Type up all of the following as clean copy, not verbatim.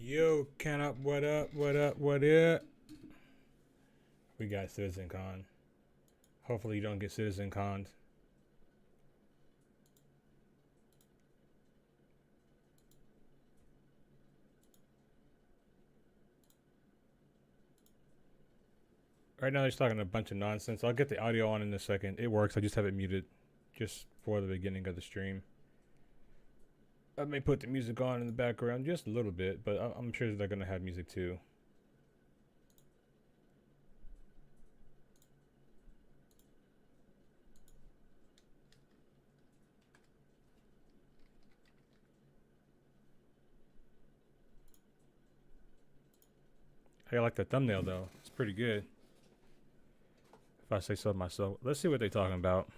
Yo, can up, what up, what up, what up? We got Citizencon. Hopefully you don't get Citizencon. Right now they're just talking a bunch of nonsense. I'll get the audio on in a second. It works. I just have it muted just for the beginning of the stream. I may put the music on in the background just a little bit, but I'm sure they're going to have music too. Hey, I like the thumbnail though. It's pretty good. If I say so myself. Let's see what they're talking about.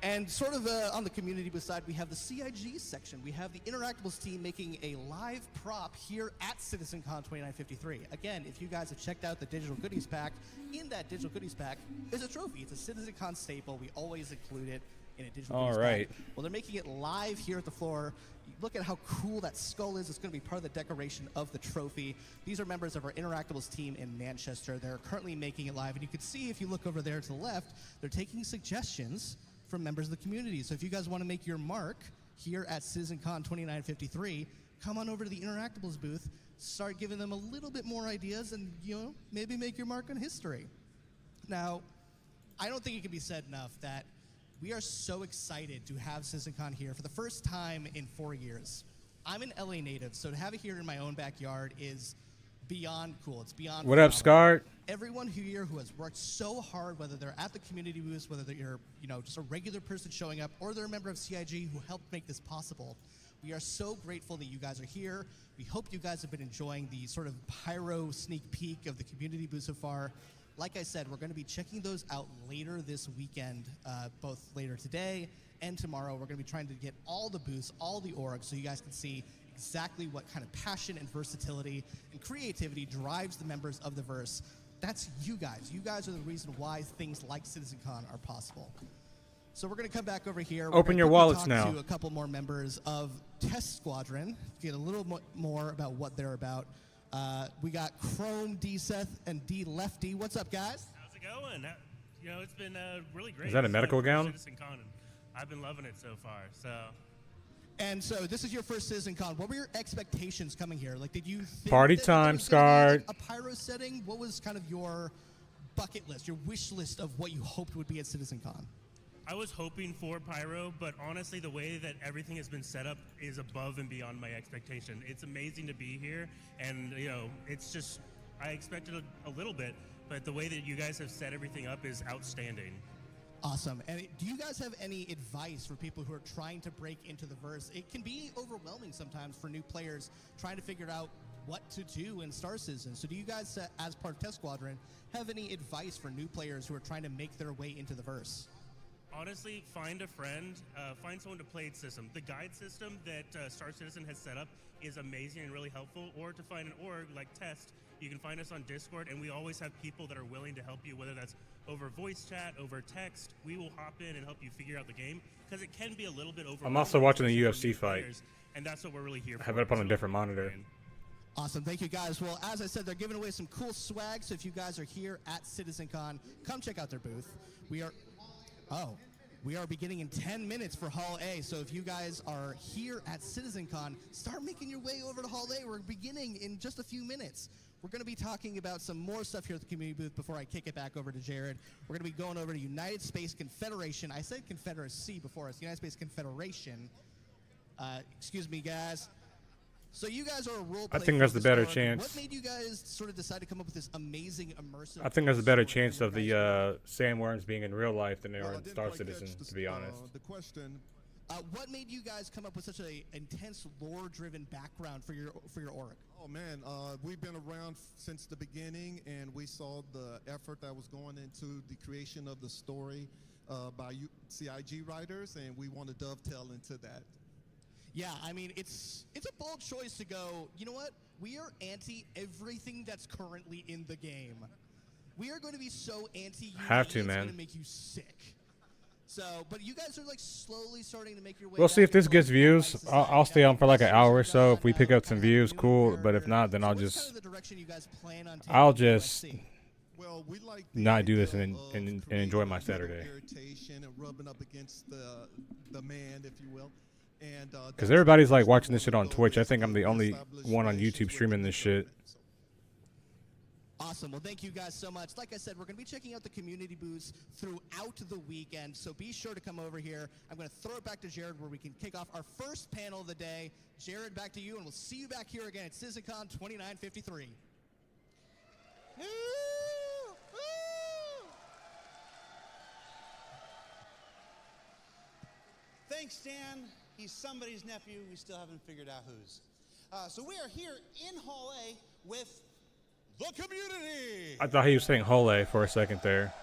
And sort of on the community booth side, we have the CIG section. We have the Interactables team making a live prop here at Citizencon 2953. Again, if you guys have checked out the digital goodies pack, in that digital goodies pack is a trophy. It's a Citizencon staple. We always include it in a digital goodies pack. Well, they're making it live here at the floor. Look at how cool that skull is. It's going to be part of the decoration of the trophy. These are members of our Interactables team in Manchester. They're currently making it live. And you can see, if you look over there to the left, they're taking suggestions from members of the community. So if you guys want to make your mark here at Citizencon 2953, come on over to the Interactables booth, start giving them a little bit more ideas, and maybe make your mark on history. Now, I don't think it can be said enough that we are so excited to have Citizencon here for the first time in 4 years. I'm an LA native, so to have it here in my own backyard is beyond cool. It's beyond What up, Scar? Everyone here who has worked so hard, whether they're at the community booths, whether they're just a regular person showing up, or they're a member of CIG who helped make this possible. We are so grateful that you guys are here. We hope you guys have been enjoying the sort of pyro sneak peek of the community booth so far. Like I said, we're going to be checking those out later this weekend, both later today and tomorrow. We're going to be trying to get all the booths, all the orgs, so you guys can see exactly what kind of passion and versatility and creativity drives the members of the Verse. That's you guys. You guys are the reason why things like Citizencon are possible. So we're going to come back over here. Open your wallets now. To a couple more members of Test Squadron to get a little more about what they're about. We got Chrome, D-Seth, and D-Lefty. What's up, guys? How's it going? It's been really great. Is that a medical gown? Citizencon, and I've been loving it so far. And so this is your first Citizencon. What were your expectations coming here? Like, did you think Party that time, it was gonna be Scarred. a pyro setting? What was kind of your bucket list, your wish list of what you hoped would be at Citizencon? I was hoping for pyro, but honestly, the way that everything has been set up is above and beyond my expectation. It's amazing to be here, and it's just I expected a little bit, but the way that you guys have set everything up is outstanding. Awesome. And do you guys have any advice for people who are trying to break into the Verse? It can be overwhelming sometimes for new players trying to figure out what to do in Star Citizen. So do you guys, as part of Test Squadron, have any advice for new players who are trying to make their way into the Verse? Honestly, find a friend, find someone to play the system. The guide system that Star Citizen has set up is amazing and really helpful. Or to find an org like Test, you can find us on Discord, and we always have people that are willing to help you, whether that's over voice chat, over text. We will hop in and help you figure out the game, because it can be a little bit overwhelming. I'm also watching the UFC fight. Players, and that's what we're really here for. I have it up on a different monitor. Awesome. Thank you, guys. Well, as I said, they're giving away some cool swag, so if you guys are here at Citizencon, come check out their booth. We are beginning in 10 minutes for Hall A, so if you guys are here at Citizencon, start making your way over to Hall A. We're beginning in just a few minutes. We're going to be talking about some more stuff here at the community booth before I kick it back over to Jared. We're going to be going over to United Space Confederation. I said Confederacy before. It's United Space Confederation. Excuse me, guys. So you guys are a role player. I think there's a better org. chance. What made you guys sort of decide to come up with this amazing immersive? I think there's a better chance of the sandworms being in real life than they are in Star Citizen, to be honest. The question. What made you guys come up with such an intense lore-driven background for your org? Oh man, we've been around since the beginning, and we saw the effort that was going into the creation of the story by CIG writers, and we want to dovetail into that. Yeah, I mean, it's a bold choice to go, you know what? We are anti everything that's currently in the game. We are going to be so anti you, Have to, it's man. going to make you sick. So, but you guys are like slowly starting to make your way. We'll see if back this into, gets like, views. society. I'll stay on for like an hour or so. If we pick up Kinda some have views, new cool. But if character. not, then So I'll what's just kind of the direction you guys plan on taking I'll just USC? Well, we like the not do idea this and of enjoy my creating a little Saturday. irritation and rubbing up against the man, if you will. And Because that's everybody's the like direction watching we this shit wanna on go Twitch. I is think I'm to the only establish one on relations YouTube with streaming the this shit. government. So Awesome. Well, thank you guys so much. Like I said, we're going to be checking out the community booths throughout the weekend, so be sure to come over here. I'm going to throw it back to Jared where we can kick off our first panel of the day. Jared, back to you, and we'll see you back here again at Citizencon 2953. Thanks, Dan. He's somebody's nephew. We still haven't figured out whose. So we are here in Hall A with the community. I thought he was saying Hole for a second there.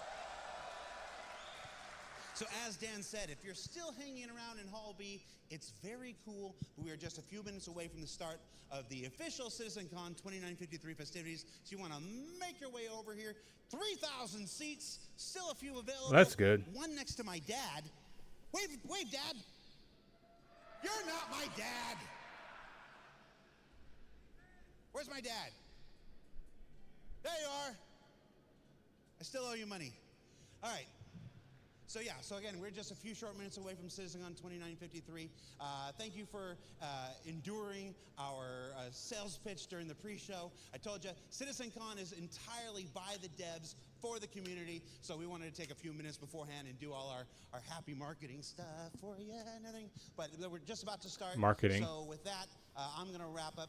So as Dan said, if you're still hanging around in Hall B, it's very cool. We are just a few minutes away from the start of the official Citizencon 2953 festivities. So you want to make your way over here. 3,000 seats, still a few available. That's good. One next to my dad. Wave, Dad. You're not my dad. Where's my dad? There you are. I still owe you money. All right. So yeah, so again, we're just a few short minutes away from Citizencon 2953. Thank you for enduring our sales pitch during the pre-show. I told you, Citizencon is entirely by the devs for the community, so we wanted to take a few minutes beforehand and do all our happy marketing stuff for you and everything. But we're just about to start. Marketing. So with that, I'm going to wrap up.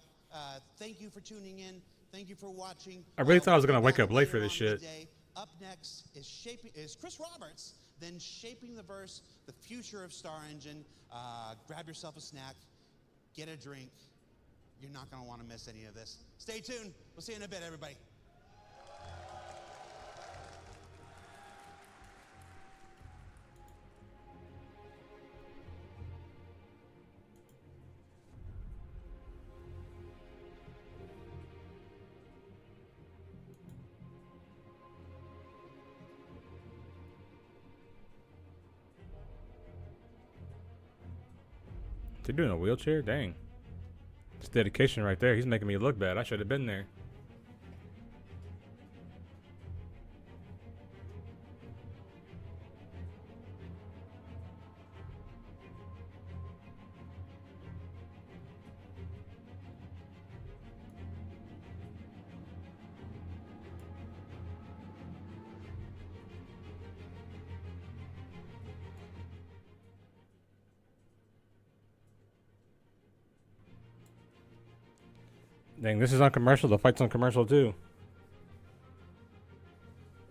Thank you for tuning in. Thank you for watching. I really thought I was We'll gonna be wake back up late for later this on in the shit. day. Up next is Chris Roberts, then Shaping the Verse, the future of Star Engine. Grab yourself a snack, get a drink. You're not going to want to miss any of this. Stay tuned. We'll see you in a bit, everybody. They're doing a wheelchair? Dang. It's dedication right there. He's making me look bad. I should have been there. Dang, this is on commercial. The fight's on commercial too.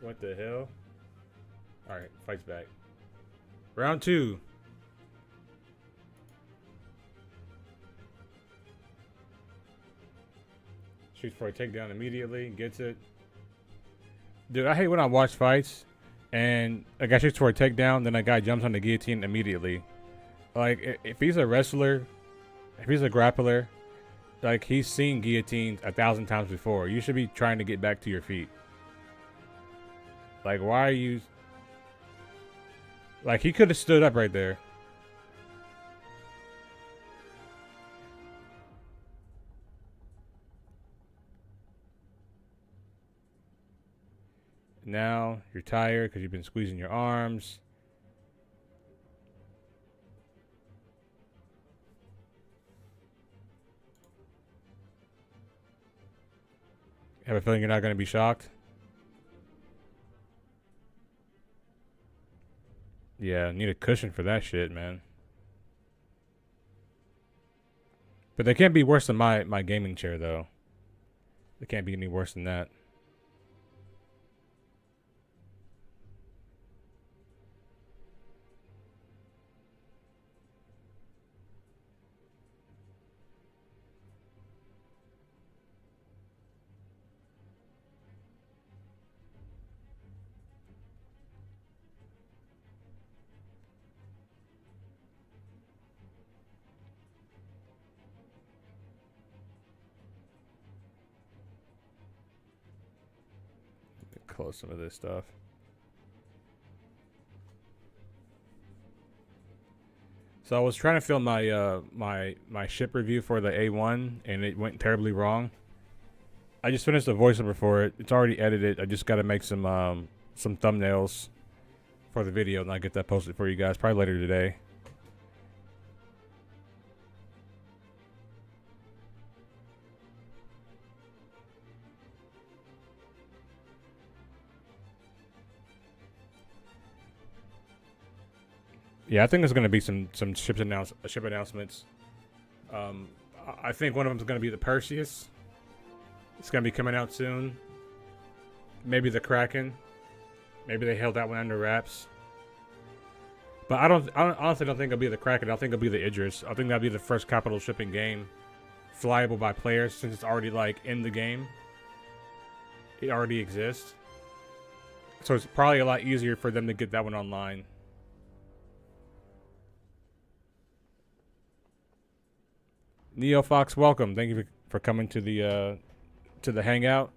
What the hell? Alright, fight's back. Round 2. Shoots for a takedown immediately. Gets it. Dude, I hate when I watch fights and a guy shoots for a takedown, then a guy jumps on the guillotine immediately. Like, if he's a wrestler, if he's a grappler, like, he's seen guillotines 1,000 times before. You should be trying to get back to your feet. Like, why are you... Like, he could have stood up right there. Now, you're tired because you've been squeezing your arms. Have a feeling you're not going to be shocked? Yeah, need a cushion for that shit, man. But they can't be worse than my gaming chair, though. They can't be any worse than that. Close some of this stuff. So I was trying to film my my ship review for the A1, and it went terribly wrong. I just finished the voiceover for it. It's already edited. I just got to make some thumbnails for the video, and I'll get that posted for you guys probably later today. Yeah, I think there's going to be some ship announcements. I think one of them is going to be the Perseus. It's going to be coming out soon. Maybe the Kraken. Maybe they held that one under wraps. But I honestly don't think it'll be the Kraken. I think it'll be the Idris. I think that'll be the first capital shipping game flyable by players, since it's already like in the game. It already exists. So it's probably a lot easier for them to get that one online. Neo Fox, welcome. Thank you for coming to the hangout.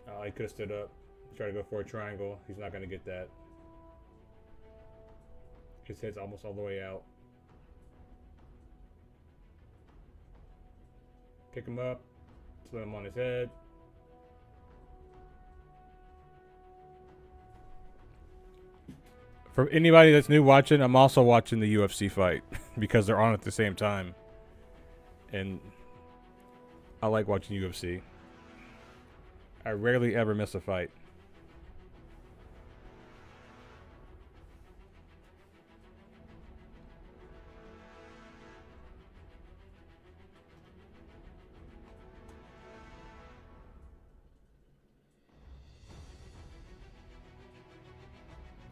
Oh, he could have stood up. Try to go for a triangle. He's not going to get that. His head's almost all the way out. Pick him up. Slam him on his head. For anybody that's new watching, I'm also watching the UFC fight because they're on at the same time. And I like watching UFC. I rarely ever miss a fight.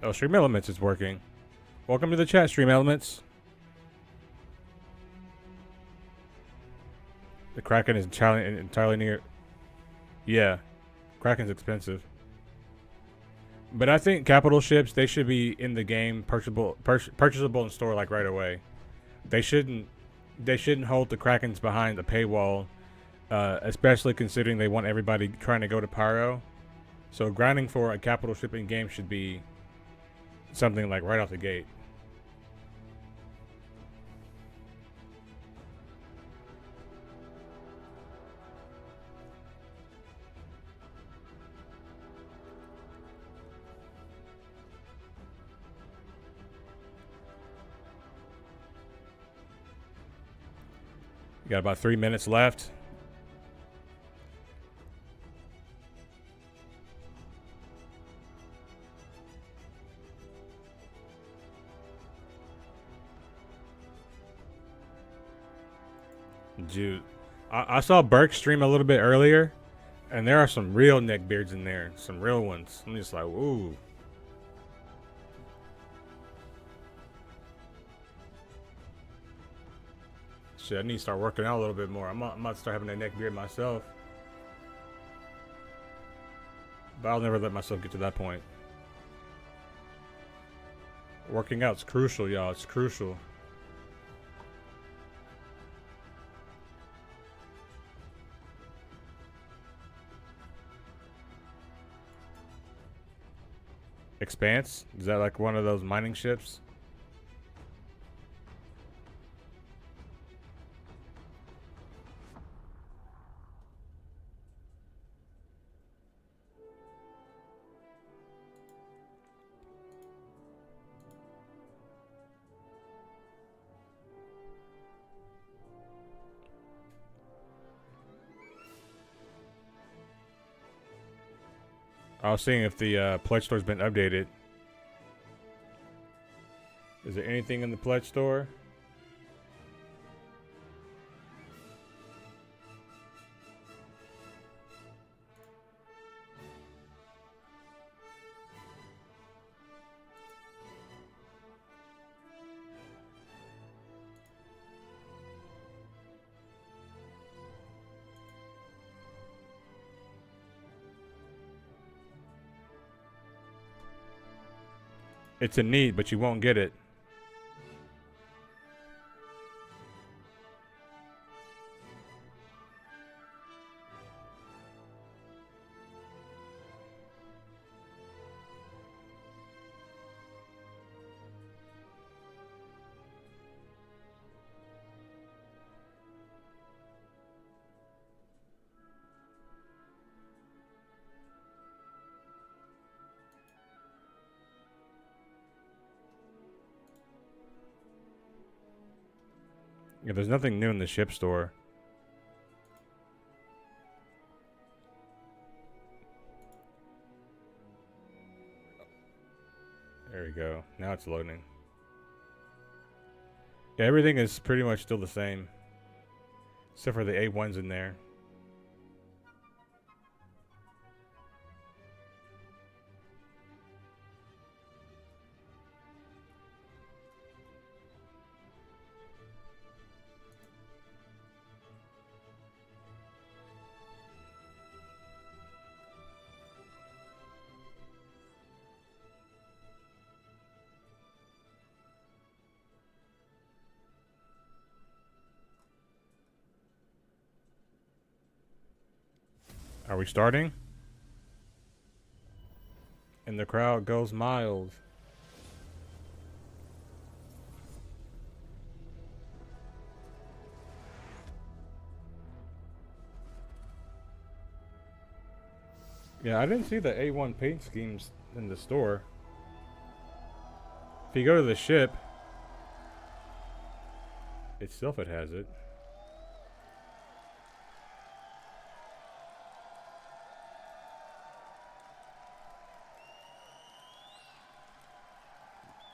Oh, Stream Elements is working. Welcome to the chat, Stream Elements. The Kraken is entirely near. Yeah, Kraken's expensive. But I think capital ships, they should be in the game, purchasable in store like right away. They shouldn't hold the Krakens behind the paywall, especially considering they want everybody trying to go to Pyro. So grinding for a capital shipping game should be something like right off the gate. You got about 3 minutes left. Dude, I saw Burke stream a little bit earlier, and there are some real neckbeards in there. Some real ones. I'm just like, ooh. Shit, I need to start working out a little bit more. I'm about to start having a neckbeard myself. But I'll never let myself get to that point. Working out's crucial, y'all. It's crucial. Expanse? Is that like one of those mining ships? I was seeing if the pledge store's been updated. Is there anything in the pledge store? It's a need, but you won't get it. Yeah, there's nothing new in the ship store. There we go. Now it's loading. Yeah, everything is pretty much still the same. Except for the A1's in there. Are we starting? And the crowd goes mild. Yeah, I didn't see the A1 paint schemes in the store. If you go to the ship itself, it has it.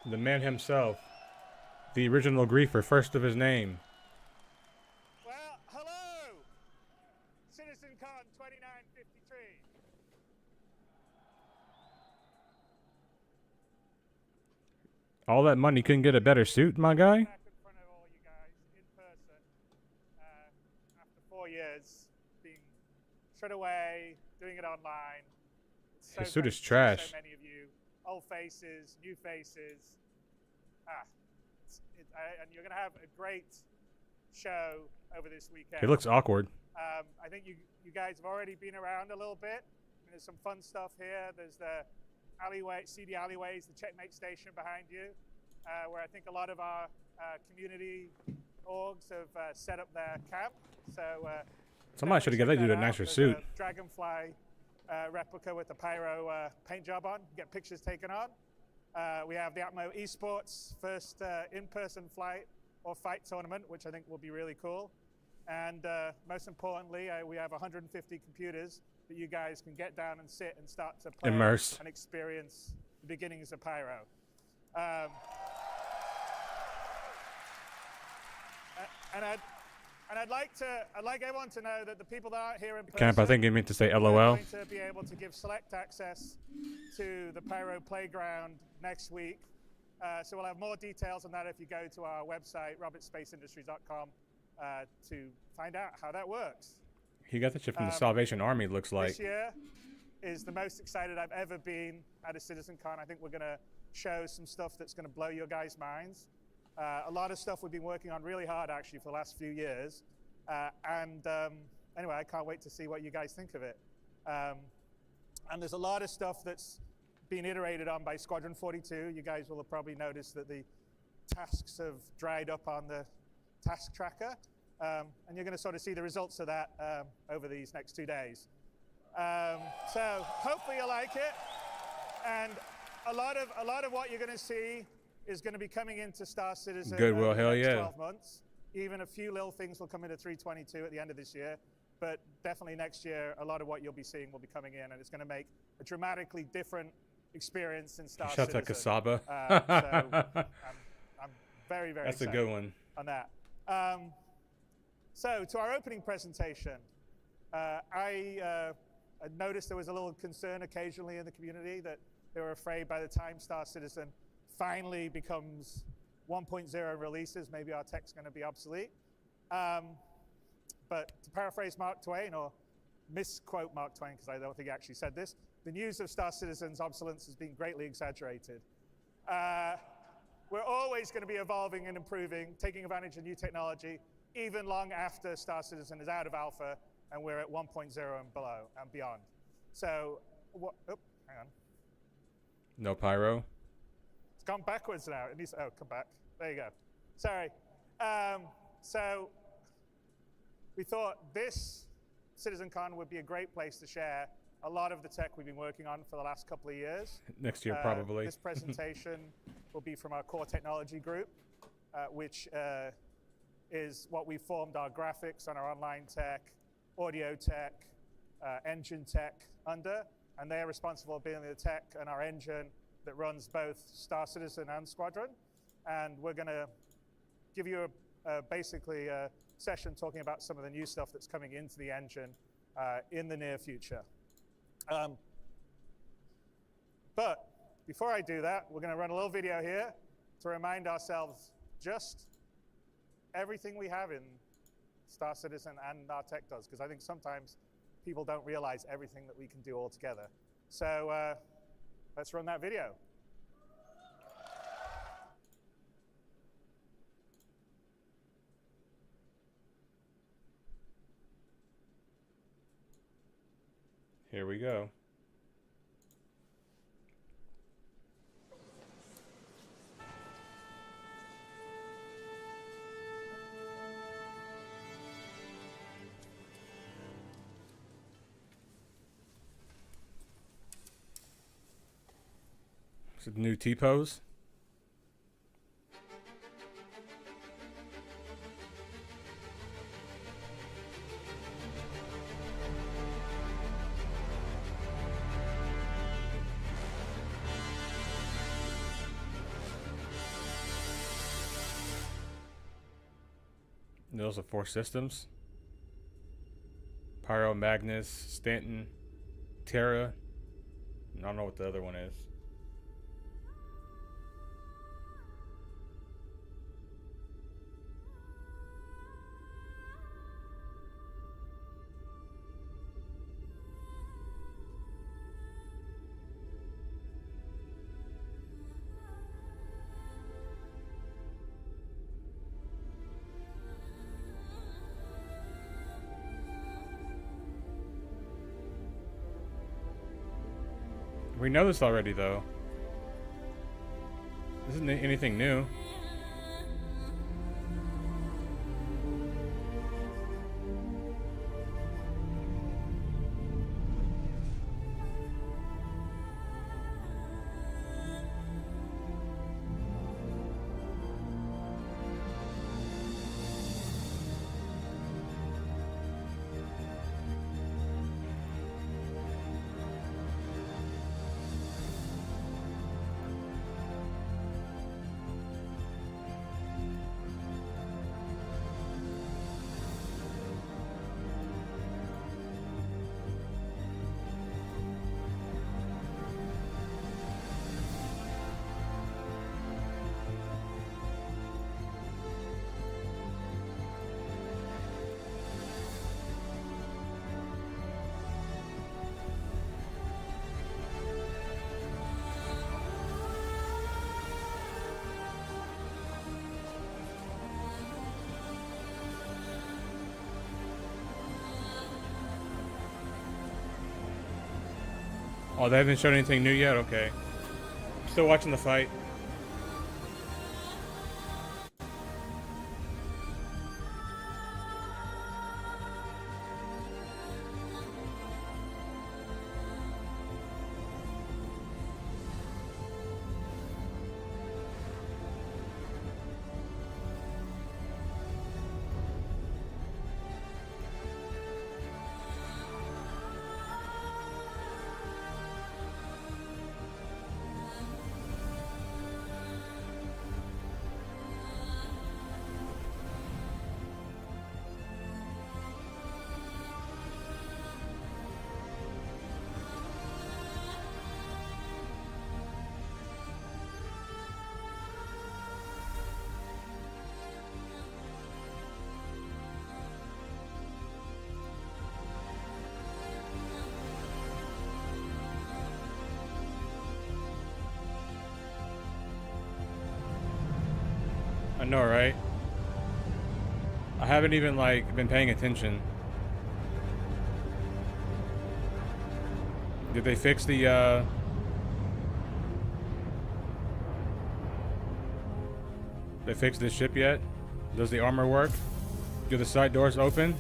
The man himself, the original griefer, first of his name. Well, hello, Citizencon 2953. All that money couldn't get a better suit, my guy? Back in front of all you guys in person after 4 years being shut away, doing it online. It's so His suit great is to see trash. So many of you, old faces, new faces. And you're going to have a great show over this weekend. He looks awkward. I think you guys have already been around a little bit. There's some fun stuff here. There's the seedy alleyways, the checkmate station behind you, where I think a lot of our community orgs have set up their camp. So Somebody should have given that dude a nicer suit. A Dragonfly replica with the pyro paint job on. Get pictures taken on. We have the Atmo Esports first in-person flight or fight tournament, which I think will be really cool. And most importantly, we have 150 computers that you guys can get down and sit and start to play Immerse. and experience the beginnings of Pyro. I'd like everyone to know that the people that aren't here in person, Camp, I think you meant to say are LOL. going to be able to give select access to the Pyro Playground next week. So we'll have more details on that if you go to our website, robertspaceindustries.com, to find out how that works. He got the shit from the Salvation Army, looks like. This year is the most excited I've ever been at a Citizencon. I think we're going to show some stuff that's going to blow your guys' minds. A lot of stuff we've been working on really hard, actually, for the last few years. Anyway, I can't wait to see what you guys think of it. And there's a lot of stuff that's been iterated on by Squadron 42. You guys will have probably noticed that the tasks have dried up on the task tracker. And you're going to sort of see the results of that over these next 2 days. So hopefully you like it. And a lot of what you're going to see is going to be coming into Star Citizen Goodwill, over the hell next yeah. 12 months. Even a few little things will come into 322 at the end of this year. But definitely next year, a lot of what you'll be seeing will be coming in, and it's going to make a dramatically different experience in Star Shout out to Citizen. Kasaba. So I'm very, very That's a excited good one. on that. So to our opening presentation, I noticed there was a little concern occasionally in the community that they were afraid by the time Star Citizen finally becomes 1.0 releases, maybe our tech's going to be obsolete. But to paraphrase Mark Twain, or misquote Mark Twain, because I don't think he actually said this, the news of Star Citizen's obsolescence has been greatly exaggerated. We're always going to be evolving and improving, taking advantage of new technology, even long after Star Citizen is out of alpha and we're at 1.0 and below and beyond. So, hang on. No pyro. It's gone backwards now. It needs, come back. There you go. Sorry. So we thought this Citizencon would be a great place to share a lot of the tech we've been working on for the last couple of years. Next year, probably. This presentation will be from our core technology group, which is what we formed our graphics and our online tech, audio tech, engine tech under, and they are responsible for building the tech and our engine that runs both Star Citizen and Squadron. And we're going to give you basically a session talking about some of the new stuff that's coming into the engine in the near future. But before I do that, we're going to run a little video here to remind ourselves just everything we have in Star Citizen and our tech does, because I think sometimes people don't realize everything that we can do all together. So let's run that video. Here we go. Is it the new T-pose? Those are 4 systems. Pyro, Magnus, Stanton, Terra. I don't know what the other one is. We know this already, though. This isn't anything new. Oh, they haven't shown anything new yet? Okay. Still watching the fight. I know, right? I haven't even like been paying attention. Did they fix the they fixed this ship yet? Does the armor work? Do the side doors open?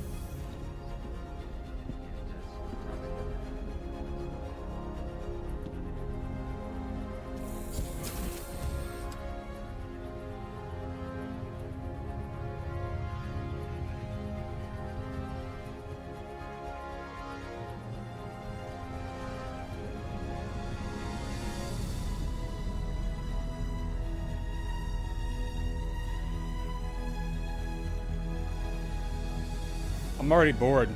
I'm already bored.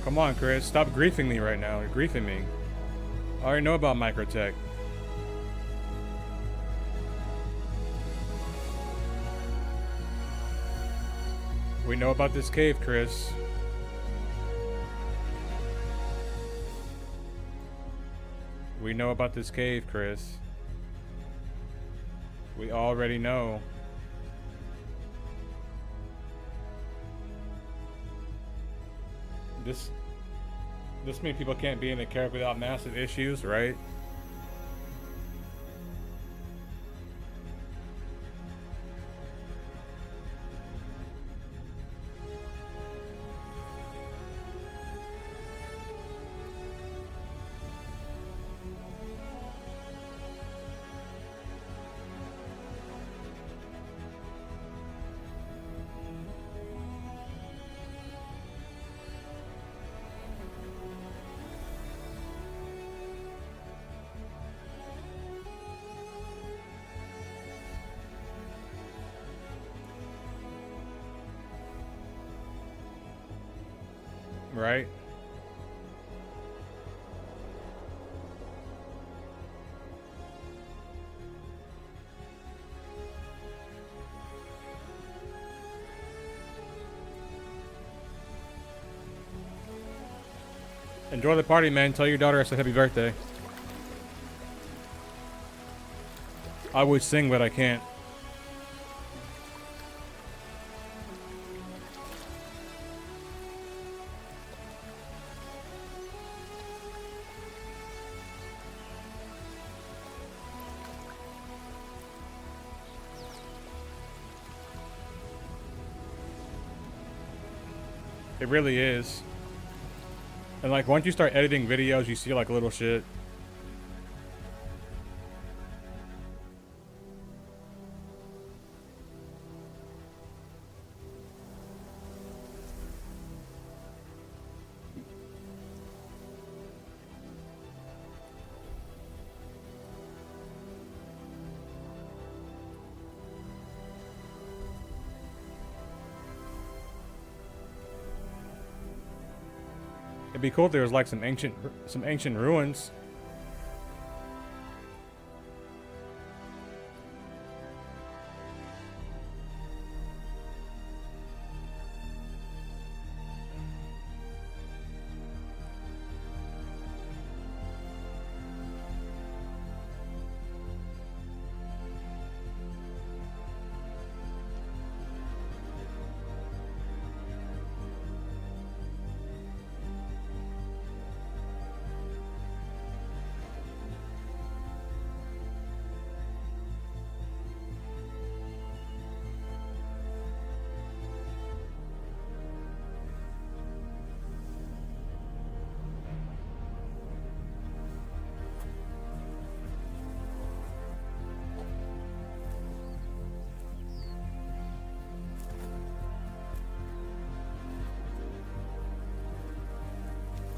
Come on, Chris. Stop griefing me right now. You're griefing me. I already know about microtech. We know about this cave, Chris. We know about this cave, Chris. We already know. This means people can't be in the cave without massive issues, right? Right? Enjoy the party, man. Tell your daughter I said happy birthday. I would sing, but I can't. It really is. And like once you start editing videos, you see like little shit. It'd be cool if there was like some ancient ruins.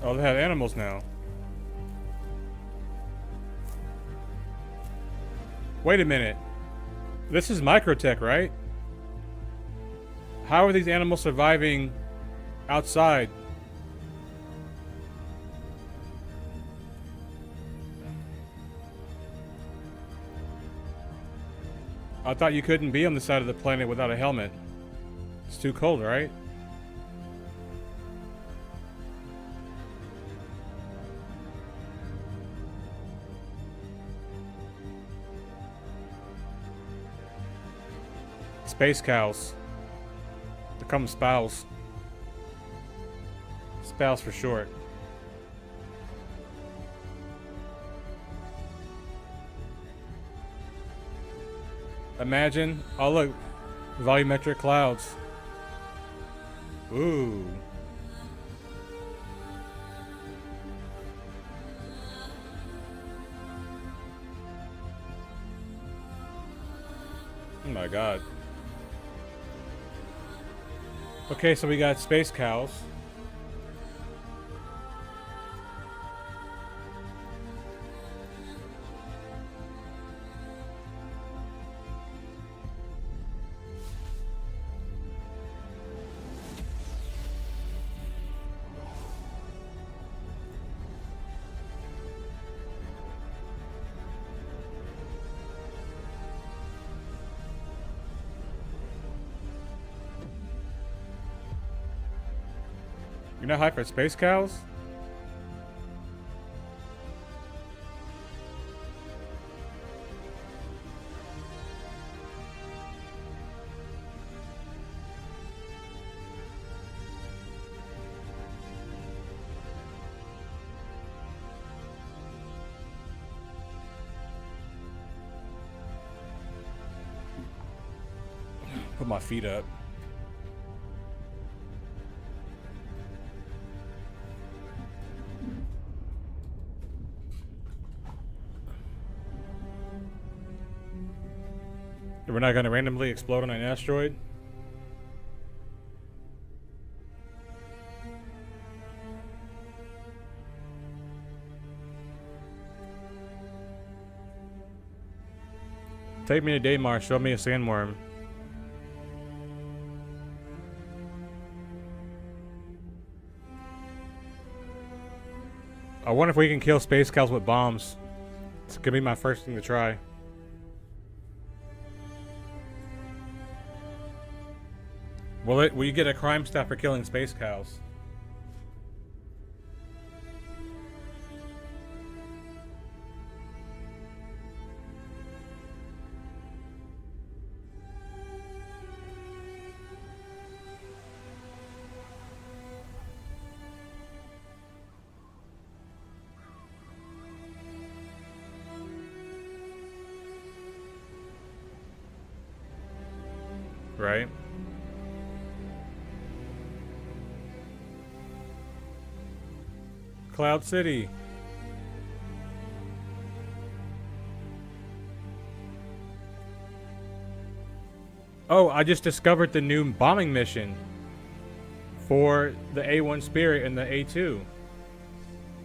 Oh, they have animals now. Wait a minute. This is microtech, right? How are these animals surviving outside? I thought you couldn't be on the side of the planet without a helmet. It's too cold, right? Space cows. Become spouse. Spouse for short. Imagine. Oh look. Volumetric clouds. Ooh. Oh my god. Okay, so we got space cows. You're not hyped for space cows? Put my feet up. We're not gonna randomly explode on an asteroid? Take me to Daymar, show me a sandworm. I wonder if we can kill space cows with bombs. It's gonna be my first thing to try. Will you get a crime stat for killing space cows? Right? Cloud City. Oh, I just discovered the new bombing mission for the A1 Spirit and the A2.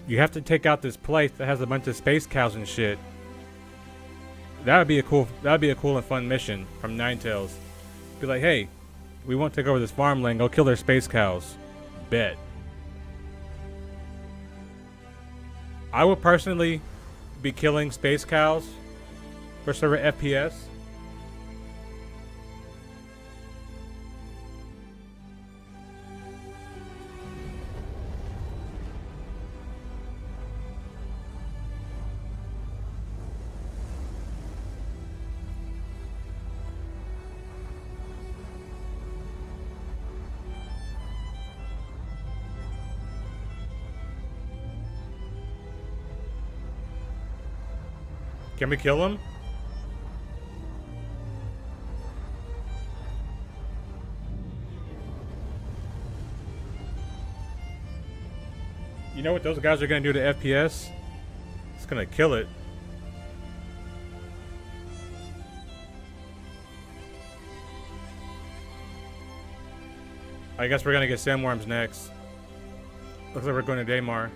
You have to take out this place that has a bunch of space cows and shit. That'd be a cool and fun mission from Ninetales. Be like, hey, we won't take over this farmland, go kill their space cows. Bet. I would personally be killing space cows for server FPS. Can we kill him? You know what those guys are gonna do to FPS? It's gonna kill it. I guess we're gonna get sandworms next. Looks like we're going to Daymar.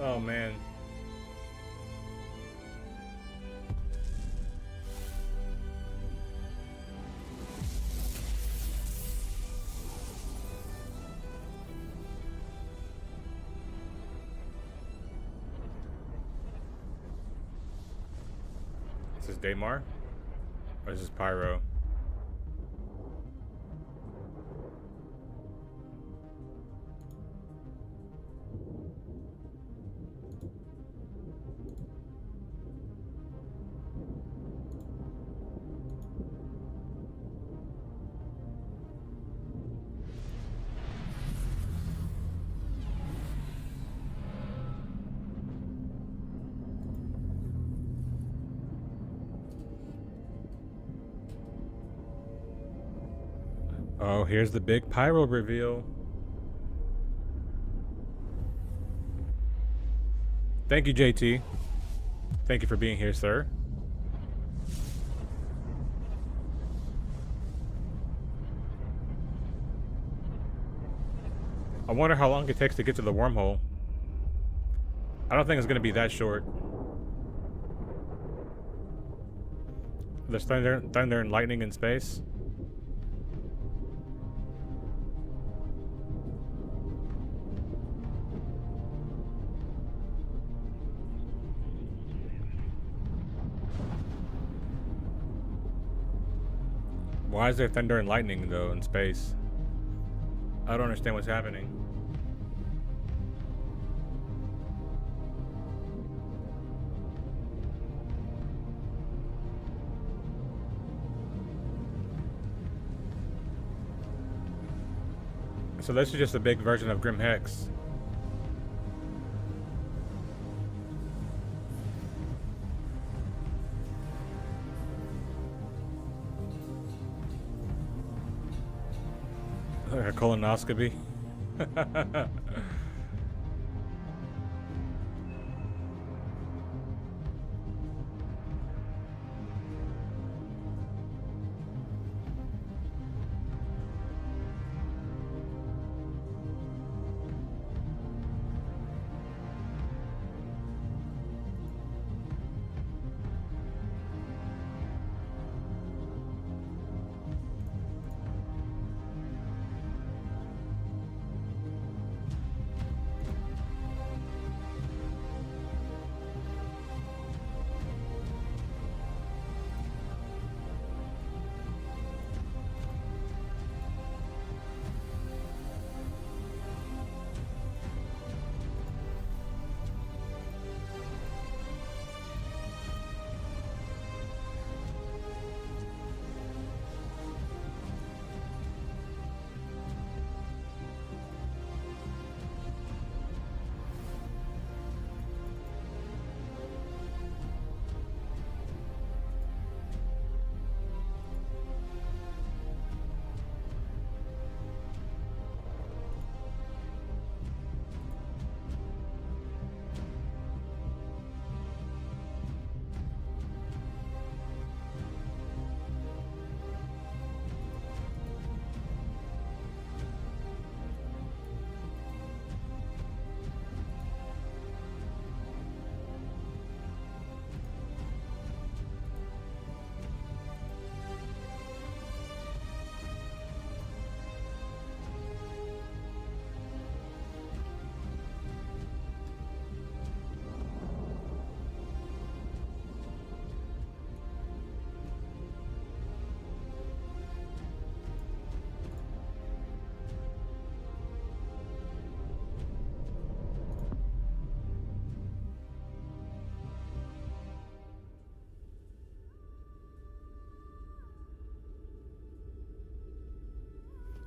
Oh man. This is Daymar? Or is this Pyro? Oh, here's the big Pyro reveal. Thank you, JT. Thank you for being here, sir. I wonder how long it takes to get to the wormhole. I don't think it's going to be that short. There's thunder and lightning in space. Why is there thunder and lightning though in space? I don't understand what's happening. So this is just a big version of Grim Hex. Like a colonoscopy.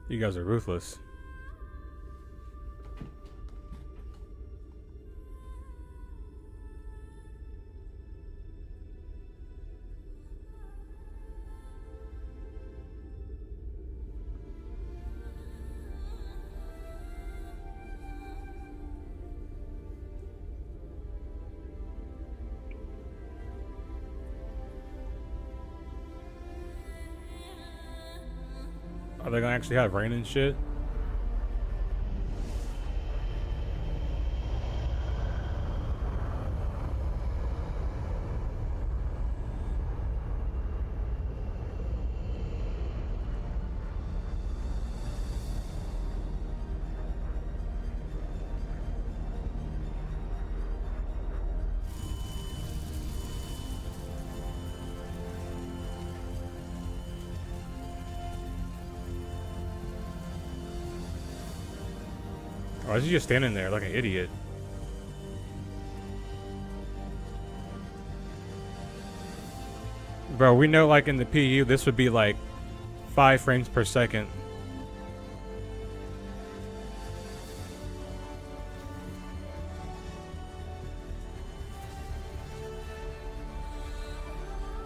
You guys are ruthless. Are they gonna actually have rain and shit? Or is he just standing there like an idiot? Bro, we know like in the PU this would be like 5 frames per second.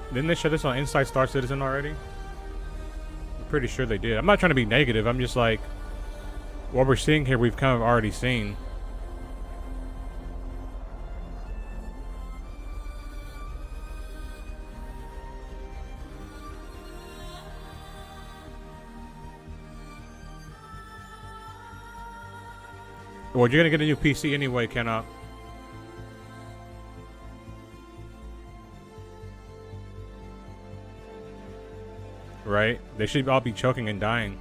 Didn't they show this on Inside Star Citizen already? I'm pretty sure they did. I'm not trying to be negative, I'm just like, what we're seeing here we've kind of already seen. Well, you're gonna get a new PC anyway, cannot. Right? They should all be choking and dying.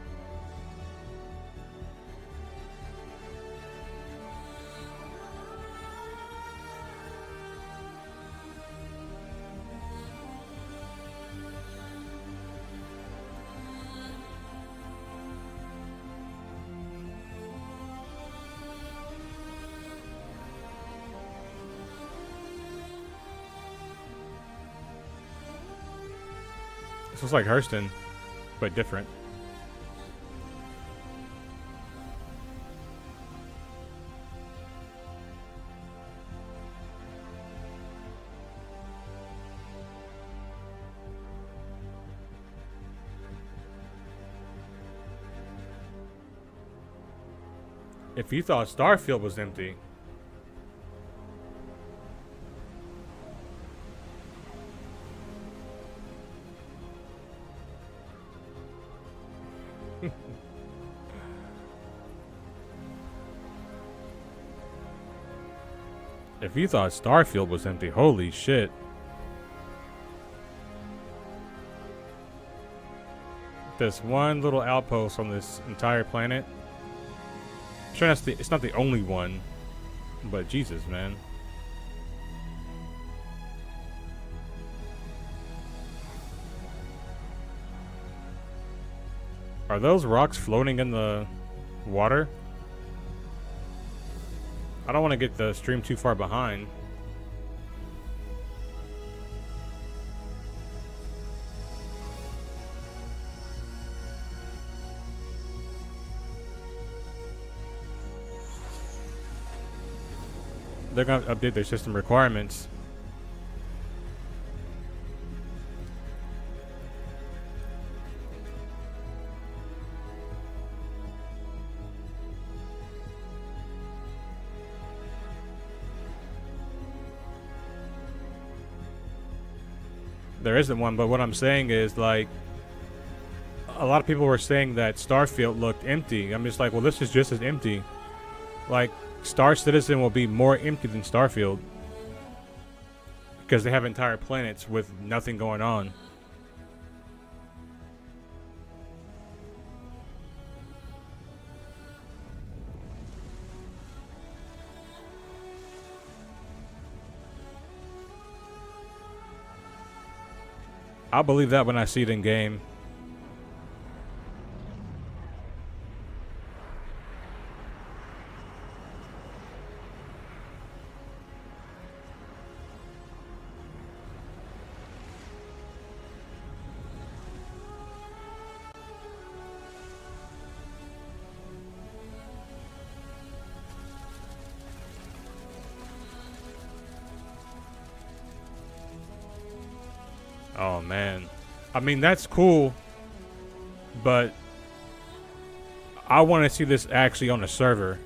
This looks like Hurston, but different. If you thought Starfield was empty. If you thought Starfield was empty, holy shit. This one little outpost on this entire planet. I'm sure it's not the only one, but Jesus, man. Are those rocks floating in the water? I don't want to get the stream too far behind. They're going to update their system requirements. There isn't one, but what I'm saying is, like, a lot of people were saying that Starfield looked empty. I'm just like, well, this is just as empty. Like, Star Citizen will be more empty than Starfield because they have entire planets with nothing going on. I'll believe that when I see it in game. Oh man, I mean that's cool, but I want to see this actually on a server.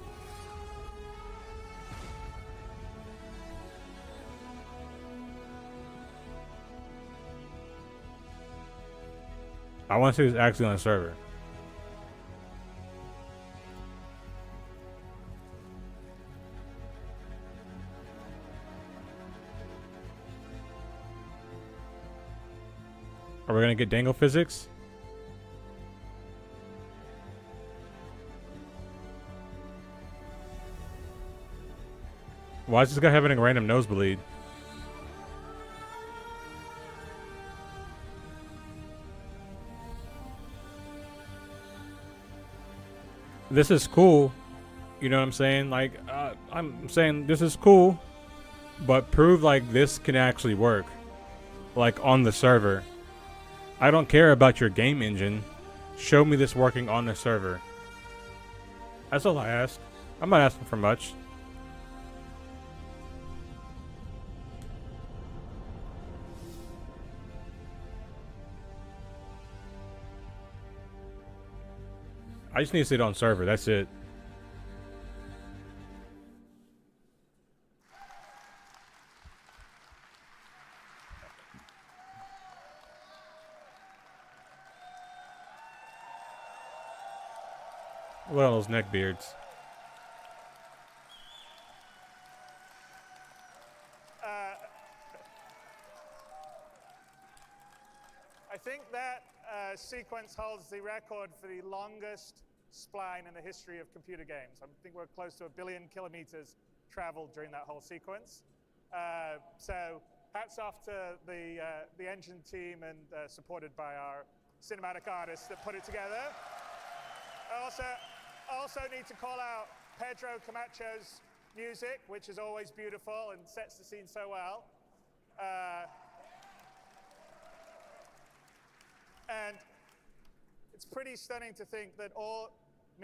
I want to see this actually on a server. Are we gonna get dangle physics? Why is this guy having a random nosebleed? This is cool. You know what I'm saying? Like, I'm saying this is cool, but prove like this can actually work. Like on the server. I don't care about your game engine. Show me this working on the server. That's all I ask. I'm not asking for much. I just need to see it on server. That's it. Look at those neck beards. I think that sequence holds the record for the longest spline in the history of computer games. I think we're close to 1 billion kilometers traveled during that whole sequence. So hats off to the engine team and supported by our cinematic artists that put it together. I also need to call out Pedro Camacho's music, which is always beautiful and sets the scene so well. And it's pretty stunning to think that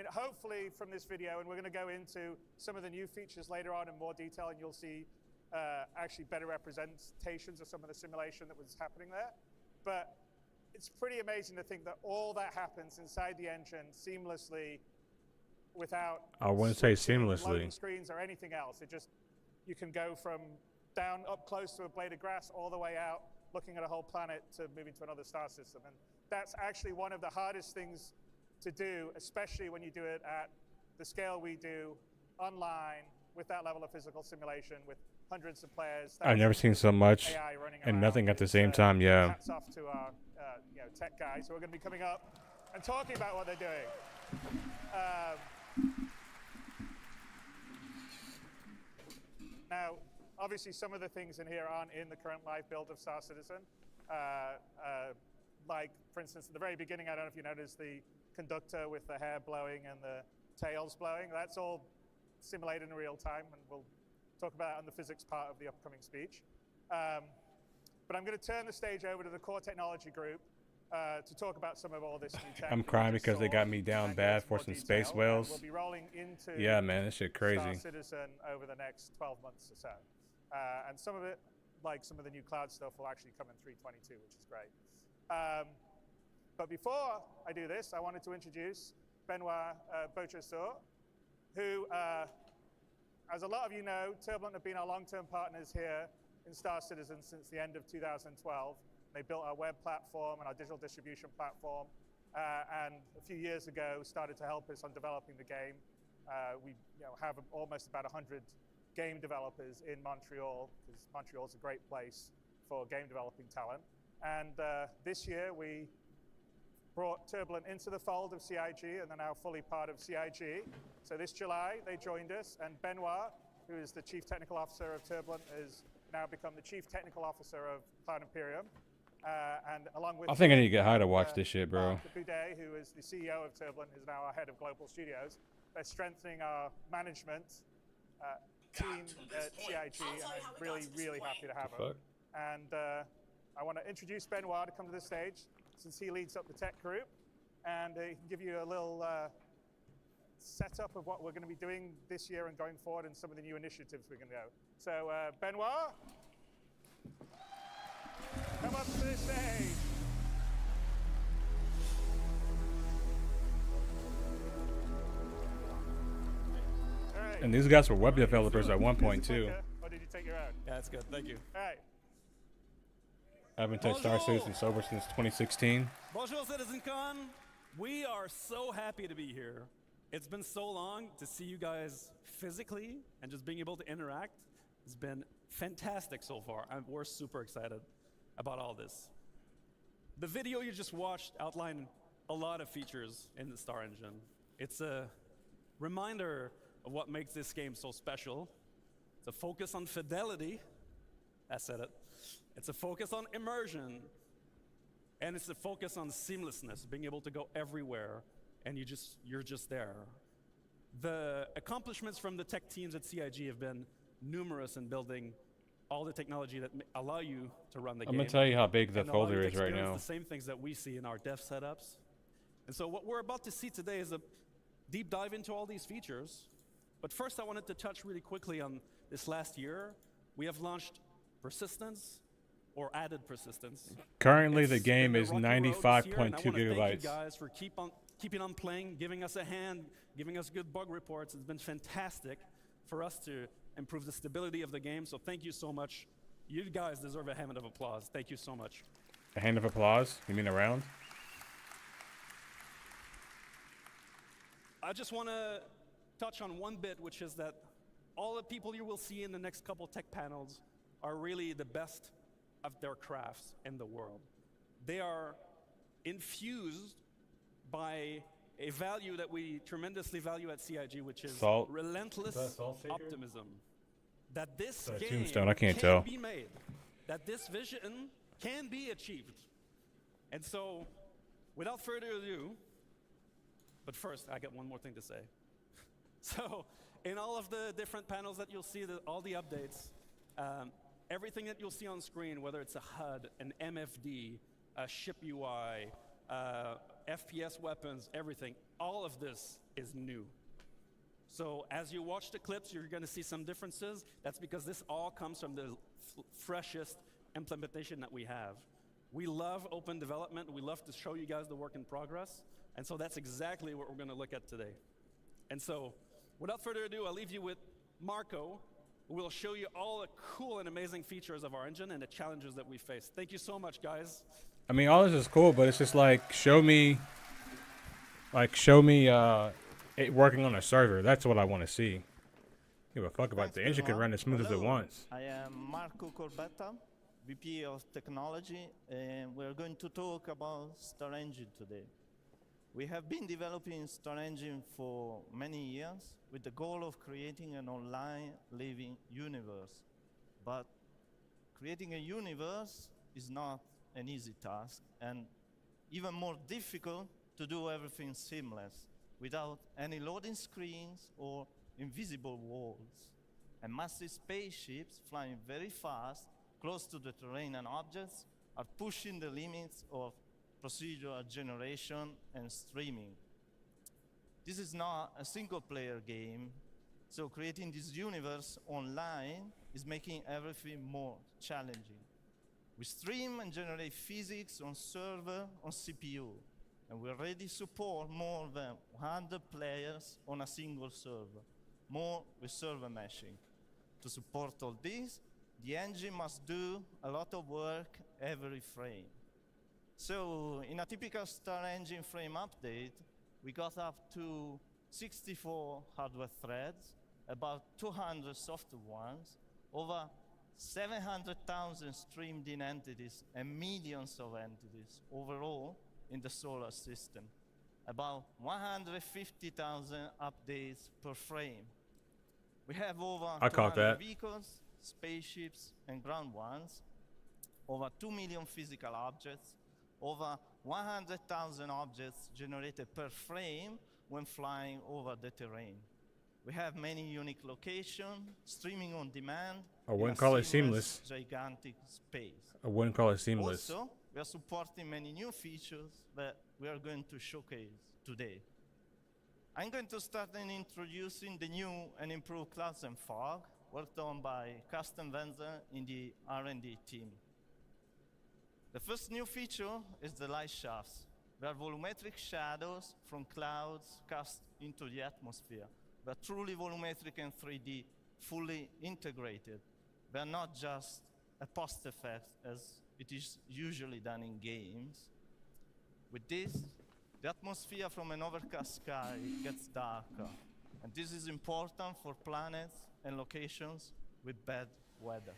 hopefully from this video, and we're going to go into some of the new features later on in more detail, and you'll see actually better representations of some of the simulation that was happening there. But it's pretty amazing to think that all that happens inside the engine seamlessly without I wouldn't say loading seamlessly. screens or anything else. You can go from down up close to a blade of grass all the way out, looking at a whole planet, to moving to another star system. And that's actually one of the hardest things to do, especially when you do it at the scale we do online with that level of physical simulation with hundreds of players. I've never seen so much AI running and around. nothing at the It's, same time. Yeah. Hats off to our tech guys who are going to be coming up and talking about what they're doing. Now, obviously, some of the things in here aren't in the current live build of Star Citizen. Like, for instance, at the very beginning, I don't know if you noticed the conductor with the hair blowing and the tails blowing. That's all simulated in real time, and we'll talk about that on the physics part of the upcoming speech. But I'm going to turn the stage over to the core technology group to talk about some of all this new tech. I'm crying because they got me down bad for some space whales. We'll be rolling into Yeah, man, this shit crazy. Star Citizen over the next 12 months or so. And some of it, like some of the new cloud stuff, will actually come in 3.22, which is great. But before I do this, I wanted to introduce Benoit Beautresor, who, as a lot of you know, Turbulent have been our long-term partners here in Star Citizen since the end of 2012. They built our web platform and our digital distribution platform, and a few years ago started to help us on developing the game. We have almost about 100 game developers in Montreal, because Montreal's a great place for game developing talent. And this year we brought Turbulent into the fold of CIG, and they're now fully part of CIG. So this July they joined us, and Benoit, who is the Chief Technical Officer of Turbulent, has now become the Chief Technical Officer of Cloud Imperium. And along with I think I need to get high to watch this shit, bro. Mark Boudet, who is the CEO of Turbulent, is now our head of global studios. They're strengthening our management team at CIG, and I'm really, really happy to have them. And I want to introduce Benoit to come to the stage, since he leads up the tech group, and he can give you a little setup of what we're going to be doing this year and going forward, and some of the new initiatives we're going to go. So Benoit, come up to the stage. All right. And these guys were web developers at one point too. Or did you take your own? Yeah, that's good. Thank you. All right. I haven't touched Star Citizen sober since 2016. Bonjour, Citizencon. We are so happy to be here. It's been so long to see you guys physically and just being able to interact. It's been fantastic so far. We're super excited about all this. The video you just watched outlined a lot of features in the Star engine. It's a reminder of what makes this game so special. It's a focus on fidelity. I said it. It's a focus on immersion. And it's a focus on seamlessness, being able to go everywhere, and you're just there. The accomplishments from the tech teams at CIG have been numerous in building all the technology that allow you to run the game. I'm gonna tell you how big the and allow folder you to is right experience now. the same things that we see in our dev setups. And so what we're about to see today is a deep dive into all these features. But first, I wanted to touch really quickly on this last year. We have launched persistence, or added persistence. Currently, the It's game been a is rocky road this year, and 95.2 I wanna thank gigabytes. you guys for keeping on playing, giving us a hand, giving us good bug reports. It's been fantastic for us to improve the stability of the game. So thank you so much. You guys deserve a hand of applause. Thank you so much. A hand of applause? You mean a round? I just want to touch on one bit, which is that all the people you will see in the next couple tech panels are really the best of their crafts in the world. They are infused by a value that we tremendously value at CIG, which is Salt. relentless Is that salt shaker? optimism. That this a game tombstone, I can't can tell. be made. That this vision can be achieved. And so, without further ado, but first, I got one more thing to say. So, in all of the different panels that you'll see, all the updates, everything that you'll see on screen, whether it's a HUD, an MFD, a ship UI, FPS weapons, everything. All of this is new. So as you watch the clips, you're going to see some differences. That's because this all comes from the freshest implementation that we have. We love open development. We love to show you guys the work in progress. And so that's exactly what we're going to look at today. And so without further ado, I'll leave you with Marco, who will show you all the cool and amazing features of our engine and the challenges that we face. Thank you so much, guys. I mean, all this is cool, but it's just like, show me it working on a server. That's what I want to see. Give a fuck about the engine can run as smooth as it wants. I am Marco Corbetta, VP of Technology, and we're going to talk about Star Engine today. We have been developing Star Engine for many years with the goal of creating an online living universe. But creating a universe is not an easy task, and even more difficult to do everything seamless without any loading screens or invisible walls. And massive spaceships flying very fast, close to the terrain and objects, are pushing the limits of procedural generation and streaming. This is not a single-player game, so creating this universe online is making everything more challenging. We stream and generate physics on server on CPU, and we already support more than 100 players on a single server, more with server meshing. To support all this, the engine must do a lot of work every frame. So in a typical Star Engine frame update, we got up to 64 hardware threads, about 200 software ones, over 700,000 streamed in entities and millions of entities overall in the solar system. About 150,000 updates per frame. We have over 200 vehicles, spaceships, and ground ones, over 2 million physical objects, over 100,000 objects generated per frame when flying over the terrain. We have many unique locations, streaming on demand. I wouldn't call it seamless. Gigantic space. I wouldn't call it seamless. Also, we are supporting many new features that we are going to showcase today. I'm going to start in introducing the new and improved clouds and fog worked on by custom vendor in the R&D team. The first new feature is the light shafts. They are volumetric shadows from clouds cast into the atmosphere. They are truly volumetric and 3D, fully integrated. They are not just a post effect as it is usually done in games. With this, the atmosphere from an overcast sky gets darker, and this is important for planets and locations with bad weather.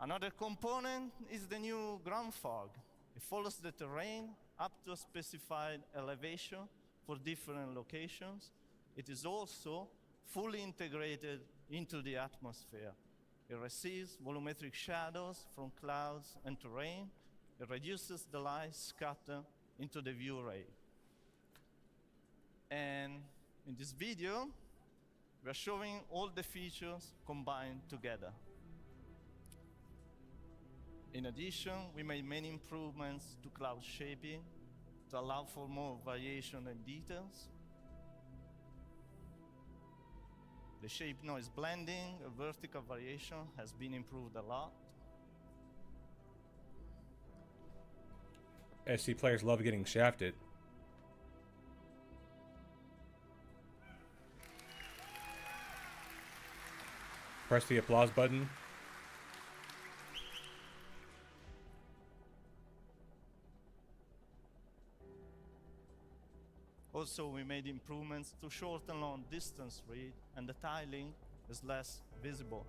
Another component is the new ground fog. It follows the terrain up to a specified elevation for different locations. It is also fully integrated into the atmosphere. It receives volumetric shadows from clouds and terrain. It reduces the light scatter into the view ray. And in this video, we are showing all the features combined together. In addition, we made many improvements to cloud shaping to allow for more variation and details. The shape noise blending, a vertical variation has been improved a lot. SC players love getting shafted. Press the applause button. Also, we made improvements to shorten long distance read, and the tiling is less visible.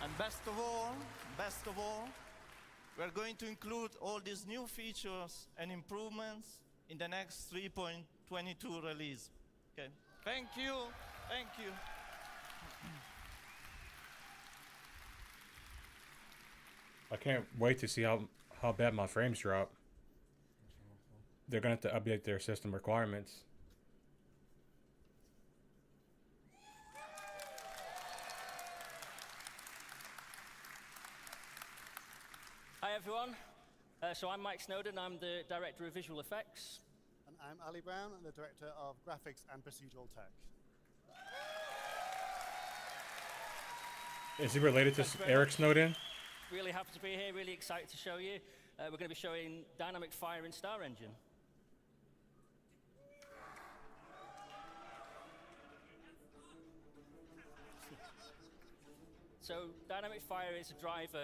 And best of all, we're going to include all these new features and improvements in the next 3.22 release. Okay. Thank you. Thank you. I can't wait to see how bad my frames drop. They're gonna have to update their system requirements. Hi everyone. So I'm Mike Snowden. I'm the Director of Visual Effects. And I'm Ali Brown, the Director of Graphics and Procedural Tech. Is he related to Eric Snowden? Really happy to be here, really excited to show you. We're going to be showing dynamic fire in Star Engine. So dynamic fire is a driver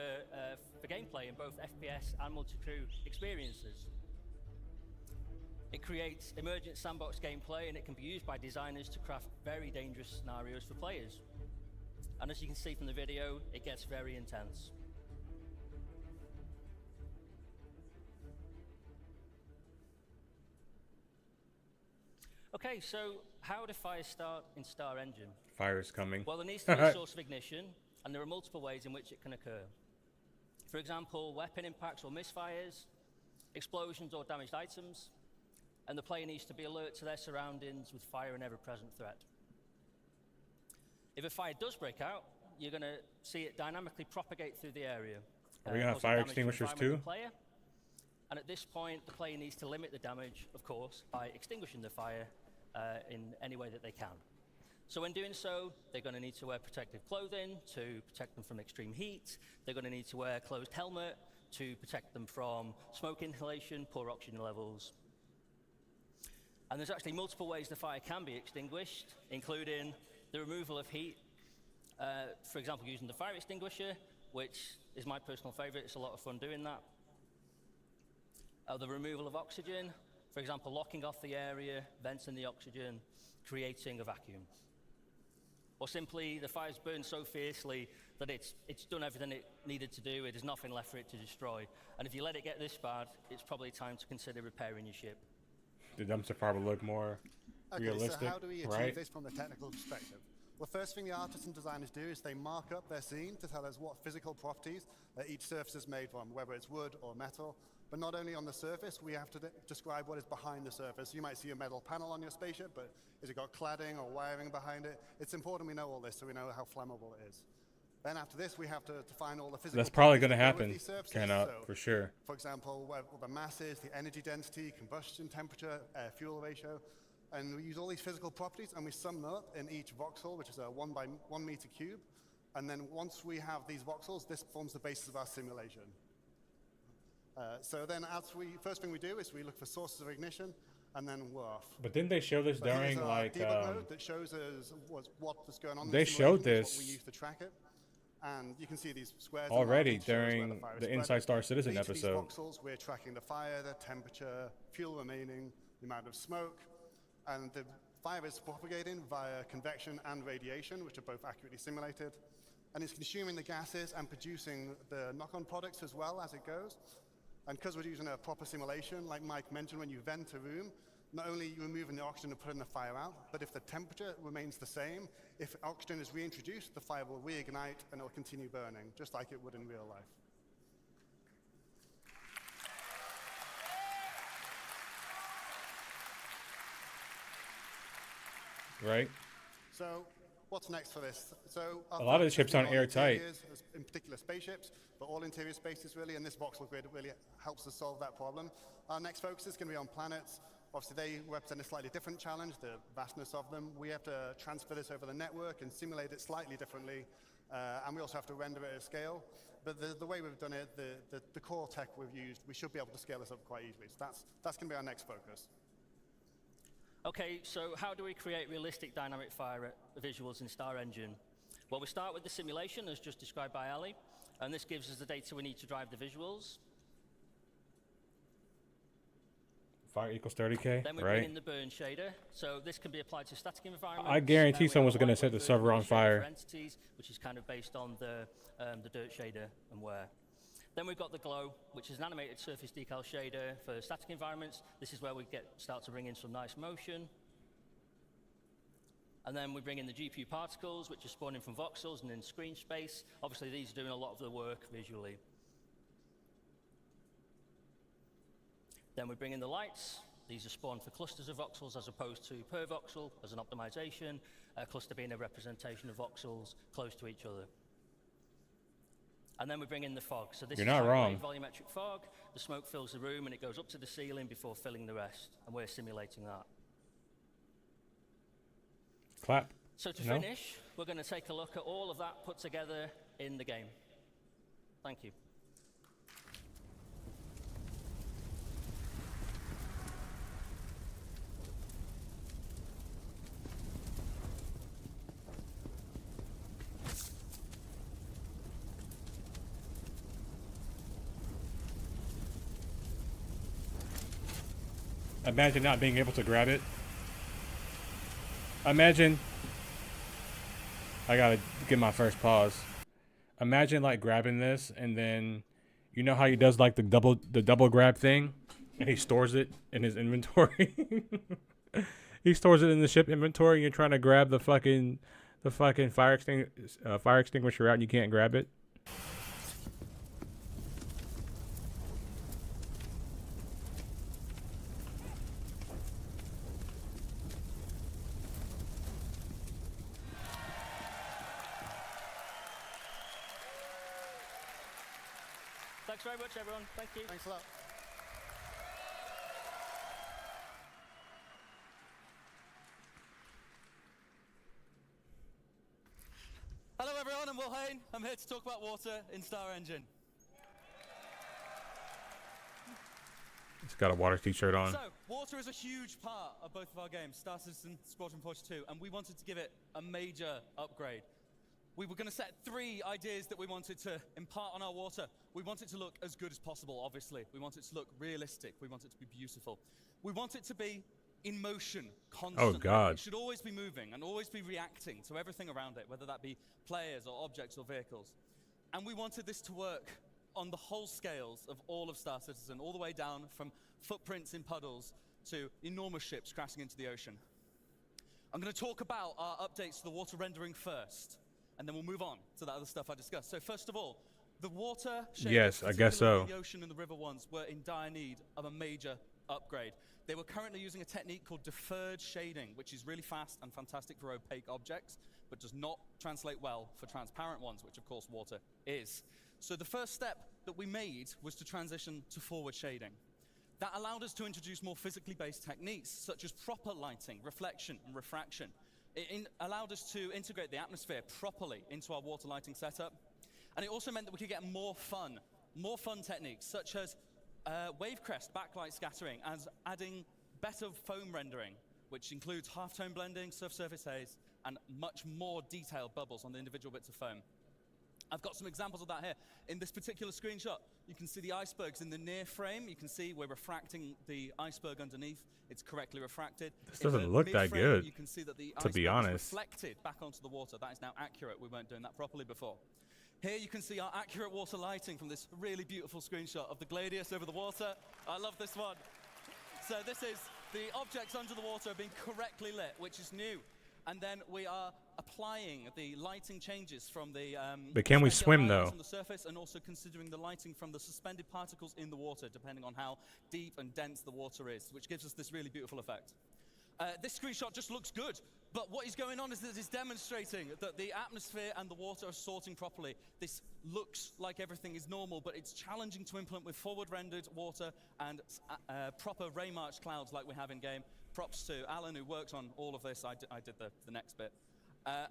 for gameplay in both FPS and multi-crew experiences. It creates emergent sandbox gameplay, and it can be used by designers to craft very dangerous scenarios for players. And as you can see from the video, it gets very intense. Okay, so how do fires start in Star Engine? Fire is coming. Well, there needs to be a source of ignition, and there are multiple ways in which it can occur. For example, weapon impacts or misfires, explosions or damaged items, and the player needs to be alert to their surroundings with fire an ever-present threat. If a fire does break out, you're going to see it dynamically propagate through the area. Are we going to have fire extinguishers too? And at this point, the player needs to limit the damage, of course, by extinguishing the fire in any way that they can. So when doing so, they're going to need to wear protective clothing to protect them from extreme heat. They're going to need to wear a closed helmet to protect them from smoke inhalation, poor oxygen levels. And there's actually multiple ways the fire can be extinguished, including the removal of heat, for example, using the fire extinguisher, which is my personal favorite. It's a lot of fun doing that. The removal of oxygen, for example, locking off the area, venting the oxygen, creating a vacuum. Or simply, the fire's burned so fiercely that it's done everything it needed to do. There's nothing left for it to destroy. And if you let it get this bad, it's probably time to consider repairing your ship. The dumpster fire will look more realistic, so how do we achieve right? this from the technical perspective? Well, first thing the artists and designers do is they mark up their scene to tell us what physical properties that each surface is made from, whether it's wood or metal. But not only on the surface, we have to describe what is behind the surface. You might see a metal panel on your spaceship, but has it got cladding or wiring behind it? It's important we know all this so we know how flammable it is. Then after this, we have to define all the physical. That's probably going to properties happen, so, for sure. For example, what the mass is, the energy density, combustion temperature, fuel ratio. And we use all these physical properties and we sum them up in each voxel, which is a 1 by 1 meter cube. And then once we have these voxels, this forms the basis of our simulation. So then first thing we do is we look for sources of ignition, and then we're off. But didn't they show this during like debug mode that shows us what was going on. They showed this. What we use to track it, and you can see these squares already during the Inside Star Citizen episode. These voxels, we're tracking the fire, the temperature, fuel remaining, the amount of smoke, and the fire is propagating via convection and radiation, which are both accurately simulated, and it's consuming the gases and producing the knock-on products as well as it goes. And because we're using a proper simulation, like Mike mentioned, when you vent a room, not only are you removing the oxygen and putting the fire out, but if the temperature remains the same, if oxygen is reintroduced, the fire will reignite and it will continue burning, just like it would in real life. Right. So what's next for this? So a lot of the ships aren't airtight. In particular spaceships, but all interior spaces really, and this voxel grid really helps us solve that problem. Our next focus is going to be on planets. Obviously, they represent a slightly different challenge, the vastness of them. We have to transfer this over the network and simulate it slightly differently, and we also have to render it at scale. But the way we've done it, the core tech we've used, we should be able to scale this up quite easily. So that's going to be our next focus. Okay, so how do we create realistic dynamic fire visuals in Star Engine? Well, we start with the simulation, as just described by Ali, and this gives us the data we need to drive the visuals. Fire equals 30K, Then we bring right? in the burn shader. So this can be applied to static environments. I guarantee We have someone's a going to lightweight set the burn server on shader fire. for entities, which is kind of based on the dirt shader and wear. Then we've got the glow, which is an animated surface decal shader for static environments. This is where we start to bring in some nice motion. And then we bring in the GPU particles, which are spawning from voxels and in screen space. Obviously, these are doing a lot of the work visually. Then we bring in the lights. These are spawned for clusters of voxels as opposed to per voxel as an optimization, a cluster being a representation of voxels close to each other. And then we bring in the fog. So this You're is not wrong. volumetric fog. The smoke fills the room and it goes up to the ceiling before filling the rest. And we're simulating that. Clap. So to No? finish, we're going to take a look at all of that put together in the game. Thank you. Imagine not being able to grab it. Imagine. I gotta get my first pause. Imagine like grabbing this and then, you know how he does like the double grab thing, and he stores it in his inventory. He stores it in the ship inventory, and you're trying to grab the fucking fire extinguisher out, and you can't grab it. Thanks very much, everyone. Thank you. Thanks a lot. Hello everyone, I'm Will Hain. I'm here to talk about water in STAR-Engine. It's got a water t-shirt on. So, water is a huge part of both of our games, Star Citizen, Squadron 42, and we wanted to give it a major upgrade. We were going to set 3 ideas that we wanted to impart on our water. We want it to look as good as possible, obviously. We want it to look realistic. We want it to be beautiful. We want it to be in motion constantly. Oh, God. It should always be moving and always be reacting to everything around it, whether that be players or objects or vehicles. And we wanted this to work on the whole scales of all of Star Citizen, all the way down from footprints in puddles to enormous ships crashing into the ocean. I'm going to talk about our updates to the water rendering first, and then we'll move on to that other stuff I discussed. So first of all, the water shaders, Yes, I guess so. the ocean and the river ones, were in dire need of a major upgrade. They were currently using a technique called deferred shading, which is really fast and fantastic for opaque objects, but does not translate well for transparent ones, which of course water is. So the first step that we made was to transition to forward shading. That allowed us to introduce more physically based techniques, such as proper lighting, reflection, and refraction. It allowed us to integrate the atmosphere properly into our water lighting setup. And it also meant that we could get more fun techniques, such as wave crest backlight scattering, and adding better foam rendering, which includes halftone blending, surface haze, and much more detailed bubbles on the individual bits of foam. I've got some examples of that here. In this particular screenshot, you can see the icebergs in the near frame. You can see we're refracting the iceberg underneath. It's correctly refracted. This doesn't look that good, You can see that the to be iceberg is honest. reflected back onto the water. That is now accurate. We weren't doing that properly before. Here you can see our accurate water lighting from this really beautiful screenshot of the Gladius over the water. I love this one. So this is the objects under the water being correctly lit, which is new. And then we are applying the lighting changes from the But can we specular swim, highlights though? on the surface, and also considering the lighting from the suspended particles in the water, depending on how deep and dense the water is, which gives us this really beautiful effect. This screenshot just looks good, but what is going on is that it's demonstrating that the atmosphere and the water are sorting properly. This looks like everything is normal, but it's challenging to implement with forward-rendered water and proper ray-marched clouds like we have in-game. Props to Alan, who worked on all of this. I did the next bit.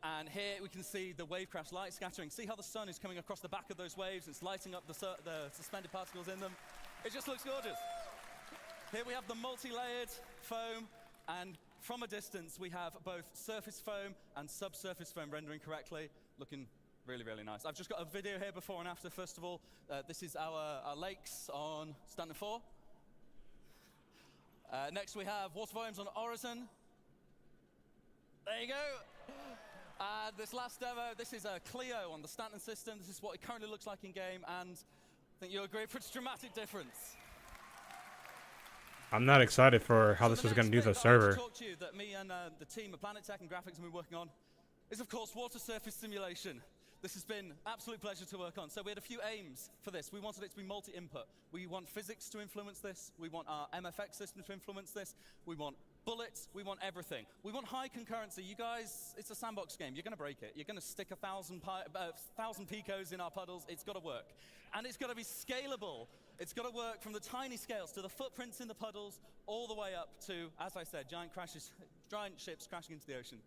And here we can see the wavecraft light scattering. See how the sun is coming across the back of those waves? It's lighting up the suspended particles in them. It just looks gorgeous. Here we have the multi-layered foam, and from a distance we have both surface foam and subsurface foam rendering correctly, looking really, really nice. I've just got a video here before and after. First of all, this is our lakes on Stanton 4. Next we have water volumes on Horizon. There you go. This last demo, this is a Clio on the Stanton system. This is what it currently looks like in game, and I think you'll agree, pretty dramatic difference. I'm not excited for how this is going to do the server. To talk to you that me and the team at Planet Tech and Graphics have been working on is, of course, water surface simulation. This has been an absolute pleasure to work on. So we had a few aims for this. We wanted it to be multi-input. We want physics to influence this. We want our MFX system to influence this. We want bullets. We want everything. We want high concurrency. You guys, it's a sandbox game. You're going to break it. You're going to stick 1,000 picos in our puddles. It's got to work. And it's got to be scalable. It's got to work from the tiny scales to the footprints in the puddles all the way up to, as I said, giant ships crashing into the ocean.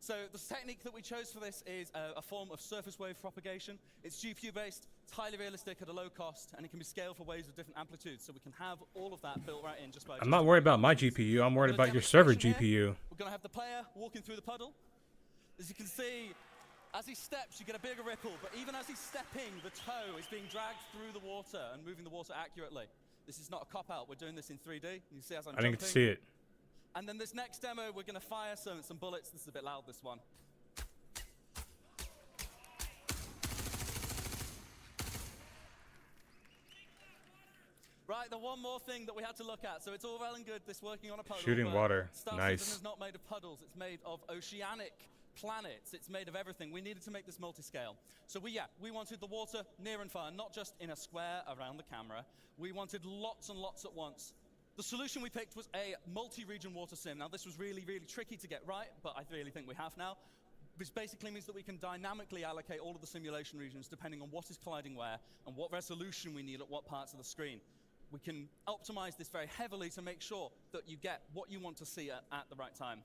So the technique that we chose for this is a form of surface wave propagation. It's GPU-based, it's highly realistic at a low cost, and it can be scaled for waves of different amplitudes. So we can have all of that built right in just by... I'm not worried about my GPU. I'm worried about your server GPU. We're going to have the player walking through the puddle. As you can see, as he steps, you get a bigger ripple. But even as he's stepping, the toe is being dragged through the water and moving the water accurately. This is not a cop-out. We're doing this in 3D. You see as I'm I didn't get to see it. And then this next demo, we're going to fire some bullets. This is a bit loud, this one. Right, the one more thing that we had to look at. So it's all well and good, this working on a puddle. Shooting water, nice. It's not made of puddles. It's made of oceanic planets. It's made of everything. We needed to make this multi-scale. So we wanted the water near and far, not just in a square around the camera. We wanted lots and lots at once. The solution we picked was a multi-region water sim. Now, this was really, really tricky to get right, but I really think we have now. Which basically means that we can dynamically allocate all of the simulation regions depending on what is colliding where and what resolution we need at what parts of the screen. We can optimize this very heavily to make sure that you get what you want to see at the right time.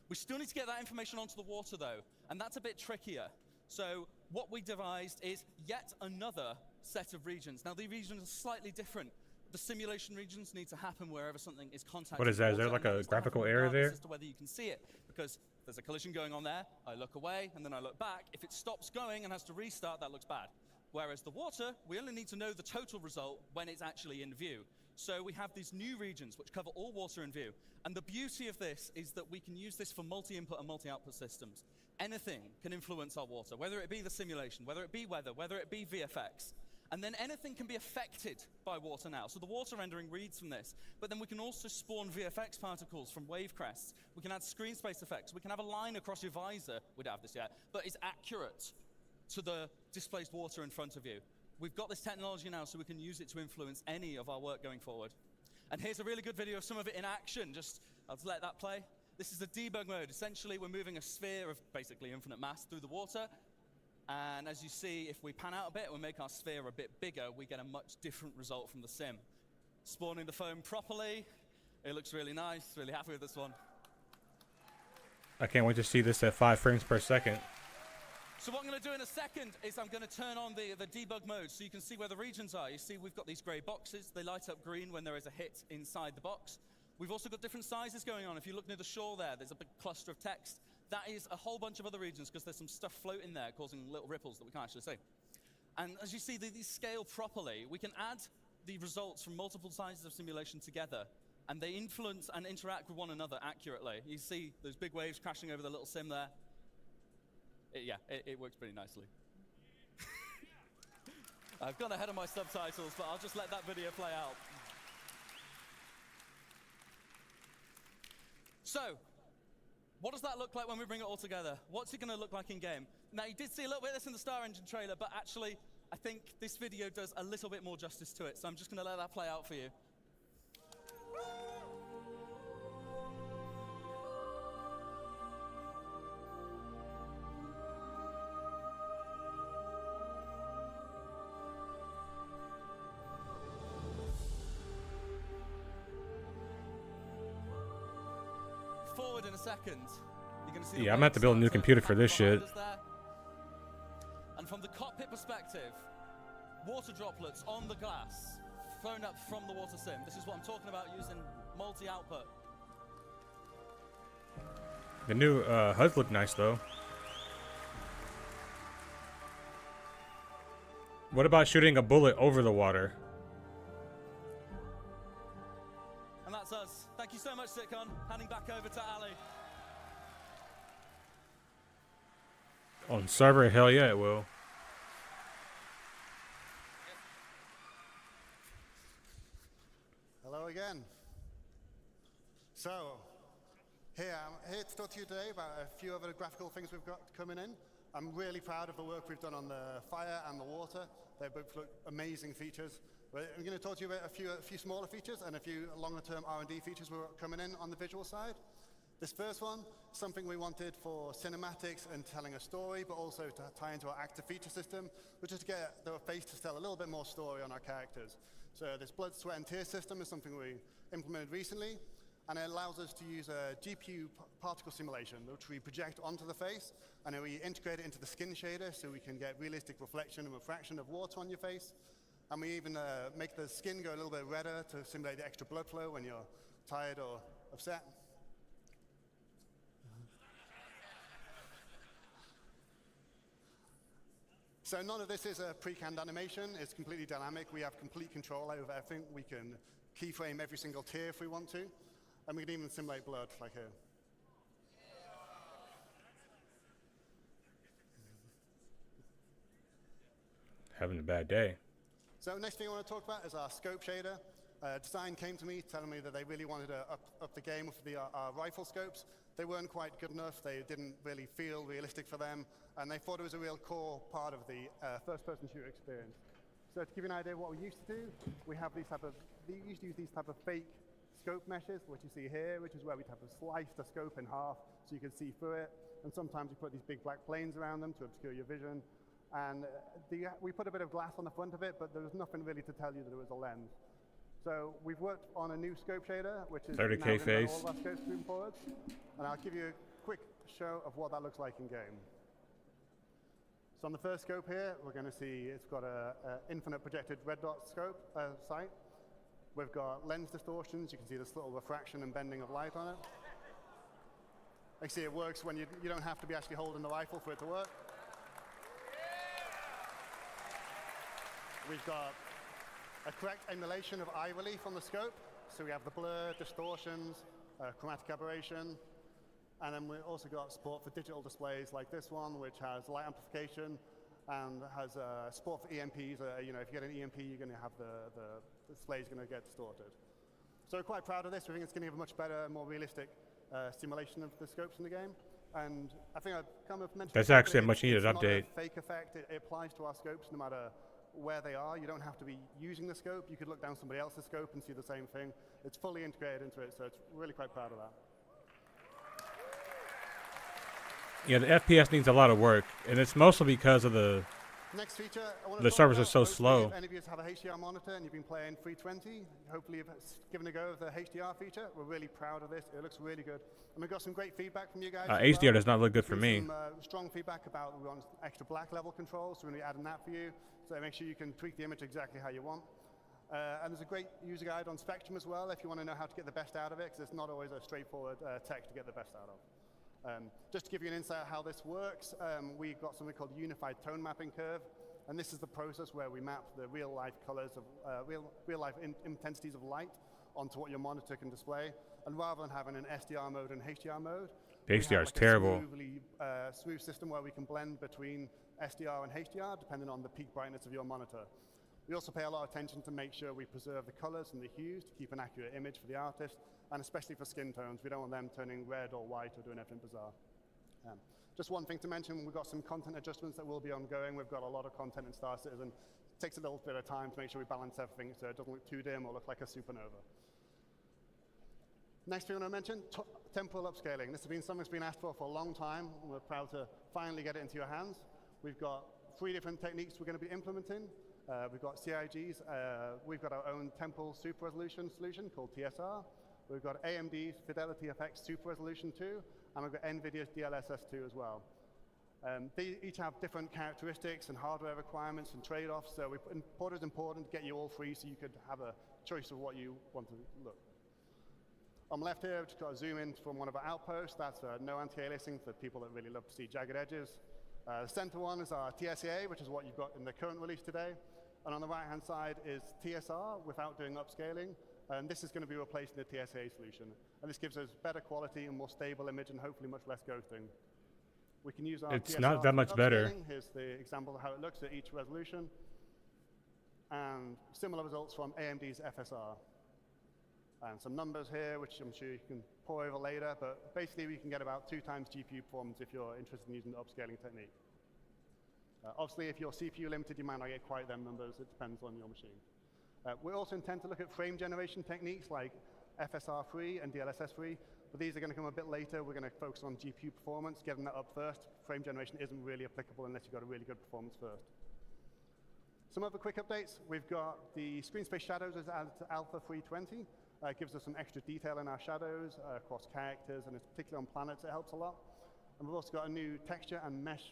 We still need to get that information onto the water, though, and that's a bit trickier. So what we devised is yet another set of regions. Now, the regions are slightly different. The simulation regions need to happen wherever something is contacting. What is that? Is there like a graphical error there? As to whether you can see it, because there's a collision going on there. I look away and then I look back. If it stops going and has to restart, that looks bad. Whereas the water, we only need to know the total result when it's actually in view. So we have these new regions which cover all water in view. And the beauty of this is that we can use this for multi-input and multi-output systems. Anything can influence our water, whether it be the simulation, whether it be weather, whether it be VFX. And then anything can be affected by water now. So the water rendering reads from this, but then we can also spawn VFX particles from wave crests. We can add screen space effects. We can have a line across your visor. We don't have this yet, but it's accurate to the displaced water in front of you. We've got this technology now, so we can use it to influence any of our work going forward. And here's a really good video of some of it in action. I'll just let that play. This is the debug mode. Essentially, we're moving a sphere of basically infinite mass through the water. And as you see, if we pan out a bit, we make our sphere a bit bigger, we get a much different result from the sim. Spawning the foam properly. It looks really nice. Really happy with this one. I can't wait to see this at 5 frames per second. So what I'm going to do in a second is I'm going to turn on the debug mode so you can see where the regions are. You see we've got these grey boxes. They light up green when there is a hit inside the box. We've also got different sizes going on. If you look near the shore there's a big cluster of text. That is a whole bunch of other regions because there's some stuff floating there causing little ripples that we can't actually see. And as you see, these scale properly. We can add the results from multiple sizes of simulation together, and they influence and interact with one another accurately. You see those big waves crashing over the little sim there. It works pretty nicely. I've gone ahead of my subtitles, but I'll just let that video play out. So, what does that look like when we bring it all together? What's it going to look like in game? Now, you did see a little bit of this in the Star Engine trailer, but actually, I think this video does a little bit more justice to it, so I'm just going to let that play out for you. Forward in a second. You're going to see I'm going to have to build a new computer for this shit. And from the cockpit perspective, water droplets on the glass thrown up from the water sim. This is what I'm talking about using multi-output. The new HUDs look nice though. What about shooting a bullet over the water? And that's us. so much, Citizencon. Handing back over to Ali. On server, hell yeah, it will. Hello again. So, I'm here to talk to you today about a few other graphical things we've got coming in. I'm really proud of the work we've done on the fire and the water. They both look amazing features. But I'm going to talk to you about a few smaller features and a few longer-term R&D features we're coming in on the visual side. This first one, something we wanted for cinematics and telling a story, but also to tie into our active feature system, which is to get the face to tell a little bit more story on our characters. So this blood, sweat, and tears system is something we implemented recently, and it allows us to use a GPU particle simulation, which we project onto the face, and then we integrate it into the skin shader so we can get realistic reflection and refraction of water on your face. And we even make the skin go a little bit redder to simulate the extra blood flow when you're tired or upset. So none of this is a pre-canned animation. It's completely dynamic. We have complete control over everything. We can keyframe every single tear if we want to. And we can even simulate blood, like here. Having a bad day. So next thing I want to talk about is our scope shader. Design came to me telling me that they really wanted to up the game with the rifle scopes. They weren't quite good enough. They didn't really feel realistic for them. And they thought it was a real core part of the first-person shooter experience. So to give you an idea of what we used to do, we used to use these type of fake scope meshes, which you see here, which is where we'd have to slice the scope in half so you could see through it. And sometimes we put these big black planes around them to obscure your vision. And we put a bit of glass on the front of it, but there was nothing really to tell you that it was a lens. So we've worked on a new scope shader, which is 30K face. All of our scopes moving forward. And I'll give you a quick show of what that looks like in game. So on the first scope here, we're going to see it's got a infinite projected red dot scope sight. We've got lens distortions. You can see this little refraction and bending of light on it. You see it works when you don't have to be actually holding the rifle for it to work. We've got a correct emulation of eye relief on the scope. So we have the blur, distortions, chromatic aberration. And then we've also got support for digital displays like this one, which has light amplification and has support for EMPs. If you get an EMP, you're going to have the display is going to get distorted. So we're quite proud of this. We think it's going to give a much better, more realistic simulation of the scopes in the game. And I think I've kind of mentioned that's actually a much needed update. It's not a fake effect. It applies to our scopes no matter where they are. You don't have to be using the scope. You could look down somebody else's scope and see the same thing. It's fully integrated into it, so it's really quite proud of that. Yeah, the FPS needs a lot of work, and it's mostly because of the next feature. The servers are so slow. If any of you have a HDR monitor and you've been playing 320, hopefully you've given a go of the HDR feature. We're really proud of this. It looks really good. And we've got some great feedback from you guys. HDR does not look good for me. Some strong feedback about we want extra black level controls, so we're going to be adding that for you. So make sure you can tweak the image exactly how you want. And there's a great user guide on Spectrum as well if you want to know how to get the best out of it, because it's not always a straightforward tech to get the best out of. Just to give you an insight how this works, we've got something called Unified Tone Mapping Curve. And this is the process where we map the real-life colors of real-life intensities of light onto what your monitor can display. And rather than having an SDR mode and HDR mode, HDR is terrible. Smooth system where we can blend between SDR and HDR depending on the peak brightness of your monitor. We also pay a lot of attention to make sure we preserve the colors and the hues to keep an accurate image for the artist, and especially for skin tones. We don't want them turning red or white or doing everything bizarre. Just one thing to mention, we've got some content adjustments that will be ongoing. We've got a lot of content in Star Citizen. It takes a little bit of time to make sure we balance everything so it doesn't look too dim or look like a supernova. Next thing I want to mention, temporal upscaling. This has been something that's been asked for a long time, and we're proud to finally get it into your hands. We've got 3 different techniques we're going to be implementing. We've got CIGs. We've got our own temporal super resolution solution called TSR. We've got AMD's Fidelity FX Super Resolution 2, and we've got NVIDIA's DLSS 2 as well. They each have different characteristics and hardware requirements and trade-offs, so it's important to get you all 3 so you could have a choice of what you want to look. On the left here, we've just got a zoom in from one of our outposts. That's no anti-aliasing for people that really love to see jagged edges. The center one is our TSA, which is what you've got in the current release today. And on the right-hand side is TSR without doing upscaling. And this is going to be replacing the TSA solution. And this gives us better quality and more stable image and hopefully much less ghosting. We can use our It's PSR not that much better. upscaling. Here's the example of how it looks at each resolution. And similar results from AMD's FSR. And some numbers here, which I'm sure you can pour over later, but basically we can get about 2 times GPU performance if you're interested in using the upscaling technique. Obviously, if you're CPU limited, you might not get quite them numbers. It depends on your machine. We also intend to look at frame generation techniques like FSR-free and DLSS-free, but these are going to come a bit later. We're going to focus on GPU performance, getting that up first. Frame generation isn't really applicable unless you've got a really good performance first. Some other quick updates. We've got the screen space shadows as added to Alpha 320. It gives us some extra detail in our shadows across characters, and it's particularly on planets, it helps a lot. And we've also got a new texture and mesh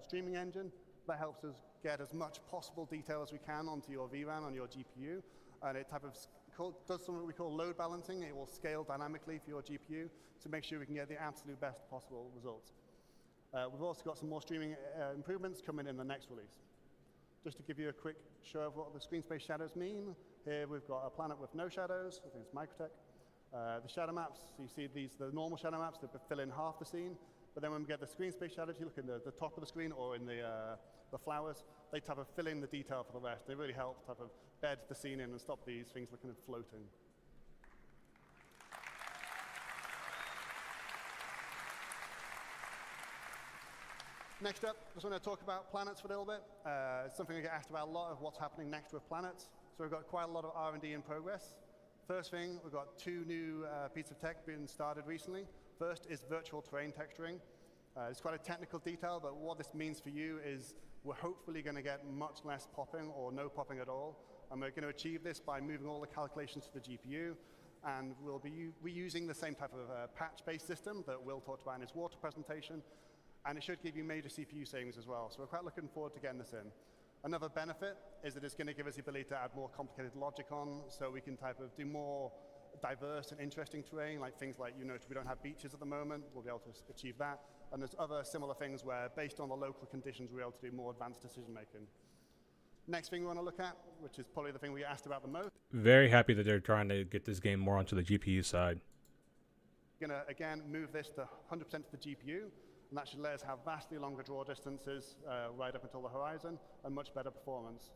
streaming engine that helps us get as much possible detail as we can onto your VRAM on your GPU. And it does something we call load balancing. It will scale dynamically for your GPU to make sure we can get the absolute best possible results. We've also got some more streaming improvements coming in the next release. Just to give you a quick show of what the screen space shadows mean, here we've got a planet with no shadows. I think it's Microtech. The shadow maps, so you see the normal shadow maps that fill in half the scene. But then when we get the screen space shadows, you look in the top of the screen or in the flowers, they type of fill in the detail for the rest. They really help type of bed the scene in and stop these things looking floating. Next up, just want to talk about planets for a little bit. It's something I get asked about a lot of what's happening next with planets. So we've got quite a lot of R&D in progress. First thing, we've got 2 new pieces of tech being started recently. First is virtual terrain texturing. It's quite a technical detail, but what this means for you is we're hopefully going to get much less popping or no popping at all. And we're going to achieve this by moving all the calculations to the GPU. And we'll be reusing the same type of patch-based system that Will talked about in his water presentation. And it should give you major CPU savings as well. So we're quite looking forward to getting this in. Another benefit is that it's going to give us the ability to add more complicated logic on, so we can type of do more diverse and interesting terrain, like things like, we don't have beaches at the moment. We'll be able to achieve that. And there's other similar things where, based on the local conditions, we're able to do more advanced decision making. Next thing we want to look at, which is probably the thing we asked about the most. Very happy that they're trying to get this game more onto the GPU side. We're going to, again, move this to 100% to the GPU. And that should let us have vastly longer draw distances right up until the horizon and much better performance.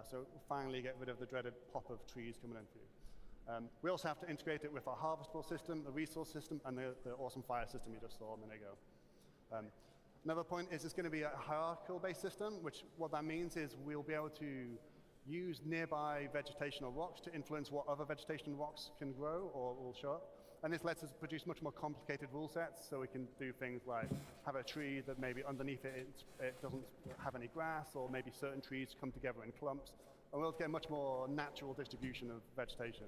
So we'll finally get rid of the dreaded pop of trees coming in for you. We also have to integrate it with our harvestable system, the resource system, and the awesome fire system you just saw a minute ago. Another point is it's going to be a hierarchical-based system, which what that means is we'll be able to use nearby vegetation or rocks to influence what other vegetation rocks can grow or will show up. And this lets us produce much more complicated rule sets, so we can do things like have a tree that maybe underneath it doesn't have any grass, or maybe certain trees come together in clumps. And we'll get a much more natural distribution of vegetation.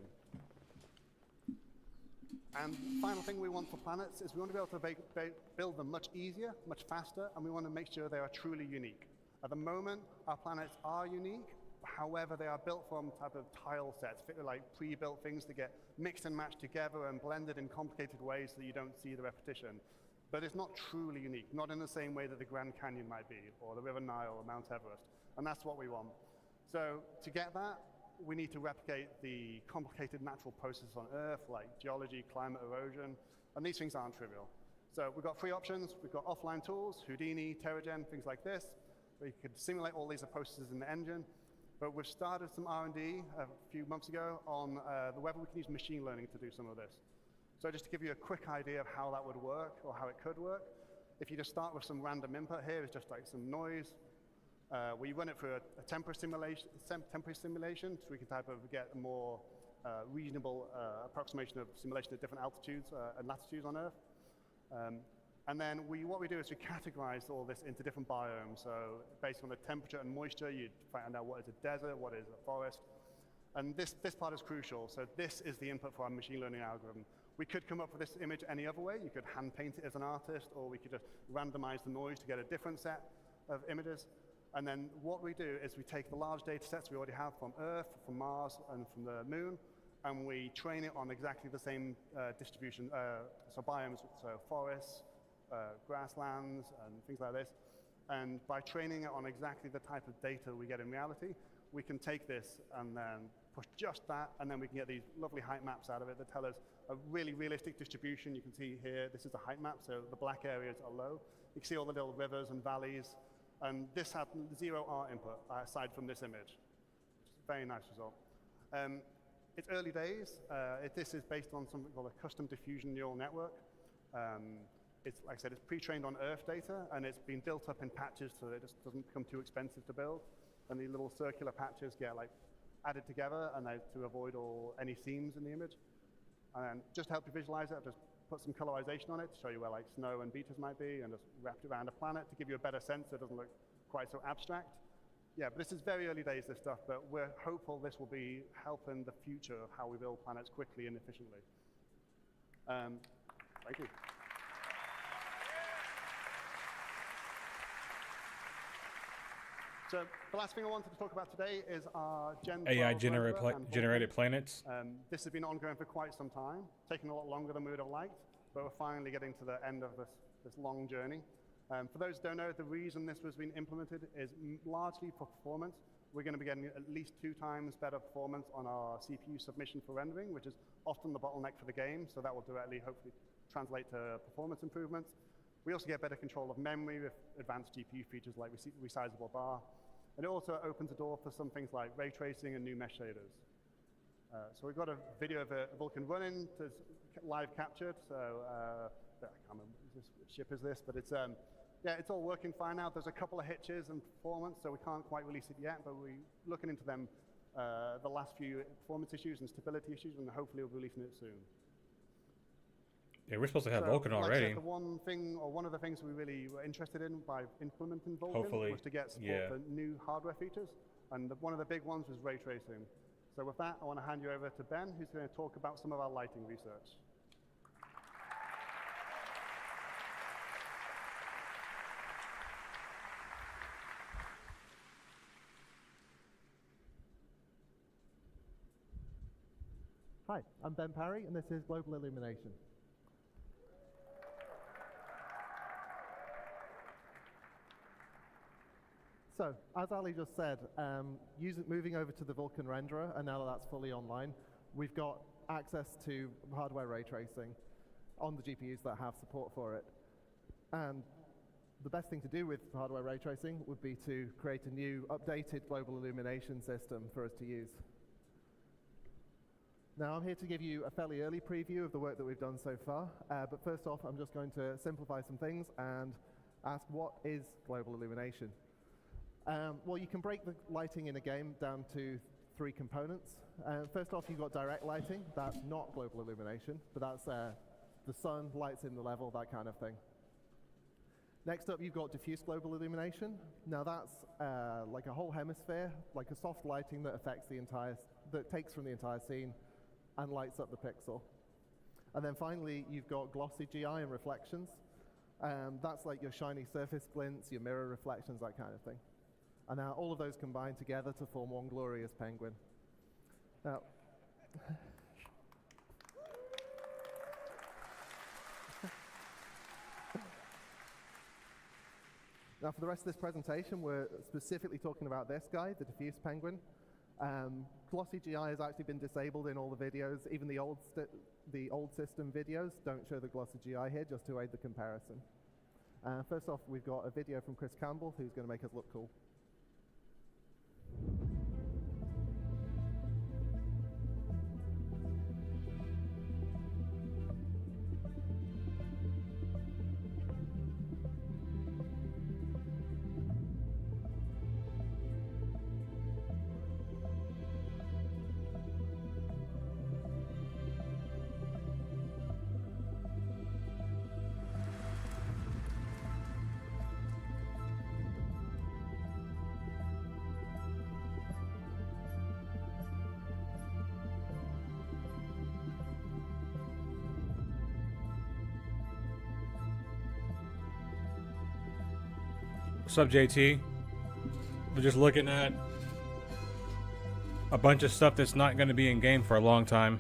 And the final thing we want for planets is we want to be able to build them much easier, much faster, and we want to make sure they are truly unique. At the moment, our planets are unique. However, they are built from type of tile sets, like pre-built things that get mixed and matched together and blended in complicated ways so you don't see the repetition. But it's not truly unique, not in the same way that the Grand Canyon might be, or the River Nile, or Mount Everest. And that's what we want. So to get that, we need to replicate the complicated natural processes on Earth, like geology, climate, erosion, and these things aren't trivial. So we've got 3 options. We've got offline tools, Houdini, TerraGen, things like this, where you could simulate all these processes in the engine. But we've started some R&D a few months ago on whether we can use machine learning to do some of this. So just to give you a quick idea of how that would work, or how it could work, if you just start with some random input here, it's just like some noise. We run it through a temporary simulation, so we can type of get a more reasonable approximation of simulation at different altitudes and latitudes on Earth. And then what we do is we categorize all this into different biomes. So based on the temperature and moisture, you find out what is a desert, what is a forest. And this part is crucial. So this is the input for our machine learning algorithm. We could come up with this image any other way. You could hand paint it as an artist, or we could just randomize the noise to get a different set of images. And then what we do is we take the large data sets we already have from Earth, from Mars, and from the Moon, and we train it on exactly the same distribution, so biomes, so forests, grasslands, and things like this. And by training it on exactly the type of data we get in reality, we can take this and then push just that, and then we can get these lovely height maps out of it that tell us a really realistic distribution. You can see here, this is a height map, so the black areas are low. You can see all the little rivers and valleys, and this had 0 art input aside from this image. Very nice result. It's early days. This is based on something called a custom diffusion neural network. It's, like I said, it's pre-trained on Earth data, and it's been built up in patches so that it just doesn't become too expensive to build. And the little circular patches get like added together, and to avoid any seams in the image. And just to help you visualize it, I've just put some colorization on it to show you where like snow and beaches might be, and just wrapped it around a planet to give you a better sense so it doesn't look quite so abstract. Yeah, but this is very early days, this stuff, but we're hopeful this will be helping the future of how we build planets quickly and efficiently. Thank you. So the last thing I wanted to talk about today is our Gen AI 12 generated planets. This has been ongoing for quite some time, taking a lot longer than we would have liked, but we're finally getting to the end of this long journey. For those who don't know, the reason this was being implemented is largely for performance. We're going to be getting at least 2 times better performance on our CPU submission for rendering, which is often the bottleneck for the game, so that will directly, hopefully, translate to performance improvements. We also get better control of memory with advanced GPU features like resizable bar. And it also opens the door for some things like ray tracing and new mesh shaders. So we've got a video of a Vulkan running, that's live captured. So I can't remember which ship is this, but it's yeah, it's all working fine now. There's a couple of hitches in performance, so we can't quite release it yet, but we're looking into them, the last few performance issues and stability issues, and hopefully we'll be releasing it soon. Yeah, we're supposed to have Vulkan already. Like I said, the one thing, or one of the things we really were interested in by implementing Vulkan was to get support for new hardware features, and one of the big ones was ray tracing. So with that, I want to hand you over to Ben, who's going to talk about some of our lighting research. Hi, I'm Ben Parry, and this is Global Illumination. So, as Ali just said, moving over to the Vulkan renderer, and now that that's fully online, we've got access to hardware ray tracing on the GPUs that have support for it. And the best thing to do with hardware ray tracing would be to create a new, updated global illumination system for us to use. Now, I'm here to give you a fairly early preview of the work that we've done so far, but first off, I'm just going to simplify some things and ask, what is global illumination? Well, you can break the lighting in a game down to 3 components. First off, you've got direct lighting. That's not global illumination, but that's the sun, lights in the level, that kind of thing. Next up, you've got diffuse global illumination. Now that's like a whole hemisphere, like a soft lighting that affects the entire, that takes from the entire scene and lights up the pixel. And then finally, you've got glossy GI and reflections. That's like your shiny surface glints, your mirror reflections, that kind of thing. And now all of those combine together to form one glorious penguin. Now, now for the rest of this presentation, we're specifically talking about this guy, the diffuse penguin. Glossy GI has actually been disabled in all the videos. Even the old system videos don't show the glossy GI here, just to aid the comparison. First off, we've got a video from Chris Campbell, who's going to make us look cool. What's up, JT? We're just looking at a bunch of stuff that's not going to be in game for a long time.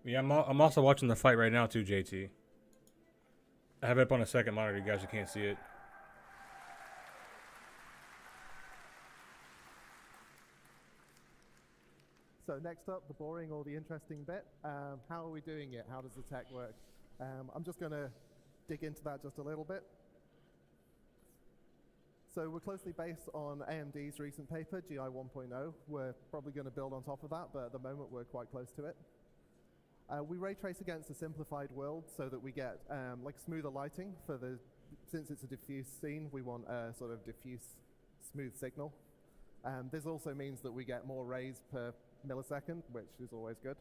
Yeah, I'm also watching the fight right now too, JT. I have it up on a second monitor, you guys. You can't see it. So next up, the boring or the interesting bit. How are we doing it? How does the tech work? I'm just going to dig into that just a little bit. So we're closely based on AMD's recent paper, GI 1.0. We're probably going to build on top of that, but at the moment we're quite close to it. We ray trace against a simplified world so that we get like smoother lighting for the, since it's a diffuse scene, we want a sort of diffuse, smooth signal. This also means that we get more rays per millisecond, which is always good.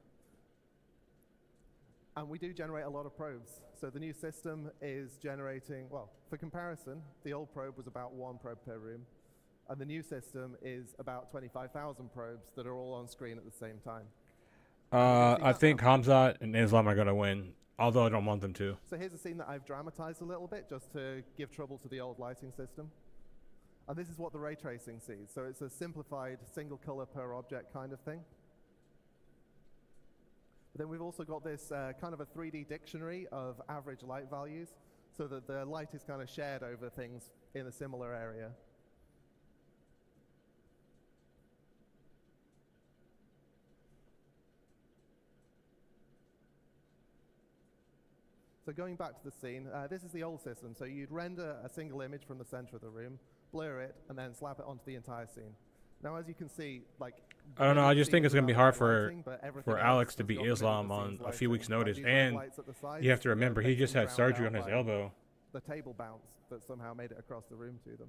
And we do generate a lot of probes. So the new system is generating, well, for comparison, the old probe was about 1 probe per room. And the new system is about 25,000 probes that are all on screen at the same time. I think Hamzat and Islam are going to win, although I don't want them to. So here's a scene that I've dramatized a little bit just to give trouble to the old lighting system. And this is what the ray tracing sees. So it's a simplified single color per object kind of thing. But then we've also got this kind of a 3D dictionary of average light values so that the light is kind of shared over things in a similar area. So going back to the scene, this is the old system. So you'd render a single image from the center of the room, blur it, and then slap it onto the entire scene. Now, as you can see, like... I don't know, I just think it's going to be hard for Alex to beat Islam on a few weeks' notice. And you have to remember, he just had surgery on his elbow. The table bounce that somehow made it across the room to them.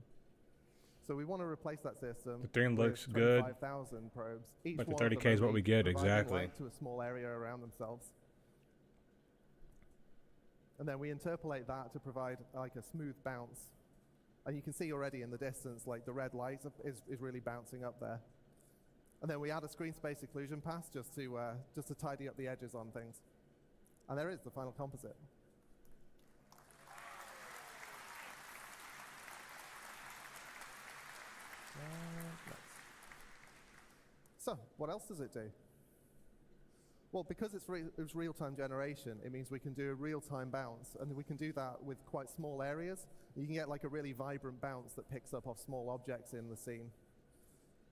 So we want to replace that system. The thing looks good, 25,000 probes. Each but the one of 30K them is what we get, exactly. Light to a small area around themselves. And then we interpolate that to provide like a smooth bounce. And you can see already in the distance, like the red light is really bouncing up there. And then we add a screen space occlusion pass just to tidy up the edges on things. And there is the final composite. So, what else does it do? Well, because it's real-time generation, it means we can do a real-time bounce, and we can do that with quite small areas. You can get like a really vibrant bounce that picks up off small objects in the scene.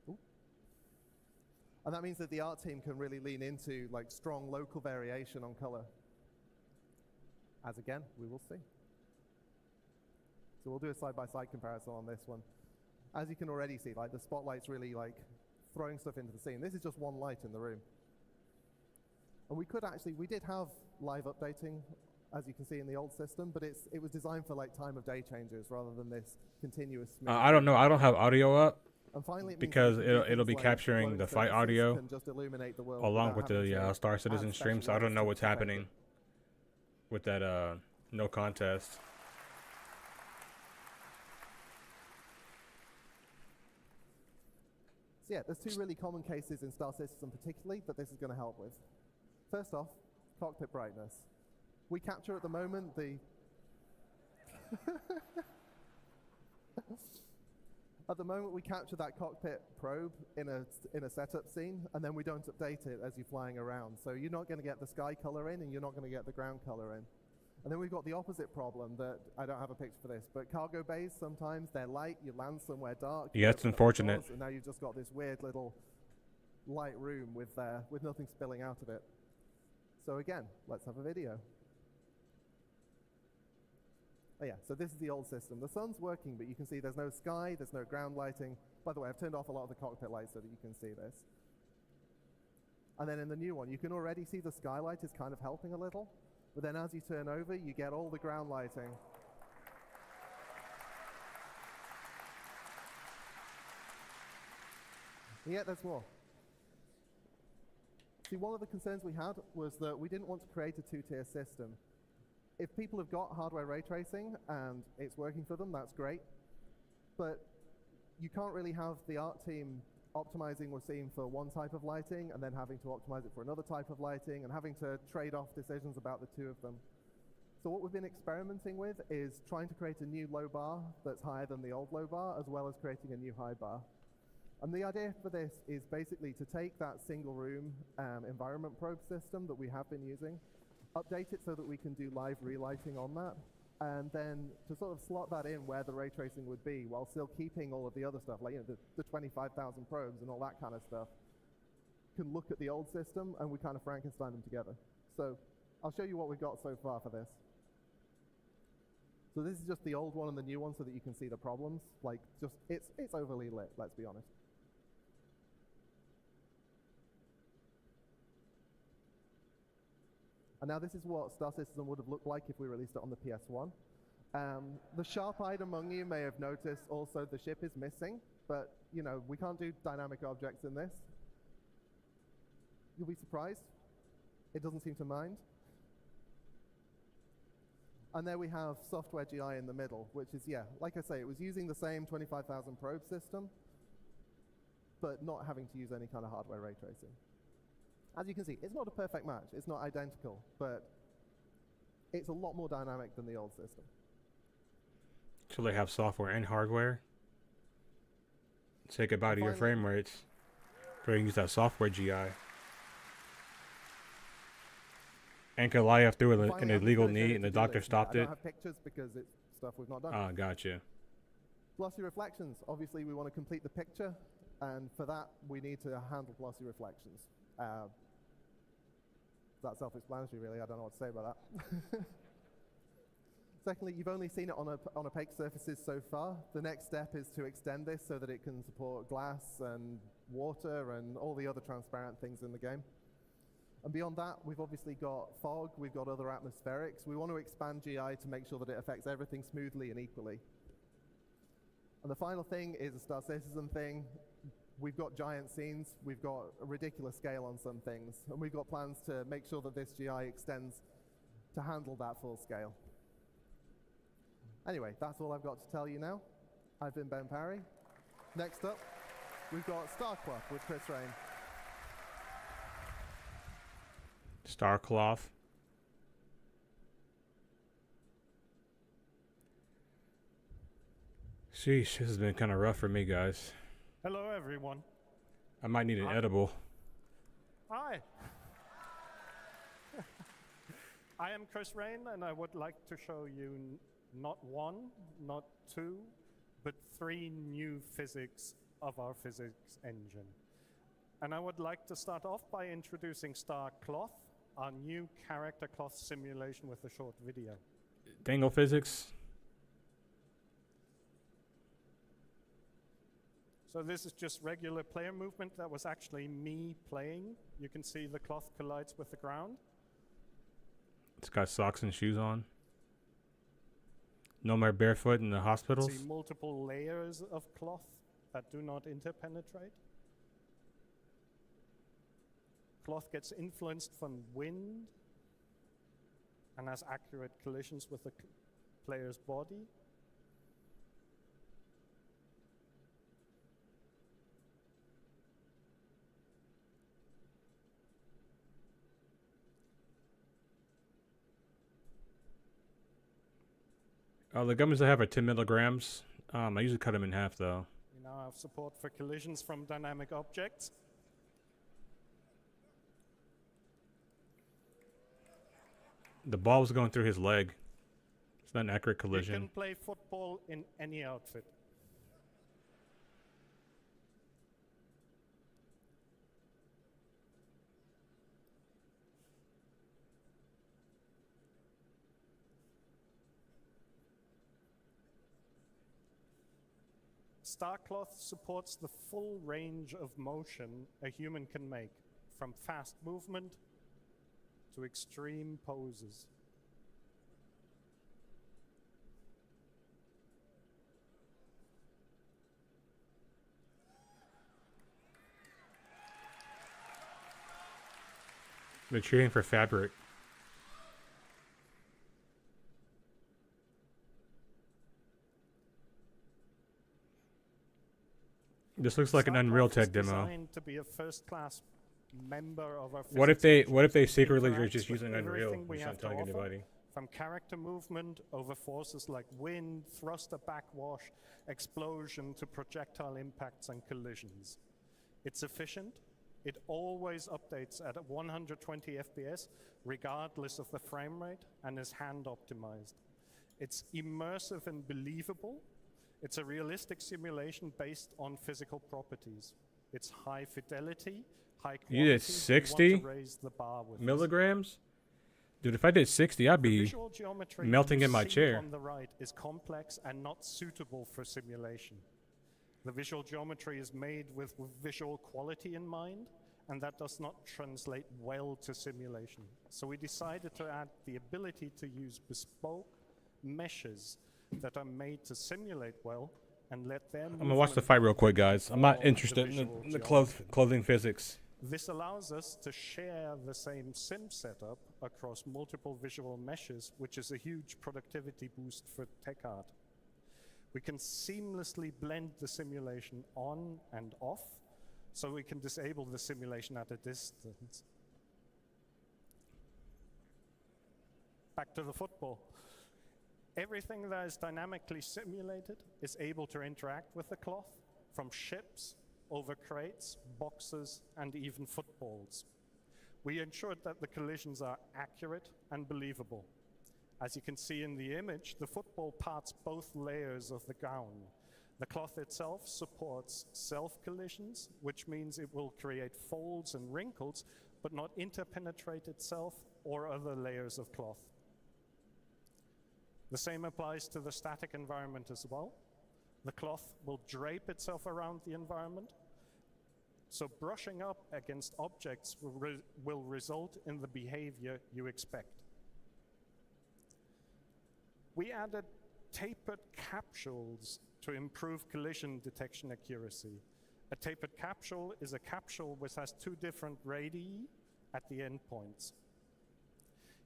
Ooh. And that means that the art team can really lean into like strong local variation on color. As again, we will see. So we'll do a side-by-side comparison on this one. As you can already see, like the spotlight's really like throwing stuff into the scene. This is just one light in the room. And we did have live updating, as you can see in the old system, but it was designed for like time of day changes rather than this continuous. I don't know. I don't have audio up and finally, because it'll be capturing the fight audio along with the Star Citizen stream. So I don't know what's happening with that no contest. So yeah, there's two really common cases in Star Citizen particularly that this is going to help with. First off, cockpit brightness. We capture at the moment the... At the moment we capture that cockpit probe in a setup scene, and then we don't update it as you're flying around. So you're not going to get the sky color in, and you're not going to get the ground color in. And then we've got the opposite problem that I don't have a picture for this, but cargo bays, sometimes they're light, you land somewhere dark. Yeah, it's unfortunate. And now you've just got this weird little light room with nothing spilling out of it. So again, let's have a video. Oh yeah, so this is the old system. The sun's working, but you can see there's no sky, there's no ground lighting. By the way, I've turned off a lot of the cockpit lights so that you can see this. And then in the new one, you can already see the skylight is kind of helping a little, but then as you turn over, you get all the ground lighting. And yet there's more. See, one of the concerns we had was that we didn't want to create a two-tier system. If people have got hardware ray tracing and it's working for them, that's great. But you can't really have the art team optimizing we're seeing for one type of lighting and then having to optimize it for another type of lighting and having to trade off decisions about the two of them. So what we've been experimenting with is trying to create a new low bar that's higher than the old low bar, as well as creating a new high bar. And the idea for this is basically to take that single room environment probe system that we have been using, update it so that we can do live relighting on that, and then to sort of slot that in where the ray tracing would be while still keeping all of the other stuff, like the 25,000 probes and all that kind of stuff, can look at the old system and we kind of Frankenstein them together. So I'll show you what we've got so far for this. So this is just the old one and the new one so that you can see the problems. Like, just, it's overly lit, let's be honest. And now this is what Star Citizen would have looked like if we released it on the PS1. The sharp-eyed among you may have noticed also the ship is missing, but you know, we can't do dynamic objects in this. You'll be surprised. It doesn't seem to mind. And there we have software GI in the middle, which is, yeah, like I say, it was using the same 25,000 probe system, but not having to use any kind of hardware ray tracing. As you can see, it's not a perfect match. It's not identical, but it's a lot more dynamic than the old system. So they have software and hardware? Say goodbye to your frame rates. So you can use that software GI. And Goliath threw an illegal knee and the doctor stopped it. I don't have pictures because it's stuff we've not done. Ah, gotcha. Glossy reflections. Obviously, we want to complete the picture, and for that, we need to handle glossy reflections. That's self-explanatory, really. I don't know what to say about that. Secondly, you've only seen it on opaque surfaces so far. The next step is to extend this so that it can support glass and water and all the other transparent things in the game. And beyond that, we've obviously got fog, we've got other atmospherics. We want to expand GI to make sure that it affects everything smoothly and equally. And the final thing is a Star Citizen thing. We've got giant scenes, we've got a ridiculous scale on some things, and we've got plans to make sure that this GI extends to handle that full scale. Anyway, that's all I've got to tell you now. I've been Ben Parry. Next up, we've got StarCloth with Chris Rain. StarCloth. Sheesh, this has been kind of rough for me, guys. Hello, everyone. I might need an edible. Hi. I am Chris Rain, and I would like to show you not one, not two, but 3 new physics of our physics engine. And I would like to start off by introducing StarCloth, our new character cloth simulation with a short video. Dangle physics. So this is just regular player movement. That was actually me playing. You can see the cloth collides with the ground. It's got socks and shoes on. No more barefoot in the hospitals. See multiple layers of cloth that do not interpenetrate. Cloth gets influenced from wind and has accurate collisions with the player's body. The gummies I have are 10 milligrams. I usually cut them in half, though. We now have support for collisions from dynamic objects. The ball was going through his leg. It's not an accurate collision. You can play football in any outfit. StarCloth supports the full range of motion a human can make, from fast movement to extreme poses. They're cheering for fabric. This looks like an Unreal Tech demo. To be a first-class member of our What if they secretly are just using Unreal? Just don't tell anybody. from character movement over forces like wind, thruster backwash, explosion, to projectile impacts and collisions. It's efficient. It always updates at 120 FPS, regardless of the frame rate, and is hand optimized. It's immersive and believable. It's a realistic simulation based on physical properties. It's high fidelity, high quality. You did 60 milligrams? Dude, if I did 60, I'd be melting in my chair. On the right is complex and not suitable for simulation. The visual geometry is made with visual quality in mind, and that does not translate well to simulation. So we decided to add the ability to use bespoke meshes that are made to simulate well and let them. I'm gonna watch the fight real quick, guys. I'm not interested in the clothing physics. This allows us to share the same sim setup across multiple visual meshes, which is a huge productivity boost for tech art. We can seamlessly blend the simulation on and off, so we can disable the simulation at a distance. Back to the football. Everything that is dynamically simulated is able to interact with the cloth, from ships, over crates, boxes, and even footballs. We ensured that the collisions are accurate and believable. As you can see in the image, the football parts both layers of the gown. The cloth itself supports self-collisions, which means it will create folds and wrinkles, but not interpenetrate itself or other layers of cloth. The same applies to the static environment as well. The cloth will drape itself around the environment, so brushing up against objects will result in the behavior you expect. We added tapered capsules to improve collision detection accuracy. A tapered capsule is a capsule which has two different radii at the endpoints.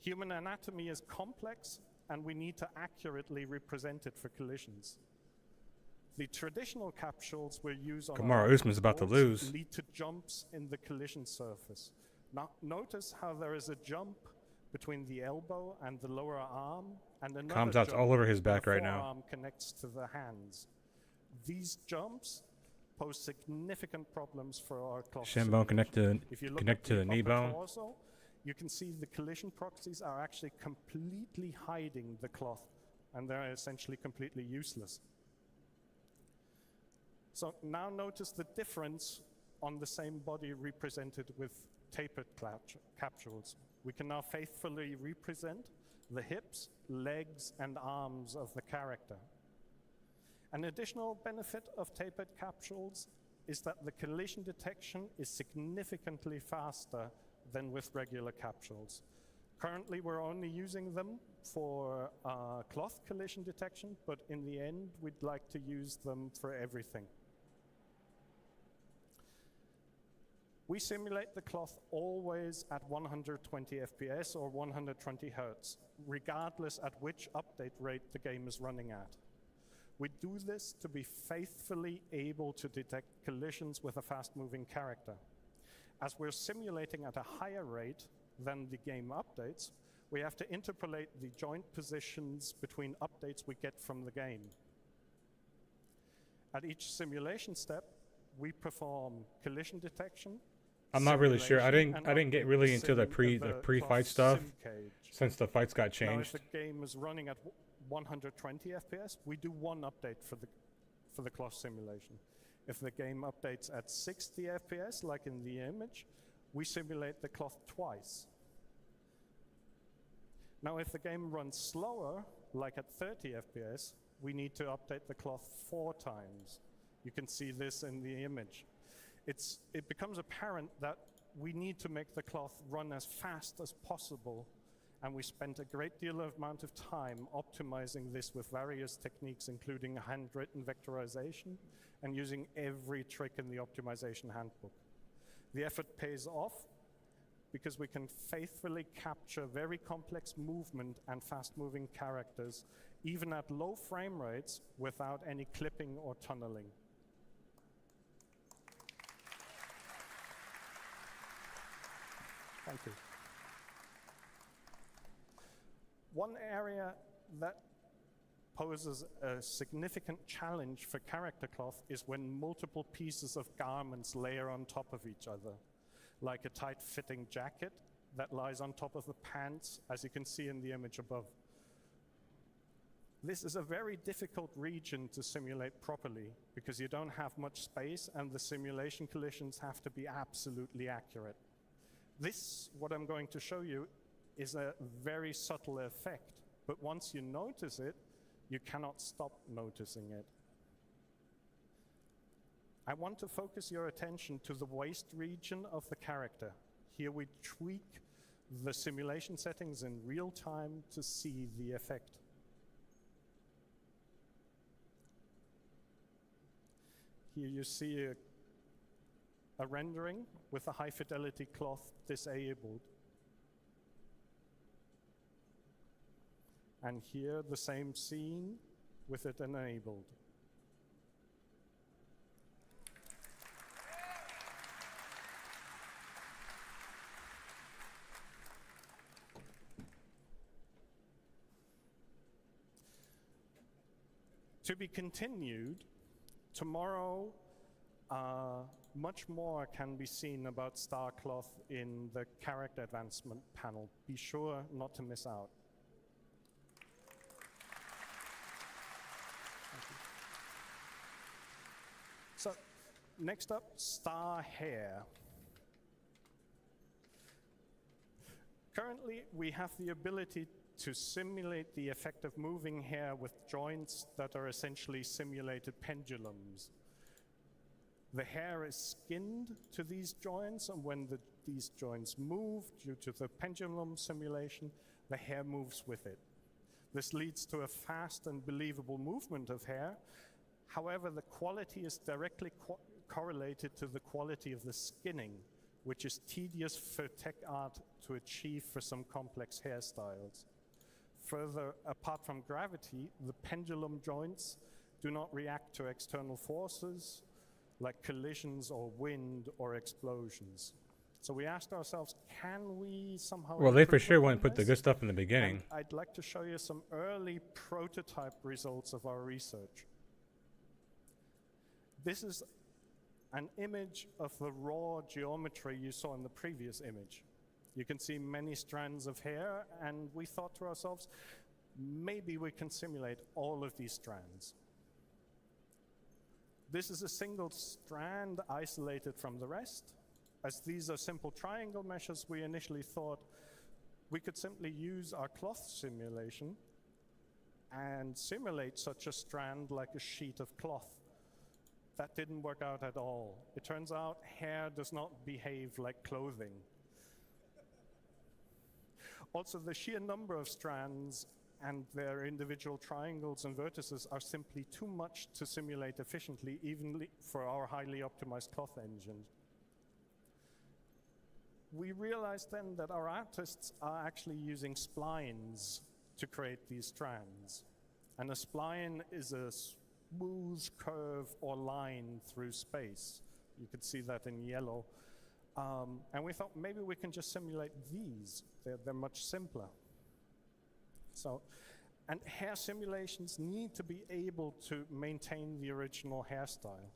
Human anatomy is complex, and we need to accurately represent it for collisions. The traditional capsules we use on Kamaru Usman's about to lose. lead to jumps in the collision surface. Now, notice how there is a jump between the elbow and the lower arm, and another Kamzat's jump all over his where back the right now. forearm connects to the hands. These jumps pose significant problems for our cloth Shin bone simulation. connect If you look to at the knee upper bone. torso, you can see the collision proxies are actually completely hiding the cloth, and they're essentially completely useless. So now notice the difference on the same body represented with tapered capsules. We can now faithfully represent the hips, legs, and arms of the character. An additional benefit of tapered capsules is that the collision detection is significantly faster than with regular capsules. Currently, we're only using them for cloth collision detection, but in the end, we'd like to use them for everything. We simulate the cloth always at 120 FPS or 120 Hertz, regardless at which update rate the game is running at. We do this to be faithfully able to detect collisions with a fast-moving character. As we're simulating at a higher rate than the game updates, we have to interpolate the joint positions between updates we get from the game. At each simulation step, we perform collision detection. I'm not really sure. I didn't get really into the pre-fight stuff since the fights got changed. Now, if the game is running at 120 FPS, we do one update for the cloth simulation. If the game updates at 60 FPS, like in the image, we simulate the cloth twice. Now, if the game runs slower, like at 30 FPS, we need to update the cloth 4 times. You can see this in the image. It becomes apparent that we need to make the cloth run as fast as possible, and we spent a great deal of amount of time optimizing this with various techniques, including handwritten vectorization and using every trick in the optimization handbook. The effort pays off because we can faithfully capture very complex movement and fast-moving characters, even at low frame rates, without any clipping or tunneling. Thank you. One area that poses a significant challenge for character cloth is when multiple pieces of garments layer on top of each other, like a tight-fitting jacket that lies on top of the pants, as you can see in the image above. This is a very difficult region to simulate properly because you don't have much space and the simulation collisions have to be absolutely accurate. This, what I'm going to show you, is a very subtle effect, but once you notice it, you cannot stop noticing it. I want to focus your attention to the waist region of the character. Here we tweak the simulation settings in real time to see the effect. Here you see a rendering with a high fidelity cloth disabled. And here the same scene with it enabled. To be continued, tomorrow much more can be seen about STAR-Cloth in the character advancement panel. Be sure not to miss out. So, next up, Star Hair. Currently, we have the ability to simulate the effect of moving hair with joints that are essentially simulated pendulums. The hair is skinned to these joints, and when these joints move due to the pendulum simulation, the hair moves with it. This leads to a fast and believable movement of hair. However, the quality is directly correlated to the quality of the skinning, which is tedious for tech art to achieve for some complex hairstyles. Further, apart from gravity, the pendulum joints do not react to external forces like collisions or wind or explosions. So we asked ourselves, can we somehow... Well, they for sure wouldn't put the good stuff in the beginning. And I'd like to show you some early prototype results of our research. This is an image of the raw geometry you saw in the previous image. You can see many strands of hair, and we thought to ourselves, maybe we can simulate all of these strands. This is a single strand isolated from the rest. As these are simple triangle meshes, we initially thought we could simply use our cloth simulation and simulate such a strand like a sheet of cloth. That didn't work out at all. It turns out hair does not behave like clothing. Also, the sheer number of strands and their individual triangles and vertices are simply too much to simulate efficiently, even for our highly optimized cloth engine. We realized then that our artists are actually using splines to create these strands. And a spline is a smooth curve or line through space. You could see that in yellow. And we thought maybe we can just simulate these. They're much simpler. So, and hair simulations need to be able to maintain the original hairstyle.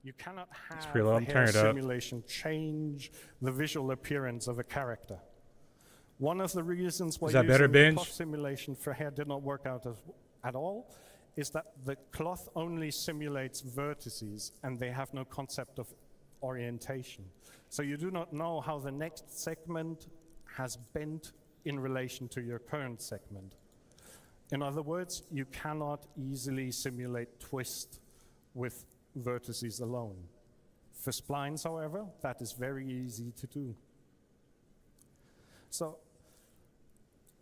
You cannot have the hair simulation change the visual appearance of a character. One of the reasons why using the cloth simulation for hair did not work out at all is that the cloth only simulates vertices and they have no concept of orientation. So you do not know how the next segment has bent in relation to your current segment. In other words, you cannot easily simulate twist with vertices alone. For splines, however, that is very easy to do. So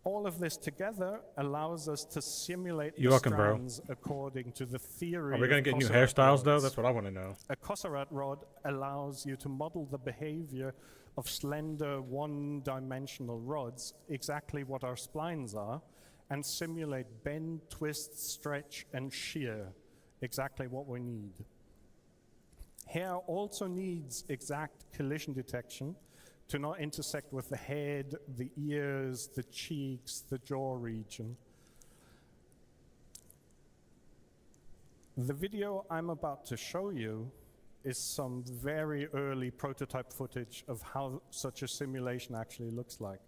all of this together allows us to simulate the strands according to the theory. Are we going to get new hairstyles, though? That's what I want to know. A Cosserat rod allows you to model the behavior of slender one-dimensional rods, exactly what our splines are, and simulate bend, twist, stretch, and shear, exactly what we need. Hair also needs exact collision detection to not intersect with the head, the ears, the cheeks, the jaw region. The video I'm about to show you is some very early prototype footage of how such a simulation actually looks like.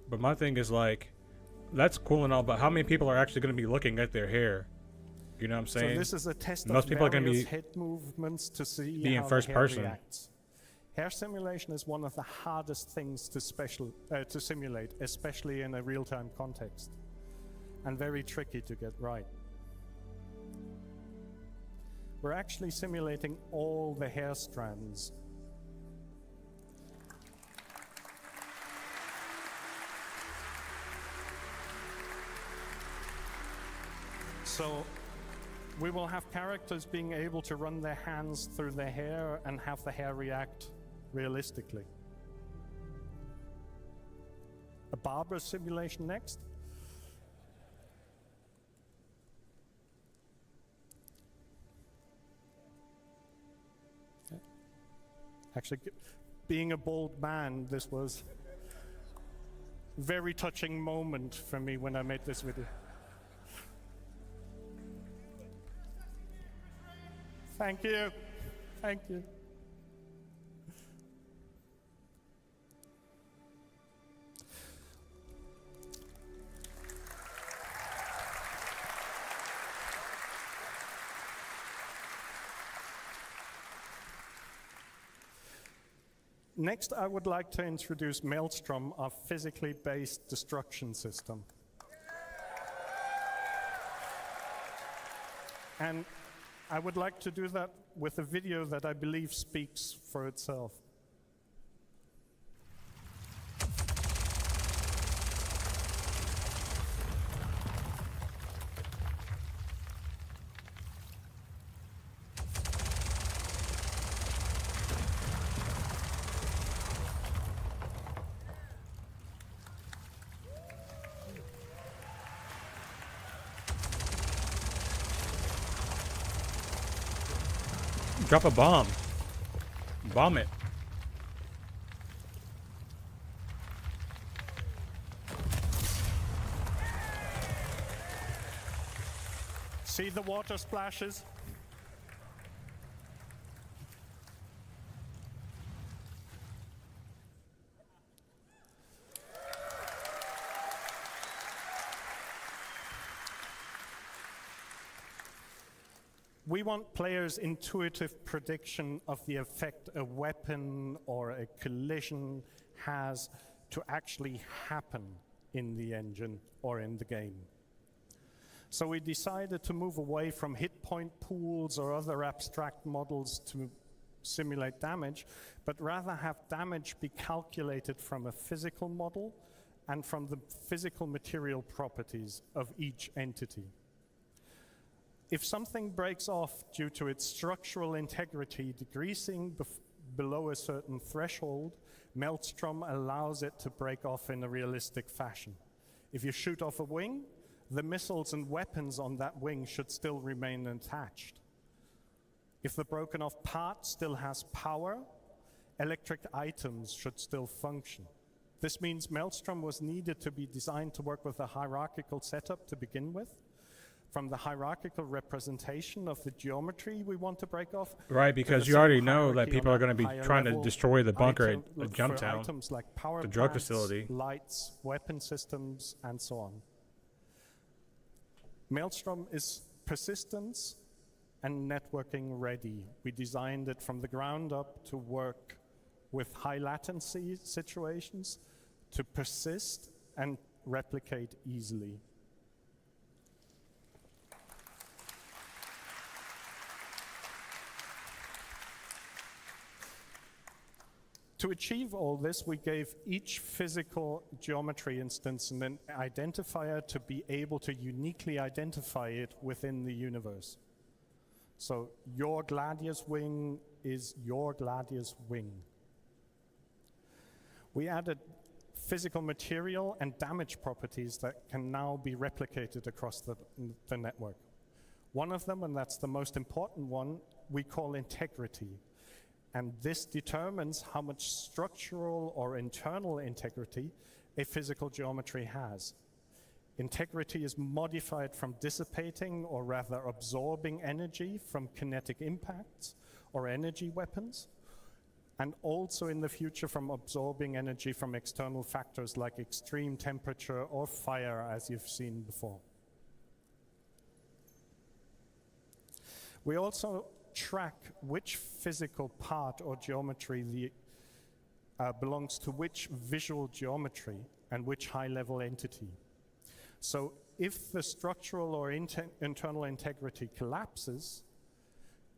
But my thing is like, that's cool and all, but how many people are actually going to be looking at their hair? You know what I'm saying? So this is a test Most of people are going to various be head movements to see being how first the hair person. reacts. Hair simulation is one of the hardest things to simulate, especially in a real-time context, and very tricky to get right. We're actually simulating all the hair strands. So we will have characters being able to run their hands through their hair and have the hair react realistically. A barber simulation next. Actually, being a bald man, this was a very touching moment for me when I made this video. Thank you. Thank you. Next, I would like to introduce Maelstrom, our physically based destruction system. And I would like to do that with a video that I believe speaks for itself. Drop a bomb. Bomb it. See the water splashes? We want players' intuitive prediction of the effect a weapon or a collision has to actually happen in the engine or in the game. So we decided to move away from hit point pools or other abstract models to simulate damage, but rather have damage be calculated from a physical model and from the physical material properties of each entity. If something breaks off due to its structural integrity decreasing below a certain threshold, Maelstrom allows it to break off in a realistic fashion. If you shoot off a wing, the missiles and weapons on that wing should still remain attached. If the broken off part still has power, electric items should still function. This means Maelstrom was needed to be designed to work with a hierarchical setup to begin with. From the hierarchical representation of the geometry we want to break off. Right, because you already know that people are going to be trying to destroy the bunker at Jumptown, items like power the drug plants, facility. Lights, weapon systems, and so on. Maelstrom is persistence and networking ready. We designed it from the ground up to work with high latency situations, to persist and replicate easily. To achieve all this, we gave each physical geometry instance an identifier to be able to uniquely identify it within the universe. So your Gladius wing is your Gladius wing. We added physical material and damage properties that can now be replicated across the network. One of them, and that's the most important one, we call integrity. And this determines how much structural or internal integrity a physical geometry has. Integrity is modified from dissipating, or rather absorbing, energy from kinetic impacts or energy weapons, and also in the future from absorbing energy from external factors like extreme temperature or fire, as you've seen before. We also track which physical part or geometry belongs to which visual geometry and which high-level entity. So if the structural or internal integrity collapses,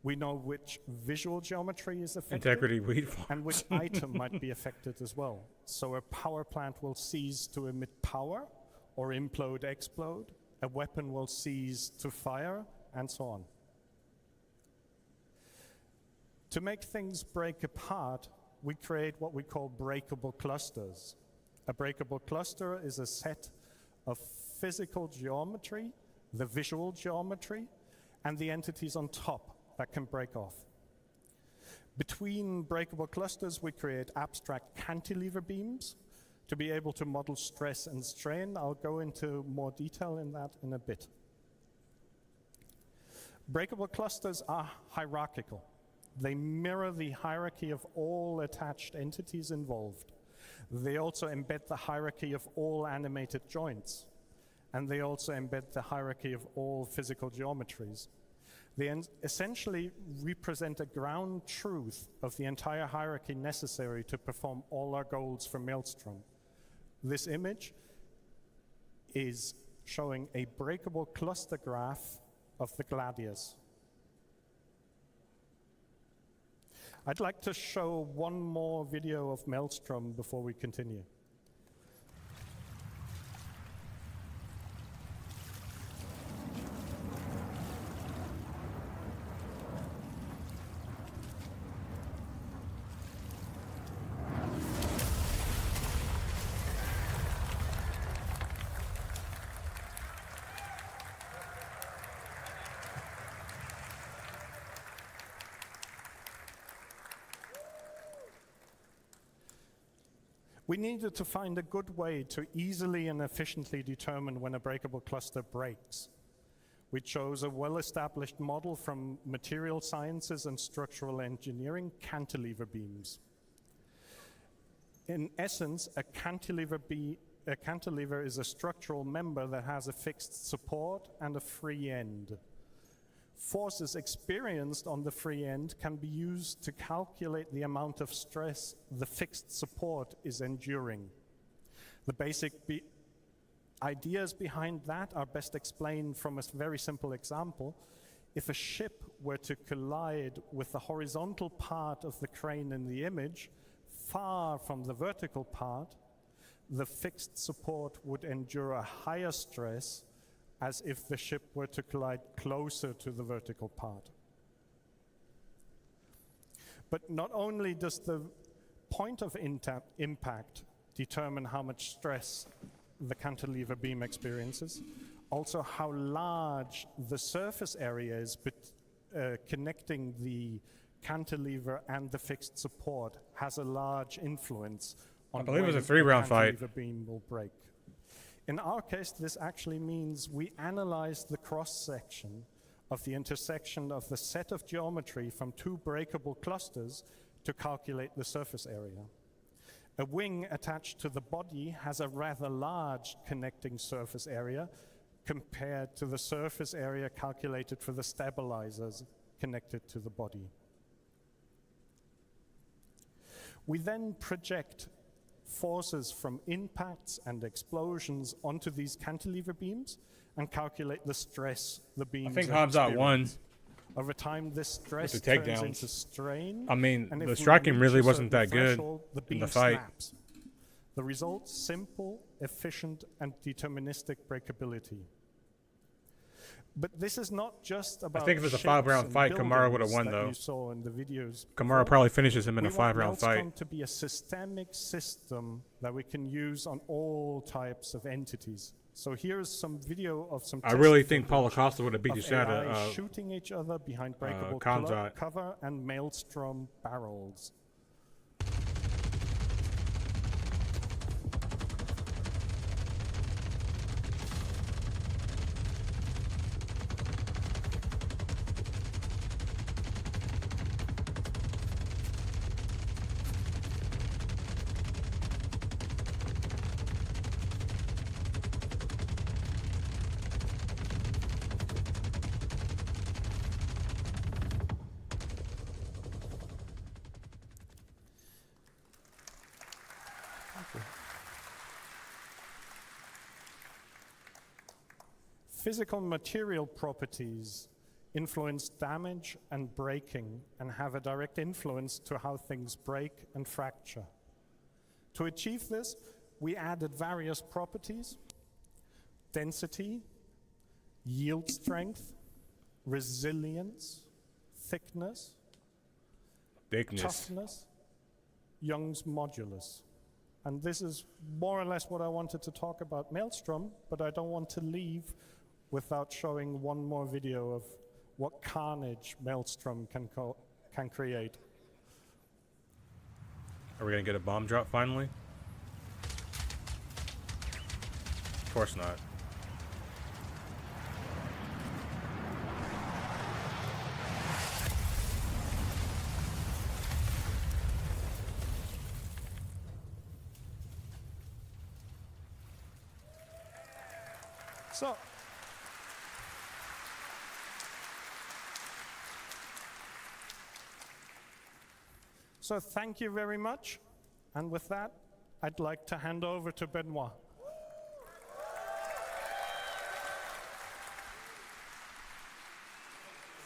we know which visual geometry is affected Integrity weed farms. and which item might be affected as well. So a power plant will cease to emit power or implode, explode. A weapon will cease to fire, and so on. To make things break apart, we create what we call breakable clusters. A breakable cluster is a set of physical geometry, the visual geometry, and the entities on top that can break off. Between breakable clusters, we create abstract cantilever beams to be able to model stress and strain. I'll go into more detail in that in a bit. Breakable clusters are hierarchical. They mirror the hierarchy of all attached entities involved. They also embed the hierarchy of all animated joints. And they also embed the hierarchy of all physical geometries. They essentially represent a ground truth of the entire hierarchy necessary to perform all our goals for Maelstrom. This image is showing a breakable cluster graph of the Gladius. I'd like to show one more video of Maelstrom before we continue. We needed to find a good way to easily and efficiently determine when a breakable cluster breaks. We chose a well-established model from material sciences and structural engineering, cantilever beams. In essence, a cantilever is a structural member that has a fixed support and a free end. Forces experienced on the free end can be used to calculate the amount of stress the fixed support is enduring. The basic ideas behind that are best explained from a very simple example. If a ship were to collide with the horizontal part of the crane in the image, far from the vertical part, the fixed support would endure a higher stress as if the ship were to collide closer to the vertical part. But not only does the point of impact determine how much stress the cantilever beam experiences, also how large the surface area is connecting the cantilever and the fixed support has a large influence on I believe it was a when 3-round fight. cantilever beam will break. In our case, this actually means we analyze the cross-section of the intersection of the set of geometry from two breakable clusters to calculate the surface area. A wing attached to the body has a rather large connecting surface area compared to the surface area calculated for the stabilizers connected to the body. We then project forces from impacts and explosions onto these cantilever beams and calculate the stress the beams I think Hobbs out one. Over time, this stress With the turns takedowns. into strain. I mean, and the if we striking reach really a wasn't certain that good threshold, the in beam the fight. snaps. The result, simple, efficient, and deterministic breakability. But this is not just about. I think if it's a ships 5-round and fight, Kamara would have buildings won, that though. You saw in the videos. Kamara probably finishes him in a 5-round fight. We want Maelstrom to be a systemic system that we can use on all types of entities. So here's some video of some. I really think Paulo Costa would have beat the shit out of shooting each other behind breakable cover and Maelstrom barrels. Physical material properties influence damage and breaking and have a direct influence to how things break and fracture. To achieve this, we added various properties: density, yield strength, resilience, thickness, toughness, Young's modulus. And this is more or less what I wanted to talk about Maelstrom, but I don't want to leave without showing one more video of what carnage Maelstrom can create. Are we gonna get a bomb drop finally? Of course not. So thank you very much. And with that, I'd like to hand over to Benoit.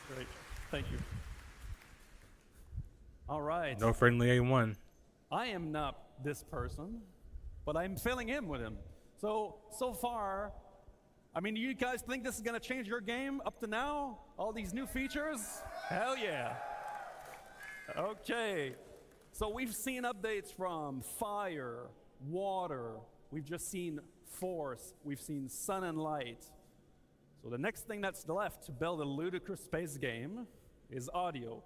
Great. Thank you. All right. No friendly A1. I am not this person, but I'm filling in with him. So far, I mean, you guys think this is going to change your game up to now? All these new features? Hell yeah. Okay. So we've seen updates from fire, water, we've just seen force, we've seen sun and light. So the next thing that's left to build a ludicrous space game is audio.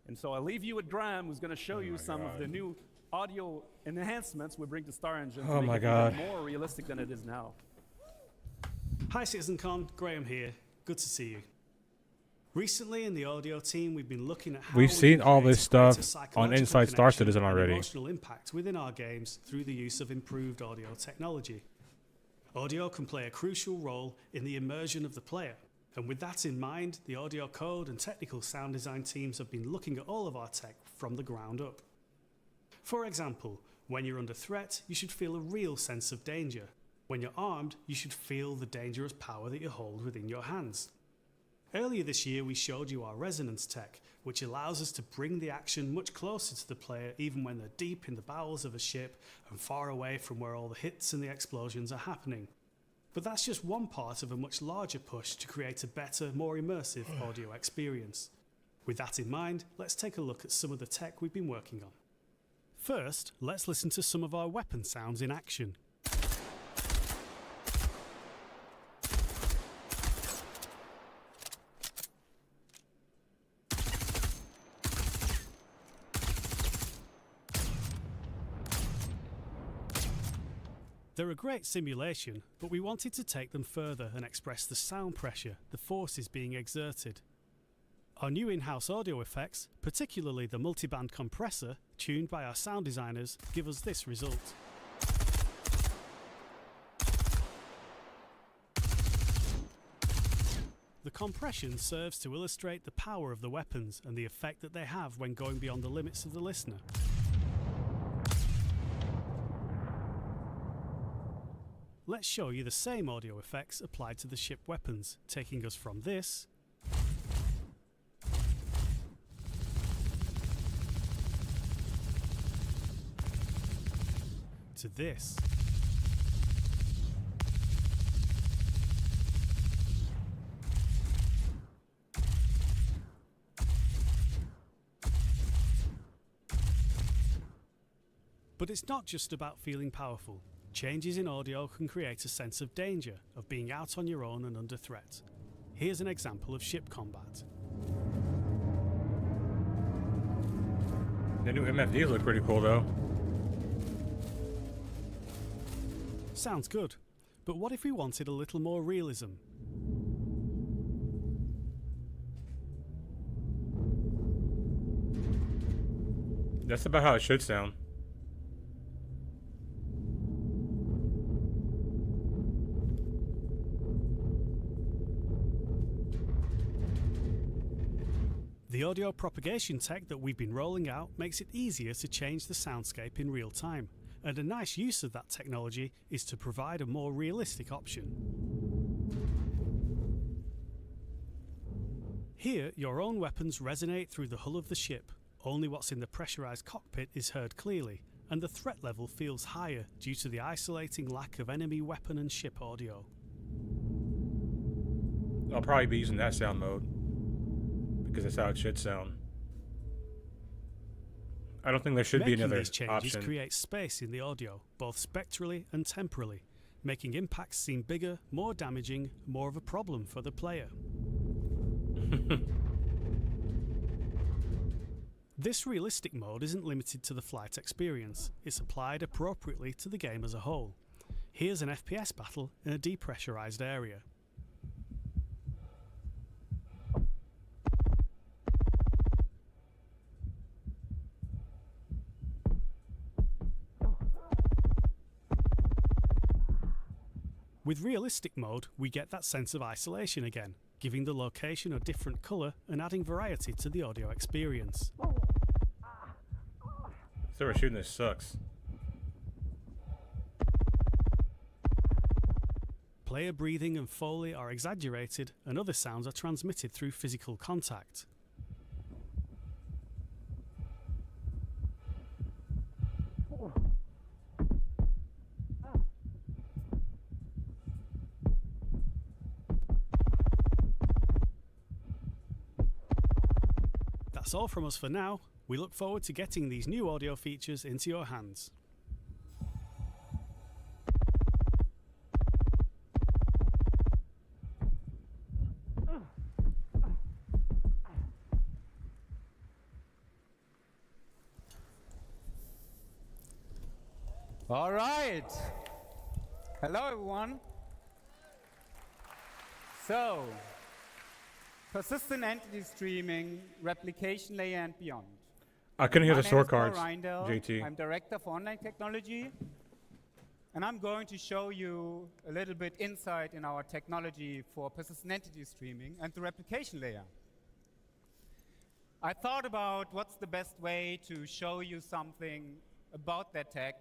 And so I'll leave you with Graham, who's going to show you some of the new audio enhancements we bring to STAR-Engine to make it even more realistic than it is now. Hi Citizencon, Graham here. Good to see you. Recently in the audio team, we've been looking at how we've seen all this stuff on Inside Star Citizen already. Emotional impact within our games through the use of improved audio technology. Audio can play a crucial role in the immersion of the player, and with that in mind, the audio code and technical sound design teams have been looking at all of our tech from the ground up. For example, when you're under threat, you should feel a real sense of danger. When you're armed, you should feel the dangerous power that you hold within your hands. Earlier this year, we showed you our resonance tech, which allows us to bring the action much closer to the player even when they're deep in the bowels of a ship and far away from where all the hits and the explosions are happening. But that's just one part of a much larger push to create a better, more immersive audio experience. With that in mind, let's take a look at some of the tech we've been working on. First, let's listen to some of our weapon sounds in action. They're a great simulation, but we wanted to take them further and express the sound pressure, the forces being exerted. Our new in-house audio effects, particularly the multiband compressor, tuned by our sound designers, give us this result. The compression serves to illustrate the power of the weapons and the effect that they have when going beyond the limits of the listener. Let's show you the same audio effects applied to the ship weapons, taking us from this to this. But it's not just about feeling powerful. Changes in audio can create a sense of danger, of being out on your own and under threat. Here's an example of ship combat. The new MFDs look pretty cool though. Sounds good, but what if we wanted a little more realism? That's about how it should sound. The audio propagation tech that we've been rolling out makes it easier to change the soundscape in real time, and a nice use of that technology is to provide a more realistic option. Here, your own weapons resonate through the hull of the ship. Only what's in the pressurized cockpit is heard clearly, and the threat level feels higher due to the isolating lack of enemy weapon and ship audio. I'll probably be using that sound mode, because that's how it should sound. I don't think there should be another these changes option. Create space in the audio, both spectrally and temporally, making impacts seem bigger, more damaging, more of a problem for the player. This realistic mode isn't limited to the flight experience, it's applied appropriately to the game as a whole. Here's an FPS battle in a depressurized area. With realistic mode, we get that sense of isolation again, giving the location a different colour and adding variety to the audio experience. So we're shooting this sucks. Player breathing and foley are exaggerated, and other sounds are transmitted through physical contact. That's all from us for now. We look forward to getting these new audio features into your hands. All right. Hello, everyone. So, persistent entity streaming, replication layer, and beyond. I couldn't hear My the name sword is Paul cards, Reindel. JT. I'm Director for Online Technology, and I'm going to show you a little bit insight in our technology for persistent entity streaming and the replication layer. I thought about what's the best way to show you something about that tech,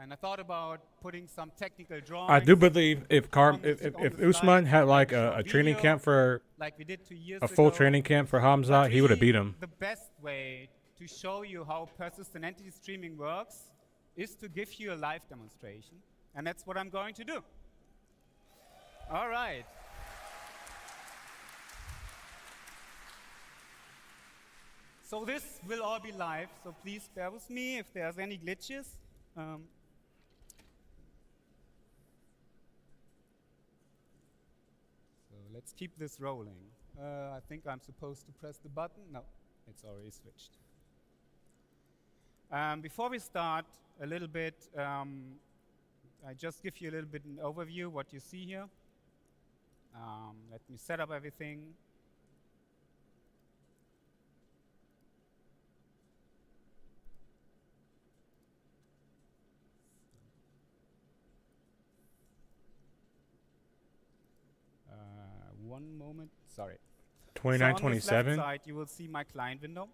and I thought about putting some technical drawings. I do believe if Usman had like a training camp for like we did 2 years a full ago. training camp for Hamza, he would have beat him. The best way to show you how persistent entity streaming works is to give you a live demonstration, and that's what I'm going to do. All right. So this will all be live, so please bear with me if there's any glitches. So let's keep this rolling. I think I'm supposed to press the button. No, it's already switched. Before we start, a little bit, I just give you a little bit an overview what you see here. Let me set up everything. One moment, sorry. 2927? So on this left side, you will see my client window.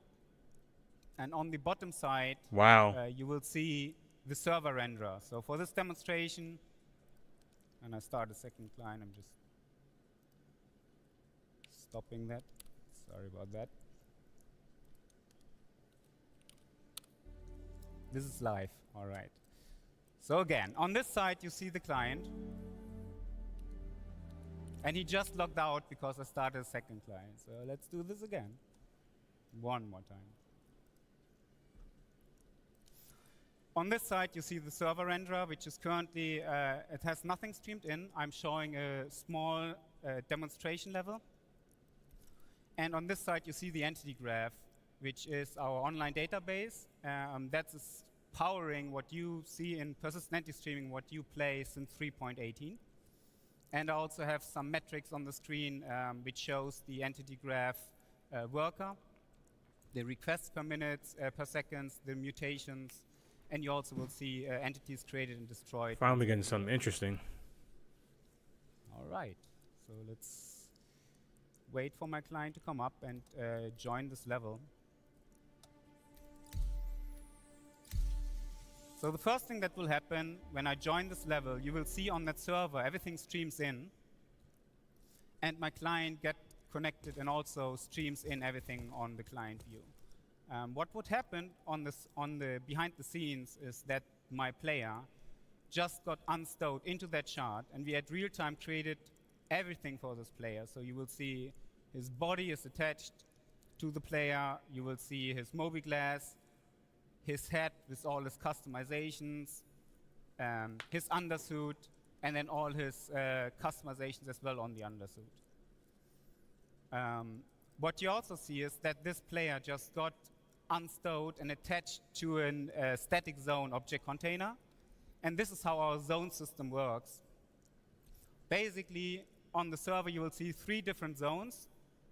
And on the bottom side, Wow. You will see the server renderer. So for this demonstration, and I start a second client, I'm just stopping that. Sorry about that. This is live, all right. So again, on this side, you see the client. And he just logged out because I started a second client. So let's do this again. One more time. On this side, you see the server renderer, which is currently, it has nothing streamed in. I'm showing a small demonstration level. And on this side, you see the entity graph, which is our online database. That's powering what you see in persistent entity streaming, what you play since 3.18. And I also have some metrics on the screen, which shows the entity graph worker, the requests per minute, per second, the mutations, and you also will see entities created and destroyed. Finally getting something interesting. All right, so let's wait for my client to come up and join this level. So the first thing that will happen when I join this level, you will see on that server everything streams in, and my client gets connected and also streams in everything on the client view. What would happen on the behind the scenes is that my player just got unstowed into that chart, and we at real time created everything for this player. So you will see his body is attached to the player. You will see his mobi-glass, his head with all his customizations, his undersuit, and then all his customizations as well on the undersuit. What you also see is that this player just got unstowed and attached to a static zone object container. And this is how our zone system works. Basically, on the server, you will see 3 different zones,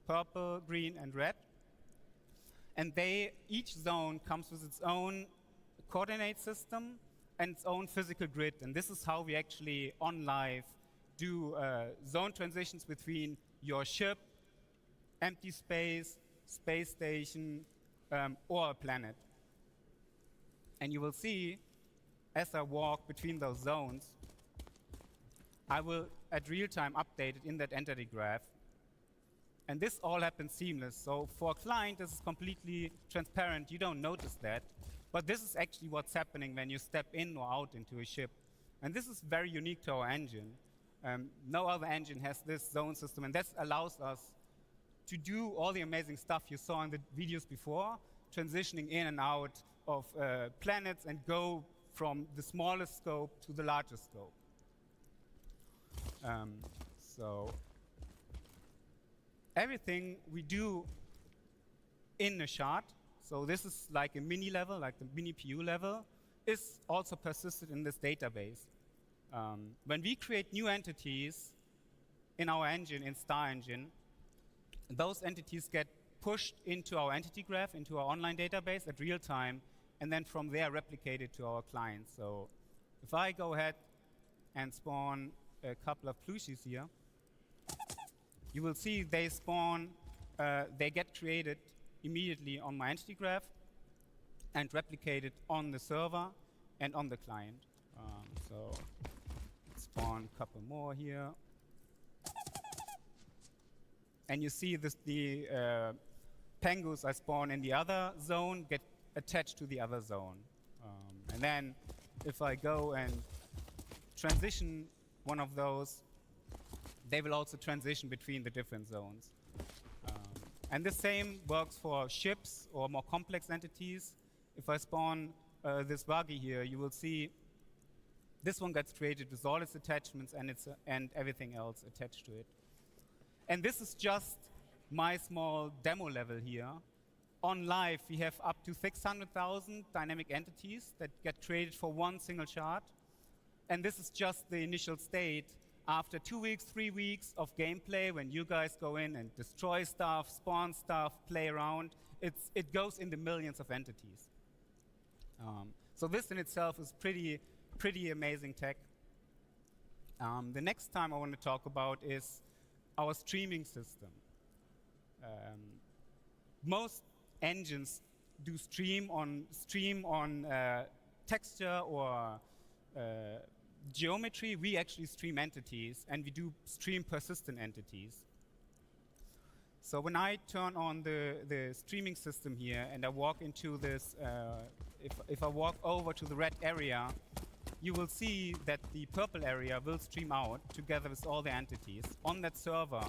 purple, green, and red. And each zone comes with its own coordinate system and its own physical grid. And this is how we actually, on live, do zone transitions between your ship, empty space, space station, or a planet. And you will see, as I walk between those zones, I will, at real time, update it in that entity graph. And this all happens seamless. So for a client, this is completely transparent. You don't notice that. But this is actually what's happening when you step in or out into a ship. And this is very unique to our engine. No other engine has this zone system. And that allows us to do all the amazing stuff you saw in the videos before, transitioning in and out of planets and go from the smallest scope to the largest scope. So everything we do in a shard, so this is like a mini level, like the mini PU level, is also persisted in this database. When we create new entities in our engine, in STAR engine, those entities get pushed into our entity graph, into our online database at real time, and then from there replicated to our clients. So if I go ahead and spawn a couple of plushies here, you will see they spawn, they get created immediately on my entity graph and replicated on the server and on the client. So let's spawn a couple more here. And you see this, the pengus I spawn in the other zone get attached to the other zone. And then if I go and transition one of those, they will also transition between the different zones. And the same works for ships or more complex entities. If I spawn this buggy here, you will see this one gets created with all its attachments and everything else attached to it. And this is just my small demo level here. On live, we have up to 600,000 dynamic entities that get created for one single shard. And this is just the initial state. After 2 weeks, 3 weeks of gameplay, when you guys go in and destroy stuff, spawn stuff, play around, it goes in the millions of entities. So this in itself is pretty amazing tech. The next time I want to talk about is our streaming system. Most engines do stream on texture or geometry. We actually stream entities, and we do stream persistent entities. So when I turn on the streaming system here and I walk into this, if I walk over to the red area, you will see that the purple area will stream out together with all the entities on that server.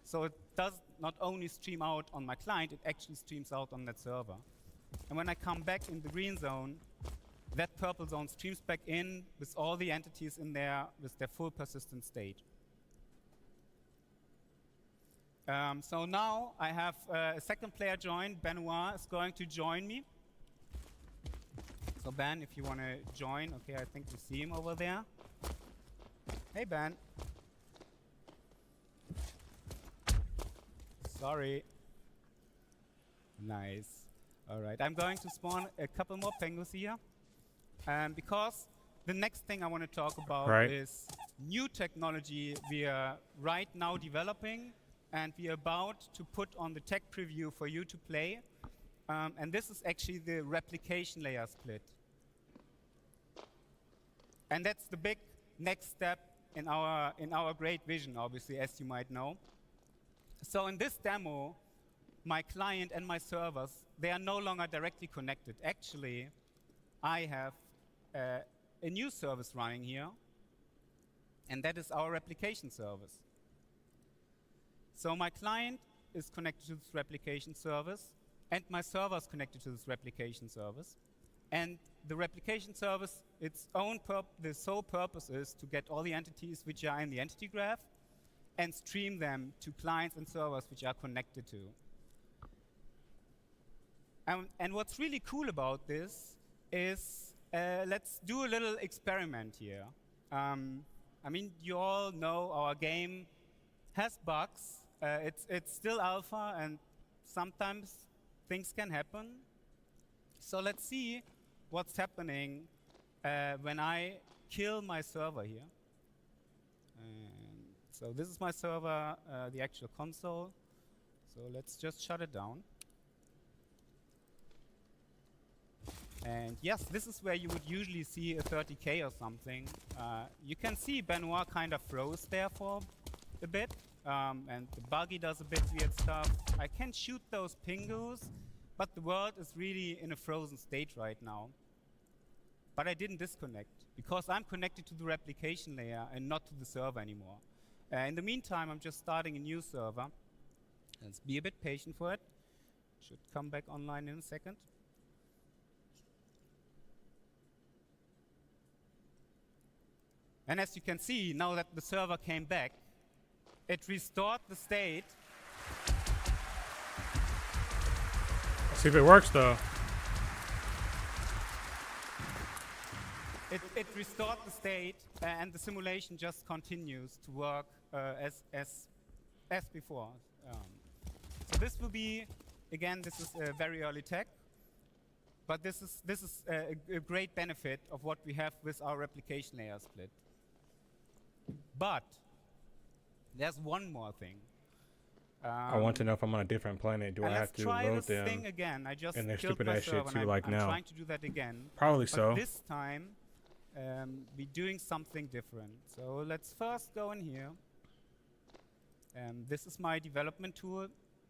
So it does not only stream out on my client, it actually streams out on that server. And when I come back in the green zone, that purple zone streams back in with all the entities in there with their full persistent state. So now I have a second player joined. Benoit is going to join me. So Ben, if you want to join, okay, I think we see him over there. Hey Ben. Sorry. Nice. All right, I'm going to spawn a couple more penguins here. Because the next thing I want to talk about is new technology we are right now developing and we are about to put on the tech preview for you to play. And this is actually the replication layer split. And that's the big next step in our great vision, obviously, as you might know. So in this demo, my client and my servers, they are no longer directly connected. Actually, I have a new service running here, and that is our replication service. So my client is connected to this replication service, and my server is connected to this replication service. And the replication service, the sole purpose is to get all the entities which are in the entity graph and stream them to clients and servers which are connected to. And what's really cool about this is, let's do a little experiment here. I mean, you all know our game has bugs. It's still alpha, and sometimes things can happen. So let's see what's happening when I kill my server here. So this is my server, the actual console. So let's just shut it down. And yes, this is where you would usually see a 30K or something. You can see Benoit kind of froze there for a bit. And the buggy does a bit weird stuff. I can shoot those pingus, but the world is really in a frozen state right now. But I didn't disconnect, because I'm connected to the replication layer and not to the server anymore. In the meantime, I'm just starting a new server. Let's be a bit patient for it. Should come back online in a second. And as you can see, now that the server came back, it restored the state. Let's see if it works, though. It restored the state, and the simulation just continues to work as before. So this will be, again, this is very early tech, but this is a great benefit of what we have with our replication layer split. But there's one more thing. I want to know if I'm on a different planet. Do I have to load them? Thing again. I just and their killed stupid my ass shit server, too, and like I'm now. trying to do that again. Probably but so. This time, we're doing something different. So let's first go in here. This is my development tool.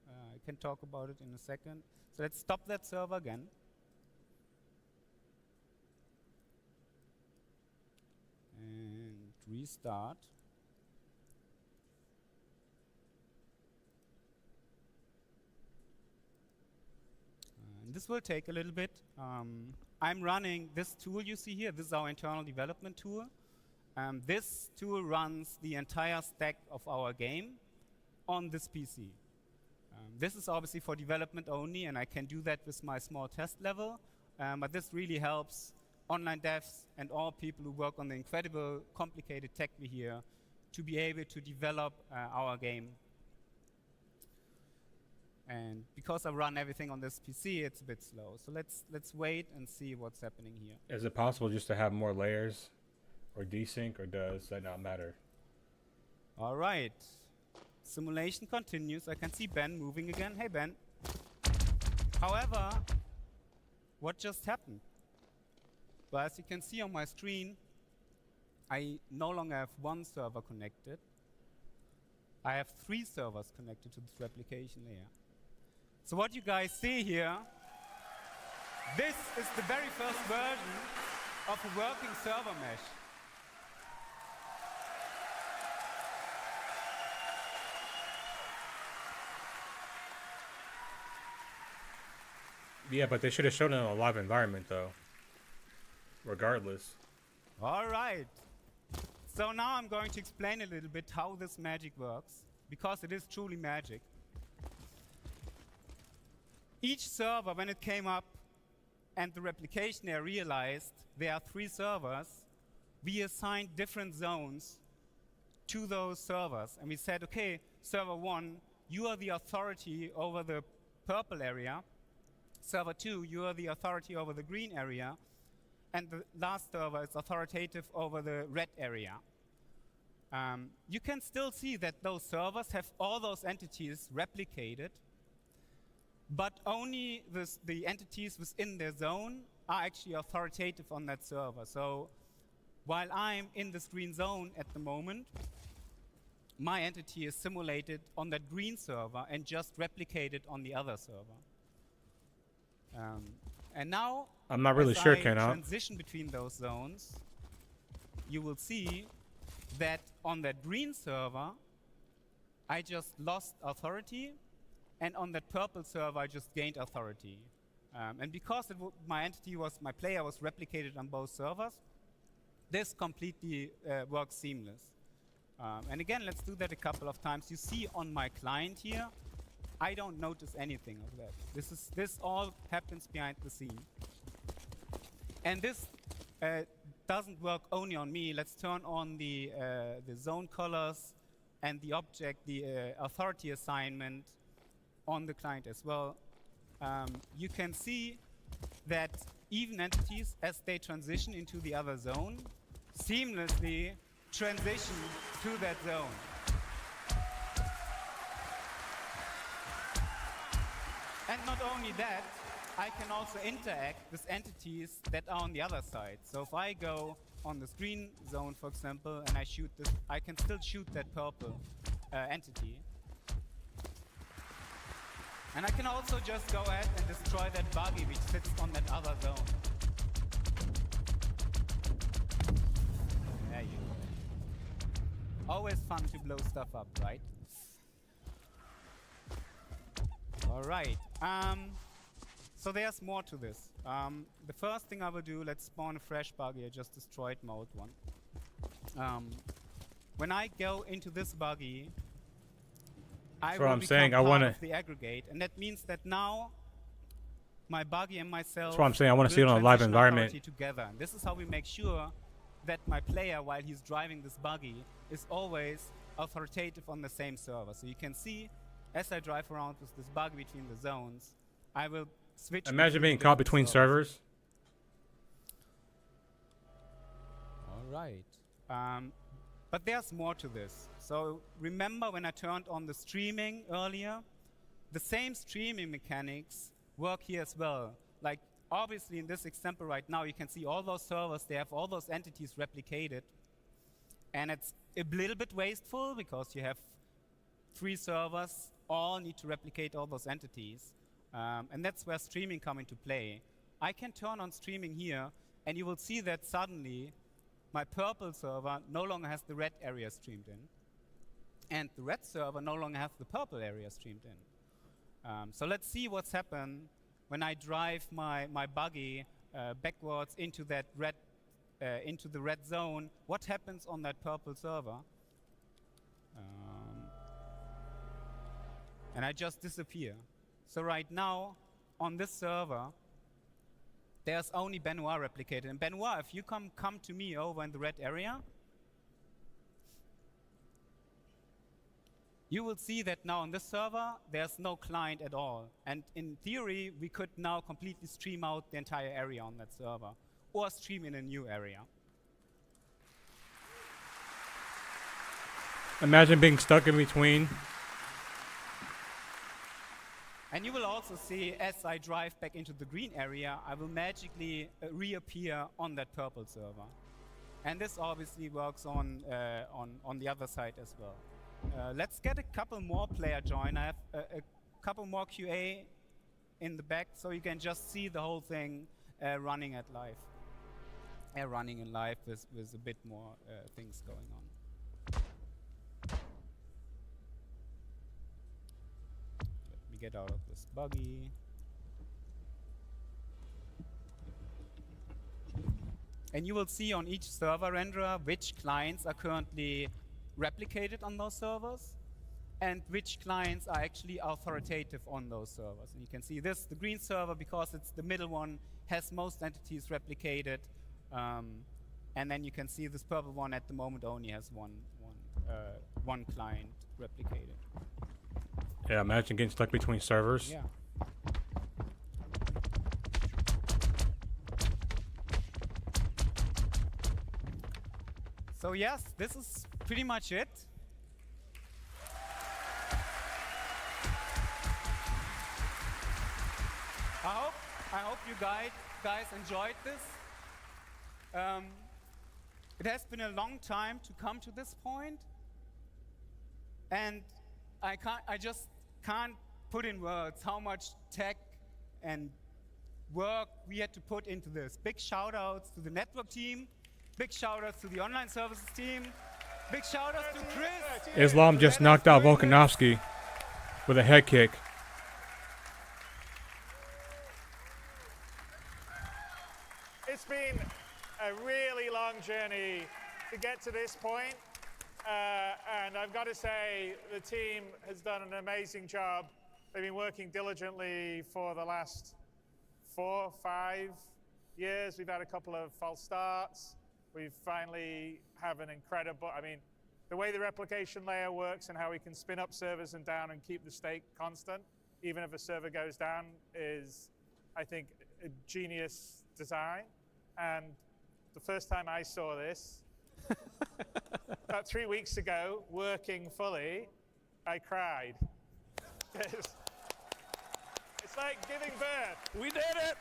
I can talk about it in a second. So let's stop that server again. And restart. This will take a little bit. I'm running this tool you see here. This is our internal development tool. This tool runs the entire stack of our game on this PC. This is obviously for development only, and I can do that with my small test level. But this really helps online devs and all people who work on the incredible, complicated tech we hear to be able to develop our game. And because I run everything on this PC, it's a bit slow. So let's wait and see what's happening here. Is it possible just to have more layers or desync, or does that not matter? All right. Simulation continues. I can see Ben moving again. Hey, Ben. However, what just happened? Well, as you can see on my screen, I no longer have one server connected. I have 3 servers connected to this replication layer. So what you guys see here, this is the very first version of a working server mesh. Yeah, but they should have shown it in a live environment, though. regardless. All right. So now I'm going to explain a little bit how this magic works, because it is truly magic. Each server, when it came up and the replication area realized there are 3 servers, we assigned different zones to those servers. And we said, okay, server 1, you are the authority over the purple area. Server 2, you are the authority over the green area. And the last server is authoritative over the red area. You can still see that those servers have all those entities replicated, but only the entities within their zone are actually authoritative on that server. So while I'm in this green zone at the moment, my entity is simulated on that green server and just replicated on the other server. And now, I'm not really sure, as I Ken. transition between those zones, you will see that on that green server, I just lost authority, and on that purple server, I just gained authority. And because my player was replicated on both servers, this completely works seamless. And again, let's do that a couple of times. You see on my client here, I don't notice anything of that. This all happens behind the scene. And this doesn't work only on me. Let's turn on the zone colors and the object, the authority assignment on the client as well. You can see that even entities, as they transition into the other zone, seamlessly transition to that zone. And not only that, I can also interact with entities that are on the other side. So if I go on the green zone, for example, and I shoot this, I can still shoot that purple entity. And I can also just go ahead and destroy that buggy which sits on that other zone. There you go. Always fun to blow stuff up, right? All right. So there's more to this. The first thing I will do, let's spawn a fresh buggy. I just destroyed my old one. When I go into this buggy, I will become part of the aggregate, and that means that now my buggy and myself. That's what I'm saying. I want to see it on a live environment together. And this is how we make sure that my player, while he's driving this buggy, is always authoritative on the same server. So you can see, as I drive around with this buggy between the zones, I will switch. Imagine being caught between servers. All right. But there's more to this. So remember when I turned on the streaming earlier? The same streaming mechanics work here as well. Like, obviously in this example right now, you can see all those servers, they have all those entities replicated. And it's a little bit wasteful because you have 3 servers, all need to replicate all those entities. And that's where streaming come into play. I can turn on streaming here, and you will see that suddenly my purple server no longer has the red area streamed in, and the red server no longer has the purple area streamed in. So let's see what's happened when I drive my buggy backwards into that red, into the red zone. What happens on that purple server? And I just disappear. So right now, on this server, there's only Benoit replicated. And Benoit, if you come to me over in the red area, you will see that now on this server, there's no client at all. And in theory, we could now completely stream out the entire area on that server, or stream in a new area. Imagine being stuck in between. And you will also see, as I drive back into the green area, I will magically reappear on that purple server. And this obviously works on the other side as well. Let's get a couple more player join. I have a couple more QA in the back, so you can just see the whole thing running at live. Running in live with a bit more things going on. Get out of this buggy. And you will see on each server renderer which clients are currently replicated on those servers and which clients are actually authoritative on those servers. And you can see this, the green server, because it's the middle one, has most entities replicated. And then you can see this purple one at the moment only has one client replicated. Yeah, imagine getting stuck between servers. Yeah. So yes, this is pretty much it. I hope you guys enjoyed this. It has been a long time to come to this point, and I just can't put in words how much tech and work we had to put into this. Big shout outs to the network team, big shout outs to the online services team, big shout outs to Chris. Islam just knocked out Volkanovski with a head kick. It's been a really long journey to get to this point. And I've got to say, the team has done an amazing job. They've been working diligently for the last 4, 5 years. We've had a couple of false starts. We finally have an incredible, I mean, the way the replication layer works and how we can spin up servers and down and keep the state constant, even if a server goes down, is, I think, a genius design. And the first time I saw this, about 3 weeks ago, working fully, I cried. It's like giving birth. We did it!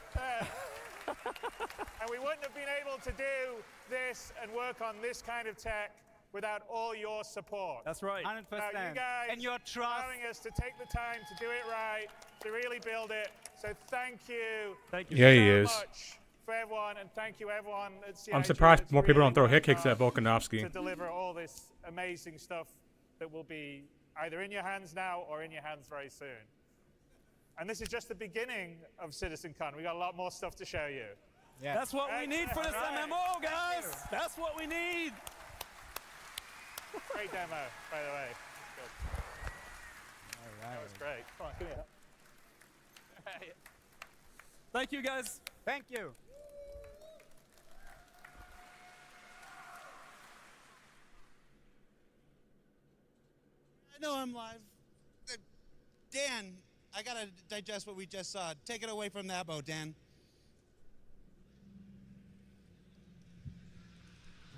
And we wouldn't have been able to do this and work on this kind of tech without all your support. That's right. 100%. You guys And your trust. allowing us to take the time to do it right, to really build it. So thank you. Thank you Yeah, he so is. much for everyone, and thank you everyone at CIG I'm surprised that's more people really don't throw head worked kicks at hard Volkanovski. to deliver all this amazing stuff that will be either in your hands now or in your hands very soon. And this is just the beginning of Citizencon. We got a lot more stuff to show you. Yeah. That's what we need for this Right. MMO, guys. That's what we need. Great demo, by the way. Good. All right. That was great. Come on, give me that. Thank you, guys. Thank you. I know I'm live. Dan, I gotta digest what we just saw. Take it away from that, Dan.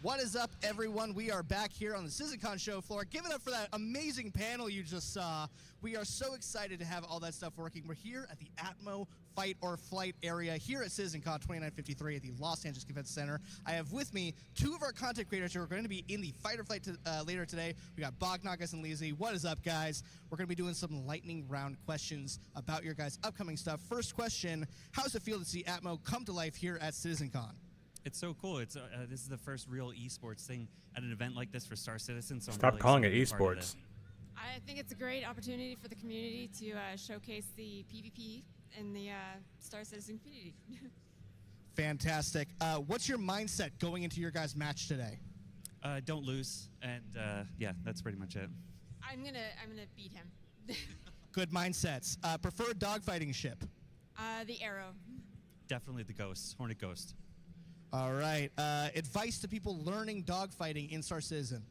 What is up, everyone? We are back here on the Citizencon show floor. Give it up for that amazing panel you just saw. We are so excited to have all that stuff working. We're here at the Atmo Fight or Flight area here at Citizencon 2953 at the Los Angeles Convention Center. I have with me two of our content creators who are going to be in the Fight or Flight later today. We got Bognagas and Lizzie. What is up, guys? We're going to be doing some lightning round questions about your guys' upcoming stuff. First question, how does it feel to see Atmo come to life here at Citizencon? It's so cool. It's this is the first real esports thing at an event like this for Star Citizen. So Stop calling it esports. I think it's a great opportunity for the community to showcase the PvP in the Star Citizen community. Fantastic. What's your mindset going into your guys' match today? Don't lose, and yeah, that's pretty much it. I'm gonna beat him. Good mindsets. Preferred dogfighting ship? The Arrow. Definitely the Ghost, Hornet Ghost. All right. Advice to people learning dogfighting in Star Citizen?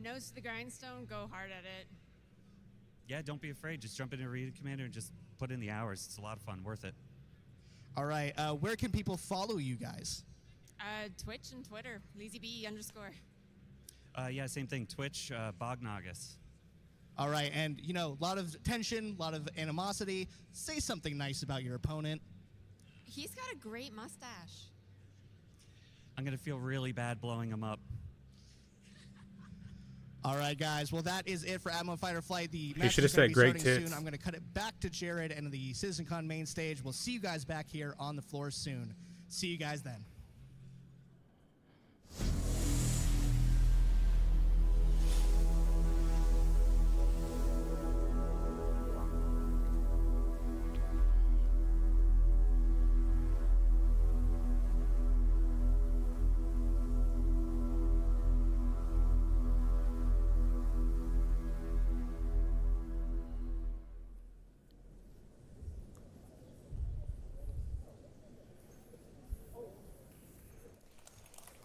Nose to the grindstone, go hard at it. Yeah, don't be afraid. Just jump into Arena Commander and just put in the hours. It's a lot of fun, worth it. All right. Where can people follow you guys? Twitch and Twitter, LazyB_. Yeah, same thing. Twitch, Bognagas. All right. And, you know, a lot of tension, a lot of animosity. Say something nice about your opponent. He's got a great mustache. I'm going to feel really bad blowing him up. All right, guys. Well, that is it for Atmo Fight or Flight. The He match should have is gonna said be great starting tits. soon. I'm going to cut it back to Jared and the Citizencon main stage. We'll see you guys back here on the floor soon. See you guys then.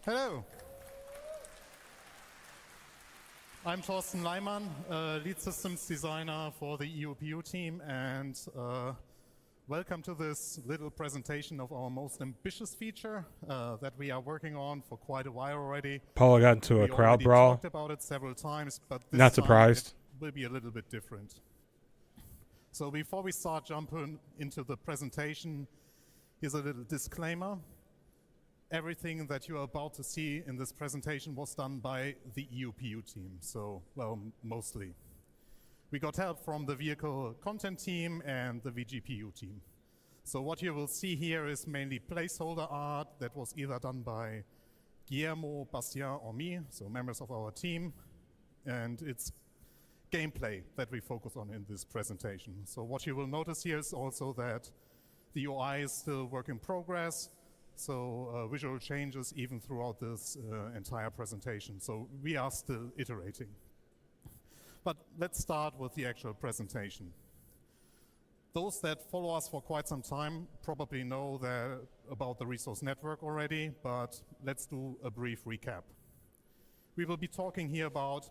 Hello. I'm Thorsten Leimann, lead systems designer for the EUPU team, and welcome to this little presentation of our most ambitious feature that we are working on for quite a while already. Paula got into a crowd brawl. We talked about it several times, but this Not time surprised. it will be a little bit different. So before we start jumping into the presentation, here's a little disclaimer. Everything that you are about to see in this presentation was done by the EUPU team, so, well, mostly. We got help from the vehicle content team and the VGPU team. So what you will see here is mainly placeholder art that was either done by Guillermo, Bastien, or me, so members of our team, and it's gameplay that we focus on in this presentation. So what you will notice here is also that the UI is still work in progress, so visual changes even throughout this entire presentation. So we are still iterating. But let's start with the actual presentation. Those that follow us for quite some time probably know about the resource network already, but let's do a brief recap. We will be talking here about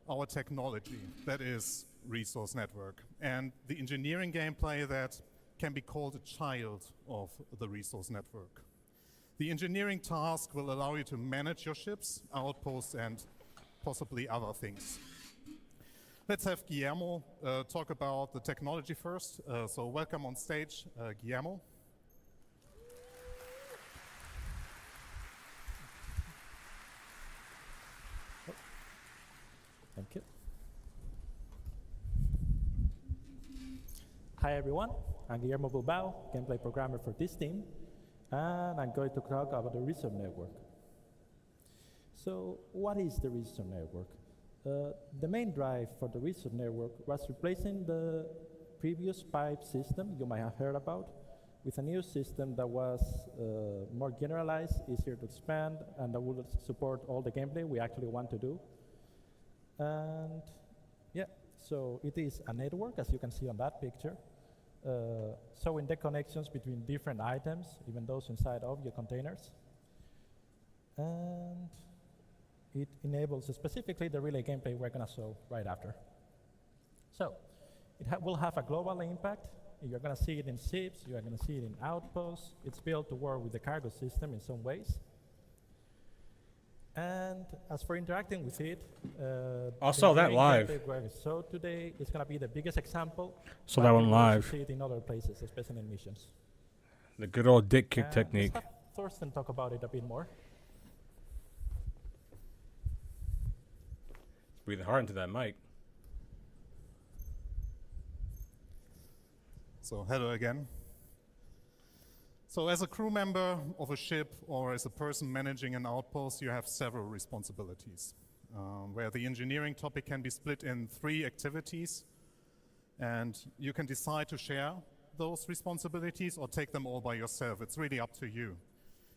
our technology, that is resource network, and the engineering gameplay that can be called a child of the resource network. The engineering task will allow you to manage your ships, outposts, and possibly other things. Let's have Guillermo talk about the technology first. So welcome on stage, Guillermo. Thank you. Hi everyone, I'm Guillermo Bilbao, gameplay programmer for this team, and I'm going to talk about the resource network. So what is the resource network? The main drive for the resource network was replacing the previous pipe system you might have heard about with a new system that was more generalized, easier to expand, and that would support all the gameplay we actually want to do. And yeah, so it is a network, as you can see on that picture, showing the connections between different items, even those inside of your containers. And it enables specifically the relay gameplay we're going to show right after. So it will have a global impact. You're going to see it in ships, you're going to see it in outposts. It's built to work with the cargo system in some ways. And as for interacting with it, I saw that live. So today it's going to be the biggest example. Saw that one live. See it in other places, especially in missions. The good old dick kick technique. Let's have Thorsten talk about it a bit more. Breathing hard into that mic. So hello again. So as a crew member of a ship or as a person managing an outpost, you have several responsibilities, where the engineering topic can be split in 3 activities, and you can decide to share those responsibilities or take them all by yourself. It's really up to you.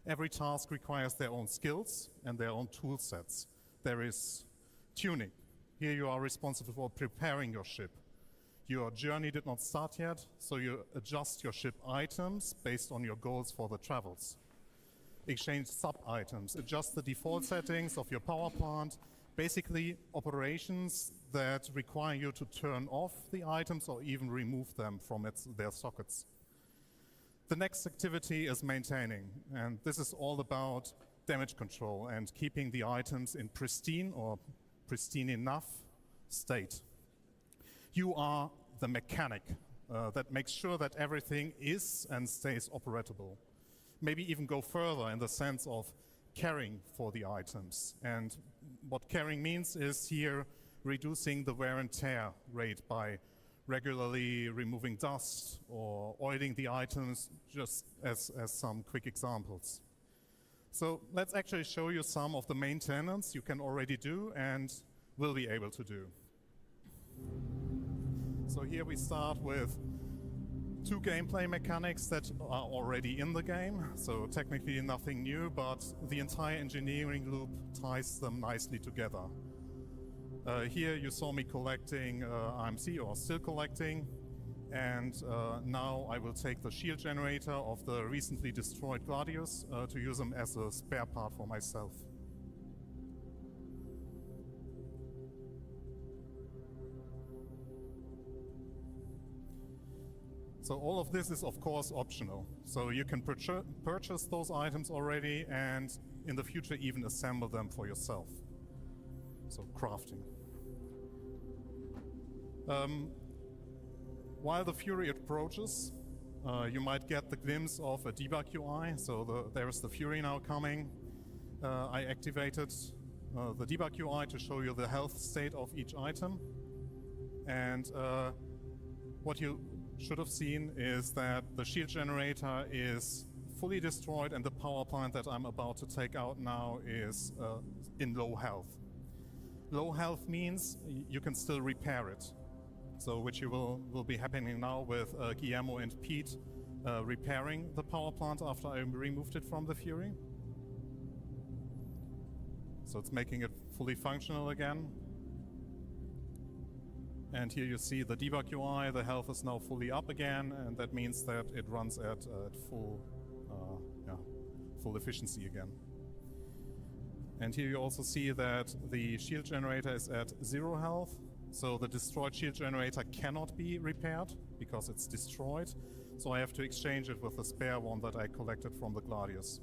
Every task requires their own skills and their own tool sets. There is tuning. Here you are responsible for preparing your ship. Your journey did not start yet, so you adjust your ship items based on your goals for the travels. Exchange sub-items, adjust the default settings of your power plant, basically operations that require you to turn off the items or even remove them from their sockets. The next activity is maintaining, and this is all about damage control and keeping the items in pristine or pristine enough state. You are the mechanic that makes sure that everything is and stays operatable. Maybe even go further in the sense of caring for the items. And what caring means is here reducing the wear and tear rate by regularly removing dust or oiling the items, just as some quick examples. So let's actually show you some of the maintenance you can already do and will be able to do. So here we start with 2 gameplay mechanics that are already in the game. So technically nothing new, but the entire engineering loop ties them nicely together. Here you saw me collecting IMC, or still collecting, And now I will take the shield generator of the recently destroyed Gladius to use them as a spare part for myself. So all of this is of course optional. So you can purchase those items already and in the future even assemble them for yourself. So crafting. While the Fury approaches, you might get the glimpse of a debug UI. So there's the Fury now coming. I activated the debug UI to show you the health state of each item. And what you should have seen is that the shield generator is fully destroyed and the power plant that I'm about to take out now is in low health. Low health means you can still repair it. So which will be happening now with Guillermo and Pete repairing the power plant after I removed it from the Fury. So it's making it fully functional again. And here you see the debug UI, the health is now fully up again, and that means that it runs at full efficiency again. And here you also see that the shield generator is at 0 health, so the destroyed shield generator cannot be repaired because it's destroyed, so I have to exchange it with a spare one that I collected from the Gladius.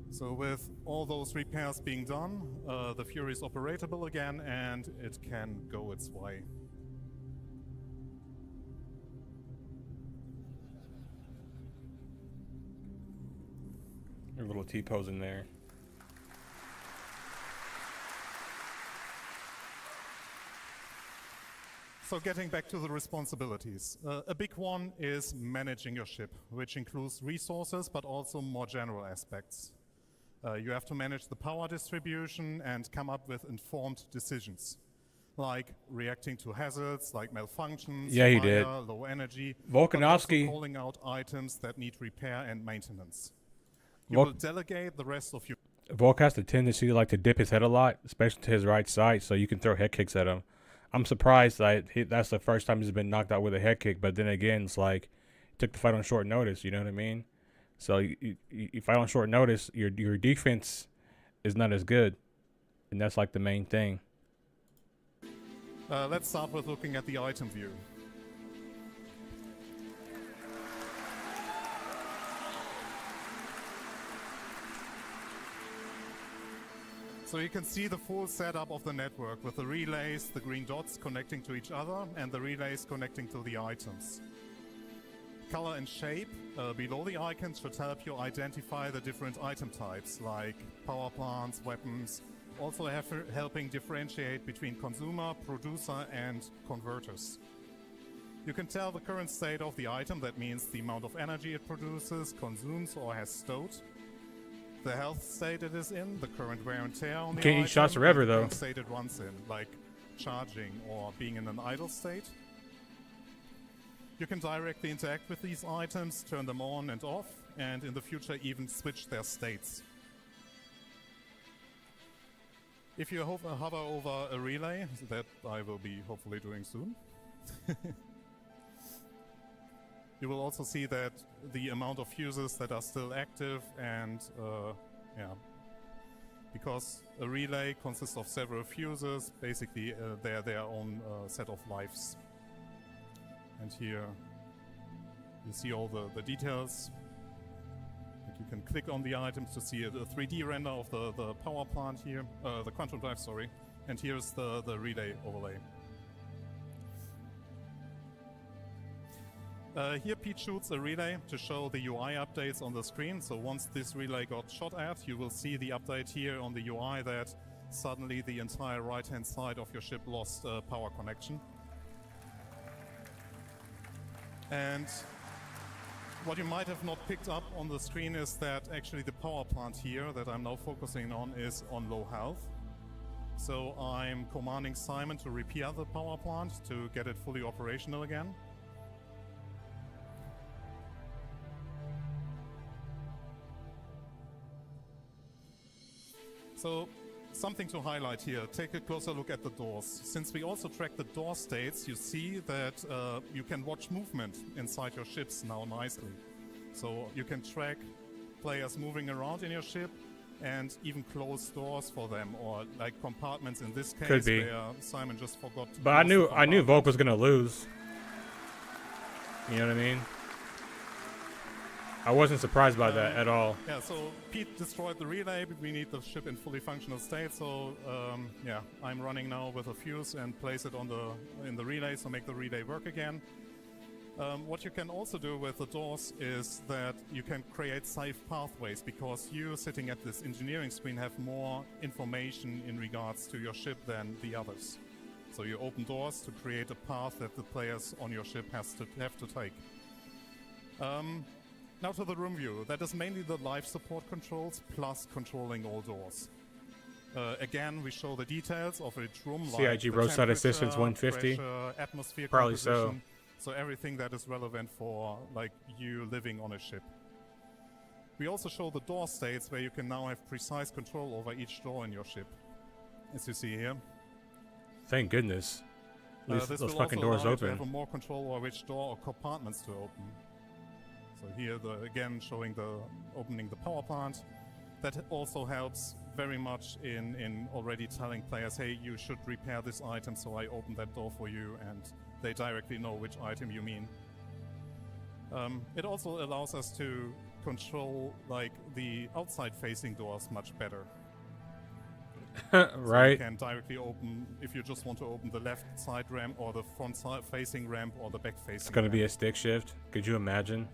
So with all those repairs being done, the Fury is operatable again and it can go its way. A little T-pose in there. So getting back to the responsibilities. A big one is managing your ship, which includes resources but also more general aspects. You have to manage the power distribution and come up with informed decisions, like reacting to hazards, like malfunctions, yeah, he fire, did. low energy, Volkanovski, but also calling out items that need repair and maintenance. You will delegate the rest of your... Volk has the tendency to like to dip his head a lot, especially to his right side, so you can throw head kicks at him. I'm surprised that that's the first time he's been knocked out with a head kick, but then again, it's like, he took the fight on short notice, you know what I mean? So you fight on short notice, your defense is not as good, and that's like the main thing. Let's start with looking at the item view. So you can see the full setup of the network with the relays, the green dots connecting to each other, and the relays connecting to the items. Color and shape below the icons should help you identify the different item types, like power plants, weapons, also helping differentiate between consumer, producer, and converters. You can tell the current state of the item, that means the amount of energy it produces, consumes, or has stowed. The health state it is in, the current wear and tear on the item. Can't eat shots forever, and the though. current state it runs in, like charging or being in an idle state. You can directly interact with these items, turn them on and off, and in the future even switch their states. If you hover over a relay, that I will be hopefully doing soon, you will also see that the amount of fuses that are still active and because a relay consists of several fuses, basically they're their own set of lives. And here you see all the details. You can click on the items to see a 3D render of the power plant here, the quantum drive, sorry. And here's the relay overlay. Here Pete shoots a relay to show the UI updates on the screen. So once this relay got shot at, you will see the update here on the UI that suddenly the entire right-hand side of your ship lost power connection. And what you might have not picked up on the screen is that actually the power plant here that I'm now focusing on is on low health. So I'm commanding Simon to repair the power plant to get it fully operational again. So something to highlight here, take a closer look at the doors. Since we also track the door states, you see that you can watch movement inside your ships now nicely. So you can track players moving around in your ship and even close doors for them, or like compartments in this case. Could be. Where Simon just forgot to But I knew Volk was gonna lose. You know what I mean? I wasn't surprised by that at all. Yeah, so Pete destroyed the relay, but we need the ship in fully functional state. So yeah, I'm running now with a fuse and place it on in the relay, so make the relay work again. What you can also do with the doors is that you can create safe pathways, because you sitting at this engineering screen have more information in regards to your ship than the others. So you open doors to create a path that the players on your ship have to take. Now to the room view. That is mainly the life support controls plus controlling all doors. Again, we show the details of each room. CIG like roadside assistance 150. pressure, atmosphere Probably composition. So everything that is relevant for like you living on a ship. We also show the door states where you can now have precise control over each door in your ship, as you see here. Thank goodness. At least This those will fucking also doors allow you to open. have more control over which door or compartments to open. So here, again, showing opening the power plant. That also helps very much in already telling players, hey, you should repair this item, so I open that door for you, and they directly know which item you mean. It also allows us to control like the outside-facing doors much better. Right. So you can directly open, if you just want to open the left side ramp or the front side facing ramp or the back facing It's gonna ramp. be a stick shift. Could you imagine?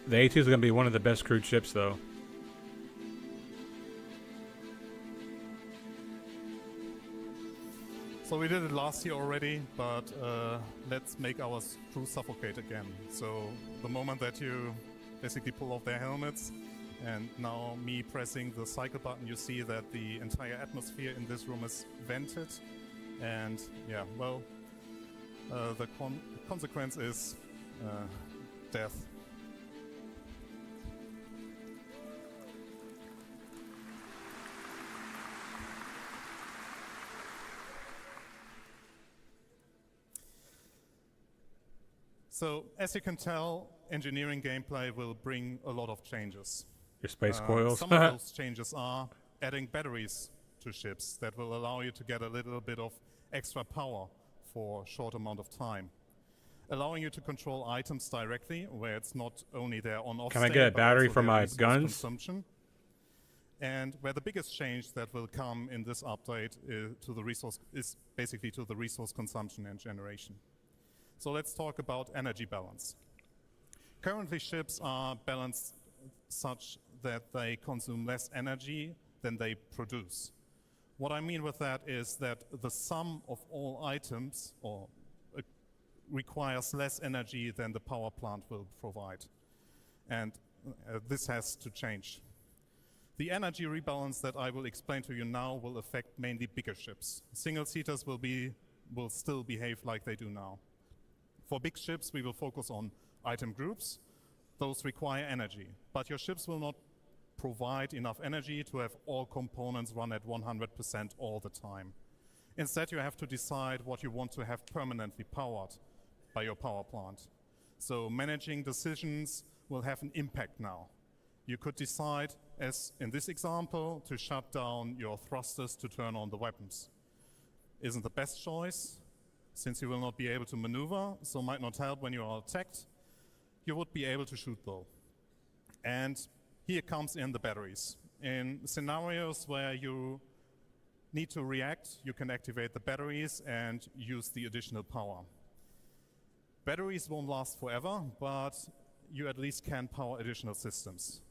The A2 is going to be one of the best crewed ships, though. So we did it last year already, but let's make our crew suffocate again. So the moment that you basically pull off their helmets, and now me pressing the cycle button, you see that the entire atmosphere in this room is vented. And yeah, well, the consequence is death. So, as you can tell, engineering gameplay will bring a lot of changes. Your space coils. Some of those changes are adding batteries to ships that will allow you to get a little bit of extra power for a short amount of time. Allowing you to control items directly, where it's not only their on-off Can I state, get a but battery also for their my resource guns? consumption. And where the biggest change that will come in this update is basically to the resource consumption and generation. So let's talk about energy balance. Currently, ships are balanced such that they consume less energy than they produce. What I mean with that is that the sum of all items requires less energy than the power plant will provide. And this has to change. The energy rebalance that I will explain to you now will affect mainly bigger ships. Single-seaters will still behave like they do now. For big ships, we will focus on item groups. Those require energy, but your ships will not provide enough energy to have all components run at 100% all the time. Instead, you have to decide what you want to have permanently powered by your power plant. So managing decisions will have an impact now. You could decide, as in this example, to shut down your thrusters to turn on the weapons. Isn't the best choice, since you will not be able to maneuver, so might not help when you are attacked. You would be able to shoot though. And here comes in the batteries. In scenarios where you need to react, you can activate the batteries and use the additional power. Batteries won't last forever, but you at least can power additional systems.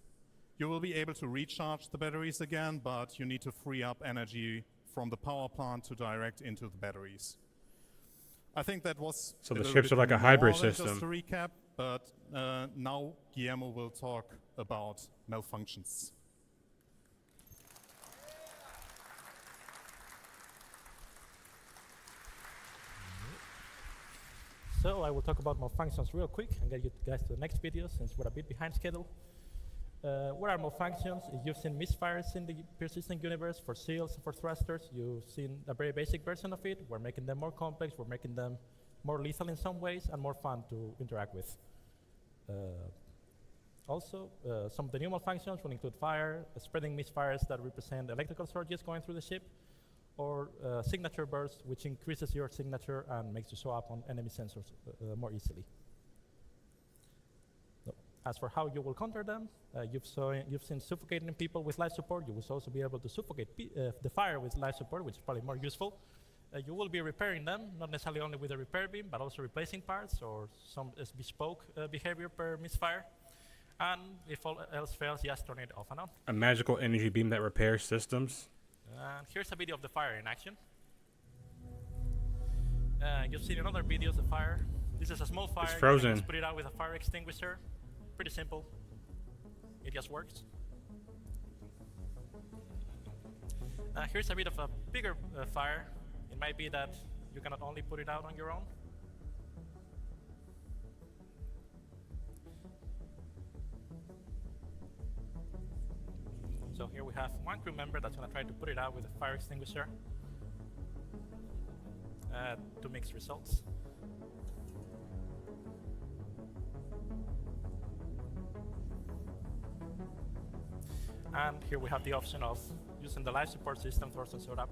You will be able to recharge the batteries again, but you need to free up energy from the power plant to direct into the batteries. I think that was so the ships are like a hybrid system. Just to recap, but now Guillermo will talk about malfunctions. So I will talk about malfunctions real quick and get you guys to the next video since we're a bit behind schedule. What are malfunctions? You've seen misfires in the persistent universe for seals and for thrusters. You've seen a very basic version of it. We're making them more complex. We're making them more lethal in some ways and more fun to interact with. Also, some of the new malfunctions will include fire, spreading misfires that represent electrical surges going through the ship, or signature bursts, which increases your signature and makes you show up on enemy sensors more easily. As for how you will counter them, you've seen suffocating people with life support. You will also be able to suffocate the fire with life support, which is probably more useful. You will be repairing them, not necessarily only with a repair beam, but also replacing parts or some bespoke behavior per misfire. And if all else fails, just turn it off and on. A magical energy beam that repairs systems. And here's a video of the fire in action. You've seen in other videos the fire. This is a small fire. It's frozen. You can just put it out with a fire extinguisher. Pretty simple. It just works. Here's a bit of a bigger fire. It might be that you cannot only put it out on your own. So here we have one crew member that's going to try to put it out with a fire extinguisher to mixed results. And here we have the option of using the life support system Thorsten showed up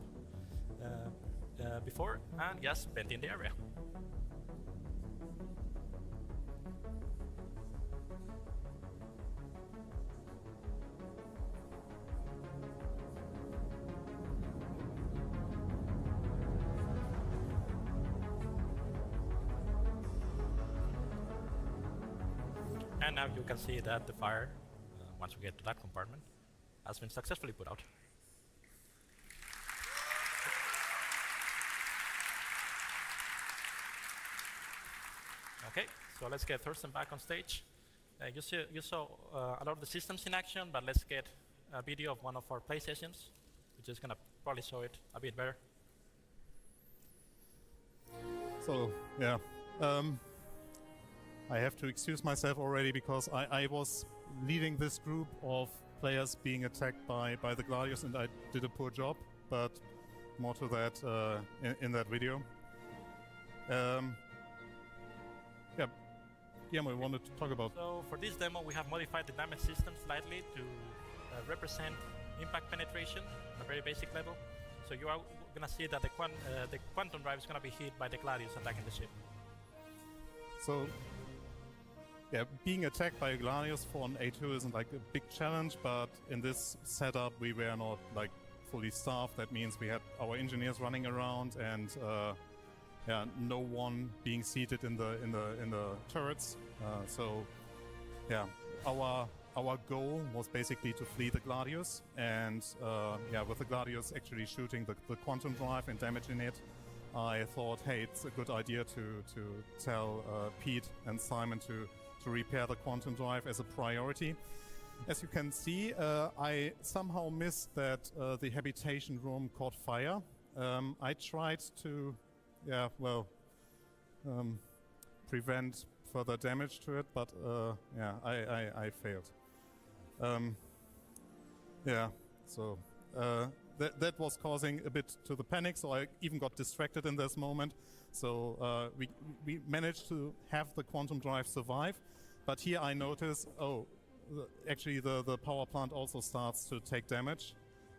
before, and just venting the area. And now you can see that the fire, once we get to that compartment, has been successfully put out. Okay, so let's get Thorsten back on stage. You saw a lot of the systems in action, but let's get a video of one of our play sessions, which is going to probably show it a bit better. So, yeah. I have to excuse myself already because I was leading this group of players being attacked by the Gladius, and I did a poor job, but more to that in that video. Yeah, Guillermo, I wanted to talk about... So for this demo, we have modified the damage system slightly to represent impact penetration on a very basic level. So you are going to see that the quantum drive is going to be hit by the Gladius attacking the ship. So, yeah, being attacked by a Gladius for an A2 isn't like a big challenge, but in this setup we were not like fully staffed. That means we had our engineers running around and yeah, no one being seated in the turrets. So, yeah, our goal was basically to flee the Gladius, and yeah, with the Gladius actually shooting the quantum drive and damaging it, I thought, hey, it's a good idea to tell Pete and Simon to repair the quantum drive as a priority. As you can see, I somehow missed that the habitation room caught fire. I tried to, yeah, well, prevent further damage to it, but yeah, I failed. Yeah, so that was causing a bit to the panic, so I even got distracted in this moment. So we managed to have the quantum drive survive, but here I notice, oh, actually the power plant also starts to take damage,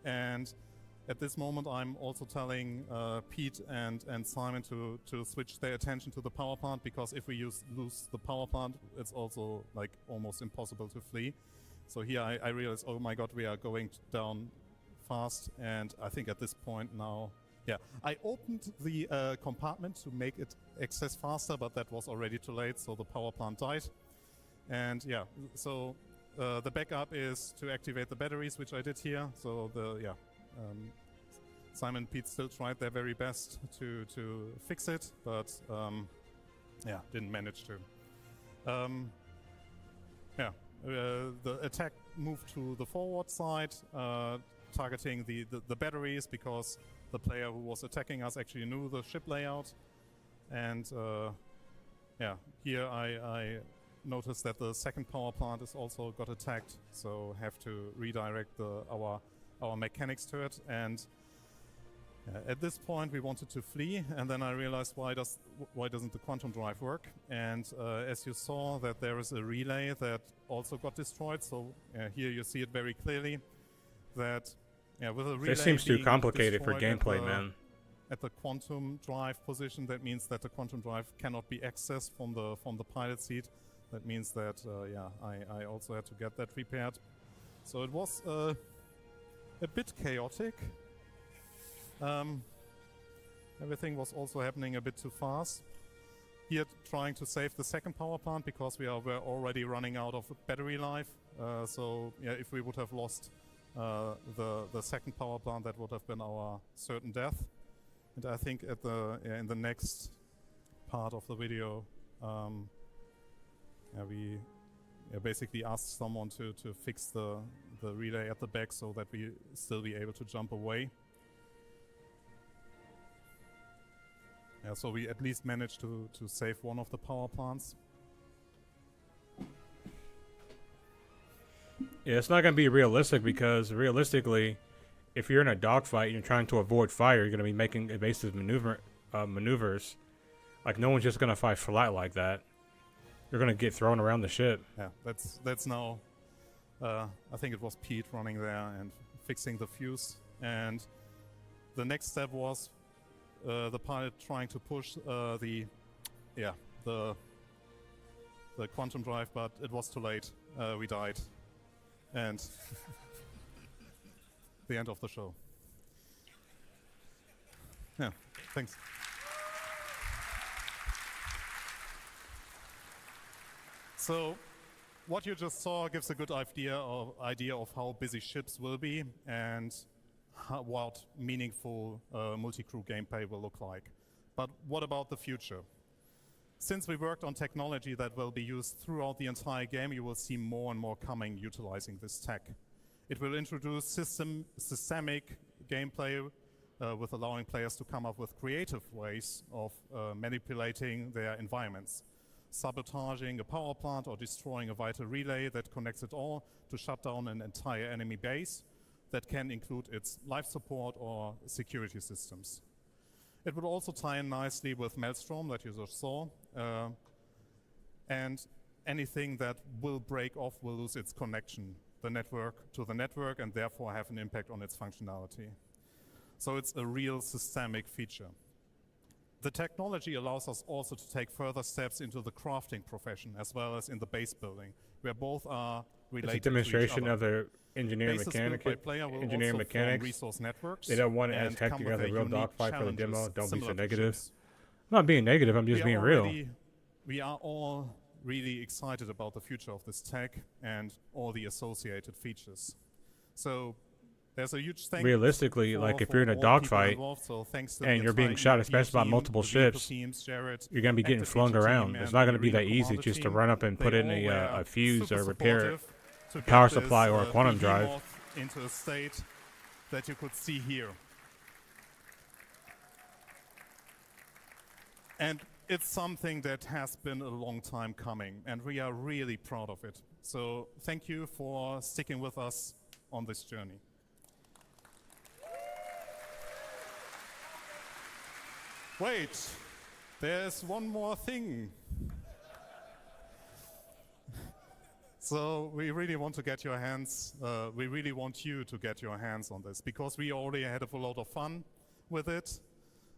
and at this moment I'm also telling Pete and Simon to switch their attention to the power plant, because if we lose the power plant, it's also like almost impossible to flee. So here I realize, oh my god, we are going down fast, and I think at this point now, yeah, I opened the compartment to make it access faster, but that was already too late, so the power plant died. And yeah, so the backup is to activate the batteries, which I did here. So the Simon and Pete still tried their very best to fix it, but yeah, didn't manage to. The attack moved to the forward side, targeting the batteries, because the player who was attacking us actually knew the ship layout. And yeah, here I noticed that the second power plant is also got attacked, so have to redirect our mechanics to it. And at this point we wanted to flee, and then I realized why doesn't the quantum drive work? And as you saw, that there is a relay that also got destroyed. So here you see it very clearly that with a relay This seems too being complicated for destroyed gameplay, man. At the quantum drive position, that means that the quantum drive cannot be accessed from the pilot seat. That means that I also had to get that repaired. So it was a bit chaotic. Everything was also happening a bit too fast. Here trying to save the second power plant because were already running out of battery life. So yeah, if we would have lost the second power plant, that would have been our certain death. And I think at in the next part of the video, we basically asked someone to fix the relay at the back so that we still be able to jump away. Yeah, so we at least managed to save one of the power plants. Yeah, it's not going to be realistic, because realistically, if you're in a dogfight and you're trying to avoid fire, you're going to be making evasive maneuvers. Like, no one's just going to fight flat like that. You're going to get thrown around the ship. Yeah, that's now. I think it was Pete running there and fixing the fuse. And the next step was the pilot trying to push the quantum drive, but it was too late. We died. And the end of the show. Yeah, thanks. So what you just saw gives a good idea of how busy ships will be and what meaningful multi-crew gameplay will look like. But what about the future? Since we worked on technology that will be used throughout the entire game, you will see more and more coming utilizing this tech. It will introduce systemic gameplay with allowing players to come up with creative ways of manipulating their environments, sabotaging a power plant or destroying a vital relay that connects it all to shut down an entire enemy base that can include its life support or security systems. It would also tie in nicely with Maelstrom that you just saw, and anything that will break off will lose its connection to the network and therefore have an impact on its functionality. So it's a real systemic feature. The technology allows us also to take further steps into the crafting profession as well as in the base building, where both are related It's a demonstration to each other. of the engineering mechanics. Resource networks. They don't want it as hectic as a real dogfight for the demo. Don't be so negative. I'm not being negative, I'm just being real. We are all really excited about the future of this tech and all the associated features. So there's a huge thank realistically, like if you're in a dogfight and you're being shot, especially by multiple ships, you're going to be getting flung around. It's not going to be that easy just to run up and put in a fuse or repair a power supply or a quantum drive. Into a state that you could see here. And it's something that has been a long time coming, and we are really proud of it. So thank you for sticking with us on this journey. Wait, there's one more thing. So we really want to get your hands, we really want you to get your hands on this, because we already had a lot of fun with it.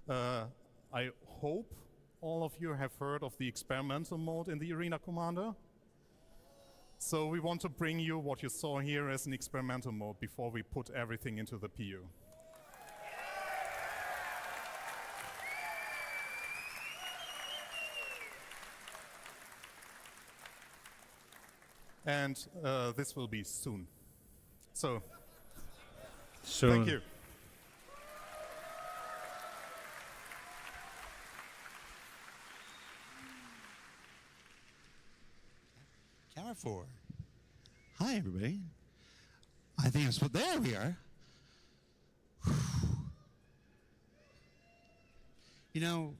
I hope all of you have heard of the experimental mode in the Arena Commander. So we want to bring you what you saw here as an experimental mode before we put everything into the PU. And this will be soon. So, soon. Thank you. are for. Hi, everybody. I think it's there we are. You know,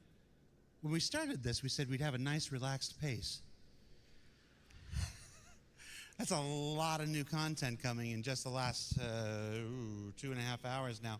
when we started this, we said we'd have a nice, relaxed pace. That's a lot of new content coming in just the last 2.5 hours now.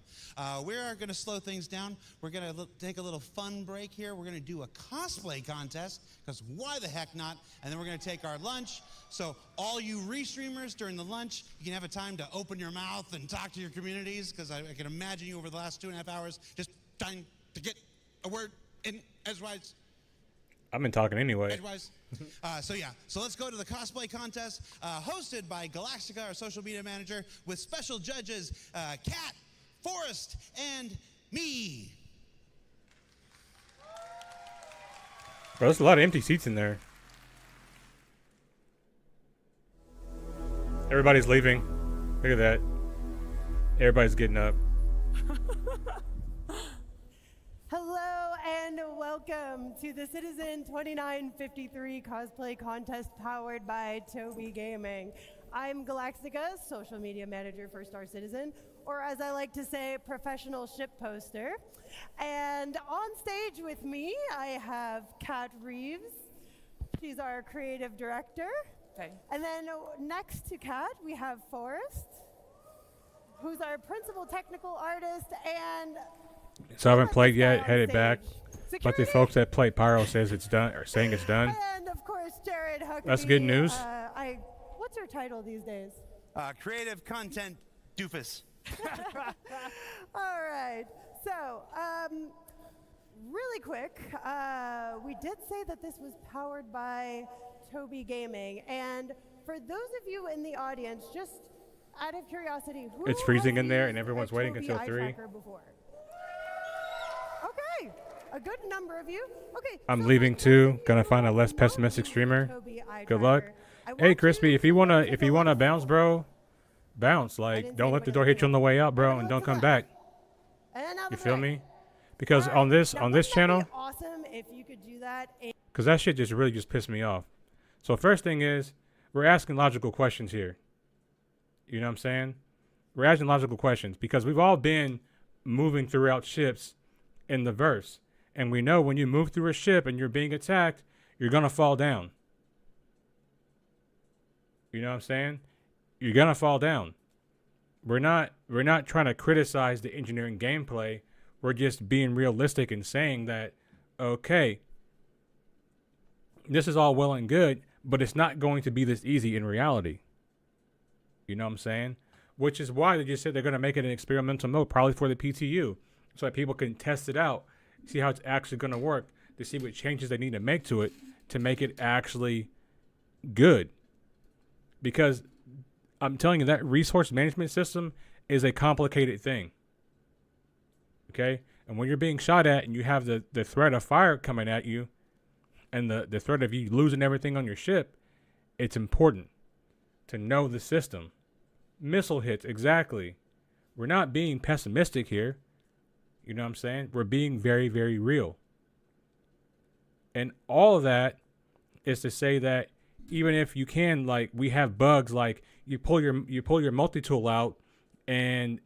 We are going to slow things down. We're going to take a little fun break here. We're going to do a cosplay contest, because why the heck not? And then we're going to take our lunch. So all you restreamers during the lunch, you can have a time to open your mouth and talk to your communities, because I can imagine you over the last 2.5 hours just trying to get a word in edgewise. I've been talking anyway. Edgewise. So let's go to the cosplay contest, hosted by Galactica, our social media manager, with special judges Kat, Forrest, and me. Bro, there's a lot of empty seats in there. Everybody's leaving. Look at that. Everybody's getting up. Hello and welcome to the Citizen 2953 cosplay contest powered by Toby Gaming. I'm Galactica, social media manager for Star Citizen, or as I like to say, professional ship poster. And on stage with me, I have Kat Reeves. She's our creative director. Okay. And then next to Kat, we have Forrest, who's our principal technical artist, and So I haven't played yet, headed back. But the folks that play Pyro says it's done, or saying it's done. And of course, Jared Huckabee. That's good news. What's your title these days? Creative content doofus. All right. So, really quick, we did say that this was powered by Toby Gaming, and for those of you in the audience, just out of curiosity, who It's freezing has in there, used and everyone's a waiting Toby until eye 3. tracker before? Okay, a good number of you. Okay, I'm leaving too. Gonna find a less pessimistic streamer. Good luck. Hey, Crispy, if you wanna bounce, bro, bounce. Like, don't let the door hit you on the way out, bro, and don't come back. You feel me? Because on this channel, Awesome if you could do that. because that shit just really just pissed me off. So first thing is, we're asking logical questions here. You know what I'm saying? We're asking logical questions because we've all been moving throughout ships in the verse. And we know when you move through a ship and you're being attacked, you're going to fall down. You know what I'm saying? You're going to fall down. We're not trying to criticize the engineering gameplay. We're just being realistic and saying that, okay, this is all well and good, but it's not going to be this easy in reality. You know what I'm saying? Which is why they just said they're going to make it an experimental mode, probably for the PTU, so that people can test it out, see how it's actually going to work, to see what changes they need to make to make it actually good. Because I'm telling you, that resource management system is a complicated thing. Okay? And when you're being shot at and you have the threat of fire coming at you and the threat of you losing everything on your ship, it's important to know the system. Missile hits, exactly. We're not being pessimistic here. You know what I'm saying? We're being very, very real. And all of that is to say that even if you can, like, we have bugs, like you pull your multi-tool out and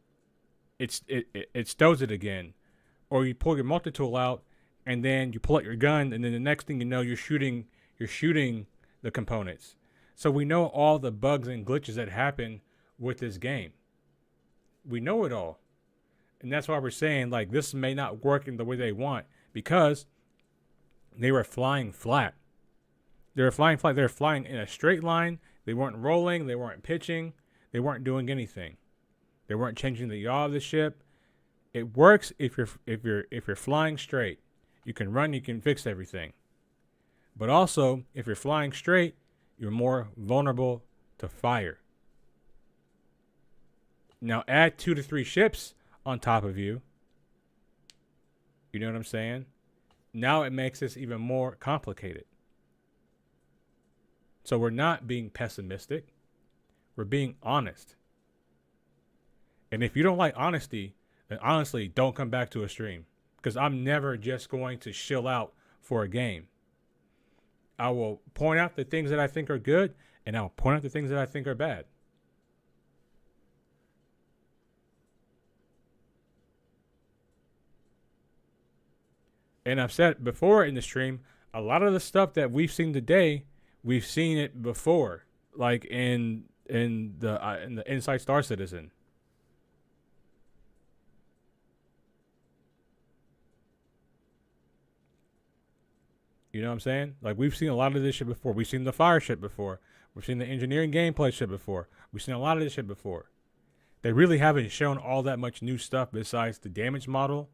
it stows it again. Or you pull your multi-tool out and then you pull out your gun and then the next thing you know, you're shooting the components. So we know all the bugs and glitches that happen with this game. We know it all. And that's why we're saying, like, this may not work in the way they want, because they were flying flat. They were flying flat. They were flying in a straight line. They weren't rolling. They weren't pitching. They weren't doing anything. They weren't changing the yaw of the ship. It works if you're flying straight. You can run. You can fix everything. But also, if you're flying straight, you're more vulnerable to fire. Now add 2 to 3 ships on top of you. You know what I'm saying? Now it makes this even more complicated. So we're not being pessimistic. We're being honest. And if you don't like honesty, then honestly, don't come back to a stream. Because I'm never just going to shill out for a game. I will point out the things that I think are good and I'll point out the things that I think are bad. And I've said before in the stream, a lot of the stuff that we've seen today, we've seen it before, like in the Inside Star Citizen. You know what I'm saying? Like, we've seen a lot of this shit before. We've seen the fire shit before. We've seen the engineering gameplay shit before. We've seen a lot of this shit before. They really haven't shown all that much new stuff besides the damage model.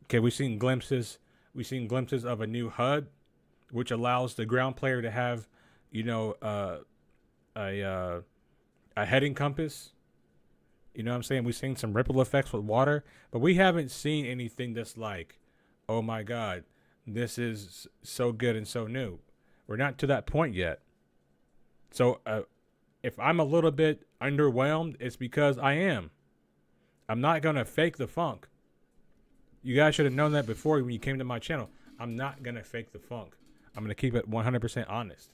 Okay, we've seen glimpses. We've seen glimpses of a new HUD, which allows the ground player to have, you know, a heading compass. You know what I'm saying? We've seen some ripple effects with water, but we haven't seen anything that's like, oh my God, this is so good and so new. We're not to that point yet. So if I'm a little bit underwhelmed, it's because I am. I'm not going to fake the funk. You guys should have known that before when you came to my channel. I'm not going to fake the funk. I'm going to keep it 100% honest.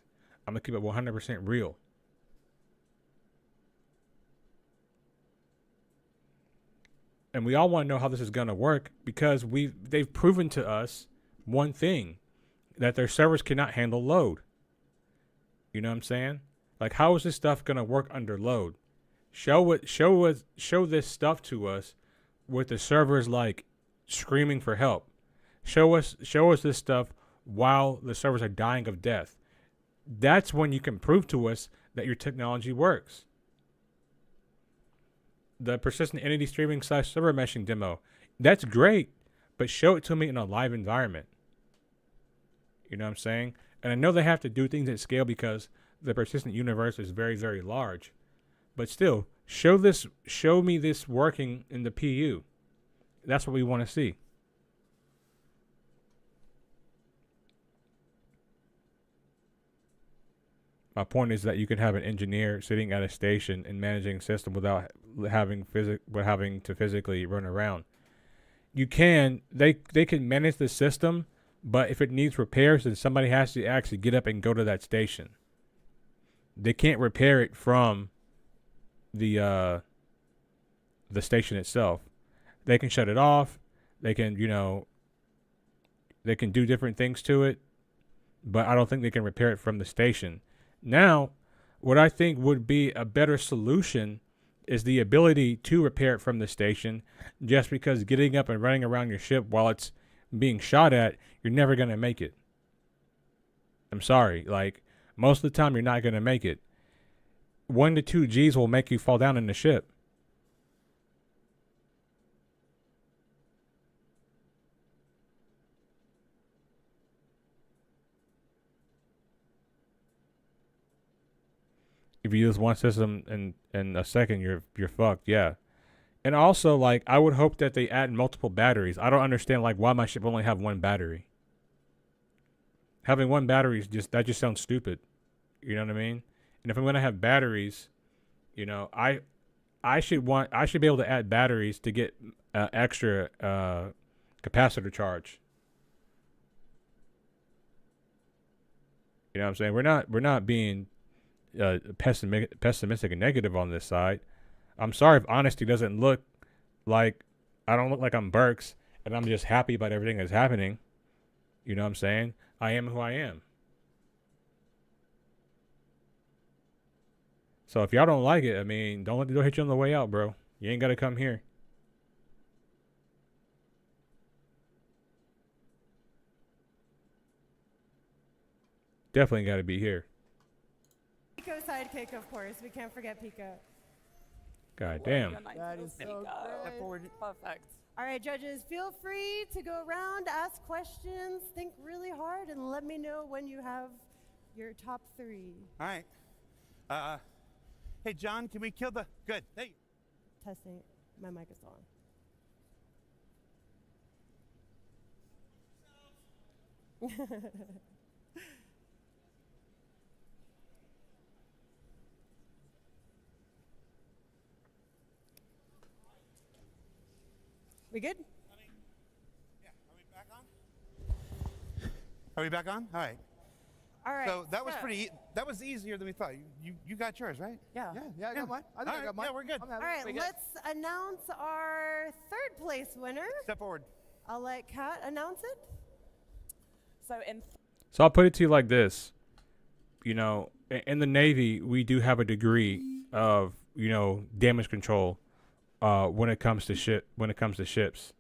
I'm going to keep it 100% real. And we all want to know how this is going to work because they've proven to us one thing, that their servers cannot handle load. You know what I'm saying? Like, how is this stuff going to work under load? Show this stuff to us with the servers like screaming for help. Show us this stuff while the servers are dying of death. That's when you can prove to us that your technology works. The persistent entity streaming / server meshing demo, that's great, but show it to me in a live environment. You know what I'm saying? And I know they have to do things at scale because the persistent universe is very, very large. But still, show me this working in the PU. That's what we want to see. My point is that you can have an engineer sitting at a station and managing a system without having to physically run around. You can. They can manage the system, but if it needs repairs, then somebody has to actually get up and go to that station. They can't repair it from the station itself. They can shut it off. They can, they can do different things to it, but I don't think they can repair it from the station. Now, what I think would be a better solution is the ability to repair it from the station, just because getting up and running around your ship while it's being shot at, you're never going to make it. I'm sorry. Like, most of the time, you're not going to make it. 1 to 2 Gs will make you fall down in the ship. If you use one system in a second, you're fucked. Yeah. And also, like, I would hope that they add multiple batteries. I don't understand, like, why my ship only have one battery. Having one battery is that just sounds stupid. You know what I mean? And if I'm gonna have batteries, I should be able to add batteries to get extra capacitor charge. You know what I'm saying? We're not being pessimistic and negative on this side. I'm sorry if honesty doesn't look like, I don't look like I'm Burks and I'm just happy about everything that's happening. You know what I'm saying? I am who I am. So if y'all don't like it, I mean, don't let the door hit you on the way out, bro. You ain't got to come here. Definitely got to be here. Pico sidekick, of course. We can't forget Pico. God damn. That is so good. Perfect. All right, judges, feel free to go around, ask questions, think really hard, and let me know when you have your top 3. All right. Hey, John, can we kill the... Good. Hey. Testing. My mic is on. We good? Are we back on? All right. All right. So that was that was easier than we thought. You got yours, right? Yeah. Yeah, I got mine. I think I got mine. Yeah, we're good. All right, let's announce our third place winner. Step forward. I'll let Kat announce it. So I'll put it to you like this. You know, in the Navy, we do have a degree of, you know, damage control when it comes to ships.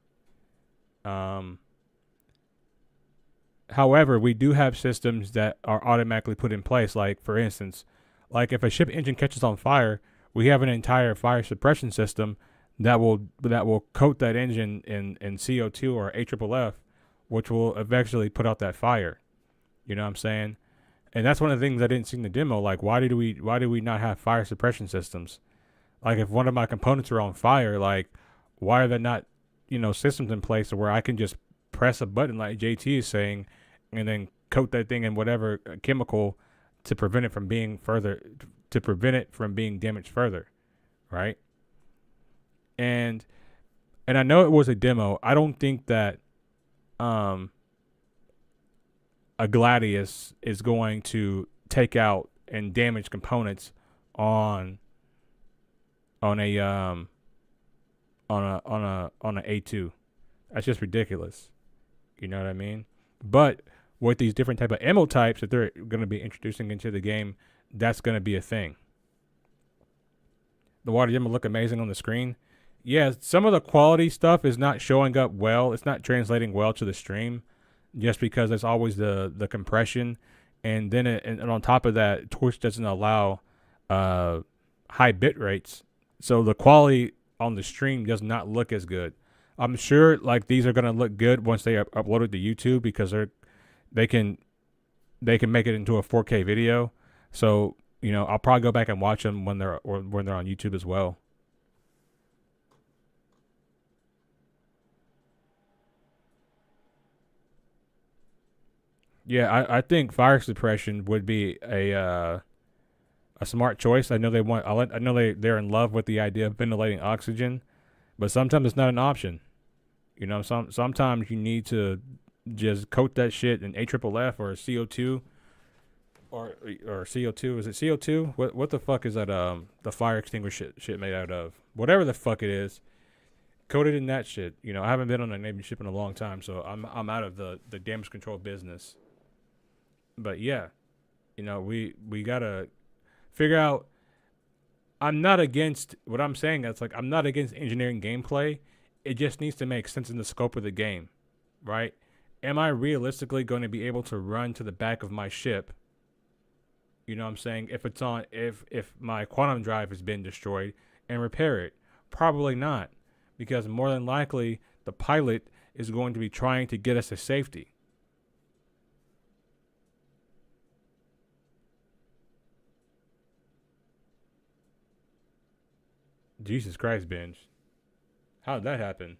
However, we do have systems that are automatically put in place. Like, for instance, like if a ship engine catches on fire, we have an entire fire suppression system that will coat that engine in CO2 or AFFF, which will eventually put out that fire. You know what I'm saying? And that's one of the things I didn't see in the demo. Like, why do we not have fire suppression systems? Like, if one of my components are on fire, like, why are there not, you know, systems in place where I can just press a button like JT is saying, and then coat that thing in whatever chemical to prevent it from being damaged further, right? And I know it was a demo. I don't think that a Gladius is going to take out and damage components on a A2. That's just ridiculous. You know what I mean? But with these different type of ammo types that they're going to be introducing into the game, that's going to be a thing. The water gem will look amazing on the screen. Yeah, some of the quality stuff is not showing up well. It's not translating well to the stream, just because there's always the compression, and then and on top of that, Twitch doesn't allow high bit rates, so the quality on the stream does not look as good. I'm sure like these are gonna look good once they upload it to YouTube, because they can make it into a 4K video. So, you know, I'll probably go back and watch them when they're on YouTube as well. Yeah, I think fire suppression would be a smart choice. I know they're in love with the idea of ventilating oxygen, but sometimes it's not an option. You know, sometimes you need to just coat that shit in AFFF or CO2 or CO2. Is it CO2? What the fuck is that the fire extinguisher shit made out of? Whatever the fuck it is, coat it in that shit. You know, I haven't been on a Navy ship in a long time, so I'm out of the damage control business. But yeah, you know, we gotta figure out. I'm not against what I'm saying. That's like, I'm not against engineering gameplay. It just needs to make sense in the scope of the game, right? Am I realistically going to be able to run to the back of my ship? You know what I'm saying? If my quantum drive has been destroyed, and repair it? Probably not, because more than likely the pilot is going to be trying to get us to safety. Jesus Christ, Binge. How did that happen?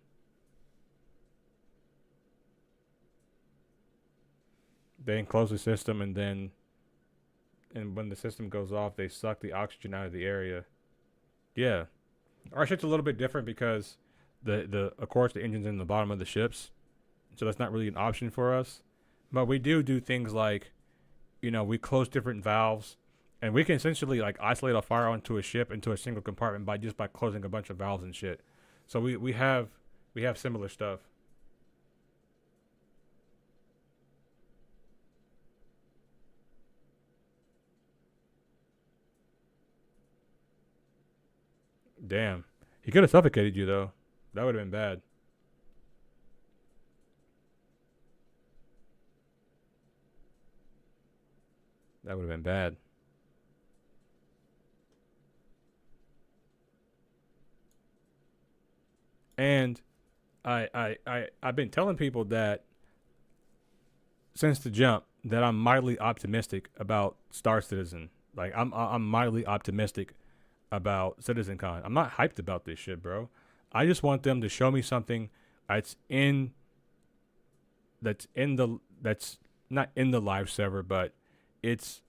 They enclose the system, and when the system goes off, they suck the oxygen out of the area. Yeah. Our ship's a little bit different because of course the engine's in the bottom of the ships, so that's not really an option for us. But we do things like, you know, we close different valves, and we can essentially like isolate a fire onto a ship into a single compartment by closing a bunch of valves and shit. So we have similar stuff. Damn. He could have suffocated you though. That would have been bad. That would have been bad. And I've been telling people that since the jump that I'm mildly optimistic about Star Citizen. Like I'm mildly optimistic about Citizencon. I'm not hyped about this shit, bro. I just want them to show me something that's not in the live server, but it's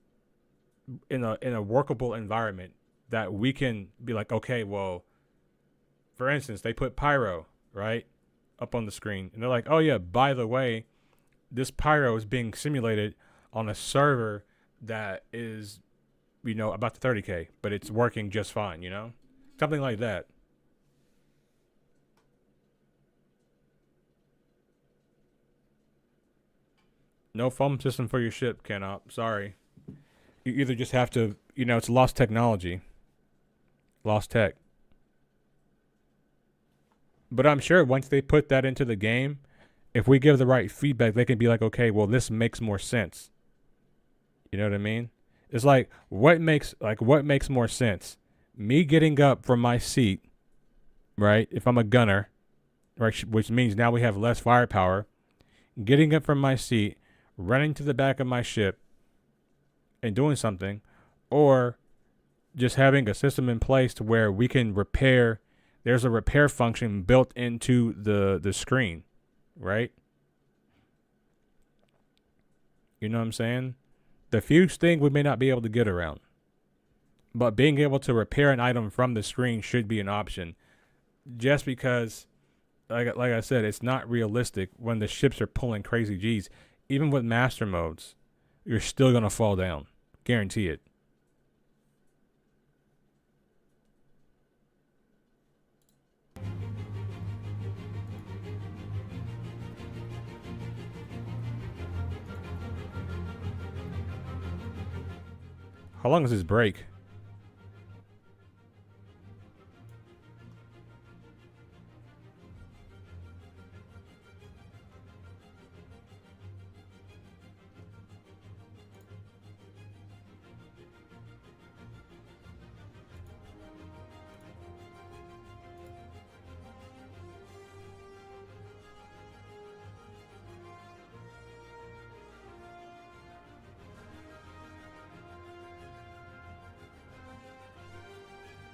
in a workable environment that we can be like, okay, well, for instance, they put pyro, right, up on the screen, and they're like, oh yeah, by the way, this pyro is being simulated on a server that is, you know, about to 30K, but it's working just fine, you know? Something like that. No foam system for your ship, Canop. Sorry. You either just have to, you know, it's lost technology. Lost tech. But I'm sure once they put that into the game, if we give the right feedback, they can be like, okay, well, this makes more sense. You know what I mean? It's like what makes more sense? Me getting up from my seat, right? If I'm a gunner, right, which means now we have less firepower. Getting up from my seat, running to the back of my ship, and doing something, or just having a system in place to where we can repair. There's a repair function built into the screen, right? You know what I'm saying? The fuse thing we may not be able to get around. But being able to repair an item from the screen should be an option. Just because, like I said, it's not realistic when the ships are pulling crazy G's. Even with master modes, you're still going to fall down. Guarantee it. How long is this break?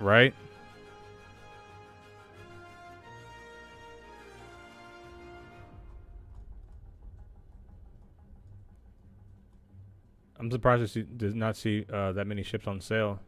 Right? I'm surprised to did not see that many ships on sale.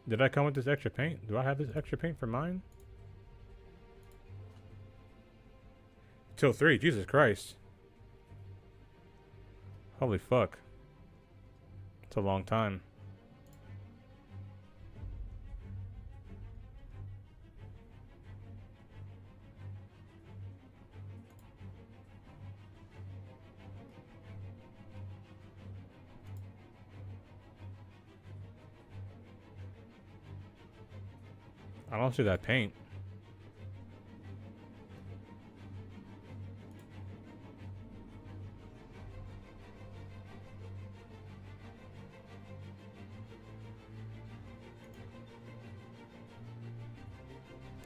Did I come with this extra paint? Do I have this extra paint for mine? Till 3, Jesus Christ. Holy fuck. It's a long time. I don't see that paint.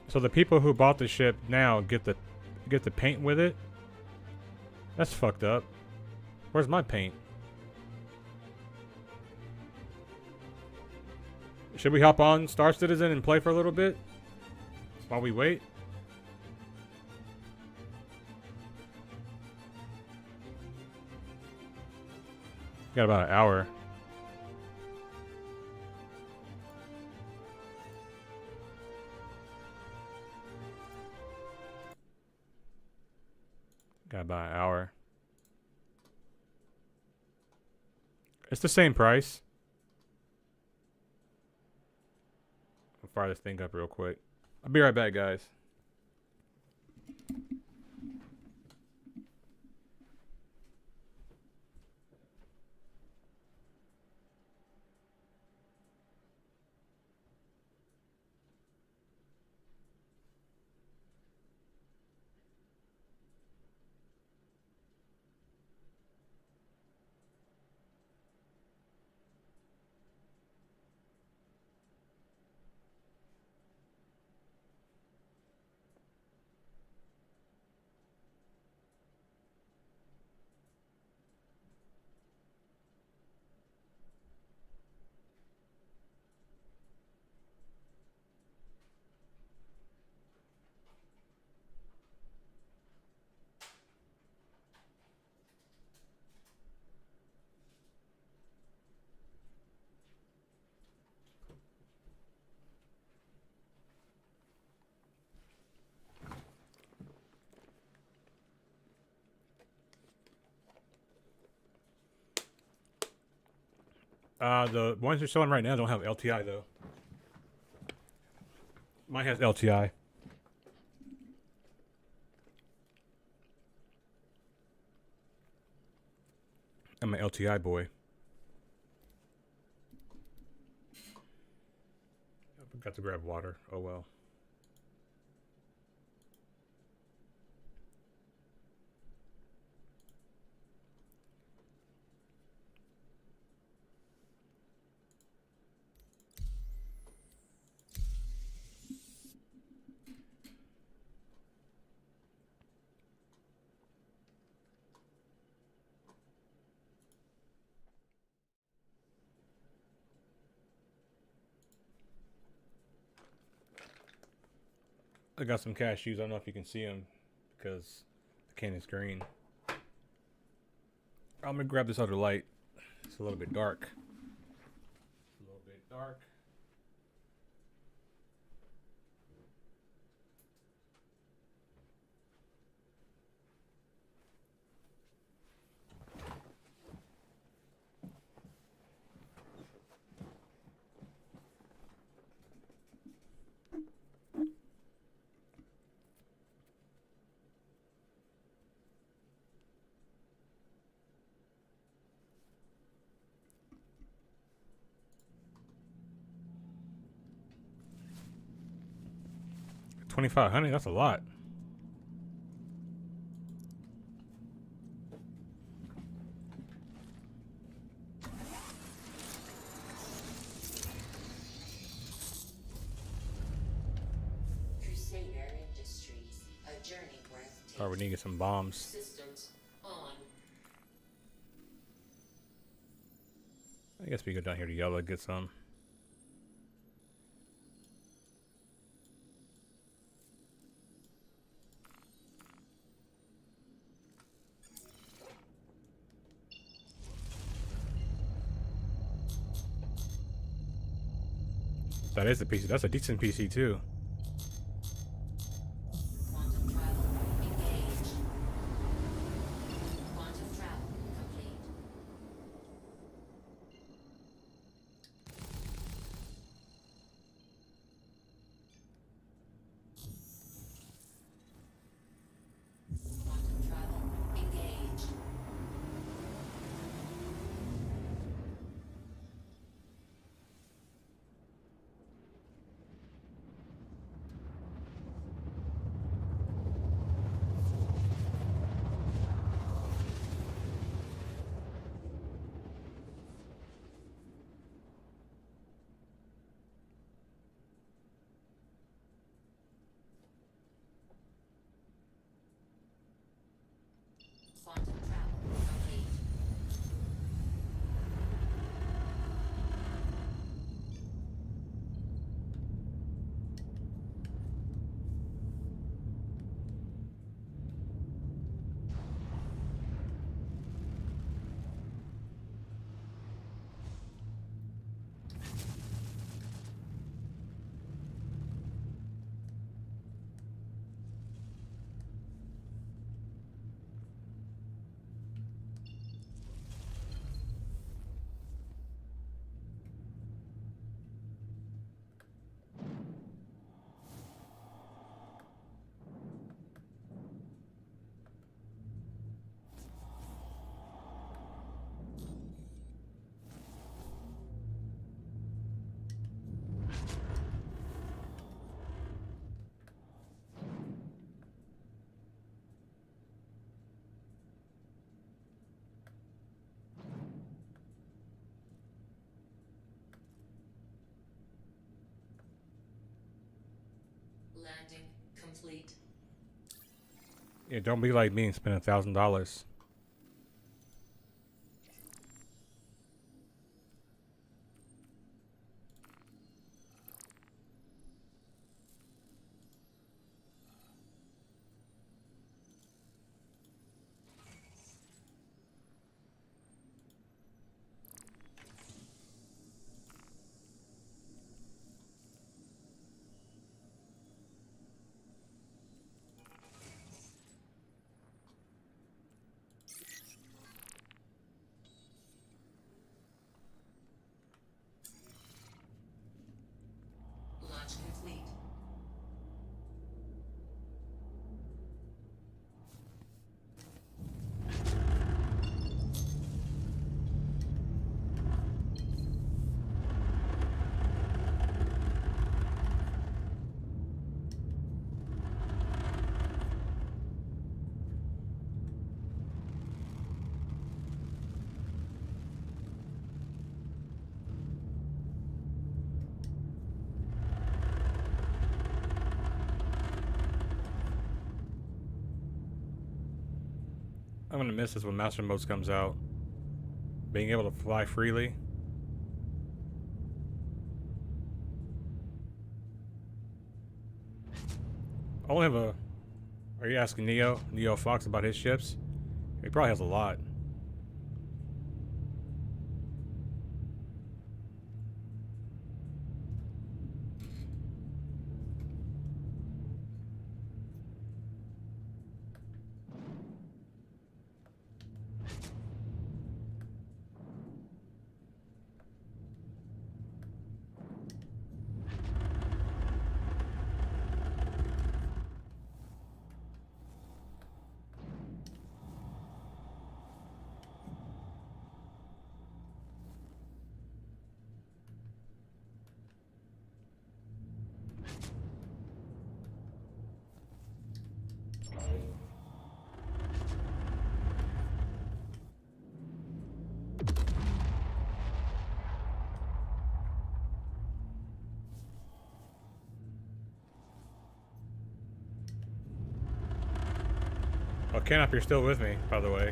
So the people who bought the ship now get the paint with it? That's fucked up. Where's my paint? Should we hop on Star Citizen and play for a little bit? While we wait? Got about an hour. Got about an hour. It's the same price. I'll fire this thing up real quick. I'll be right back, guys. The ones they're showing right now don't have LTI though. Mine has LTI. I'm an LTI boy. I forgot to grab water. Oh well. I got some cashews. I don't know if you can see them because the can is green. I'm gonna grab this other light. It's a little bit dark. It's a little bit dark. $2,500. That's a lot. Crusader Industries, a journey worth taking. Oh, we need to get some bombs. Systems on. I guess we go down here to yellow, get some. That is the PC. That's a decent PC too. Quantum travel engaged. Quantum travel complete. Quantum travel engaged. Quantum travel complete. Landing complete. Yeah, don't be like me and spend $1,000. I'm gonna miss is when Master Modes comes out. Being able to fly freely. I only have a... Are you asking Neo Fox about his ships? He probably has a lot. Oh, Canop, you're still with me, by the way.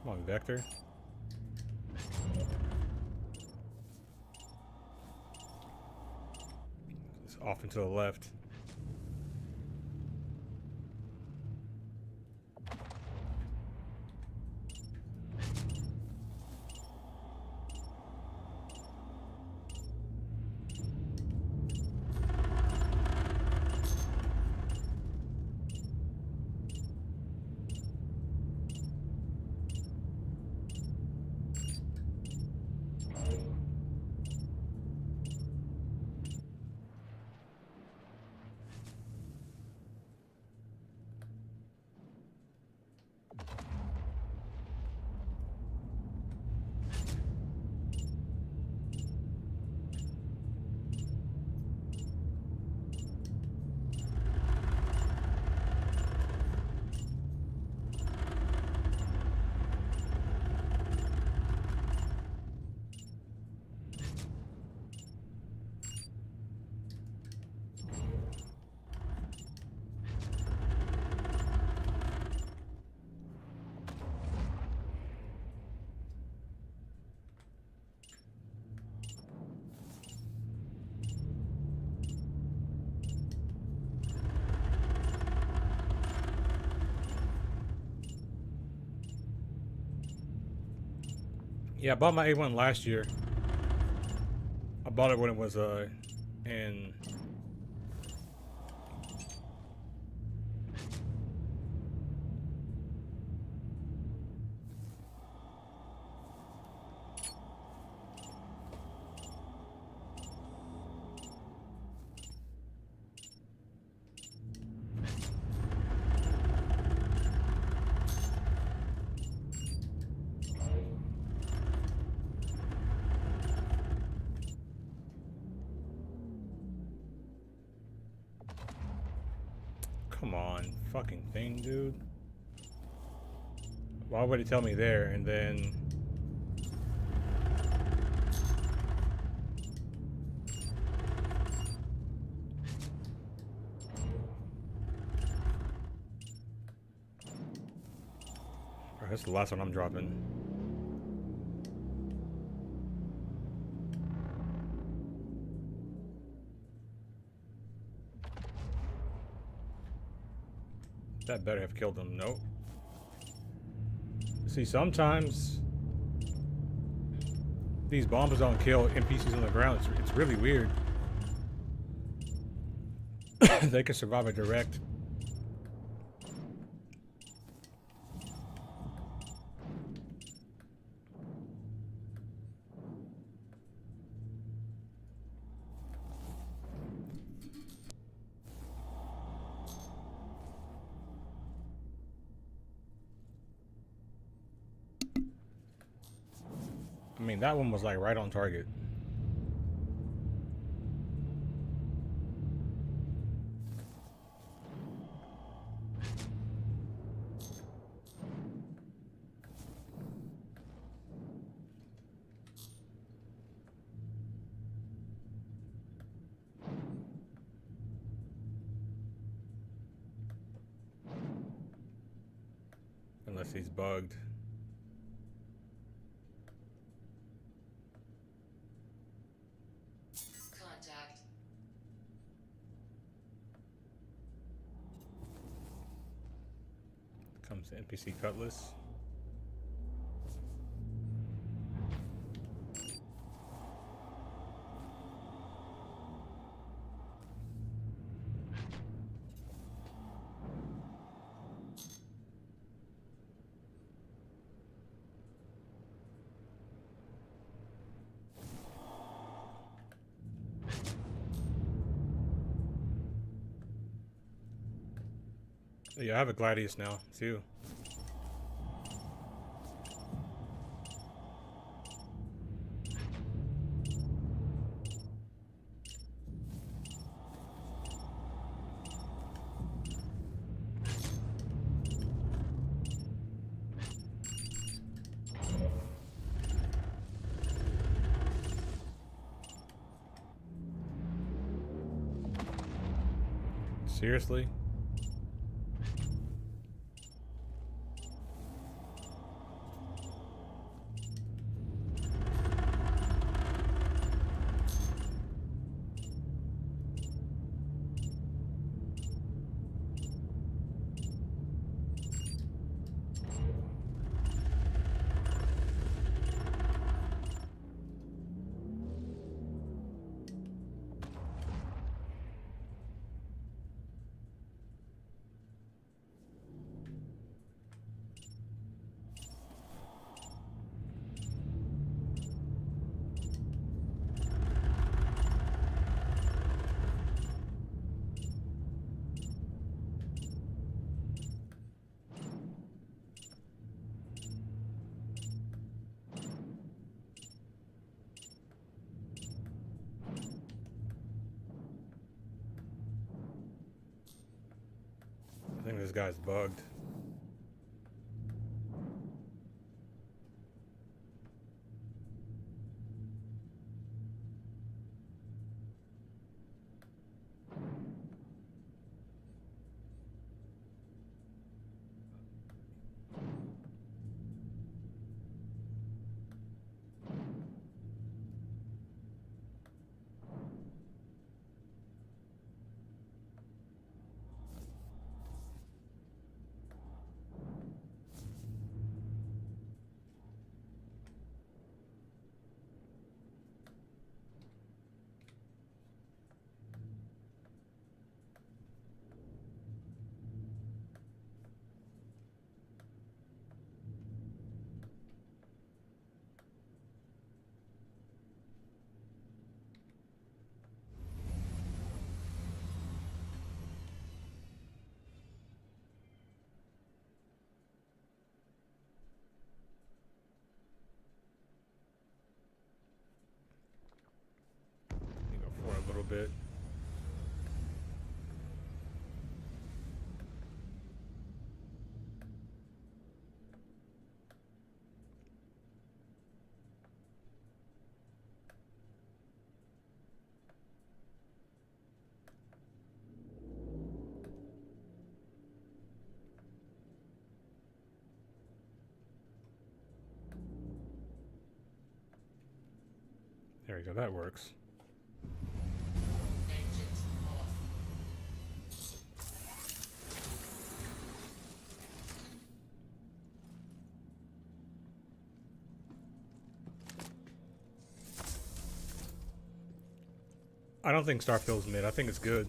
Come on, Vector. It's off and to the left. Yeah, I bought my A1 last year. I bought it when it was in... Come on, fucking thing, dude. Why would it tell me there and then... Oh, that's the last one I'm dropping. That better have killed them. Nope. See, sometimes these bombs don't kill NPCs on the ground. It's really weird. They can survive a direct. mean, that one was like right on target. Unless he's bugged. Contact. Comes the NPC Cutlass. Yeah, I have a Gladius now, too. Seriously? I think this guy's bugged. For a little bit. There we go, that works. Engines off. I don't think Starfield's mid. I think it's good.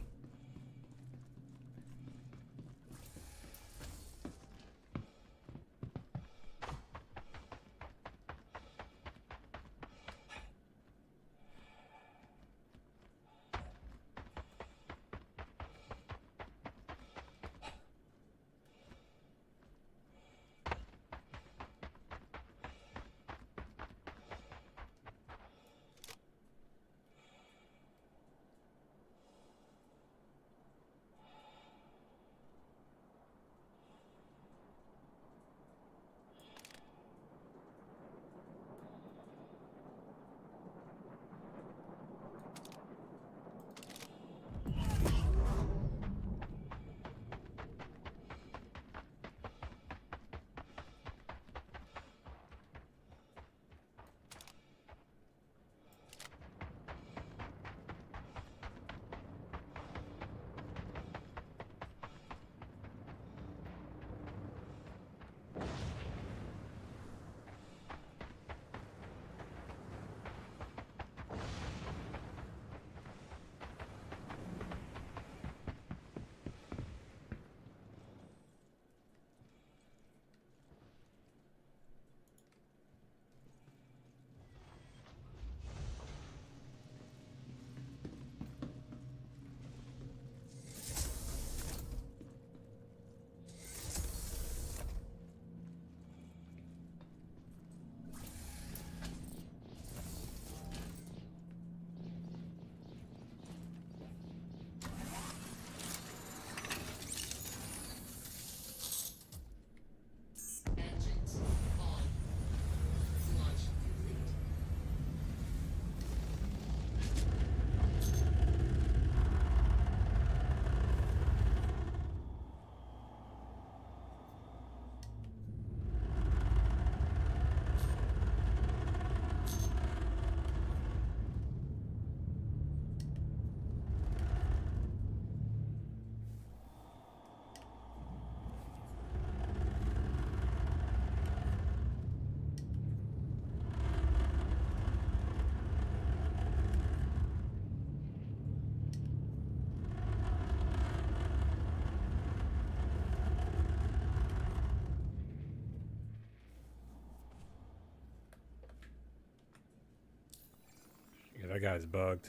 That guy's bugged.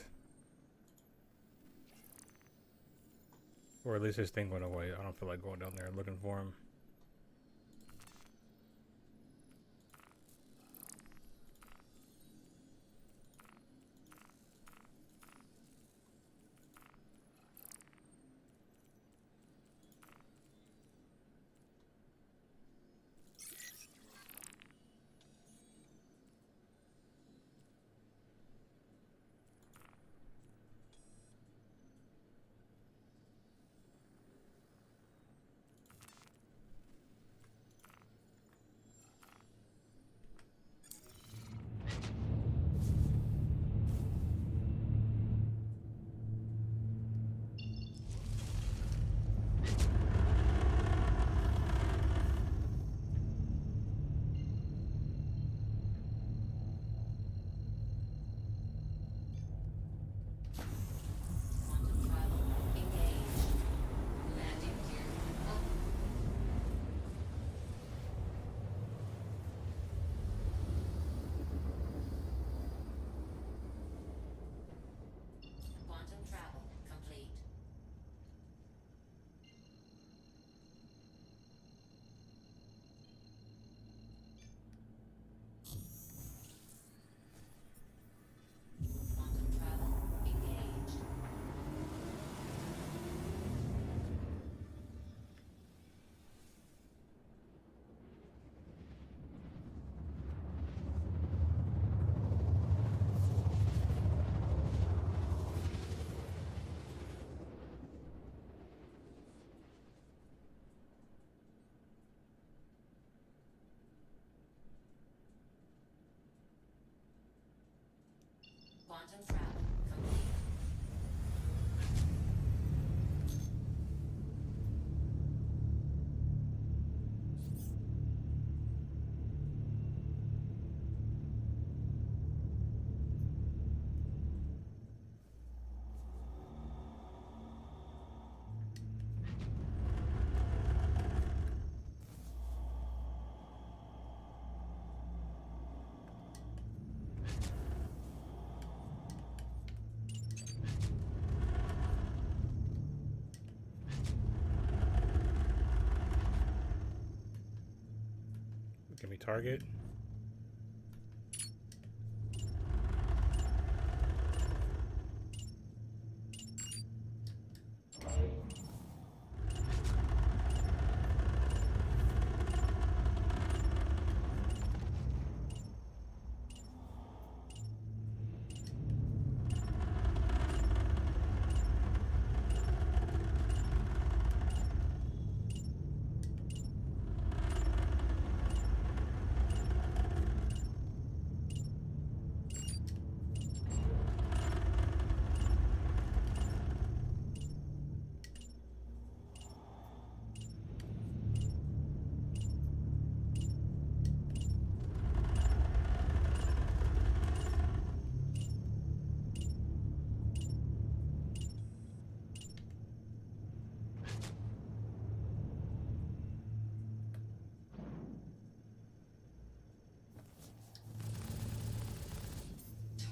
Or at least his thing went away. I don't feel like going down there and looking for him. Quantum travel complete. Quantum travel engaged. Quantum travel complete. Give me target.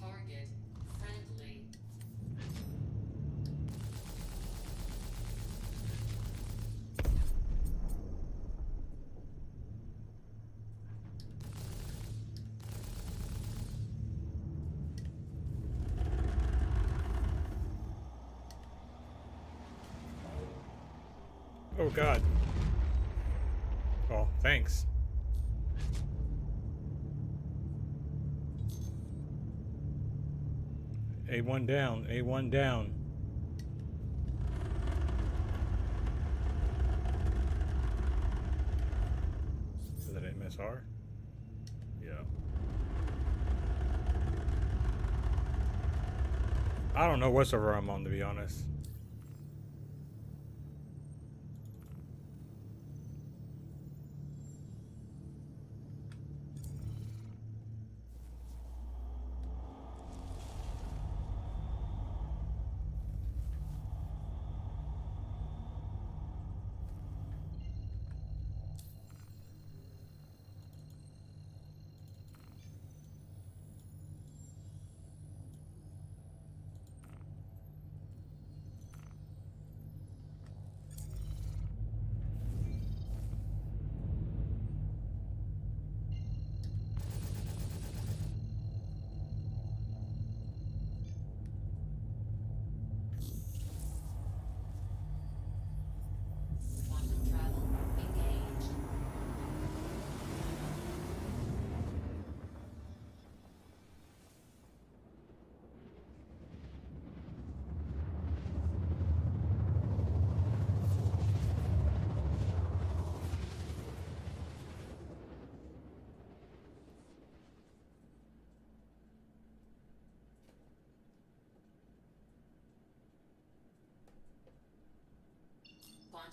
Target friendly. Oh god. Oh, thanks. A1 down, A1 down. Is that an MSR? Yeah. I don't know what server I'm on, to be honest.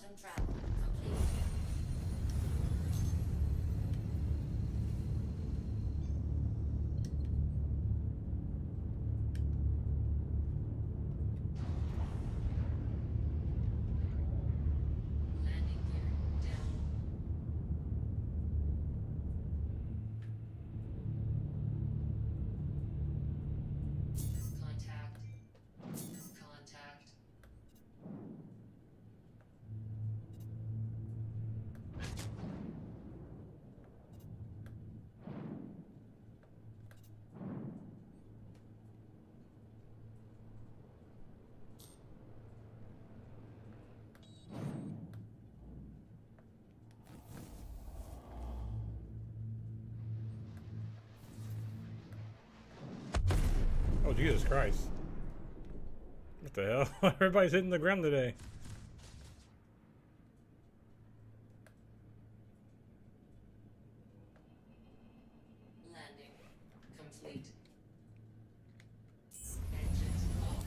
Quantum travel complete. Landing gear down. Contact. Contact. Oh, Jesus Christ. What the hell? Everybody's hitting the ground today. Landing complete. Engines off.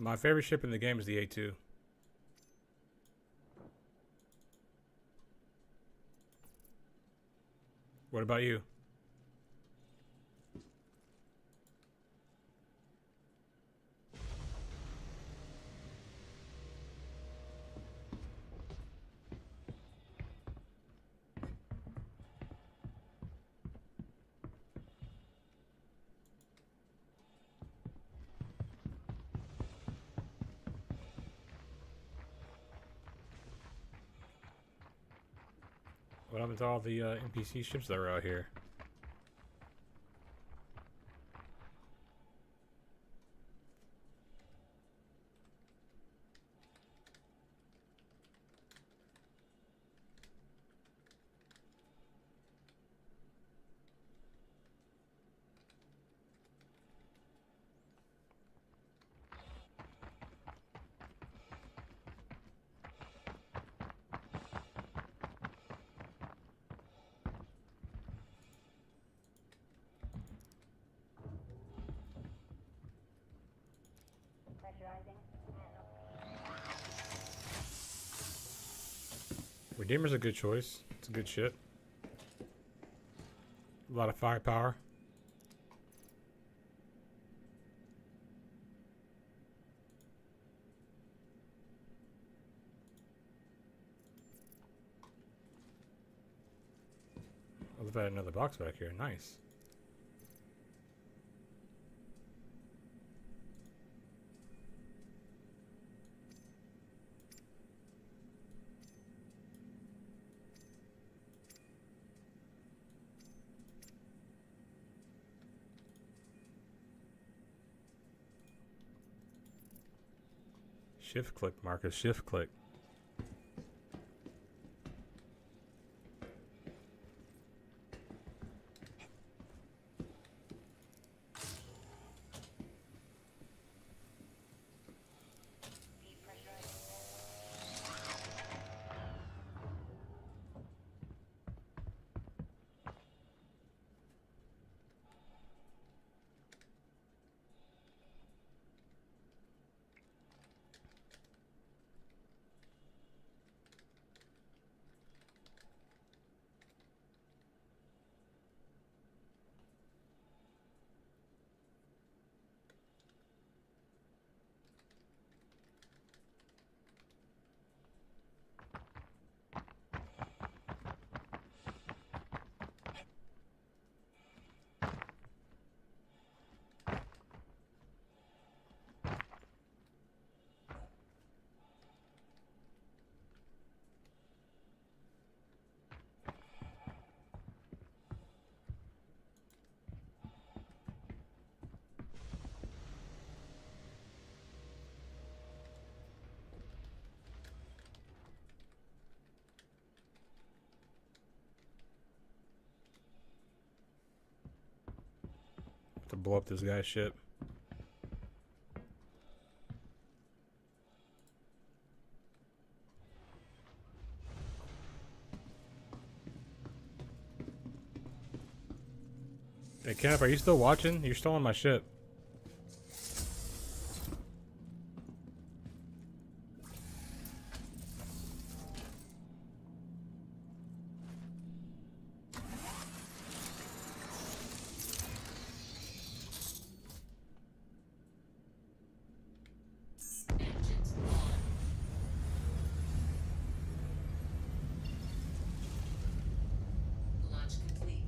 My favorite ship in the game is the A2. What about you? What happened to all the NPC ships that were out here? Redeemer's a good choice. It's a good ship. A lot of firepower. Oh, they've got another box back here. Nice. Shift click, Marcus. Shift click. To blow up this guy's ship. Hey, Kenneth, are you still watching? You're still on my ship. Launch complete.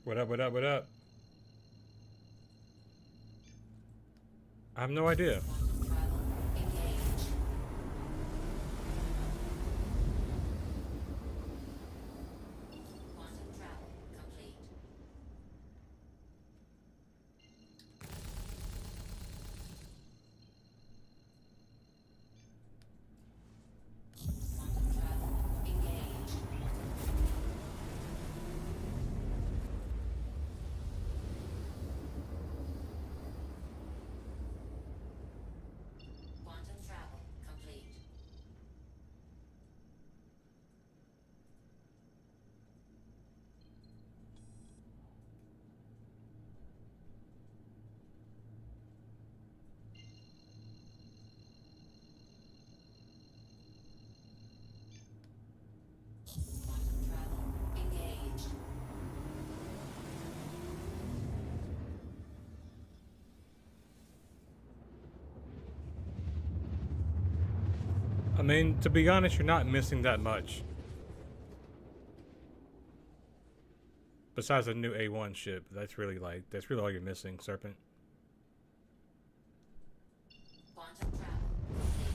What up, what up, what up? I have no idea. Quantum travel complete. Quantum travel engaged. I mean, to be honest, you're not missing that much. Besides the new A1 ship, that's really all you're missing, Serpent. Quantum travel complete.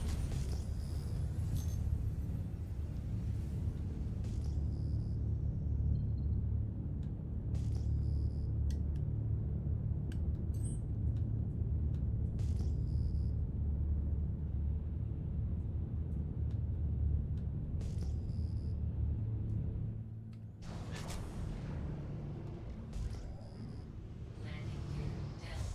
Landing gear down.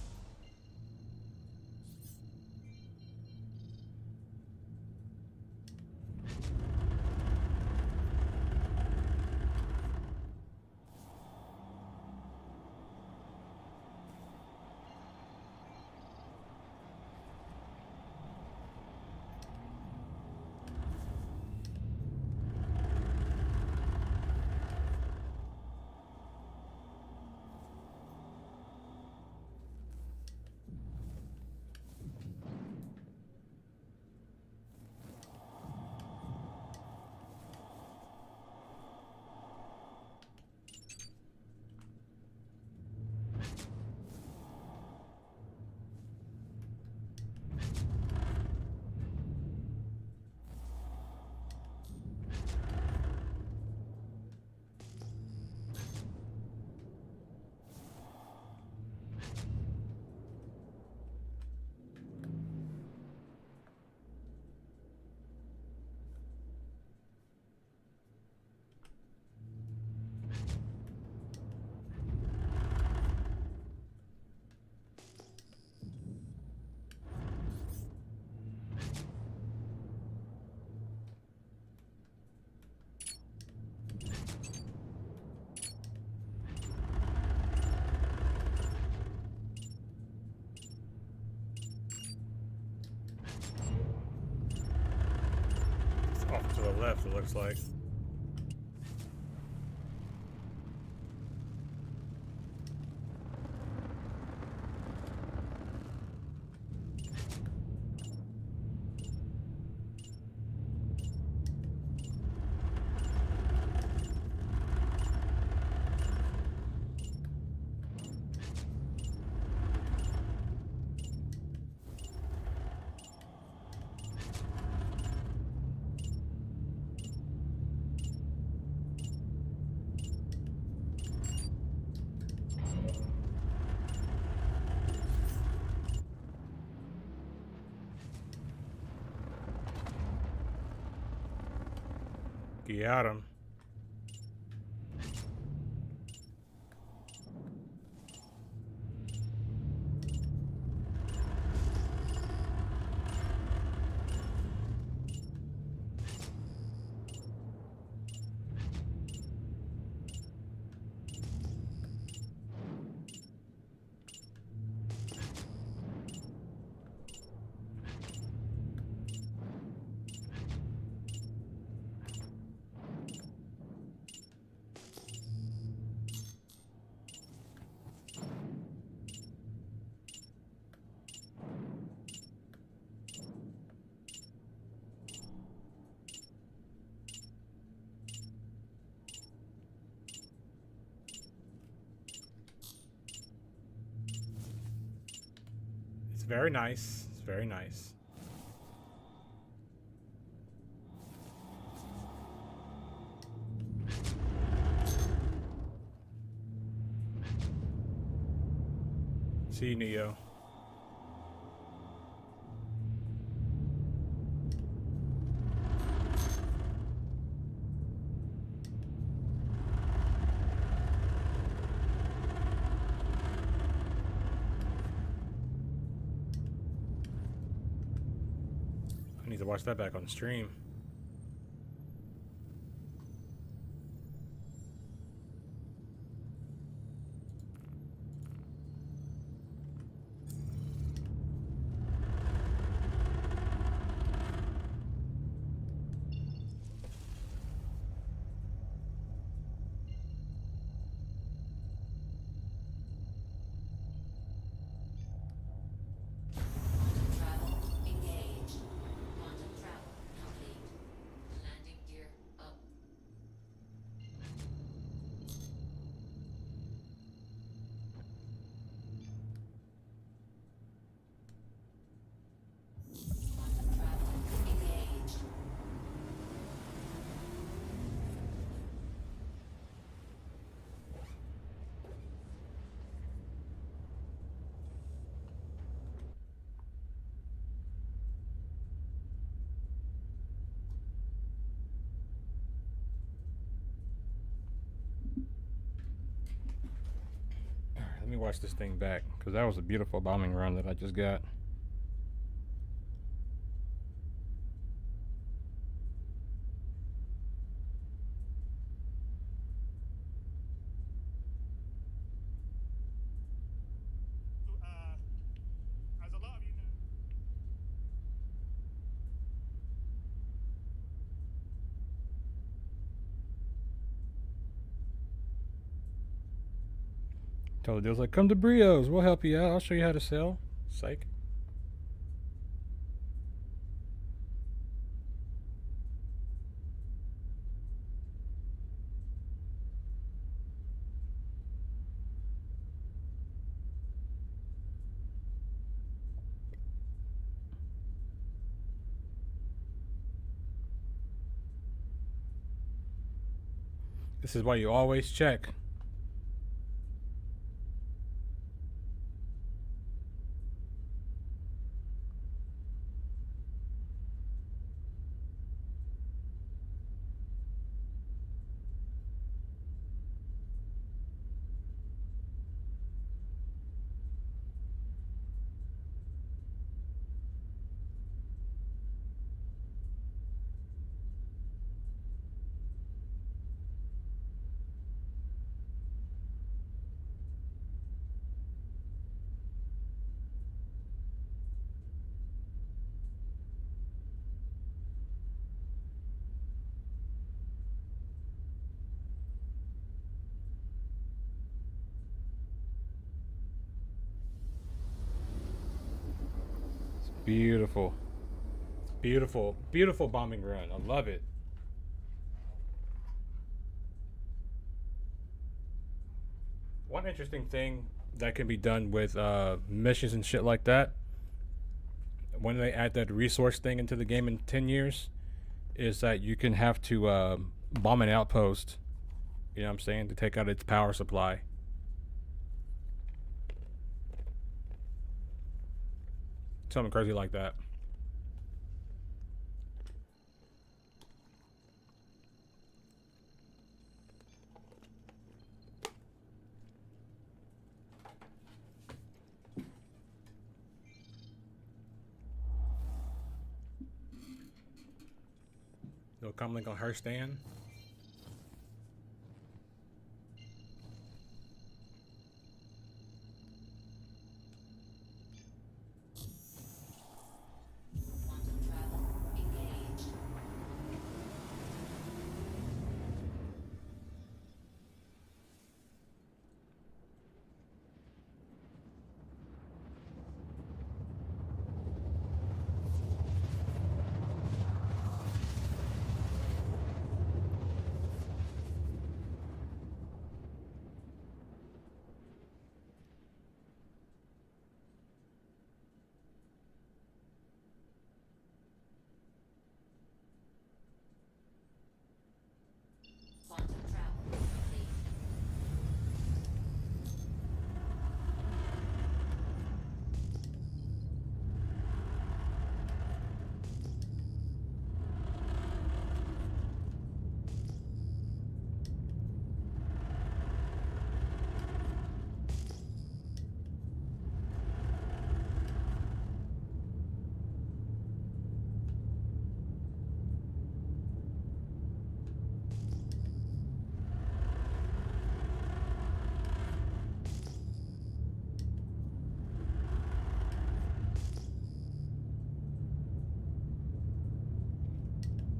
It's off to the left, it looks like. He had him. It's very nice. It's very nice. See you, Neo. I need to watch that back on stream. Travel engaged. Quantum travel complete. Landing gear up. Quantum travel engaged. Alright, let me watch this thing back, because that was a beautiful bombing run that I just got. As a lot of you know, Tell the deal's like, come to Brios, we'll help you out. I'll show you how to sell. Psych. This is why you always check. Beautiful. Beautiful. Beautiful bombing run. I love it. One interesting thing that can be done with missions and shit like that, when they add that resource thing into the game in 10 years, is that you can have to bomb an outpost, you know what I'm saying, to take out its power supply. Something crazy like that. come link on her stand.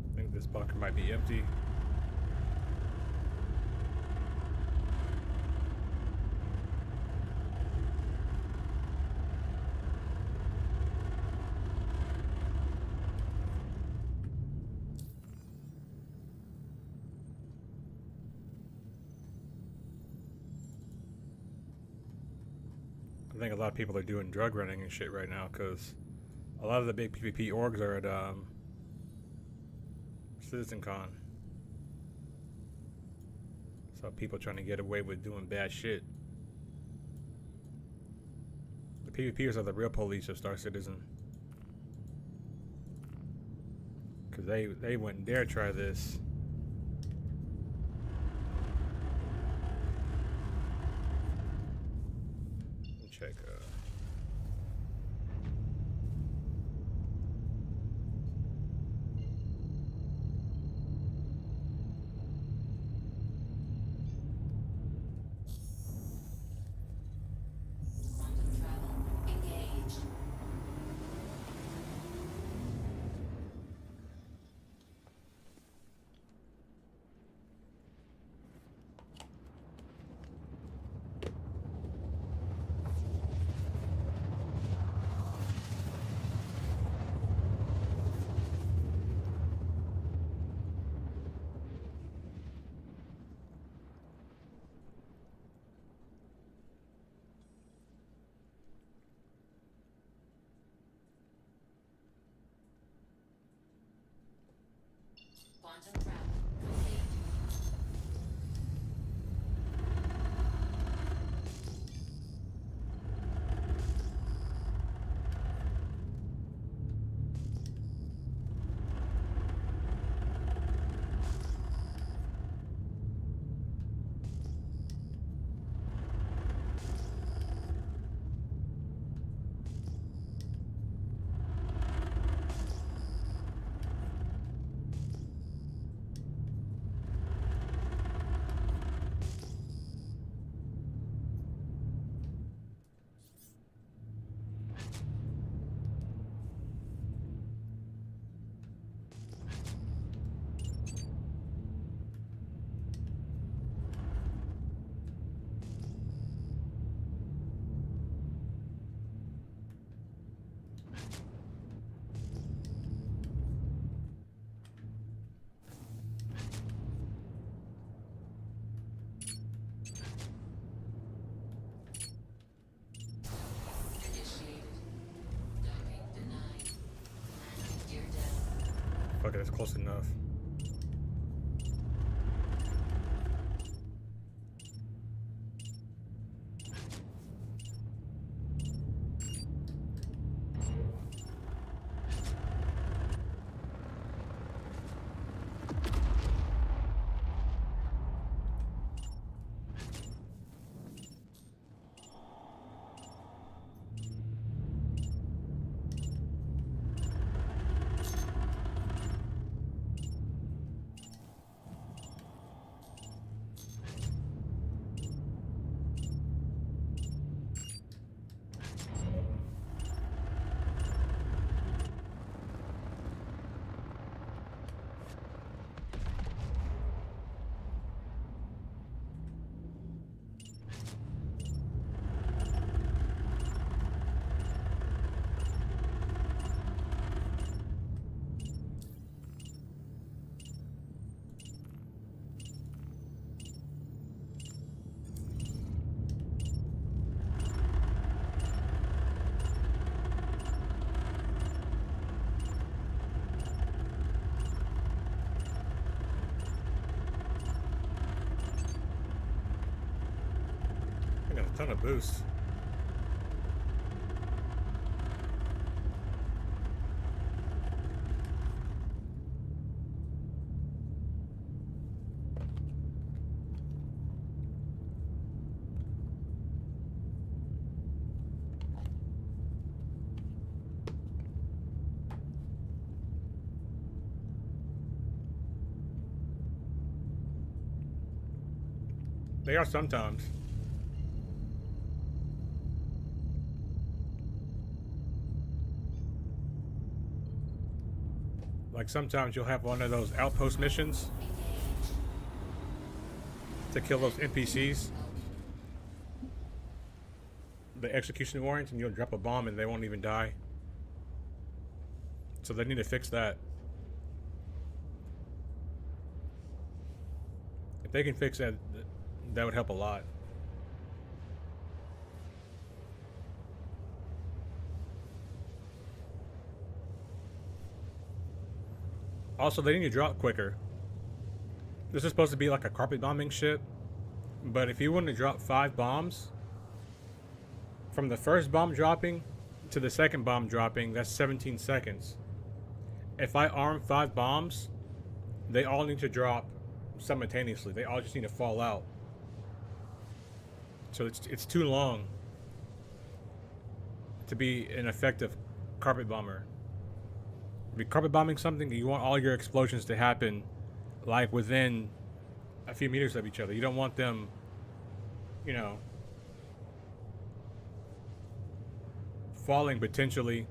I think this bunker might be empty. I think a lot of people are doing drug running and shit right now because a lot of the big PvP orgs are at Citizencon. So people trying to get away with doing bad shit. The PvPers are the real police of Star Citizen. Because they wouldn't dare try this. Check Quantum travel complete. Fuck it, that's close enough. Ton of boost. They are sometimes. Like sometimes you'll have one of those outpost missions to kill those NPCs, the execution warrants, and you'll drop a bomb and they won't even die. So they need to fix that. If they can fix that, that would help a lot. Also, they need to drop quicker. This is supposed to be like a carpet bombing ship, but if you want to drop 5 bombs, from the first bomb dropping to the second bomb dropping, that's 17 seconds. If I arm 5 bombs, they all need to drop simultaneously. They all just need to fall out. So it's too long to be an effective carpet bomber. If you're carpet bombing something, you want all your explosions to happen like within a few meters of each other. You don't want them, you know, falling potentially,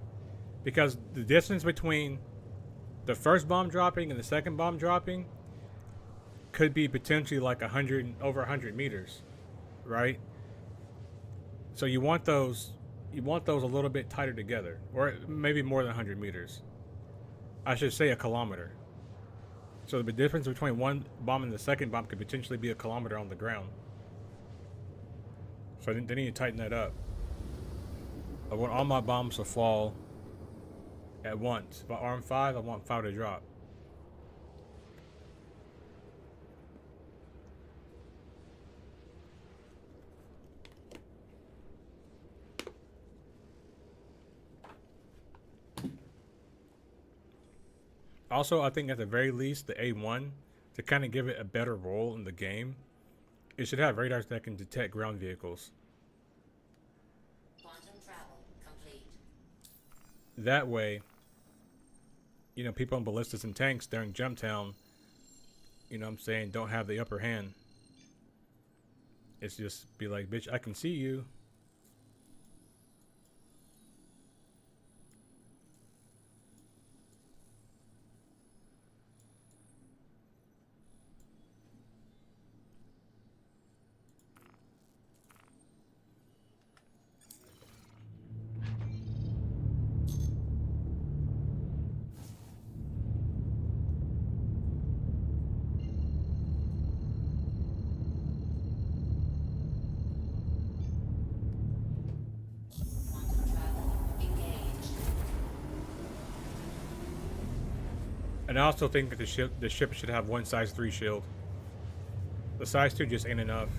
because the distance between the first bomb dropping and the second bomb dropping could be potentially like over 100 meters, right? So you want those a little bit tighter together, or maybe more than 100 meters. I should say a kilometer. So the difference between one bomb and the second bomb could potentially be a kilometer on the ground. So they need to tighten that up. I want all my bombs to fall at once. If I arm 5, I want 5 to drop. Also, I think at the very least, the A1, to kind of give it a better role in the game, it should have radars that can detect ground vehicles. Quantum travel complete. That way, you know, people in ballistas and tanks during Jump Town, you know what I'm saying, don't have the upper hand. It's just be like, bitch, I can see you. And I also think that the ship should have one size 3 shield. The size 2 just ain't enough.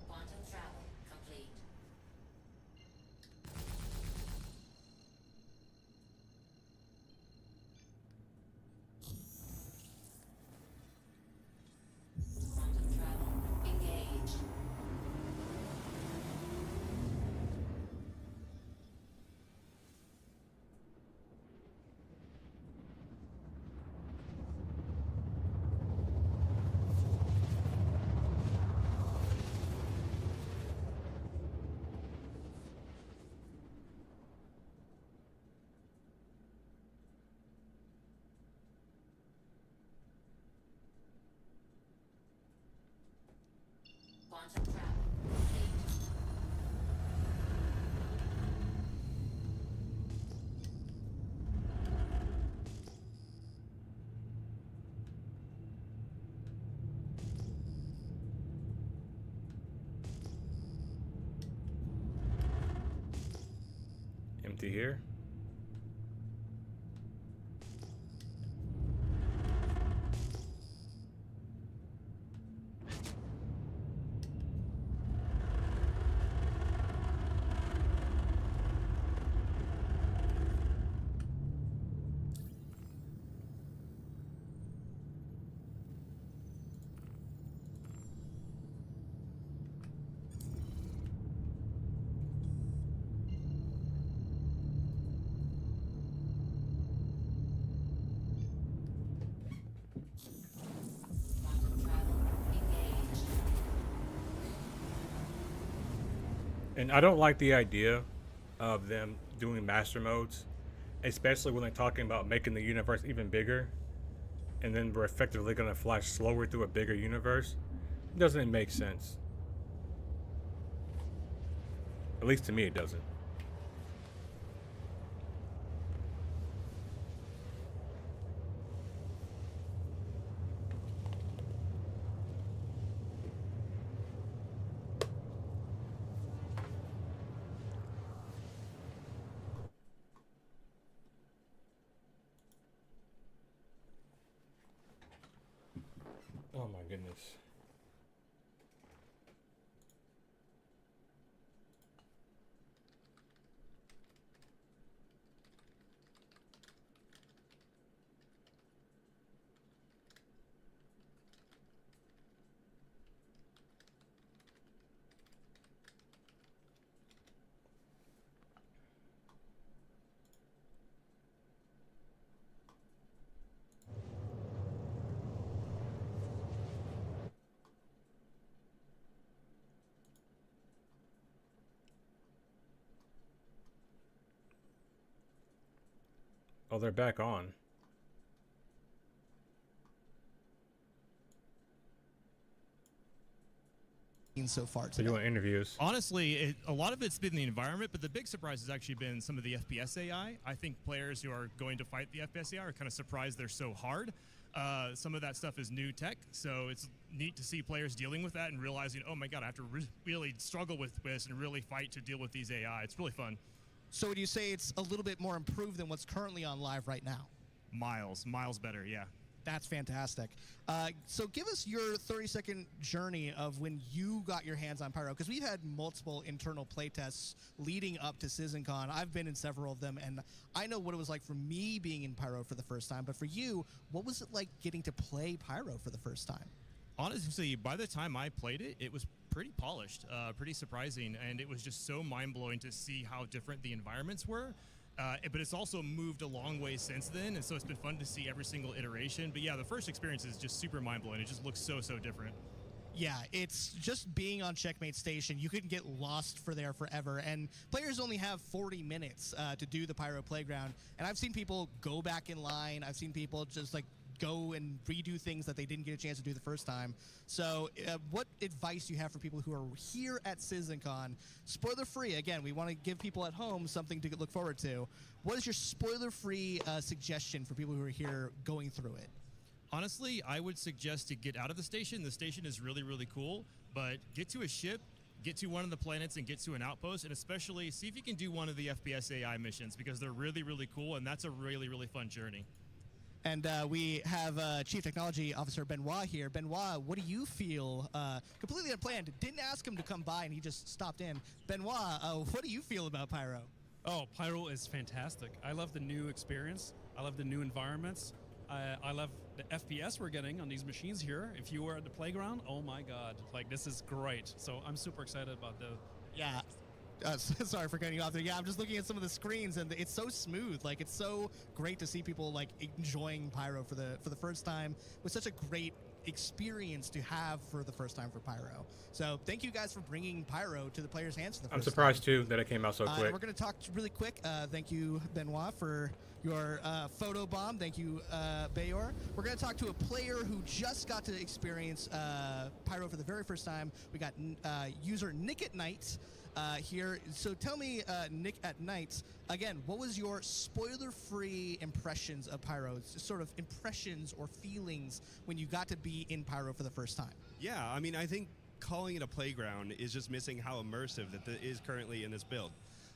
Quantum travel complete. Quantum travel engaged. Quantum travel complete. Empty here. And I don't like the idea of them doing master modes, especially when they're talking about making the universe even bigger, and then we're effectively going to fly slower through a bigger universe. Doesn't make sense. At least to me, it doesn't. Oh my goodness. Oh, they're back on. So far today. So you want interviews? Honestly, a lot of it's been the environment, but the big surprise has actually been some of the FPS AI. I think players who are going to fight the FPS AI are kind of surprised they're so hard. Some of that stuff is new tech, so it's neat to see players dealing with that and realizing, oh my god, I have to really struggle with this and really fight to deal with these AI. It's really fun. So would you say it's a little bit more improved than what's currently on live right now? Miles better, yeah. That's fantastic. So give us your 30-second journey of when you got your hands on Pyro, because we've had multiple internal playtests leading up to Citizencon. I've been in several of them, and I know what it was like for me being in Pyro for the first time. But for you, what was it like getting to play Pyro for the first time? Honestly, by the time I played it, it was pretty polished, pretty surprising, and it was just so mind-blowing to see how different the environments were. But it's also moved a long way since then, and so it's been fun to see every single iteration. But yeah, the first experience is just super mind-blowing. It just looks so different. Yeah, it's just being on Checkmate Station. You can get lost for there forever, and players only have 40 minutes to do the Pyro Playground. And I've seen people go back in line. I've seen people just like go and redo things that they didn't get a chance to do the first time. So what advice do you have for people who are here at Citizencon? Spoiler-free, again, we want to give people at home something to look forward to. What is your spoiler-free suggestion for people who are here going through it? Honestly, I would suggest to get out of the station. The station is really cool, but get to a ship, get to one of the planets, and get to an outpost, and especially see if you can do one of the FPS AI missions, because they're really cool, and that's a really fun journey. And we have Chief Technology Officer Benoit here. Benoit, what do you feel? Completely unplanned. Didn't ask him to come by, and he just stopped in. Benoit, what do you feel about Pyro? Oh, Pyro is fantastic. I love the new experience. I love the new environments. I love the FPS we're getting on these machines here. If you were at the playground, oh my god, like this is great. So I'm super excited about the... Yeah. Sorry for cutting you off there. Yeah, I'm just looking at some of the screens, and it's so smooth. Like, it's so great to see people like enjoying Pyro for the first time. It was such a great experience to have for the first time for Pyro. So thank you guys for bringing Pyro to the players' hands for the first time. I'm surprised too that it came out so quick. We're going to talk really quick. Thank you, Benoit, for your photo bomb. Thank you, Bayor. We're going to talk to a player who just got to experience Pyro for the very first time. We got user Nick at Night here. So tell me, Nick at Night, again, what was your spoiler-free impressions of Pyro? Sort of impressions or feelings when you got to be in Pyro for the first time? Yeah, I mean, I think calling it a playground is just missing how immersive that is currently in this build.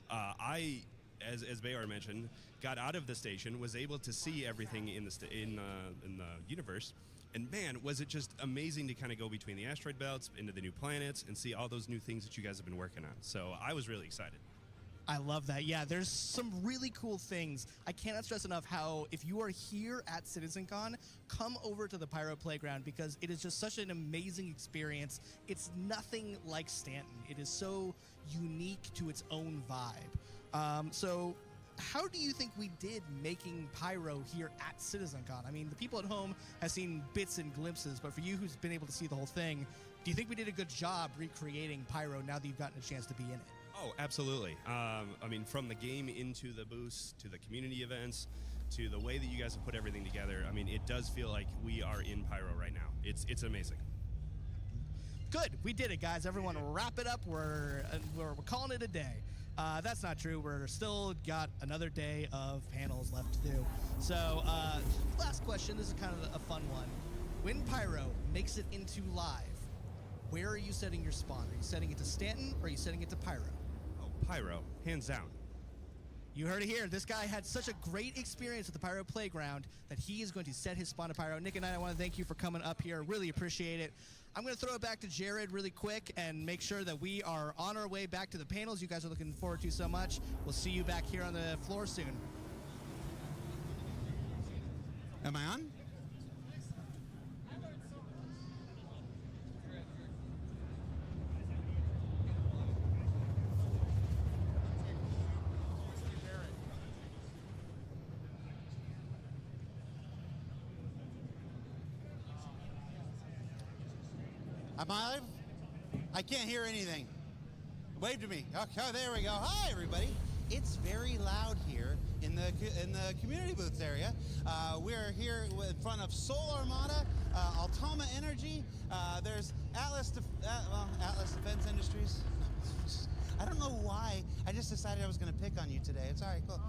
I, as Bayor mentioned, got out of the station, was able to see everything in the universe. And man, was it just amazing to kind of go between the asteroid belts, into the new planets, and see all those new things that you guys have been working on. So I was really excited. I love that. Yeah, there's some really cool things. I cannot stress enough how, if you are here at Citizencon, come over to the Pyro Playground, because it is just such an amazing experience. It's nothing like Stanton. It is so unique to its own vibe. So how do you think we did making Pyro here at Citizencon? I mean, the people at home have seen bits and glimpses, but for you who's been able to see the whole thing, do you think we did a good job recreating Pyro now that you've gotten a chance to be in it? Oh, absolutely. I mean, from the game into the boost to the community events to the way that you guys have put everything together, I mean, it does feel like we are in Pyro right now. It's amazing. Good. We did it, guys. Everyone wrap it up. We're calling it a day. That's not true. We're still got another day of panels left to do. So last question. This is kind of a fun one. When Pyro makes it into live, where are you setting your spawn? Are you setting it to Stanton or are you setting it to Pyro? Oh, Pyro, hands down. You heard it here. This guy had such a great experience at the Pyro Playground that he is going to set his spawn to Pyro. Nick and I want to thank you for coming up here. Really appreciate it. I'm going to throw it back to Jared really quick and make sure that we are on our way back to the panels you guys are looking forward to so much. We'll see you back here on the floor soon. Am I on? Am I live? I can't hear anything. Wave to me. Okay, there we go. Hi, everybody. It's very loud here in the community booths area. We're here in front of Soul Armada, Altama Energy. There's Atlas Defense Industries. I don't know why. I just decided I was going to pick on you today. It's all right, cool.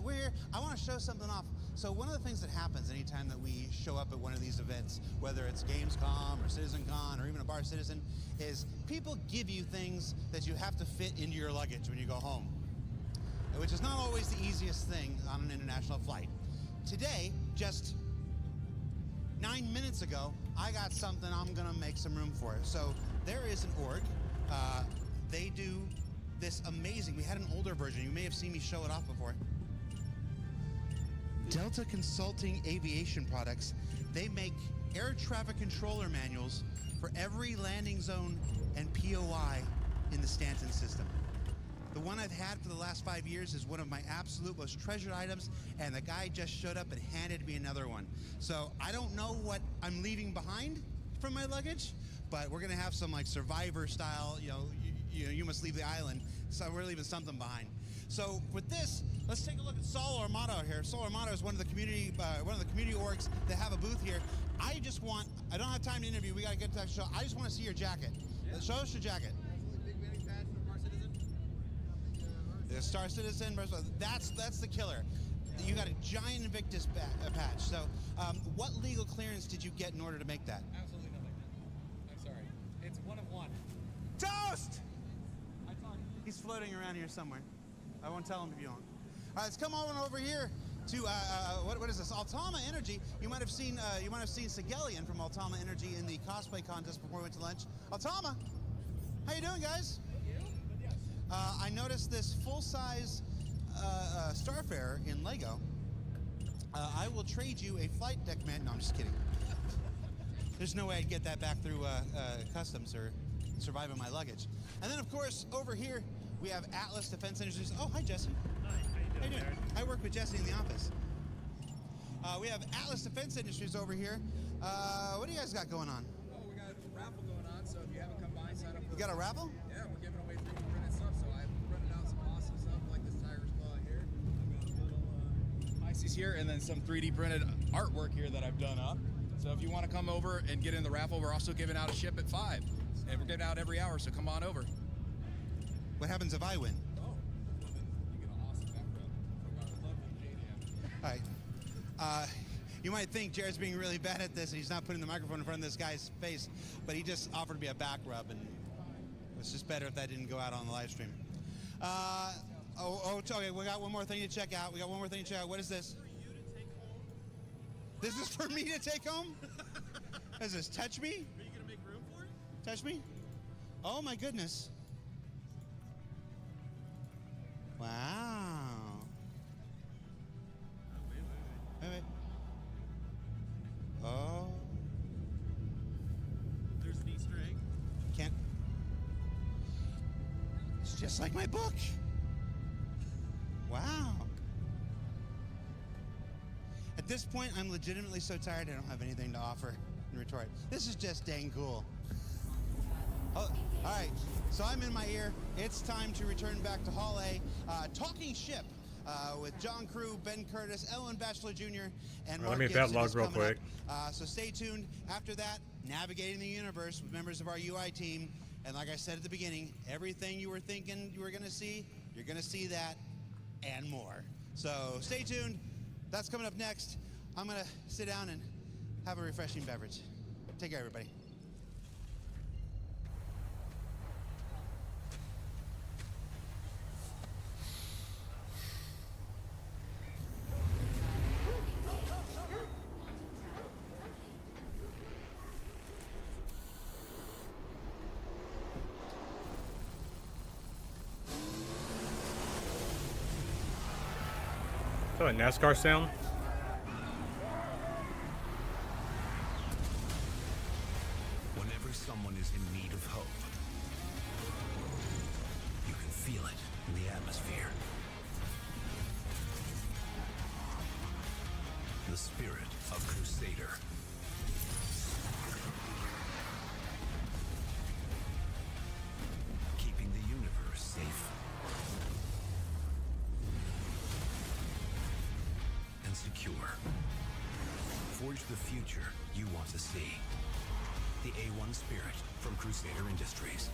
We're here. I want to show something off. So one of the things that happens anytime that we show up at one of these events, whether it's Gamescom or Citizencon or even a Bar Citizen, is people give you things that you have to fit into your luggage when you go home, which is not always the easiest thing on an international flight. Today, just 9 minutes ago, I got something I'm going to make some room for. So there is an org. They do this amazing, we had an older version, you may have seen me show it off before. Delta Consulting Aviation Products, they make air traffic controller manuals for every landing zone and POI in the Stanton system. The one I've had for the last 5 years is one of my absolute most treasured items, and the guy just showed up and handed me another one. So I don't know what I'm leaving behind from my luggage, but we're gonna have some like Survivor style, you must leave the island. So we're leaving something behind. So with this, let's take a look at Soul Armada here. Soul Armada is one of the community orgs that have a booth here. I don't have time to interview. We gotta get to that show. I just want to see your jacket. Yeah. Show us your jacket. The Star Citizen. That's the killer. You got a giant Invictus patch. So, what legal clearance did you get in order to make that? Absolutely nothing. I'm sorry. It's one of one. Toast! He's floating around here somewhere. I won't tell him if you don't. All right, let's come on over here to what is this? Altama Energy. You might have seen Sigelian from Altama Energy in the cosplay contest before we went to lunch. Altama, how you doing, guys? I noticed this full-size Starfarer in Lego. I will trade you a flight deck man. No, I'm just kidding. There's no way I'd get that back through customs or survive in my luggage. And then, of course, over here, we have Atlas Defense Industries. Oh, hi, Jesse. Hi, how you doing? I work with Jesse in the office. We have Atlas Defense Industries over here. What do you guys got going on? Oh, we got a raffle going on, so if you haven't come by, sign up for You got a raffle? Yeah, we're giving away 3D printed stuff, so I've printed out some awesome stuff like this Tiger's Claw here. I've got a little Pisces here, and then some 3D printed artwork here that I've done up. So if you want to come over and get in the raffle, we're also giving out a ship at 5. And we're giving out every hour, so come on over. What happens if I win? Oh, you get an awesome background. All right. You might think Jared's being really bad at this and he's not putting the microphone in front of this guy's face, but he just offered me a back rub, and it's just better if that didn't go out on the live stream. Okay, we got one more thing to check out. What is this? This is for me to take home? What is this, touch me? Are you going to make room for it? Touch me? Oh my goodness. Wow. Wait. Oh. There's an Easter egg. Can't. It's just like my book. Wow. At this point, I'm legitimately so tired I don't have anything to offer in retort. This is just dang cool. Oh. All right, so I'm in my ear. It's time to return back to Hall A. Talking Ship with John Crew, Ben Curtis, Ellen Batchelor Jr., and Mark Let me hit Gibson that log is real coming quick. up. So stay tuned. After that, navigating the universe with members of our UI team. And like I said at the beginning, everything you were thinking you were going to see, you're going to see that and more. So stay tuned. That's coming up next. I'm going to sit down and have a refreshing beverage. Take care, everybody. Is that a NASCAR sound? Whenever someone is in need of hope, you can feel it in the atmosphere. The spirit of Crusader. Keeping the universe safe and secure. Forge the future you want to see. The A1 spirit from Crusader Industries.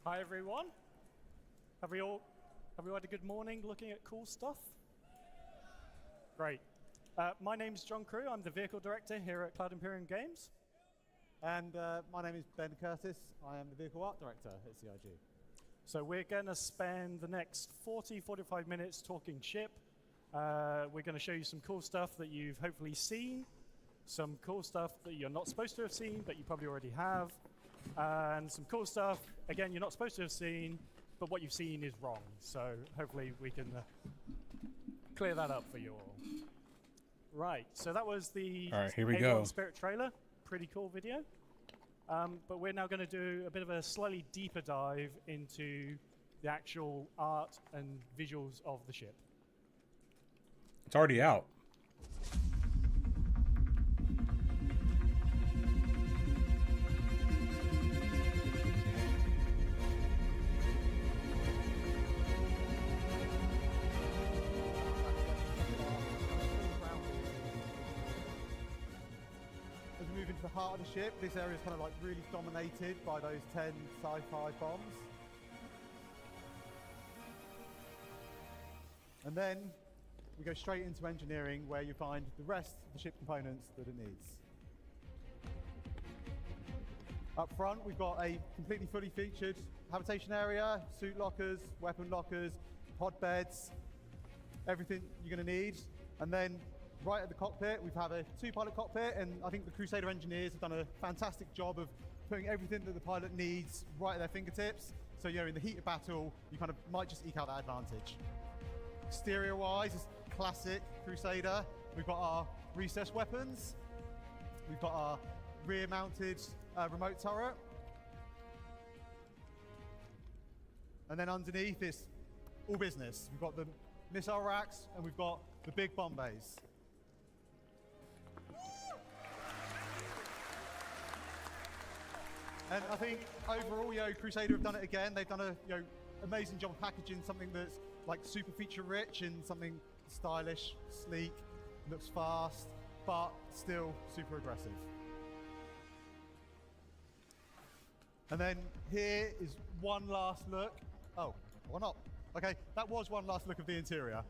Hi everyone. Have we all had a good morning looking at cool stuff? Great. My name's John Crew. I'm the vehicle director here at Cloud Imperium Games. And my name is Ben Curtis. I am the vehicle art director at CIG. So we're going to spend the next 45 minutes talking ship. We're going to show you some cool stuff that you've hopefully seen, some cool stuff that you're not supposed to have seen, but you probably already have, and some cool stuff, again, you're not supposed to have seen, but what you've seen is wrong. So hopefully we can clear that up for you all. Right, so that was the All right, here we A1 go. Spirit trailer. Pretty cool video. But we're now going to do a bit of a slightly deeper dive into the actual art and visuals of the ship. It's already out. As we move into the heart of the ship, this area is kind of like really dominated by those 10 sci-fi bombs. And then we go straight into engineering, where you find the rest of the ship components that it needs. Up front, we've got a completely fully featured habitation area, suit lockers, weapon lockers, pod beds, everything you're going to need. And then right at the cockpit, we have a two-pilot cockpit, and I think the Crusader engineers have done a fantastic job of putting everything that the pilot needs right at their fingertips. So, in the heat of battle, you kind of might just eke out that advantage. Exterior-wise, it's classic Crusader. We've got our recessed weapons. We've got our rear-mounted remote turret. And then underneath, it's all business. We've got the missile racks, and we've got the big bomb bays. And I think overall, Crusader have done it again. They've done a amazing job of packaging something that's like super feature rich and something stylish, sleek, looks fast, but still super aggressive. And then here is one last look. Oh, or not. Okay, that was one last look of the interior.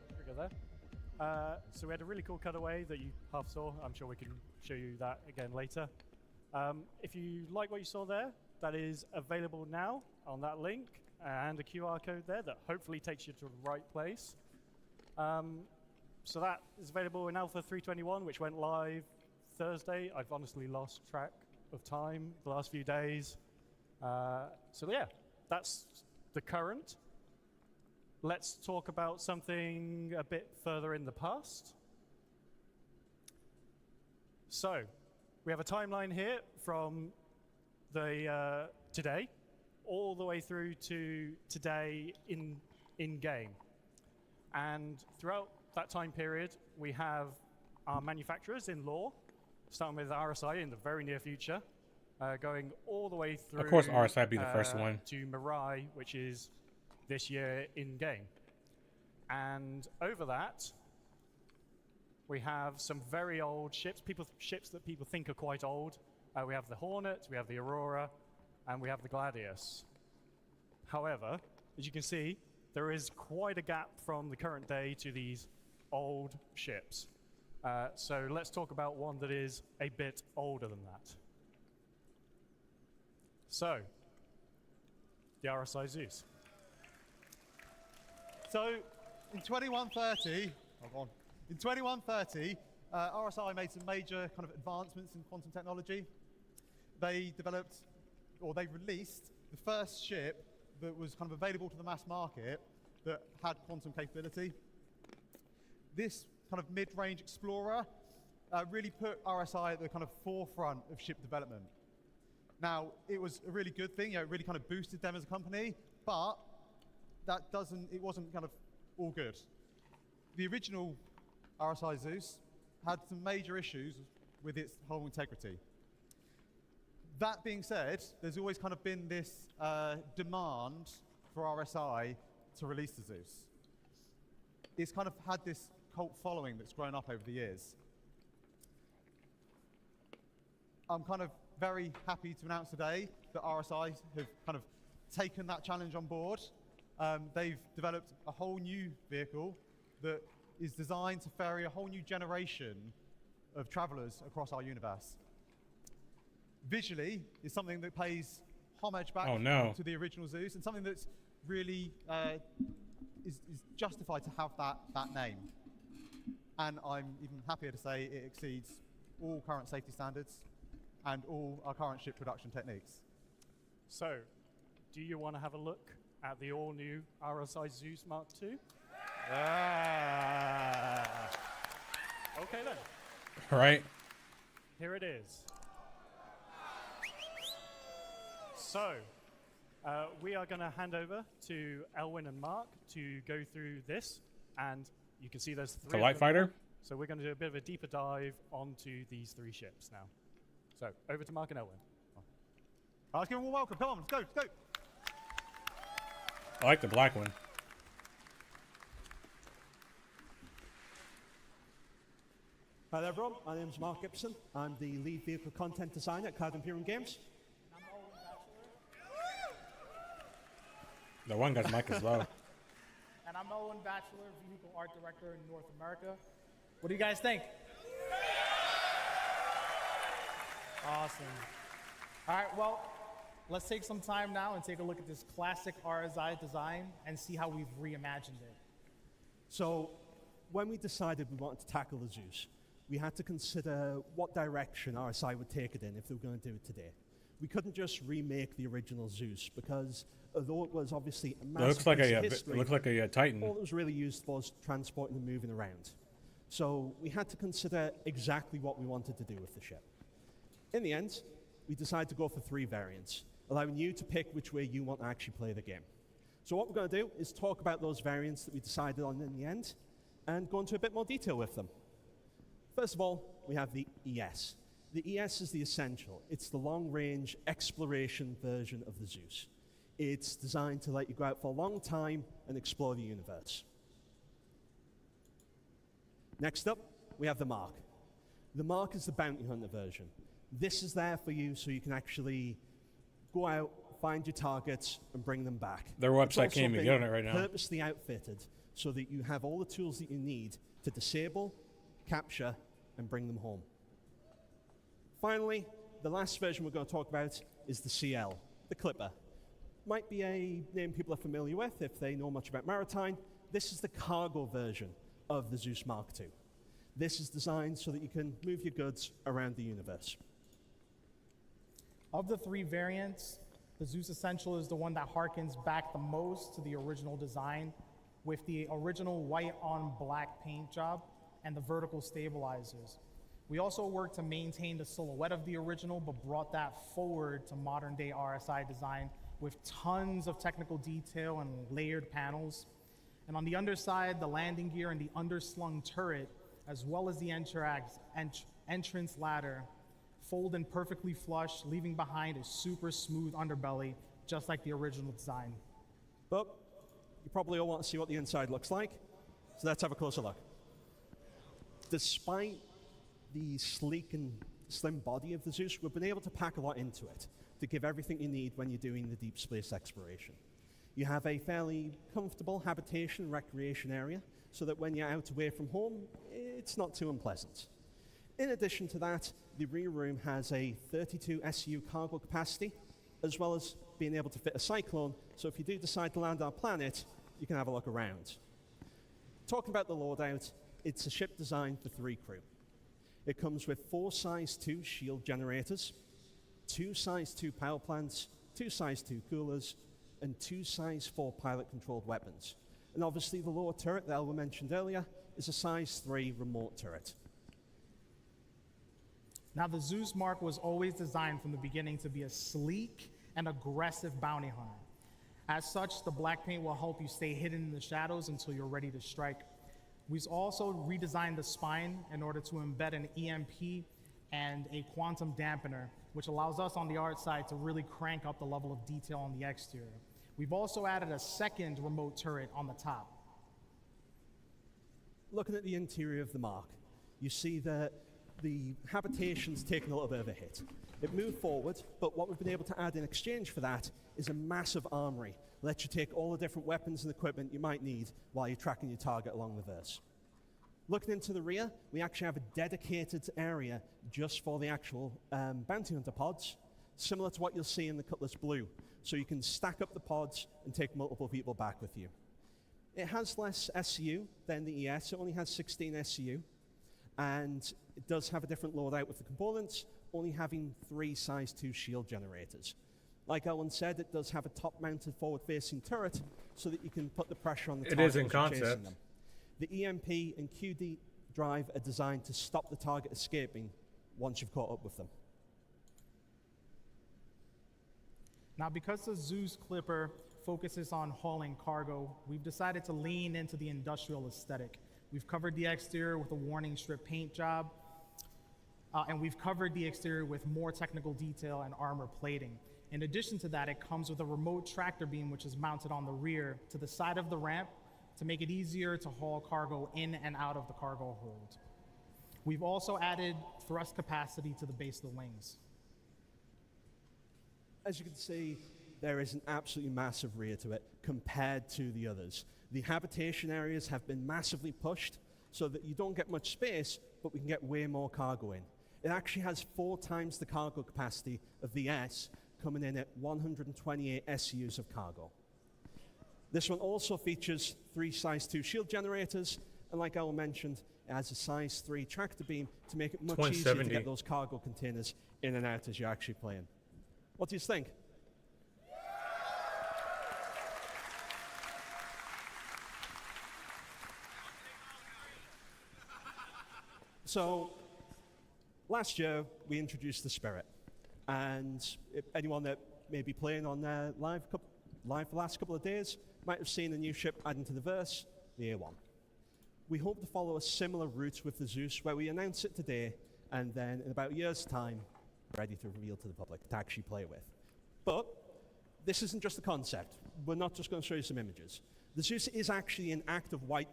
We go there. So we had a really cool cutaway that you half saw. I'm sure we can show you that again later. If you like what you saw there, that is available now on that link and a QR code there that hopefully takes you to the right place. So that is available in Alpha 321, which went live Thursday. I've honestly lost track of time the last few days. So yeah, that's the current. Let's talk about something a bit further in the past. So, We have a timeline here from the today all the way through to today in game. And throughout that time period, we have our manufacturers in law, starting with RSI in the very near future, going all the way through. Of course, RSI be the first one. To Mirai, which is this year in game. And over that, we have some very old ships, ships that people think are quite old. We have the Hornet, we have the Aurora, and we have the Gladius. However, as you can see, there is quite a gap from the current day to these old ships. So let's talk about one that is a bit older than that. So, the RSI Zeus. So, in 2130, in 2130, RSI made some major kind of advancements in quantum technology. They developed, or they released, the first ship that was kind of available to the mass market that had quantum capability. This kind of mid-range explorer really put RSI at the kind of forefront of ship development. Now, it was a really good thing. It really kind of boosted them as a company, but it wasn't kind of all good. The original RSI Zeus had some major issues with its hull integrity. That being said, there's always kind of been this demand for RSI to release the Zeus. It's kind of had this cult following that's grown up over the years. I'm kind of very happy to announce today that RSI have kind of taken that challenge on board. They've developed a whole new vehicle that is designed to ferry a whole new generation of travelers across our universe. Visually, it's something that pays homage back to the original Zeus, and something that's really is justified to have that name. And I'm even happier to say it exceeds all current safety standards and all our current ship production techniques. So, do you want to have a look at the all-new RSI Zeus Mark II? Okay then. All right. Here it is. So, we are going to hand over to Elwin and Mark to go through this, and you can see there's three. It's a light fighter. So we're going to do a bit of a deeper dive onto these three ships now. So, over to Mark and Elwin. Let's give them a welcome. Come on, let's go, let's go. I like the black one. Hi there, everyone. My name is Mark Gibson. I'm the lead vehicle content designer at Cloud Imperium Games. The one guy's mic is low. And I'm Owen Batchelor, vehicle art director in North America. What do you guys think? Awesome. All right, well, let's take some time now and take a look at this classic RSI design and see how we've reimagined it. So, when we decided we wanted to tackle the Zeus, we had to consider what direction RSI would take it in if they were going to do it today. We couldn't just remake the original Zeus because, although it was obviously a massive Looks like piece a of history, it looks like a Titan. all it was really used for was transporting and moving around. So we had to consider exactly what we wanted to do with the ship. In the end, we decided to go for 3 variants, allowing you to pick which way you want to actually play the game. So what we're going to do is talk about those variants that we decided on in the end and go into a bit more detail with them. First of all, we have the ES. The ES is the Essential. It's the long-range exploration version of the Zeus. It's designed to let you go out for a long time and explore the universe. Next up, we have the Mark. The Mark is the bounty hunter version. This is there for you so you can actually go out, find your targets, and bring them back. Their website can't even get on it right now. Purposely outfitted so that you have all the tools that you need to disable, capture, and bring them home. Finally, the last version we're going to talk about is the CL, the Clipper. Might be a name people are familiar with if they know much about maritime. This is the cargo version of the Zeus Mark II. This is designed so that you can move your goods around the universe. Of the 3 variants, the Zeus Essential is the one that harkens back the most to the original design, with the original white on black paint job and the vertical stabilizers. We also worked to maintain the silhouette of the original, but brought that forward to modern day RSI design with tons of technical detail and layered panels. And on the underside, the landing gear and the underslung turret, as well as the entrance ladder, fold in perfectly flush, leaving behind a super smooth underbelly, just like the original design. But you probably all want to see what the inside looks like, so let's have a closer look. Despite the sleek and slim body of the Zeus, we've been able to pack a lot into it to give everything you need when you're doing the deep space exploration. You have a fairly comfortable habitation and recreation area, so that when you're out away from home, it's not too unpleasant. In addition to that, the rear room has a 32 SU cargo capacity, as well as being able to fit a Cyclone, so if you do decide to land on our planet, you can have a look around. Talking about the loadout, it's a ship designed for 3 crew. It comes with 4 size 2 shield generators, 2 size 2 power plants, 2 size 2 coolers, and 2 size 4 pilot-controlled weapons. And obviously the lower turret that Elwa mentioned earlier is a size 3 remote turret. Now, the Zeus Mark was always designed from the beginning to be a sleek and aggressive bounty hunter. As such, the black paint will help you stay hidden in the shadows until you're ready to strike. We've also redesigned the spine in order to embed an EMP and a quantum dampener, which allows us on the art side to really crank up the level of detail on the exterior. We've also added a second remote turret on the top. Looking at the interior of the Mark, you see that the habitation's taken a little bit of a hit. It moved forward, but what we've been able to add in exchange for that is a massive armory. Lets you take all the different weapons and equipment you might need while you're tracking your target along the verse. Looking into the rear, we actually have a dedicated area just for the actual bounty hunter pods, similar to what you'll see in the Cutlass Blue. So you can stack up the pods and take multiple people back with you. It has less SCU than the ES. It only has 16 SCU. And it does have a different loadout with the components, only having 3 size 2 shield generators. Like Owen said, it does have a top-mounted forward-facing turret so that you can put the pressure on the target. It is in as you're chasing concept. them. The EMP and QD drive are designed to stop the target escaping once you've caught up with them. Now, because the Zeus Clipper focuses on hauling cargo, we've decided to lean into the industrial aesthetic. We've covered the exterior with a warning strip paint job, and we've covered the exterior with more technical detail and armor plating. In addition to that, it comes with a remote tractor beam, which is mounted on the rear to the side of the ramp to make it easier to haul cargo in and out of the cargo hold. We've also added thrust capacity to the base of the wings. As you can see, there is an absolutely massive rear to it compared to the others. The habitation areas have been massively pushed so that you don't get much space, but we can get way more cargo in. It actually has 4 times the cargo capacity of the S, coming in at 128 SUs of cargo. This one also features 3 size 2 shield generators, and like Al mentioned, it has a size 3 tractor beam to make it much easier to get those cargo containers in and out as you're actually playing. What do you think? So, last year we introduced the Spirit, and anyone that may be playing on live for the last couple of days might have seen a new ship adding to the verse, the A1. We hope to follow a similar route with the Zeus, where we announce it today, and then in about a year's time, ready to reveal to the public to actually play with. But this isn't just a concept. We're not just going to show you some images. The Zeus is actually in active white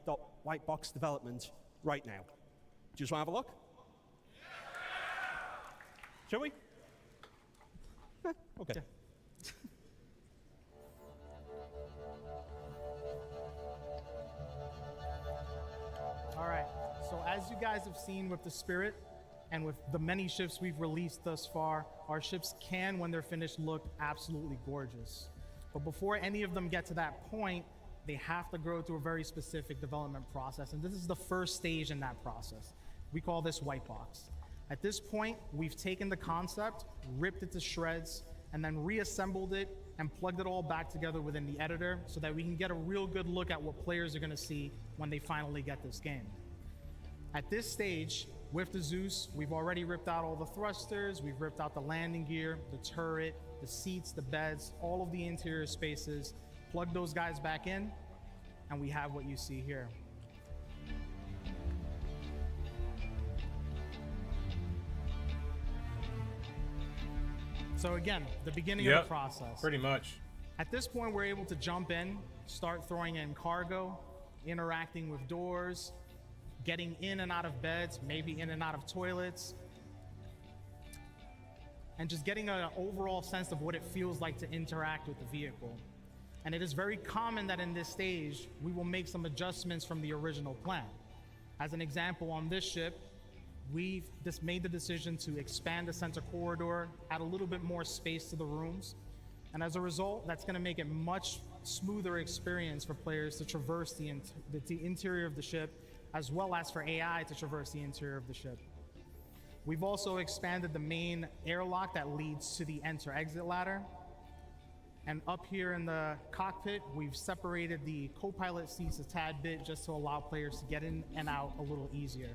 box development right now. Do you just want to have a look? Shall we? Okay. All right, so as you guys have seen with the Spirit, and with the many ships we've released thus far, our ships can, when they're finished, look absolutely gorgeous. But before any of them get to that point, they have to go through a very specific development process, and this is the first stage in that process. We call this white box. At this point, we've taken the concept, ripped it to shreds, and then reassembled it and plugged it all back together within the editor so that we can get a real good look at what players are going to see when they finally get this game. At this stage, With the Zeus, we've already ripped out all the thrusters, we've ripped out the landing gear, the turret, the seats, the beds, all of the interior spaces, plug those guys back in, and we have what you see here. So again, the beginning of the process. Pretty much. At this point, we're able to jump in, start throwing in cargo, interacting with doors, getting in and out of beds, maybe in and out of toilets, and just getting an overall sense of what it feels like to interact with the vehicle. And it is very common that in this stage, we will make some adjustments from the original plan. As an example, on this ship, we've just made the decision to expand the center corridor, add a little bit more space to the rooms. And as a result, that's going to make it much smoother experience for players to traverse the interior of the ship, as well as for AI to traverse the interior of the ship. We've also expanded the main airlock that leads to the enter-exit ladder. And up here in the cockpit, we've separated the co-pilot seats a tad bit just to allow players to get in and out a little easier.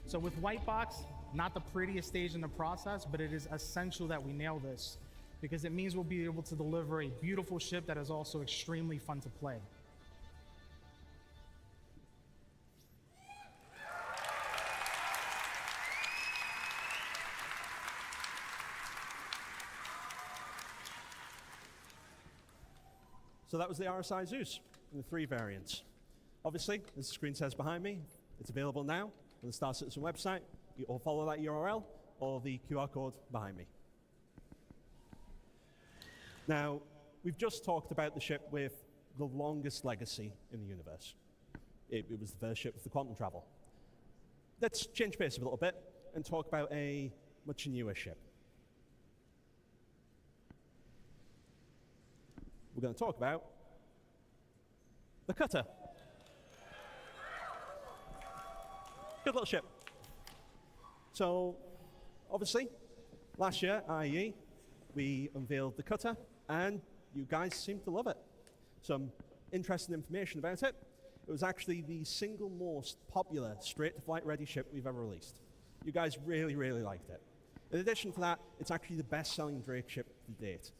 So with White Box, not the prettiest stage in the process, but it is essential that we nail this, because it means we'll be able to deliver a beautiful ship that is also extremely fun to play. So that was the RSI Zeus in the 3 variants. Obviously, as the screen says behind me, it's available now on the Star Citizen website. You all follow that URL or the QR code behind me. Now, we've just talked about the ship with the longest legacy in the universe. It was the first ship with the quantum travel. Let's change pace a little bit and talk about a much newer ship. We're going to talk about the Cutter. Good little ship. So, obviously, last year, IE, we unveiled the Cutter, and you guys seem to love it. Some interesting information about it. It was actually the single most popular straight-to-flight ready ship we've ever released. You guys really, really liked it. In addition to that, it's actually the best-selling Drake ship to date.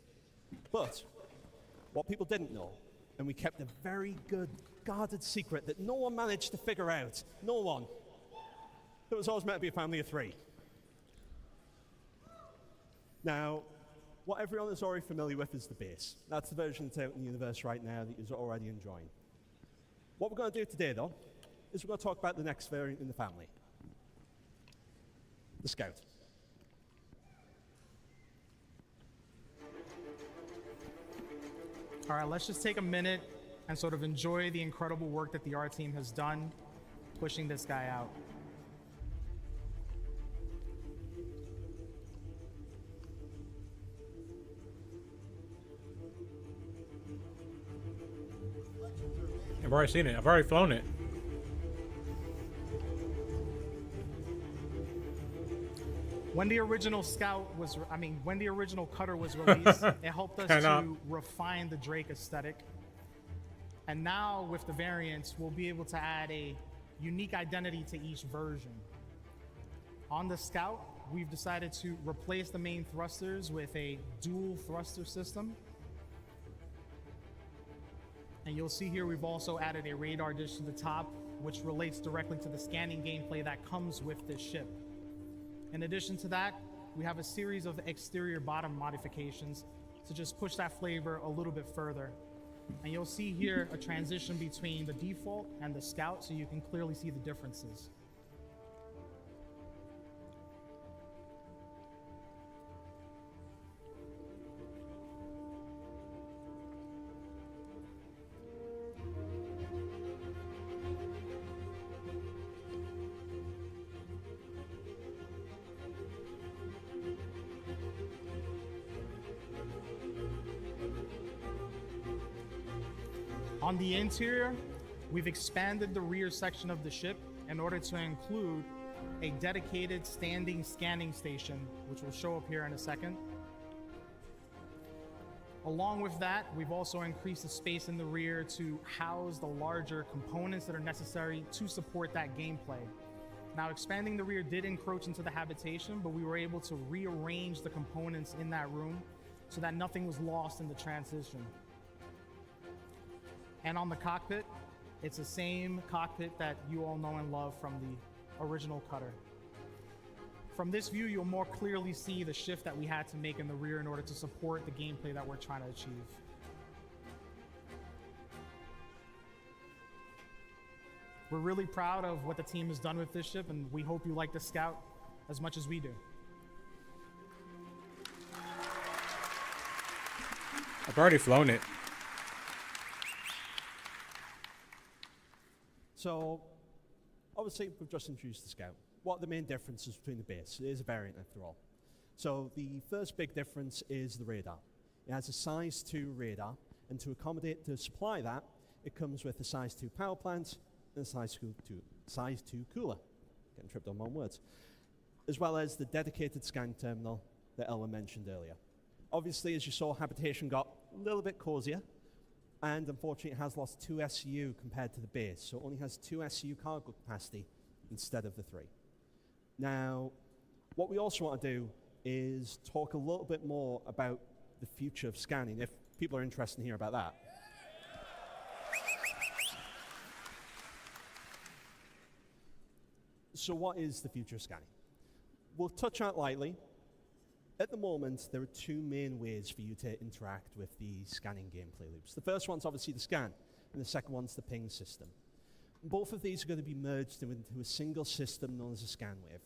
But what people didn't know, and we kept a very good guarded secret that no one managed to figure out, no one, it was always meant to be a family of 3. Now, what everyone is already familiar with is the base. That's the version that's out in the universe right now that you're already enjoying. What we're going to do today, though, is we're going to talk about the next variant in the family, the Scout. All right, let's just take a minute and sort of enjoy the incredible work that the art team has done pushing this guy out. I've already seen it. I've already flown it. When the original when the original Cutter was released, it helped us to refine the Drake aesthetic. And now with the variants, we'll be able to add a unique identity to each version. On the Scout, we've decided to replace the main thrusters with a dual thruster system. And you'll see here we've also added a radar dish to the top, which relates directly to the scanning gameplay that comes with this ship. In addition to that, we have a series of exterior bottom modifications to just push that flavor a little bit further. And you'll see here a transition between the default and the Scout, so you can clearly see the differences. On the interior, we've expanded the rear section of the ship in order to include a dedicated standing scanning station, which will show up here in a second. Along with that, we've also increased the space in the rear to house the larger components that are necessary to support that gameplay. Now, expanding the rear did encroach into the habitation, but we were able to rearrange the components in that room so that nothing was lost in the transition. And on the cockpit, it's the same cockpit that you all know and love from the original Cutter. From this view, you'll more clearly see the shift that we had to make in the rear in order to support the gameplay that we're trying to achieve. We're really proud of what the team has done with this ship, and we hope you like the Scout as much as we do. I've already flown it. So, obviously, we've just introduced the Scout. What are the main differences between the base? It is a variant after all. So, the first big difference is the radar. It has a size 2 radar, and to supply that, it comes with a size 2 power plant and a size 2 cooler. Getting tripped on my own words. As well as the dedicated scan terminal that Elwin mentioned earlier. Obviously, as you saw, habitation got a little bit cozier, and unfortunately, it has lost 2 SU compared to the base, so it only has 2 SU cargo capacity instead of the 3. Now, what we also want to do is talk a little bit more about the future of scanning, if people are interested in hearing about that. So what is the future of scanning? We'll touch on it lightly. At the moment, there are 2 main ways for you to interact with the scanning gameplay loops. The first one's obviously the scan, and the second one's the ping system. Both of these are going to be merged into a single system known as a scan wave.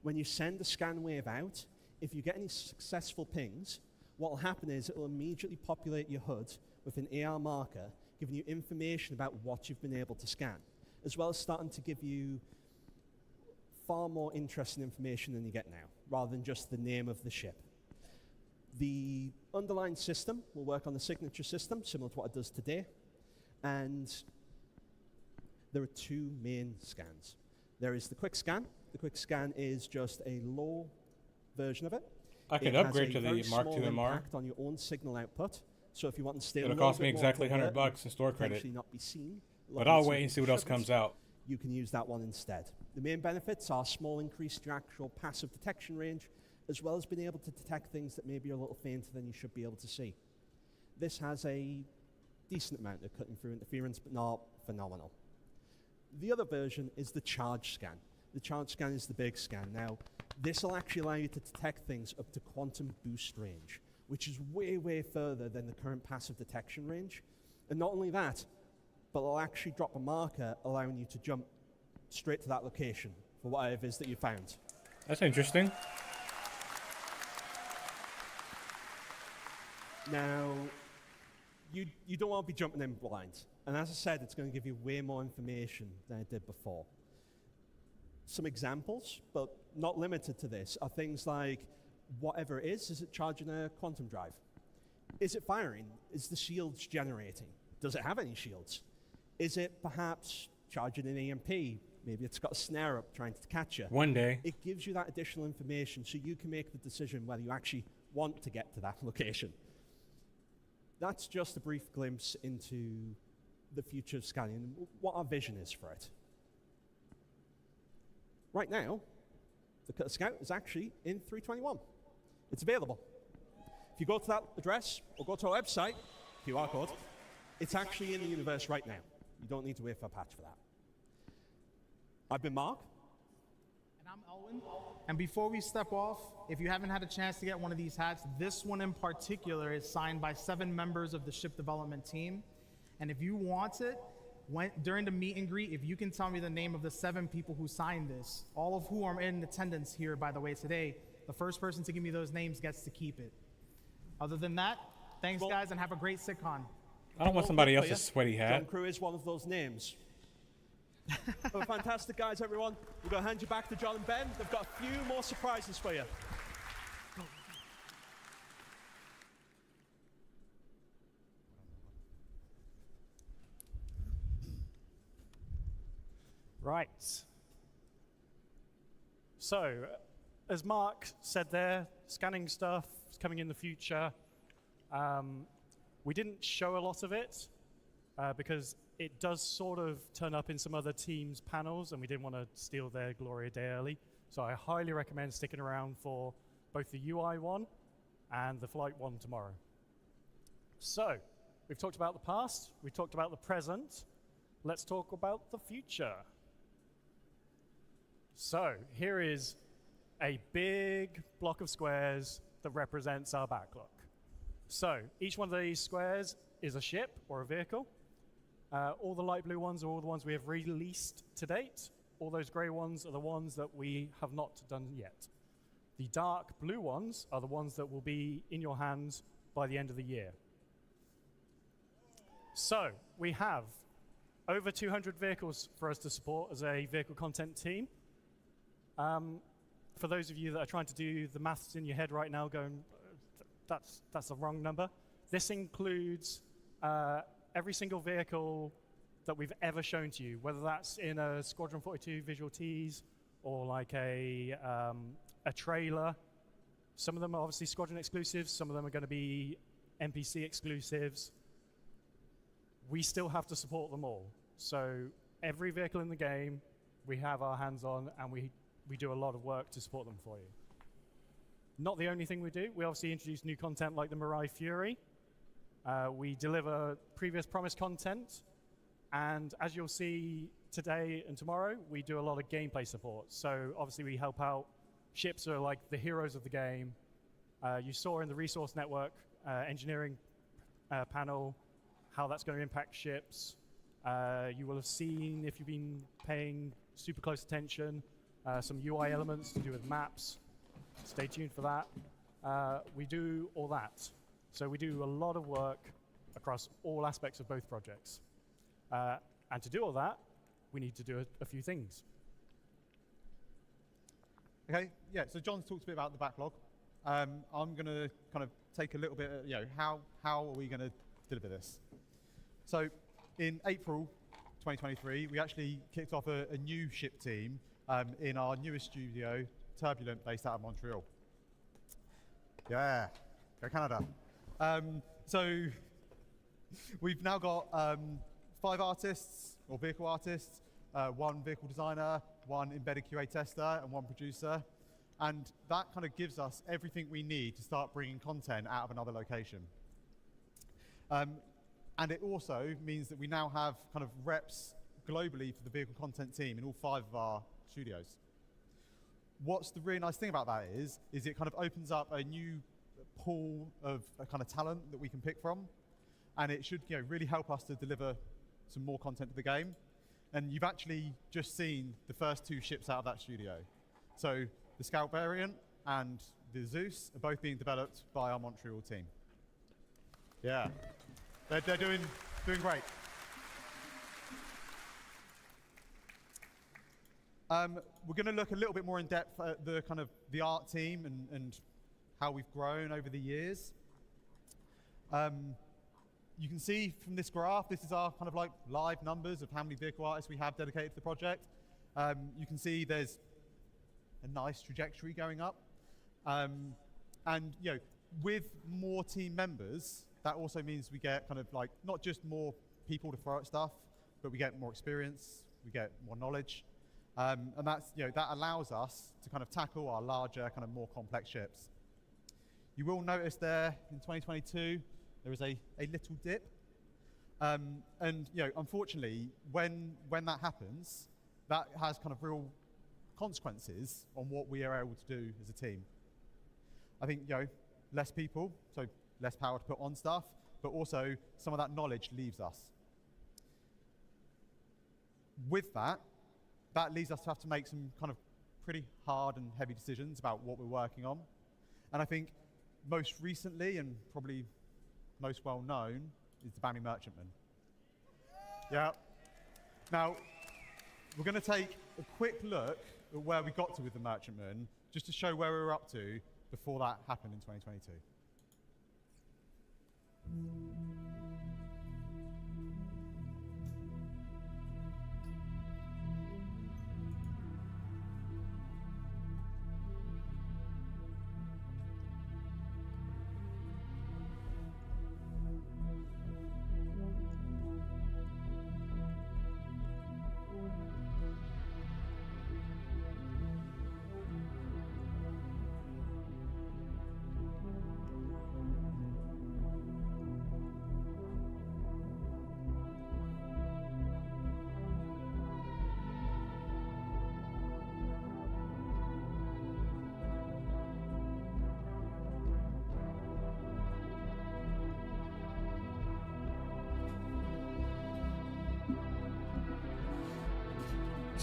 When you send a scan wave out, if you get any successful pings, what will happen is it will immediately populate your HUD with an AR marker, giving you information about what you've been able to scan, as well as starting to give you far more interesting information than you get now, rather than just the name of the ship. The underlying system will work on the signature system, similar to what it does today, and there are 2 main scans. There is the quick scan. The quick scan is just a low version of it. I can upgrade to the Mark II MR. On your own signal output. So if you want to stay, it'll cost me exactly $100 in store credit. Not be seen, but I'll wait and see what else comes out. You can use that one instead. The main benefits are small increase to your actual passive detection range, as well as being able to detect things that maybe are a little fainter than you should be able to see. This has a decent amount of cutting through interference, but not phenomenal. The other version is the charge scan. The charge scan is the big scan. Now, this will actually allow you to detect things up to quantum boost range, which is way, way further than the current passive detection range. And not only that, but it'll actually drop a marker allowing you to jump straight to that location for whatever it is that you found. That's interesting. Now, you don't want to be jumping in blind. And as I said, it's going to give you way more information than it did before. Some examples, but not limited to this, are things like whatever it is it charging a quantum drive? Is it firing? Is the shields generating? Does it have any shields? Is it perhaps charging an EMP? Maybe it's got a snare up trying to catch you. One day. It gives you that additional information so you can make the decision whether you actually want to get to that location. That's just a brief glimpse into the future of scanning and what our vision is for it. Right now, the Scout is actually in 321. It's available. If you go to that address or go to our website, QR code, it's actually in the universe right now. You don't need to wait for a patch for that. I've been Mark. And I'm Elwin. And before we step off, if you haven't had a chance to get one of these hats, this one in particular is signed by 7 members of the ship development team. And if you want it, during the meet and greet, if you can tell me the name of the 7 people who signed this, all of who are in attendance here, by the way, today, the first person to give me those names gets to keep it. Other than that, thanks, guys, and have a great SitCon. I don't want somebody else's sweaty hat. John Crew is one of those names. Well, fantastic, guys, everyone. We're going to hand you back to John and Ben. They've got a few more surprises for you. Right. So, as Mark said there, scanning stuff is coming in the future. We didn't show a lot of it because it does sort of turn up in some other teams' panels, and we didn't want to steal their glory a day early. So I highly recommend sticking around for both the UI one and the flight one tomorrow. So we've talked about the past, we've talked about the present. Let's talk about the future. So here is a big block of squares that represents our backlog. So each one of these squares is a ship or a vehicle. All the light blue ones are all the ones we have released to date. All those gray ones are the ones that we have not done yet. The dark blue ones are the ones that will be in your hands by the end of the year. So we have over 200 vehicles for us to support as a vehicle content team. For those of you that are trying to do the maths in your head right now going, that's a wrong number. This includes every single vehicle that we've ever shown to you, whether that's in a Squadron 42 visual tease or like a trailer. Some of them are obviously Squadron exclusives, some of them are going to be NPC exclusives. We still have to support them all. So every vehicle in the game, we have our hands on, and we do a lot of work to support them for you. Not the only thing we do. We obviously introduce new content like the Mirai Fury. We deliver previous promised content. And as you'll see today and tomorrow, we do a lot of gameplay support. So obviously we help out. Ships are like the heroes of the game. You saw in the resource network engineering panel how that's going to impact ships. You will have seen, if you've been paying super close attention, some UI elements to do with maps. Stay tuned for that. We do all that. So we do a lot of work across all aspects of both projects. And to do all that, we need to do a few things. Okay, yeah, so John's talked a bit about the backlog. I'm going to kind of take a little bit, how are we going to deliver this? So in April 2023, we actually kicked off a new ship team in our newest studio, Turbulent, based out of Montreal. Yeah, go Canada. So we've now got 5 artists, or vehicle artists, 1 vehicle designer, 1 embedded QA tester, and 1 producer. And that kind of gives us everything we need to start bringing content out of another location. And it also means that we now have kind of reps globally for the vehicle content team in all 5 of our studios. What's the really nice thing about that is it kind of opens up a new pool of kind of talent that we can pick from, and it should really help us to deliver some more content to the game. And you've actually just seen the first 2 ships out of that studio. So the Scout variant and the Zeus are both being developed by our Montreal team. Yeah, they're doing great. We're going to look a little bit more in depth at the art team and how we've grown over the years. You can see from this graph, this is our kind of like live numbers of how many vehicle artists we have dedicated to the project. You can see there's a nice trajectory going up. And with more team members, that also means we get kind of like not just more people to throw at stuff, but we get more experience, we get more knowledge. And that's, that allows us to kind of tackle our larger, kind of more complex ships. You will notice there in 2022, there is a little dip. And unfortunately, when that happens, that has kind of real consequences on what we are able to do as a team. I think, less people, so less power to put on stuff, but also some of that knowledge leaves us. With that leads us to have to make some kind of pretty hard and heavy decisions about what we're working on. And I think most recently, and probably most well known, is the Bounty Merchantman. Yeah. Now, we're going to take a quick look at where we got to with the Merchantman, just to show where we were up to before that happened in 2022.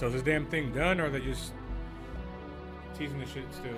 So is this damn thing done, or are they just teasing the shit still?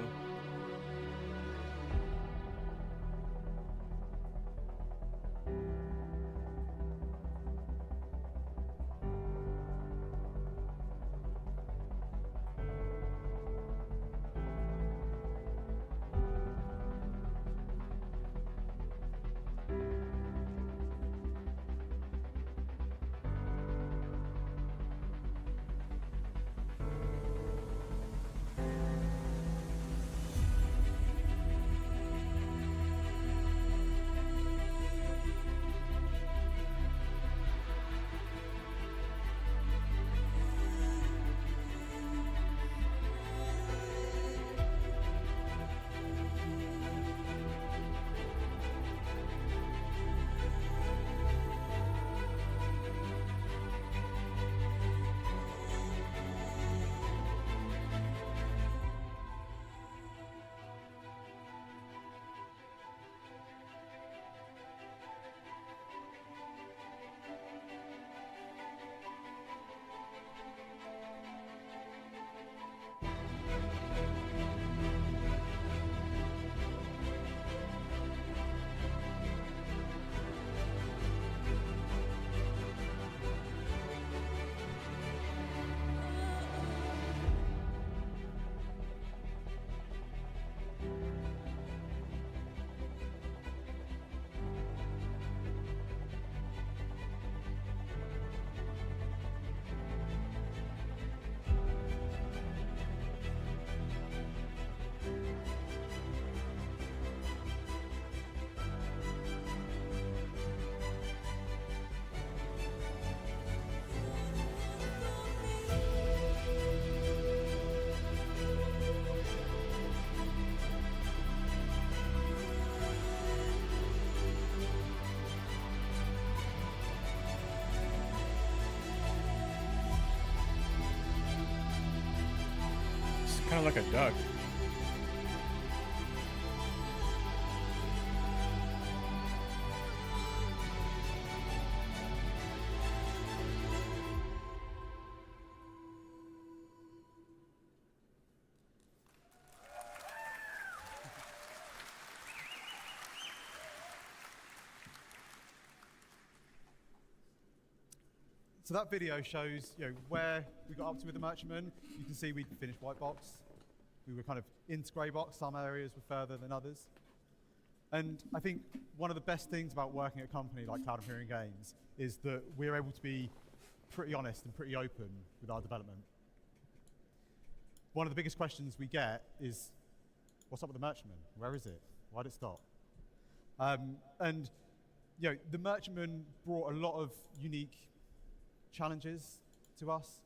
Kind of like a duck. So that video shows, where we got up to with the merchantman. You can see we finished white box. We were kind of into grey box. Some areas were further than others. And I think one of the best things about working at a company like Cloud Imperium Games is that we're able to be pretty honest and pretty open with our development. One of the biggest questions we get is, what's up with the merchantman? Where is it? Why did it stop? And the merchantman brought a lot of unique challenges to us.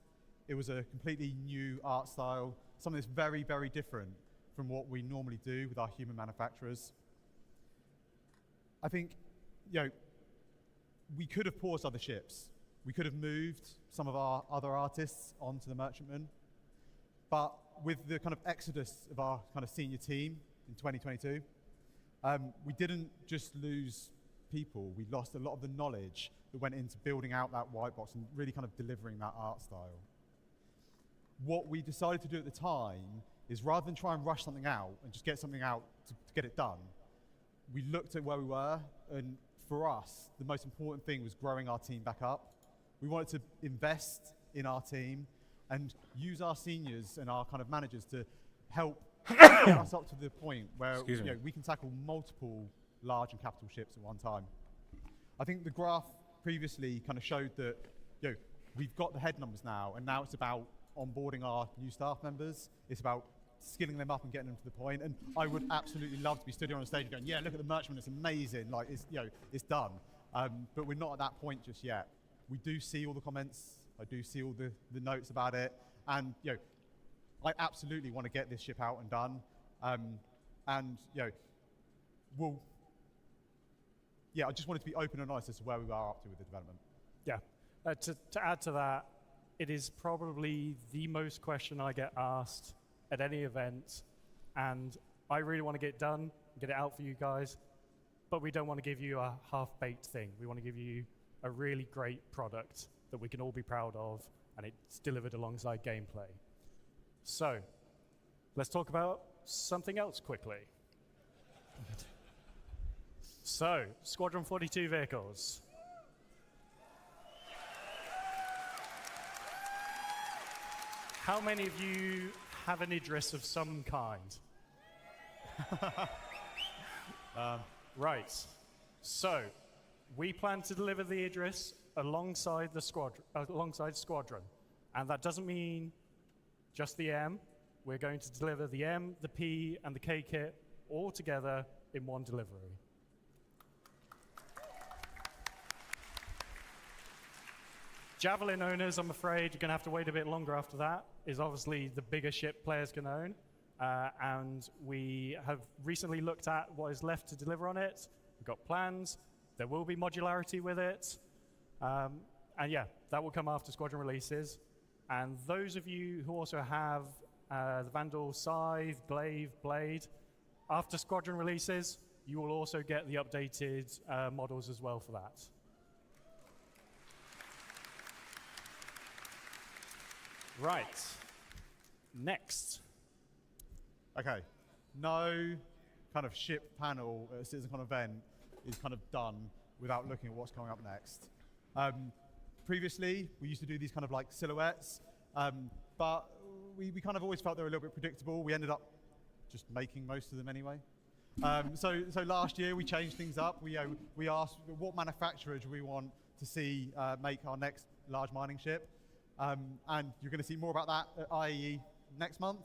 It was a completely new art style, something that's very, very different from what we normally do with our human manufacturers. I think, we could have paused other ships. We could have moved some of our other artists onto the merchantman. But with the kind of exodus of our kind of senior team in 2022, we didn't just lose people. We lost a lot of the knowledge that went into building out that white box and really kind of delivering that art style. What we decided to do at the time is, rather than try and rush something out and just get something out to get it done, we looked at where we were, and for us, the most important thing was growing our team back up. We wanted to invest in our team and use our seniors and our kind of managers to help get us up to the point where we can tackle multiple large and capital ships at one time. I think the graph previously kind of showed that we've got the head numbers now, and now it's about onboarding our new staff members. It's about skilling them up and getting them to the point. And I would absolutely love to be stood here on a stage and going, yeah, look at the merchantman, it's amazing, like it's done. But we're not at that point just yet. We do see all the comments, I do see all the notes about it, and I absolutely want to get this ship out and done. And I just wanted to be open and honest as to where we are up to with the development. Yeah, to add to that, it is probably the most question I get asked at any event, and I really want to get it done, get it out for you guys, but we don't want to give you a half-baked thing. We want to give you a really great product that we can all be proud of, and it's delivered alongside gameplay. So, let's talk about something else quickly. So, Squadron 42 vehicles. How many of you have an Idris of some kind? Right. So, we plan to deliver the Idris alongside the Squadron, and that doesn't mean just the M. We're going to deliver the M, the P, and the K kit all together in one delivery. Javelin owners, I'm afraid you're going to have to wait a bit longer after that, is obviously the bigger ship players can own. And we have recently looked at what is left to deliver on it. We've got plans. There will be modularity with it. And yeah, that will come after Squadron releases. And those of you who also have the Vandal Scythe, Glaive, Blade, after Squadron releases, you will also get the updated models as well for that. Right. Next. Okay. No kind of ship panel at a Citizencon event is kind of done without looking at what's coming up next. Previously, we used to do these kind of like silhouettes, but we kind of always felt they were a little bit predictable. We ended up just making most of them anyway. So last year we changed things up. We asked what manufacturer do we want to see make our next large mining ship. And you're going to see more about that at IAE next month.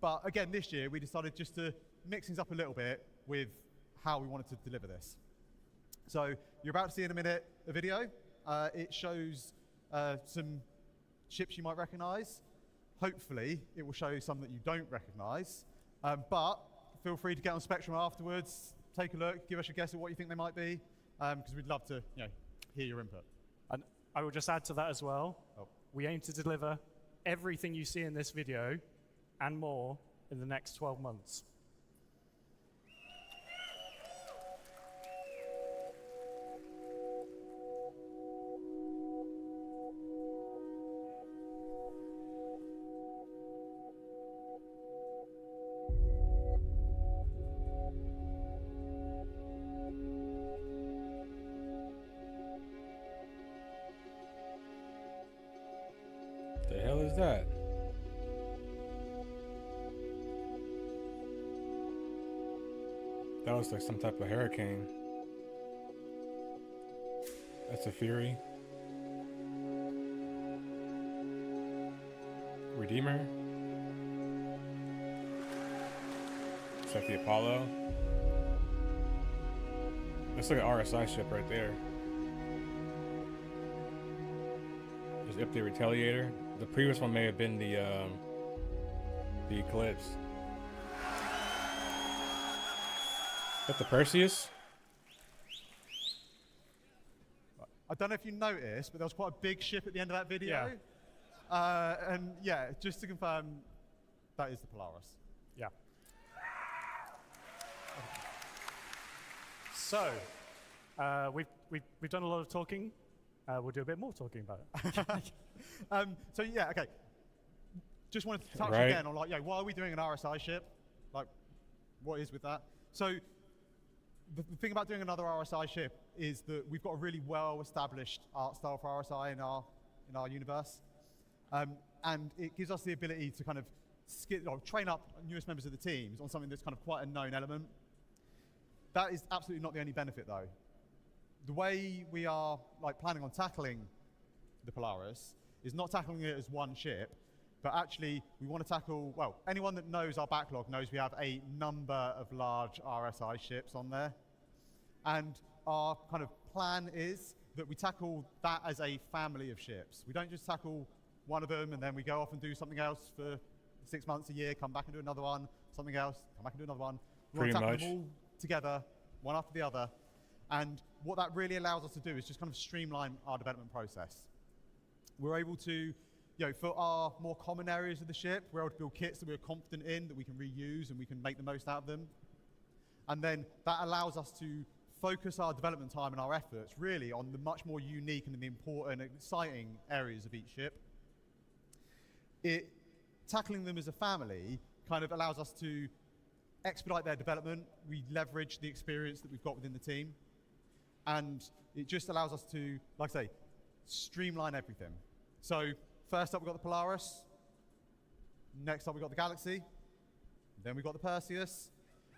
But again, this year, we decided just to mix things up a little bit with how we wanted to deliver this. So you're about to see in a minute a video. It shows some ships you might recognize. Hopefully, it will show you some that you don't recognize. But feel free to get on Spectrum afterwards, take a look, give us a guess at what you think they might be, because we'd love to hear your input. And I will just add to that as well. We aim to deliver everything you see in this video and more in the next 12 months. The hell is that? That looks like some type of hurricane. That's a Fury. Redeemer. Looks like the Apollo. Looks like an RSI ship right there. There's the Retaliator. The previous one may have been the Eclipse. Is that the Perseus? I don't know if you noticed, but there was quite a big ship at the end of that video. Yeah. And yeah, just to confirm, that is the Polaris. Yeah. So, we've done a lot of talking. We'll do a bit more talking about it. So yeah, okay. Just wanted to touch again on why are we doing an RSI ship? Like, what is with that? So, the thing about doing another RSI ship is that we've got a really well-established art style for RSI in our universe, and it gives us the ability to kind of train up newest members of the teams on something that's kind of quite a known element. That is absolutely not the only benefit, though. The way we are planning on tackling the Polaris is not tackling it as one ship, but actually we want to tackle, well, anyone that knows our backlog knows we have a number of large RSI ships on there. And our kind of plan is that we tackle that as a family of ships. We don't just tackle one of them and then we go off and do something else for 6 months, a year, come back and do another one, something else, come back and do another one. We want to tackle them all together, one after the other. And what that really allows us to do is just kind of streamline our development process. We're able to, for our more common areas of the ship, we're able to build kits that we're confident in, that we can reuse and we can make the most out of them. And then that allows us to focus our development time and our efforts really on the much more unique and the important and exciting areas of each ship. Tackling them as a family kind of allows us to expedite their development. We leverage the experience that we've got within the team. And it just allows us to, like I say, streamline everything. So first up, we've got the Polaris. Next up, we've got the Galaxy. Then we've got the Perseus.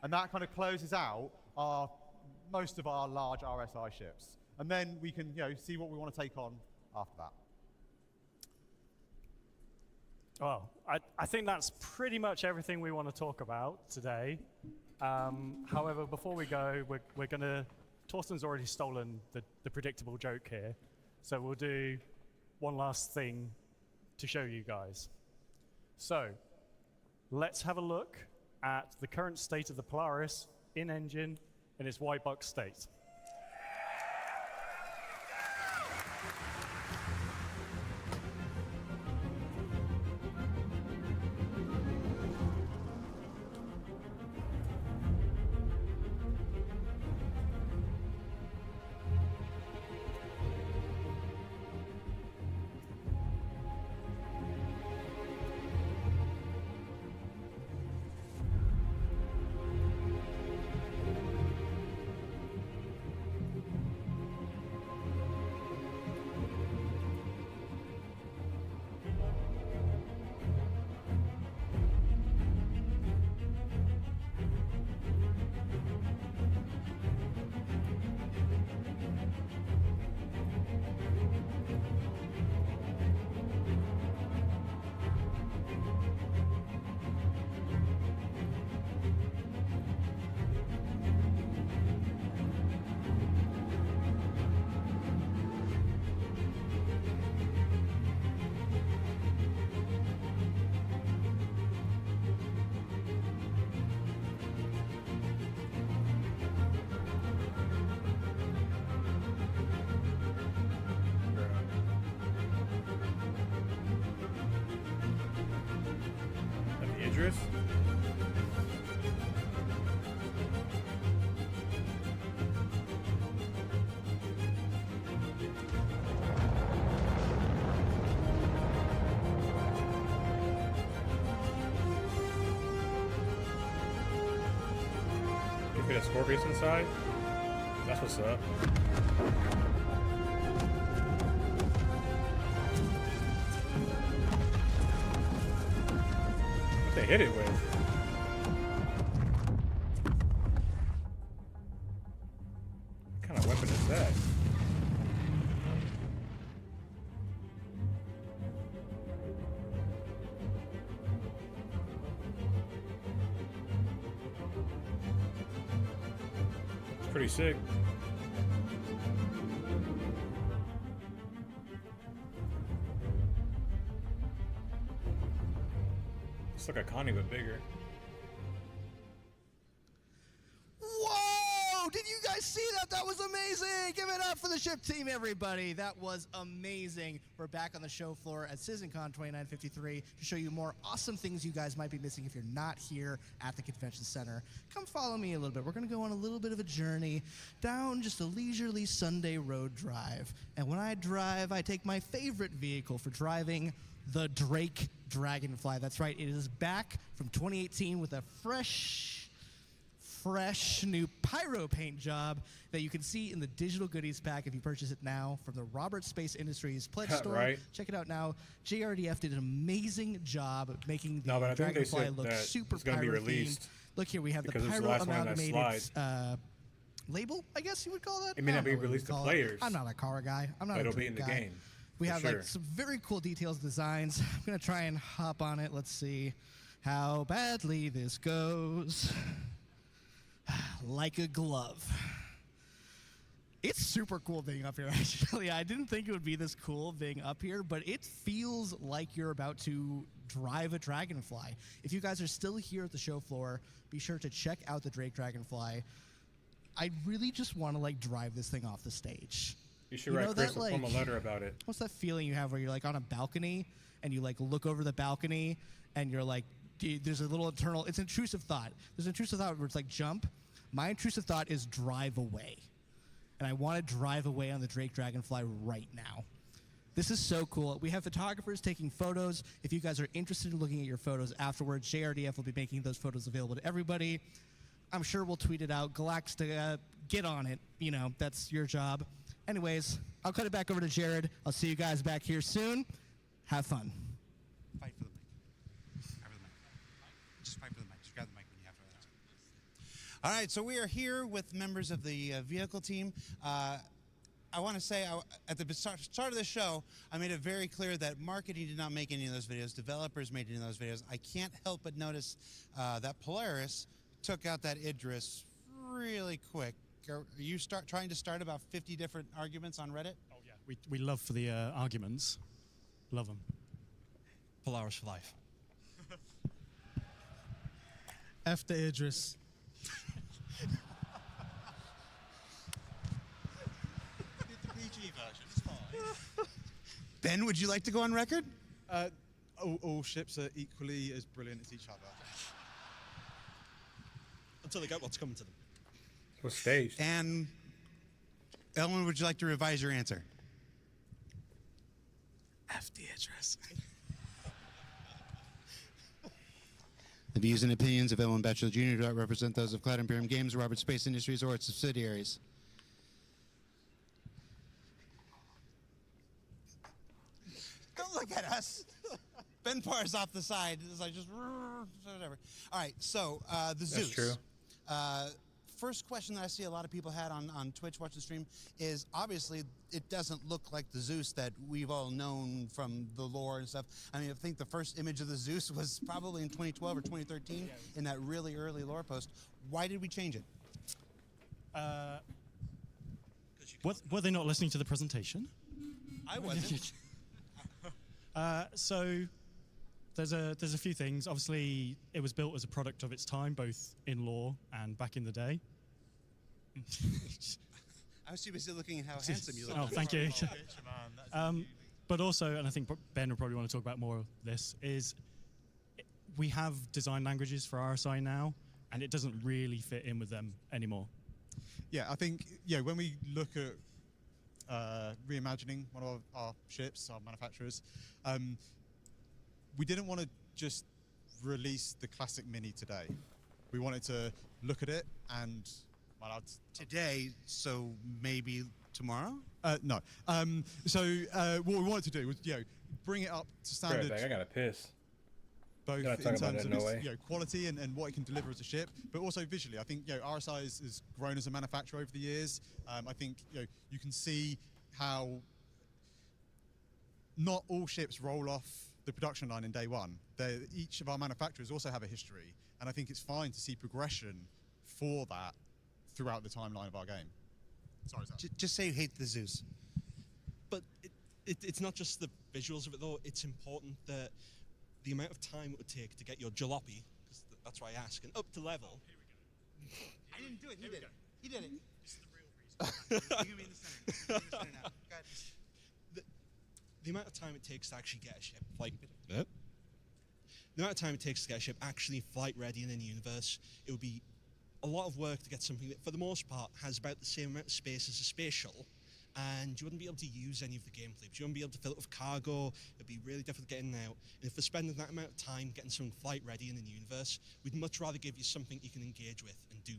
And that kind of closes out most of our large RSI ships. And then we can see what we want to take on after that. Well, I think that's pretty much everything we want to talk about today. However, before we go, we're going to... Torsten's already stolen the predictable joke here. So we'll do one last thing to show you guys. So let's have a look at the current state of the Polaris in engine in its white box state. Idris? You fit a Scorpius inside? That's what's up. What they hit it with? What kind of weapon is that? It's pretty sick. It's like a Connie but bigger. Whoa! Did you guys see that? That was amazing! Give it up for the ship team, everybody. That was amazing. We're back on the show floor at Citizencon 2953 to show you more awesome things you guys might be missing if you're not here at the convention center. Come follow me a little bit. We're going to go on a little bit of a journey down just a leisurely Sunday road drive. And when I drive, I take my favorite vehicle for driving, the Drake Dragonfly. That's right, it is back from 2018 with a fresh new pyro paint job that you can see in the digital goodies pack if you purchase it now from the Robert Space Industries pledge store. Right. Check it out now. JRDF did an amazing job of making the No, but I think they Dragonfly said look that super it's going to be pyro released. themed. Look here, we have the because it's the pyro last one in that amalgamated slide. label, I guess you would call that. It may I not don't be know what released you to would call players. I'm not a car guy. I'm not But a it'll be Drake in the guy. game. We for have sure. like some very cool details, designs. I'm gonna try and hop on it. Let's see how badly this goes. Like a glove. It's super cool being up here, actually. I didn't think it would be this cool being up here, but it feels like you're about to drive a Dragonfly. If you guys are still here at the show floor, be sure to check out the Drake Dragonfly. I really just want to like drive this thing off the stage. You should write Chris a formal letter about it. What's that feeling you have where you're like on a balcony and you like look over the balcony and you're like, there's a little internal, it's intrusive thought. There's an intrusive thought where it's like jump. My intrusive thought is drive away. and I want to drive away on the Drake Dragonfly right now. This is so cool. We have photographers taking photos. If you guys are interested in looking at your photos afterwards, JRDF will be making those photos available to everybody. I'm sure we'll tweet it out. Galactica, get on it. You know, that's your job. Anyways, I'll cut it back over to Jared. I'll see you guys back here soon. Have fun. Fight for the mic. Grab the mic. Just fight for the mic. Just grab the mic when you have to. All right, so we are here with members of the vehicle team. I want to say, at the start of the show, I made it very clear that marketing did not make any of those videos. Developers made any of those videos. I can't help but notice that Polaris took out that Idris really quick. Are you trying to start about 50 different arguments on Reddit? Oh, yeah. We love for the arguments. Love them. Polaris for life. F the Idris. Ben, would you like to go on record? All ships are equally as brilliant as each other. Until they get what's coming to them. What stage? And Ellen, would you like to revise your answer? F the Idris. The views and opinions of Ellen Batchelor Jr. do not represent those of Cloud Imperium Games, Robert Space Industries, or its subsidiaries. Don't look at us. Ben Parr's off the side. It's like just whatever. All right, so the Zeus. That's true. First question that I see a lot of people had on Twitch watching the stream is obviously it doesn't look like the Zeus that we've all known from the lore and stuff. I mean, I think the first image of the Zeus was probably in 2012 or 2013 in that really early lore post. Why did we change it? Were they not listening to the presentation? I wasn't. So there's a few things. Obviously, it was built as a product of its time, both in lore and back in the day. I was too busy looking at how handsome you look. Oh, thank you. But also, and I think Ben will probably want to talk about more of this, is we have design languages for RSI now, and it doesn't really fit in with them anymore. Yeah, I think when we look at reimagining one of our ships, our manufacturers, we didn't want to just release the classic Mini today. We wanted to look at it and today, so maybe tomorrow? No. So what we wanted to do was bring it up to standard. I gotta piss. Both in in terms of its quality and what it can deliver as a ship, but also visually. I think RSI has grown as a manufacturer over the years. I think you can see how not all ships roll off the production line in day one. Each of our manufacturers also have a history, and I think it's fine to see progression for that throughout the timeline of our game. Sorry, Zach. Just say you hate the Zeus. But it's not just the visuals of it, though. It's important that the amount of time it would take to get your jalopy, because that's why I ask, and up to level. I didn't do it. He did it. He did it. This is the real reason. You can be in the center. You're in the center now. Go ahead. The amount of time it takes to actually get a ship, the amount of time it takes to get a ship actually flight ready and in the universe, it would be a lot of work to get something that, for the most part, has about the same amount of space as a space shuttle, and you wouldn't be able to use any of the gameplay. You wouldn't be able to fill it with cargo. It'd be really difficult to get in and out. And if we're spending that amount of time getting something flight ready and in the universe, we'd much rather give you something you can engage with and do.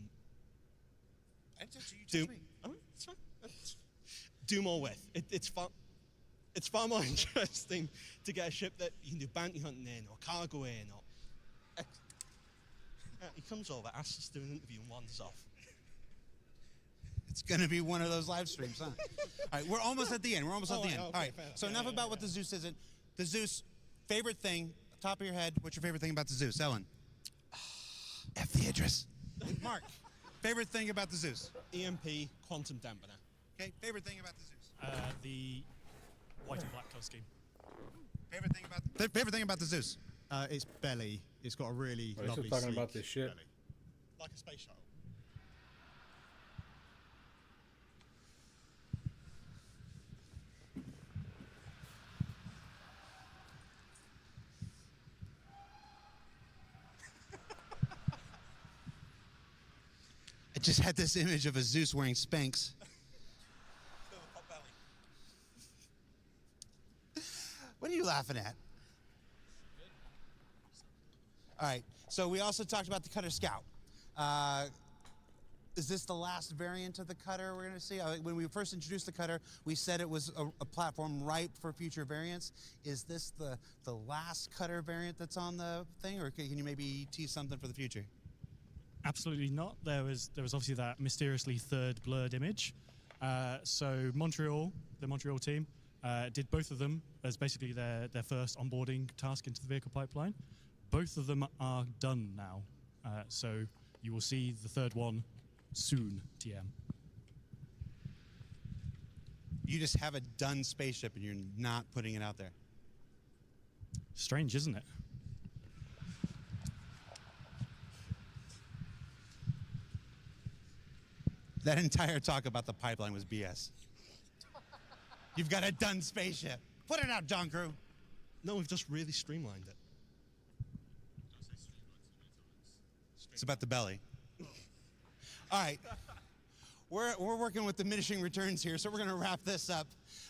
It's fine. Do more with. It's far more interesting to get a ship that you can do bounty hunting in, or cargo in, or. He comes over, asks us to do an interview, and wanders off. It's going to be one of those live streams, huh? All right, we're almost at the end. All right, so enough about what the Zeus isn't. The Zeus, favorite thing, top of your head, what's your favorite thing about the Zeus? Ellen? F the Idris. Mark, favorite thing about the Zeus? EMP, quantum dampener. Okay, favorite thing about the Zeus? The white and black color scheme. Favorite thing about the Zeus? Its belly. It's got a really We're lovely still talking sleek about this shit. belly. Like a space shuttle. I just had this image of a Zeus wearing Spanx. What are you laughing at? All right, so we also talked about the Cutter Scout. Is this the last variant of the Cutter we're going to see? When we first introduced the Cutter, we said it was a platform ripe for future variants. Is this the last Cutter variant that's on the thing, or can you maybe tease something for the future? Absolutely not. There was obviously that mysteriously third blurred image. So Montreal, the Montreal team, did both of them as basically their first onboarding task into the vehicle pipeline. Both of them are done now. So you will see the third one soon, TM. You just have a done spaceship and you're not putting it out there. Strange, isn't it? That entire talk about the pipeline was BS. You've got a done spaceship. Put it out, John Crew. No, we've just really streamlined it. It's about the belly. All right. We're working with diminishing returns here, so we're going to wrap this up.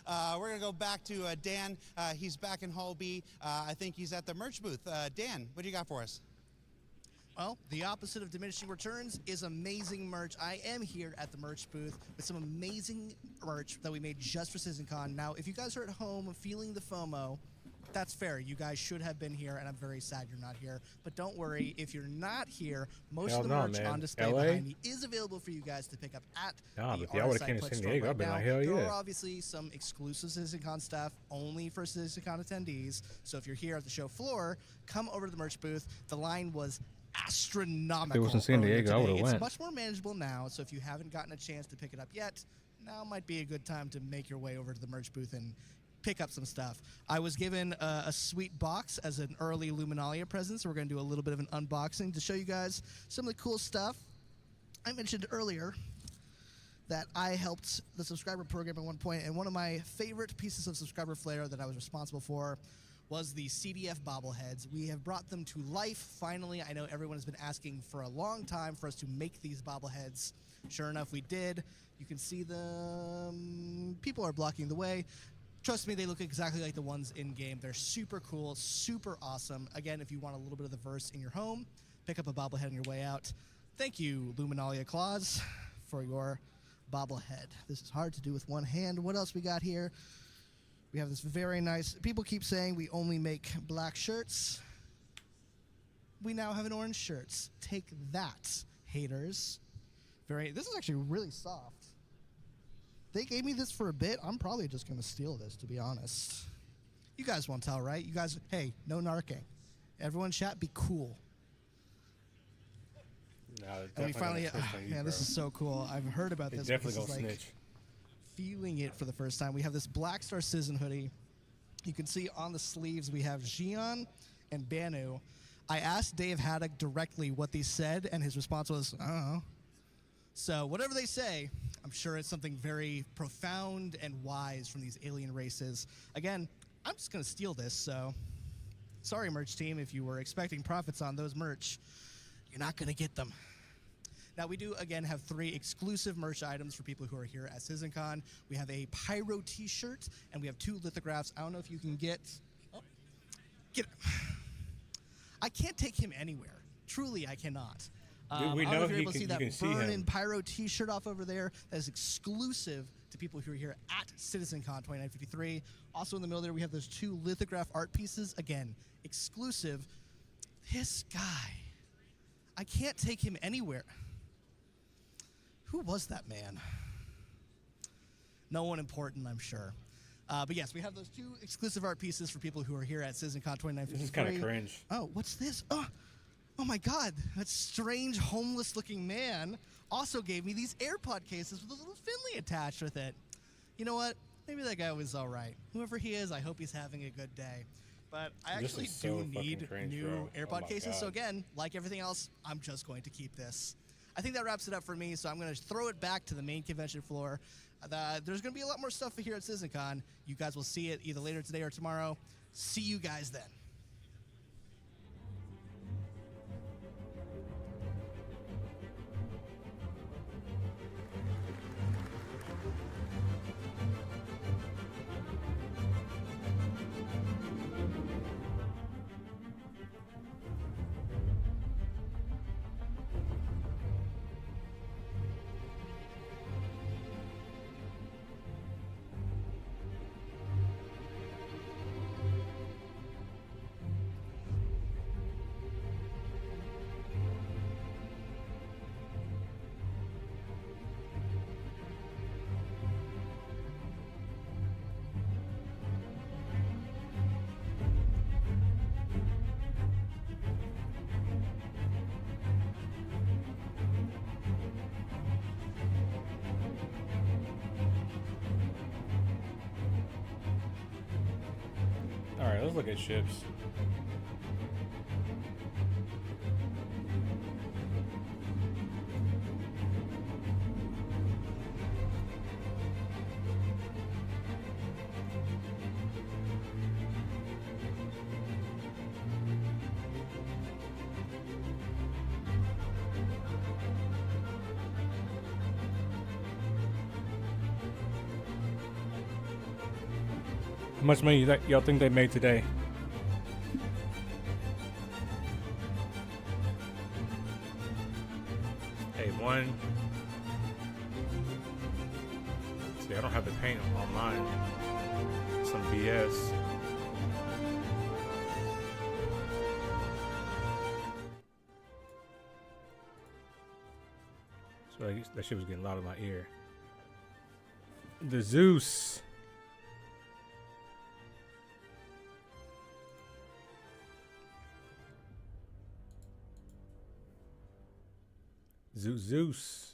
We're going to go back to Dan. He's back in Hall B. I think he's at the merch booth. Dan, what do you got for us? Well, the opposite of diminishing returns is amazing merch. I am here at the merch booth with some amazing merch that we made just for Citizencon. Now, if you guys are at home feeling the FOMO, that's fair. You guys should have been here, and I'm very sad you're not here. But don't worry, if you're not here, most of the merch on display behind me is available for you guys to pick up at the RSI Click store right now. There are obviously some exclusive Citizencon stuff only for Citizencon attendees. So if you're here at the show floor, come over to the merch booth. The line was astronomical. If it was in San Diego, I would have went. It's much more manageable now, so if you haven't gotten a chance to pick it up yet, now might be a good time to make your way over to the merch booth and pick up some stuff. I was given a sweet box as an early Luminalia present, so we're going to do a little bit of an unboxing to show you guys some of the cool stuff. I mentioned earlier that I helped the subscriber program at one point, and one of my favorite pieces of subscriber flair that I was responsible for was the CDF bobbleheads. We have brought them to life, finally. I know everyone has been asking for a long time for us to make these bobbleheads. Sure enough, we did. You can see them. People are blocking the way. Trust me, they look exactly like the ones in-game. They're super cool, super awesome. Again, if you want a little bit of the verse in your home, pick up a bobblehead on your way out. Thank you, Luminalia Claus, for your bobblehead. This is hard to do with one hand. What else we got here? We have this very nice... People keep saying we only make black shirts. We now have an orange shirts. Take that, haters. This is actually really soft. They gave me this for a bit. I'm probably just going to steal this, to be honest. You guys won't tell, right? You guys, hey, no narking. Everyone chat, be cool. No, and we finally, man, this is so cool. I've heard about this. Definitely gonna snitch. Feeling it for the first time. We have this Black Star Citizen hoodie. You can see on the sleeves we have Xion and Banu. I asked Dave Haddock directly what these said, and his response was, I don't know. So whatever they say, I'm sure it's something very profound and wise from these alien races. Again, I'm just going to steal this, so sorry, merch team, if you were expecting profits on those merch, you're not going to get them. Now, we do, again, have 3 exclusive merch items for people who are here at Citizencon. We have a Pyro t-shirt, and we have 2 lithographs. I don't know if you can get... Oh, get it. I can't take him anywhere. Truly, I cannot. We know you can see that him. Pyro t-shirt off over there. That is exclusive to people who are here at Citizencon 2953. Also in the middle there, we have those 2 lithograph art pieces. Again, exclusive. This guy, I can't take him anywhere. Who was that man? No one important, I'm sure. But yes, we have those 2 exclusive art pieces for people who are here at Citizencon 2953. This is kind of cringe. Oh, what's this? Oh my God, that strange homeless-looking man also gave me these AirPod cases with a little Finley attached with it. You know what? Maybe that guy was all right. Whoever he is, I hope he's having a good day. But I actually do need new AirPod cases. So again, like everything else, I'm just going to keep this. I think that wraps it up for me, so I'm going to throw it back to the main convention floor. There's going to be a lot more stuff here at Citizencon. You guys will see it either later today or tomorrow. See you guys then. let's look at ships. How much money y'all think they made today? Hey, one. See, I don't have the paint on mine. Some BS. So that shit was getting loud in my ear. The Zeus. Zeus.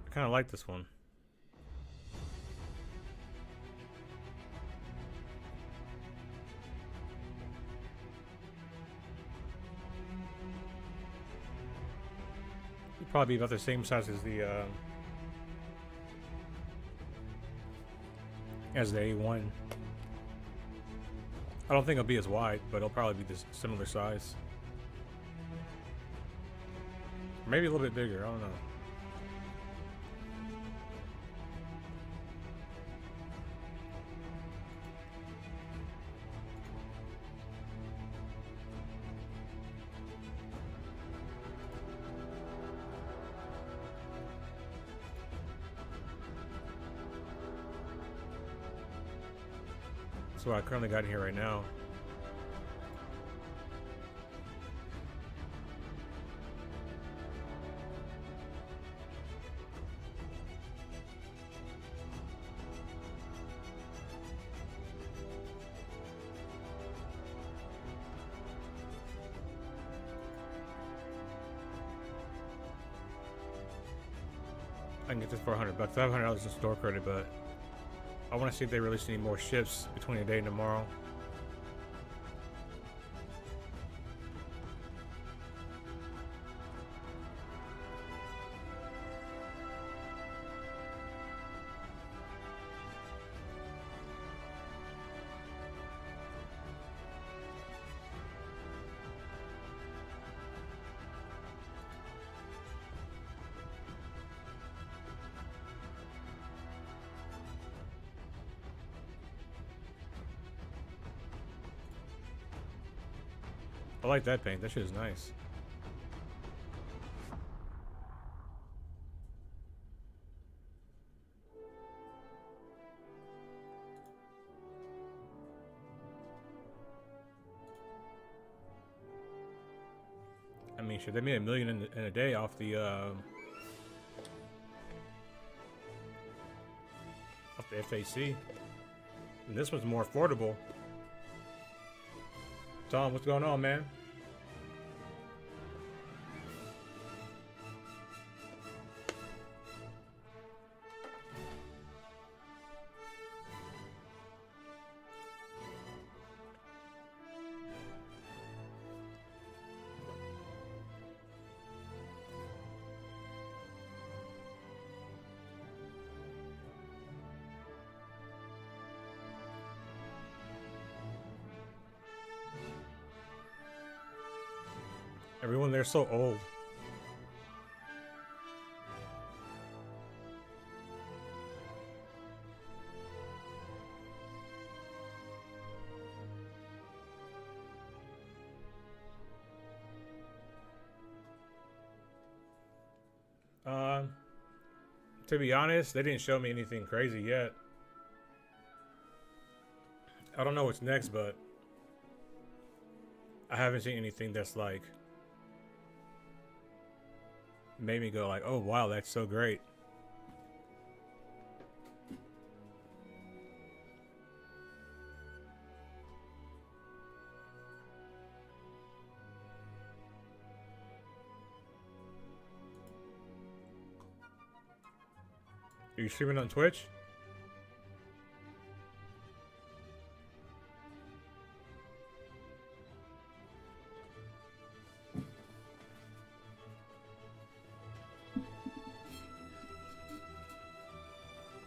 I kind of like this one. It'd probably be about the same size as the A1. I don't think it'll be as wide, but it'll probably be this similar size. Maybe a little bit bigger, I don't know. That's what I currently got in here right now. I can get this for $100. I have $100 in store credit, but I want to see if they release any more ships between today and tomorrow. I like that paint. That shit is nice. I mean, shit, they made $1 million in a day off the FAC. And this one's more affordable. Tom, what's going on, man? Everyone there's so old. To be honest, they didn't show me anything crazy yet. I don't know what's next, but I haven't seen anything that's like made me go like, oh wow, that's so great. Are you streaming on Twitch?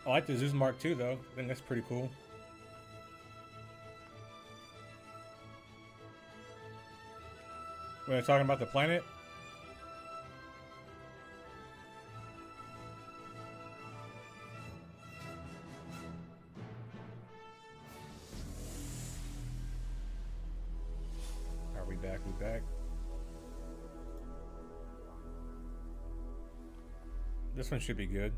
I like the Zeus Mark II though. I think that's pretty cool. When they're talking about the planet. We back. This one should be good.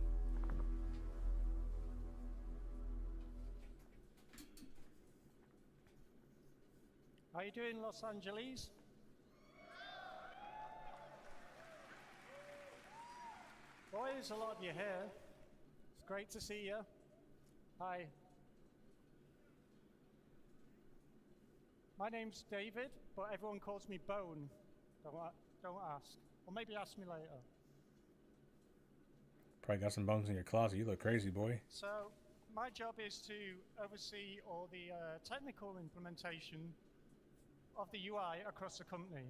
How you doing, Los Angeles? Boys, a lot of you here. It's great to see you. Hi. My name's David, but everyone calls me Bone. Don't ask. Or maybe ask me later. Probably got some bones in your closet. You look crazy, boy. So, my job is to oversee all the technical implementation of the UI across the company.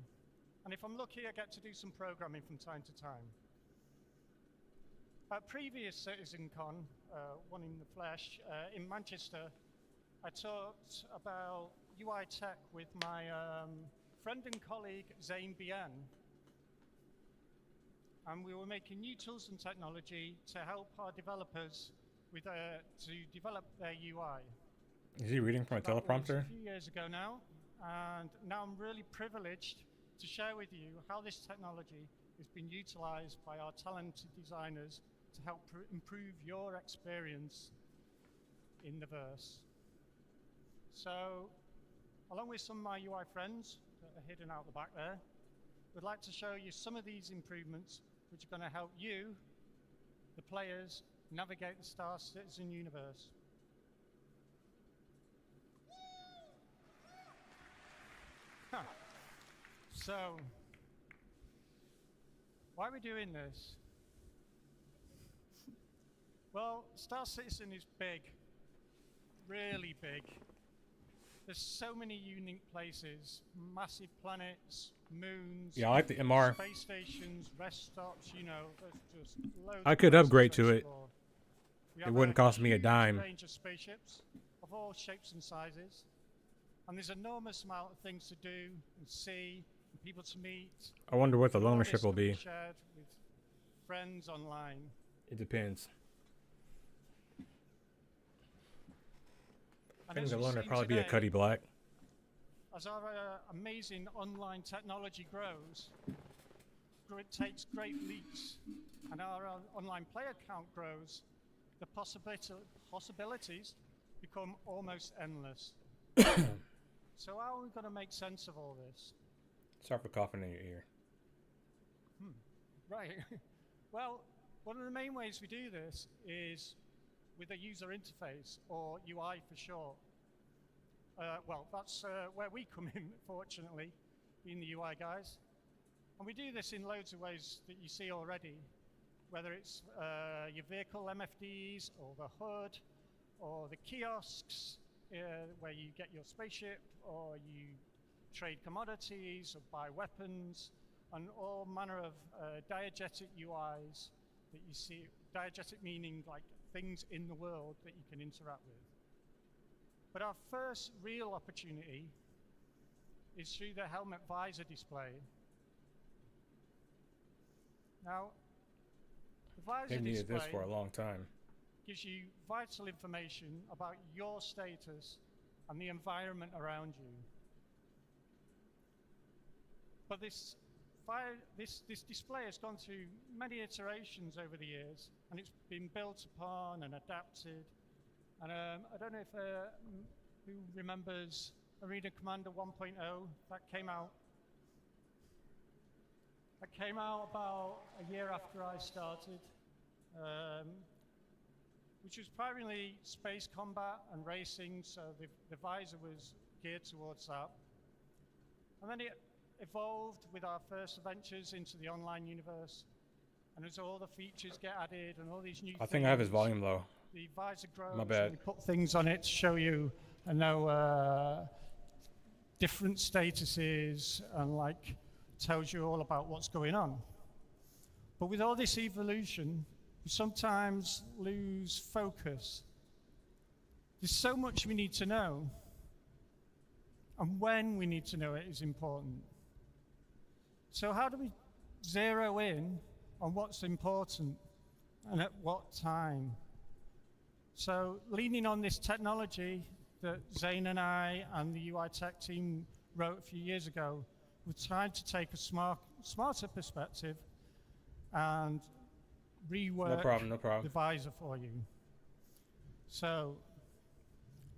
And if I'm lucky, I get to do some programming from time to time. At previous Citizencon, one in the flesh, in Manchester, I talked about UI tech with my friend and colleague Zain Bian, and we were making new tools and technology to help our developers with to develop their UI. Is he reading from a teleprompter? A few years ago now, and now I'm really privileged to share with you how this technology has been utilized by our talented designers to help improve your experience in the verse. So, along with some of my UI friends that are hidden out the back there, we'd like to show you some of these improvements which are going to help you, the players, navigate the Star Citizen universe. Huh. So, why are we doing this? Well, Star Citizen is big, really big. There's so many unique places, massive planets, moons. Yeah, I like the MR. Space stations, rest stops, you know, there's just loads I of could places upgrade to it. explore. We It have wouldn't cost me a huge dime. range of spaceships of all shapes and sizes. And there's an enormous amount of things to do and see, and people to meet. I wonder what the And all loaner this ship will can be be. shared with friends online. It depends. I And think as the we've loaner will seen probably be a today, Cuddy Black. As our amazing online technology grows, it takes great leaps, and our online player count grows, the possibilities become almost endless. So how are we going to make sense of all this? Sorry for coughing in your ear. Right. Well, one of the main ways we do this is with a user interface, or UI for short. Well, that's where we come in, fortunately, being the UI guys. And we do this in loads of ways that you see already, whether it's your vehicle MFDs, or the HUD, or the kiosks, where you get your spaceship, or you trade commodities, or buy weapons, and all manner of diegetic UIs that you see. Diegetic meaning like things in the world that you can interact with. But our first real opportunity is through the helmet visor display. Now, the visor They needed this display for a long time. gives you vital information about your status and the environment around you. But this display has gone through many iterations over the years, and it's been built upon and adapted. And I don't know if who remembers Arena Commander 1.0 that came out. That came out about a year after I started, which was primarily space combat and racing, so the visor was geared towards that. And then it evolved with our first ventures into the online universe, and as all the features get added and all these new I think I have his volume low. The visor grows. My bad. And we put things on it to show you, different statuses and like tells you all about what's going on. But with all this evolution, we sometimes lose focus. There's so much we need to know, and when we need to know it is important. So how do we zero in on what's important and at what time? So leaning on this technology that Zane and I and the UI Tech team wrote a few years ago, we're trying to take a smarter perspective and rework No problem. the visor for you. So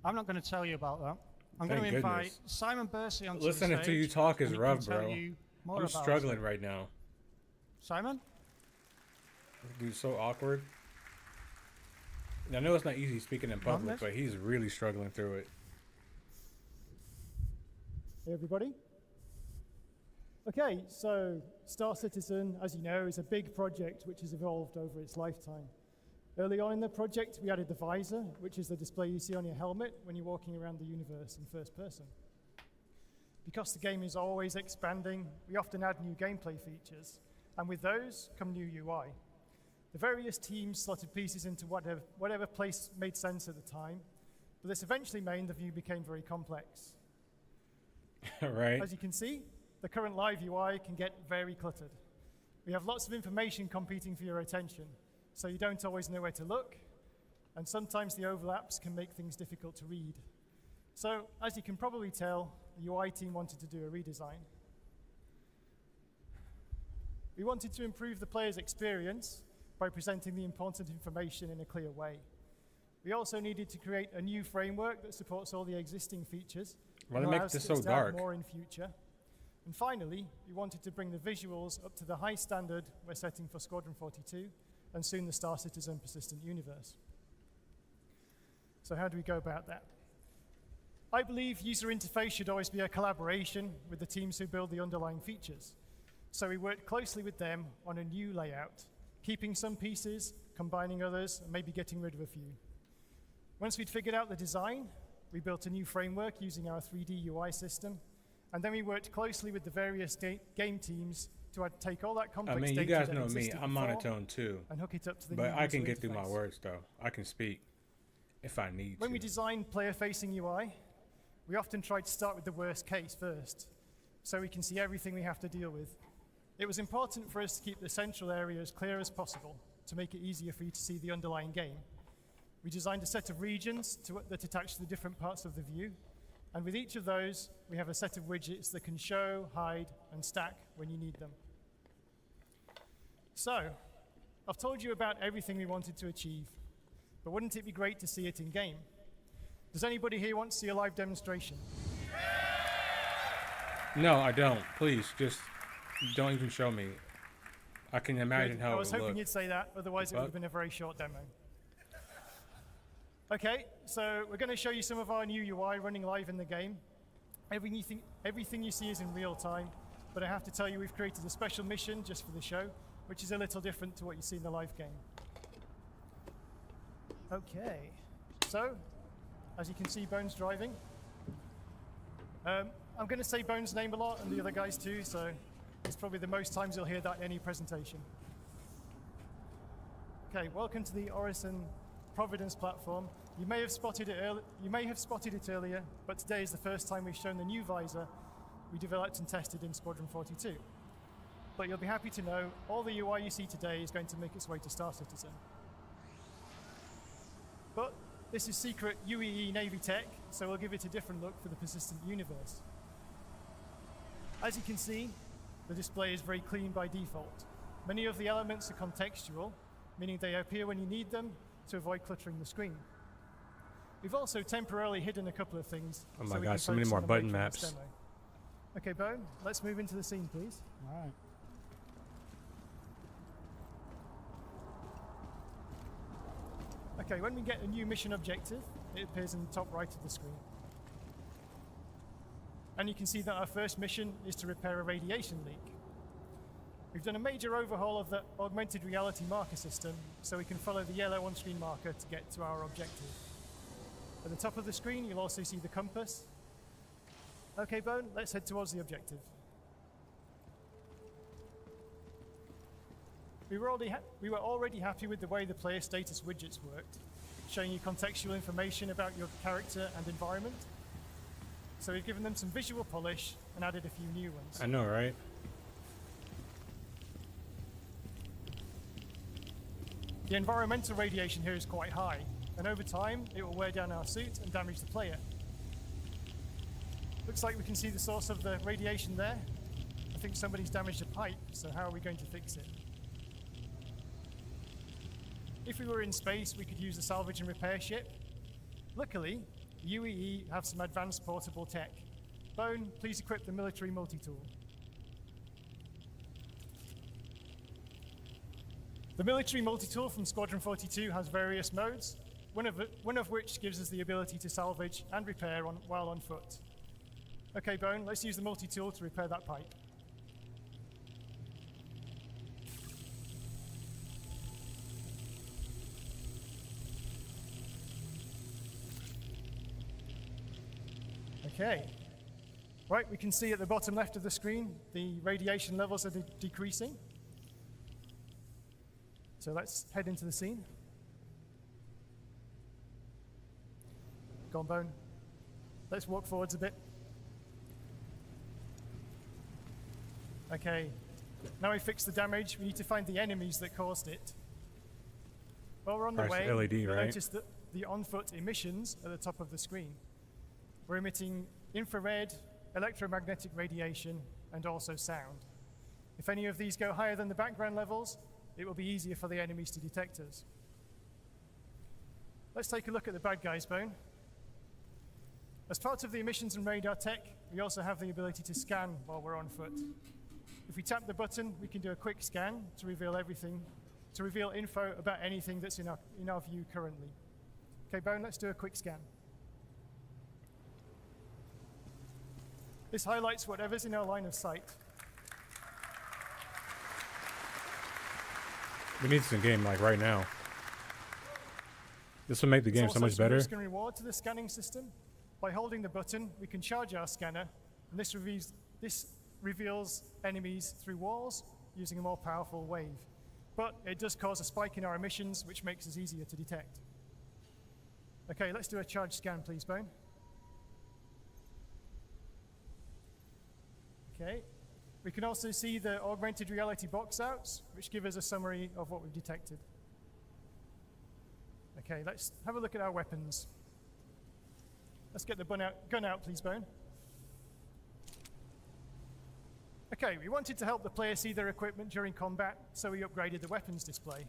I'm not going to tell you about that. I'm going to Thank invite goodness. Simon Bursey onto Listening the stage. to you talk is and he rough, can tell bro. you more I'm about struggling it. right now. Simon? Dude's so awkward. I know it's not easy speaking in public, Honest? but he's really struggling through it. Hey everybody. Okay, so Star Citizen, as you know, is a big project which has evolved over its lifetime. Early on in the project, we added the visor, which is the display you see on your helmet when you're walking around the universe in first person. Because the game is always expanding, we often add new gameplay features, and with those come new UI. The various teams slotted pieces into whatever place made sense at the time, but this eventually meant the view became very complex. Right. As you can see, the current live UI can get very cluttered. We have lots of information competing for your attention, so you don't always know where to look, and sometimes the overlaps can make things difficult to read. So, as you can probably tell, the UI team wanted to do a redesign. We wanted to improve the player's experience by presenting the important information in a clear way. We also needed to create a new framework that supports all the existing features. Why and they make allows this us so to add dark? more in future. And finally, we wanted to bring the visuals up to the high standard we're setting for Squadron 42 and soon the Star Citizen persistent universe. So how do we go about that? I believe user interface should always be a collaboration with the teams who build the underlying features. So we worked closely with them on a new layout, keeping some pieces, combining others, and maybe getting rid of a few. Once we'd figured out the design, we built a new framework using our 3D UI system, and then we worked closely with the various game teams to take all that complex I mean, you data guys that know me. existed I'm before monotone too. and hook it up to the But new I can user get through my interface. words though. I can speak if I need When to. we designed player-facing UI, we often tried to start with the worst case first, so we can see everything we have to deal with. It was important for us to keep the central area as clear as possible to make it easier for you to see the underlying game. We designed a set of regions that attach to the different parts of the view, and with each of those, we have a set of widgets that can show, hide, and stack when you need them. So, I've told you about everything we wanted to achieve, but wouldn't it be great to see it in game? Does anybody here want to see a live demonstration? No, I don't. Please, just don't even show me. I can imagine Good. how I it was would hoping look. you'd say that, otherwise it would have been a very short demo. Okay, so we're going to show you some of our new UI running live in the game. Everything you see is in real time, but I have to tell you we've created a special mission just for the show, which is a little different to what you see in the live game. Okay, so as you can see, Bones driving. I'm going to say Bones' name a lot, and the other guys too, so it's probably the most times you'll hear that in any presentation. Okay, welcome to the Orison Providence platform. You may have spotted it earlier, but today is the first time we've shown the new visor we developed and tested in Squadron 42. but you'll be happy to know all the UI you see today is going to make its way to Star Citizen. But this is secret UEE Navy tech, so we'll give it a different look for the persistent universe. As you can see, the display is very clean by default. Many of the elements are contextual, meaning they appear when you need them to avoid cluttering the screen. We've also temporarily hidden a couple of things. Oh so my we can gosh, so many focus more on them button later in this maps. demo. Okay, Bone, let's move into the scene, please. All right. Okay, when we get a new mission objective, it appears in the top right of the screen. And you can see that our first mission is to repair a radiation leak. We've done a major overhaul of the augmented reality marker system, so we can follow the yellow on-screen marker to get to our objective. At the top of the screen, you'll also see the compass. Okay, Bone, let's head towards the objective. We were already happy with the way the player status widgets worked, showing you contextual information about your character and environment. So we've given them some visual polish and added a few new ones. I know, right? The environmental radiation here is quite high, and over time it will wear down our suit and damage the player. Looks like we can see the source of the radiation there. I think somebody's damaged a pipe, so how are we going to fix it? If we were in space, we could use a salvage and repair ship. Luckily, UEE have some advanced portable tech. Bone, please equip the military multi-tool. The military multi-tool from Squadron 42 has various modes, one of which gives us the ability to salvage and repair while on foot. Okay, Bone, let's use the multi-tool to repair that pipe. Okay. Right, we can see at the bottom left of the screen, the radiation levels are decreasing. So let's head into the scene. Go on, Bone. Let's walk forwards a bit. Okay, now we fixed the damage, we need to find the enemies that caused it. While we're on the way, LED, you'll right? notice that the on-foot emissions at the top of the screen. We're emitting infrared, electromagnetic radiation, and also sound. If any of these go higher than the background levels, it will be easier for the enemies to detect us. Let's take a look at the bad guys, Bone. As part of the emissions and radar tech, we also have the ability to scan while we're on foot. If we tap the button, we can do a quick scan to reveal everything, to reveal info about anything that's in our view currently. Okay, Bone, let's do a quick scan. This highlights whatever's in our line of sight. We need this in game like right now. This will make the game There's so also much some better. risk and reward to the scanning system. By holding the button, we can charge our scanner, and this reveals enemies through walls using a more powerful wave. But it does cause a spike in our emissions, which makes us easier to detect. Okay, let's do a charge scan, please, Bone. Okay. We can also see the augmented reality box outs, which give us a summary of what we've detected. Okay, let's have a look at our weapons. Let's get the gun out, please, Bone. Okay, we wanted to help the player see their equipment during combat, so we upgraded the weapons display.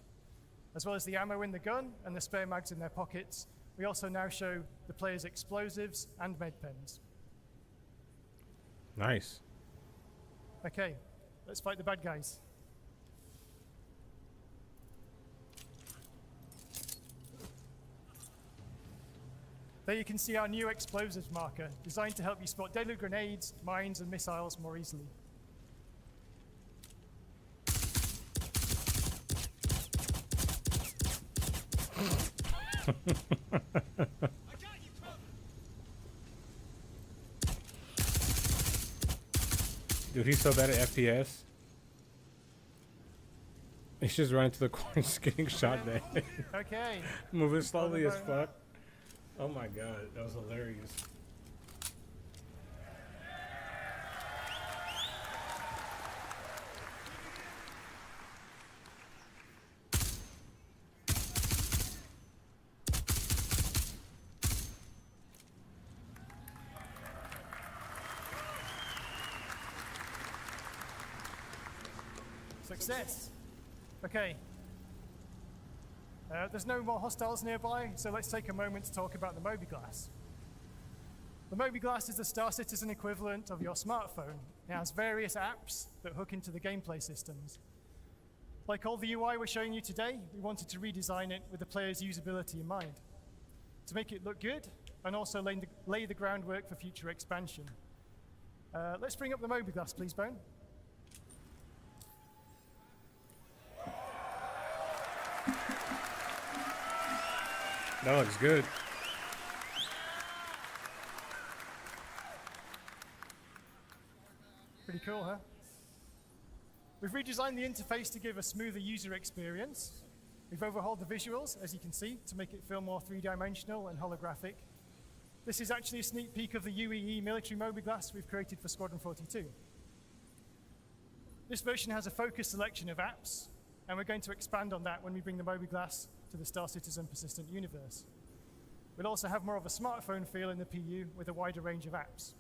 As well as the ammo in the gun and the spare mags in their pockets, we also now show the player's explosives and med pens. Nice. Okay, let's fight the bad guys. There you can see our new explosives marker, designed to help you spot deadly grenades, mines, and missiles more easily. Dude, he's so bad at FPS. He's just running to the corner, just getting shot dead. Okay. Moving slowly as fuck. Oh my god, that was hilarious. Success. Okay. There's no more hostiles nearby, so let's take a moment to talk about the Mobiglass. The Mobiglass is the Star Citizen equivalent of your smartphone. It has various apps that hook into the gameplay systems. Like all the UI we're showing you today, we wanted to redesign it with the player's usability in mind, to make it look good and also lay the groundwork for future expansion. Let's bring up the Mobiglass, please, Bone. That looks good. Pretty cool, huh? We've redesigned the interface to give a smoother user experience. We've overhauled the visuals, as you can see, to make it feel more three-dimensional and holographic. This is actually a sneak peek of the UEE military Mobiglass we've created for Squadron 42. This version has a focused selection of apps, and we're going to expand on that when we bring the Mobiglass to the Star Citizen persistent universe. We'll also have more of a smartphone feel in the PU with a wider range of apps.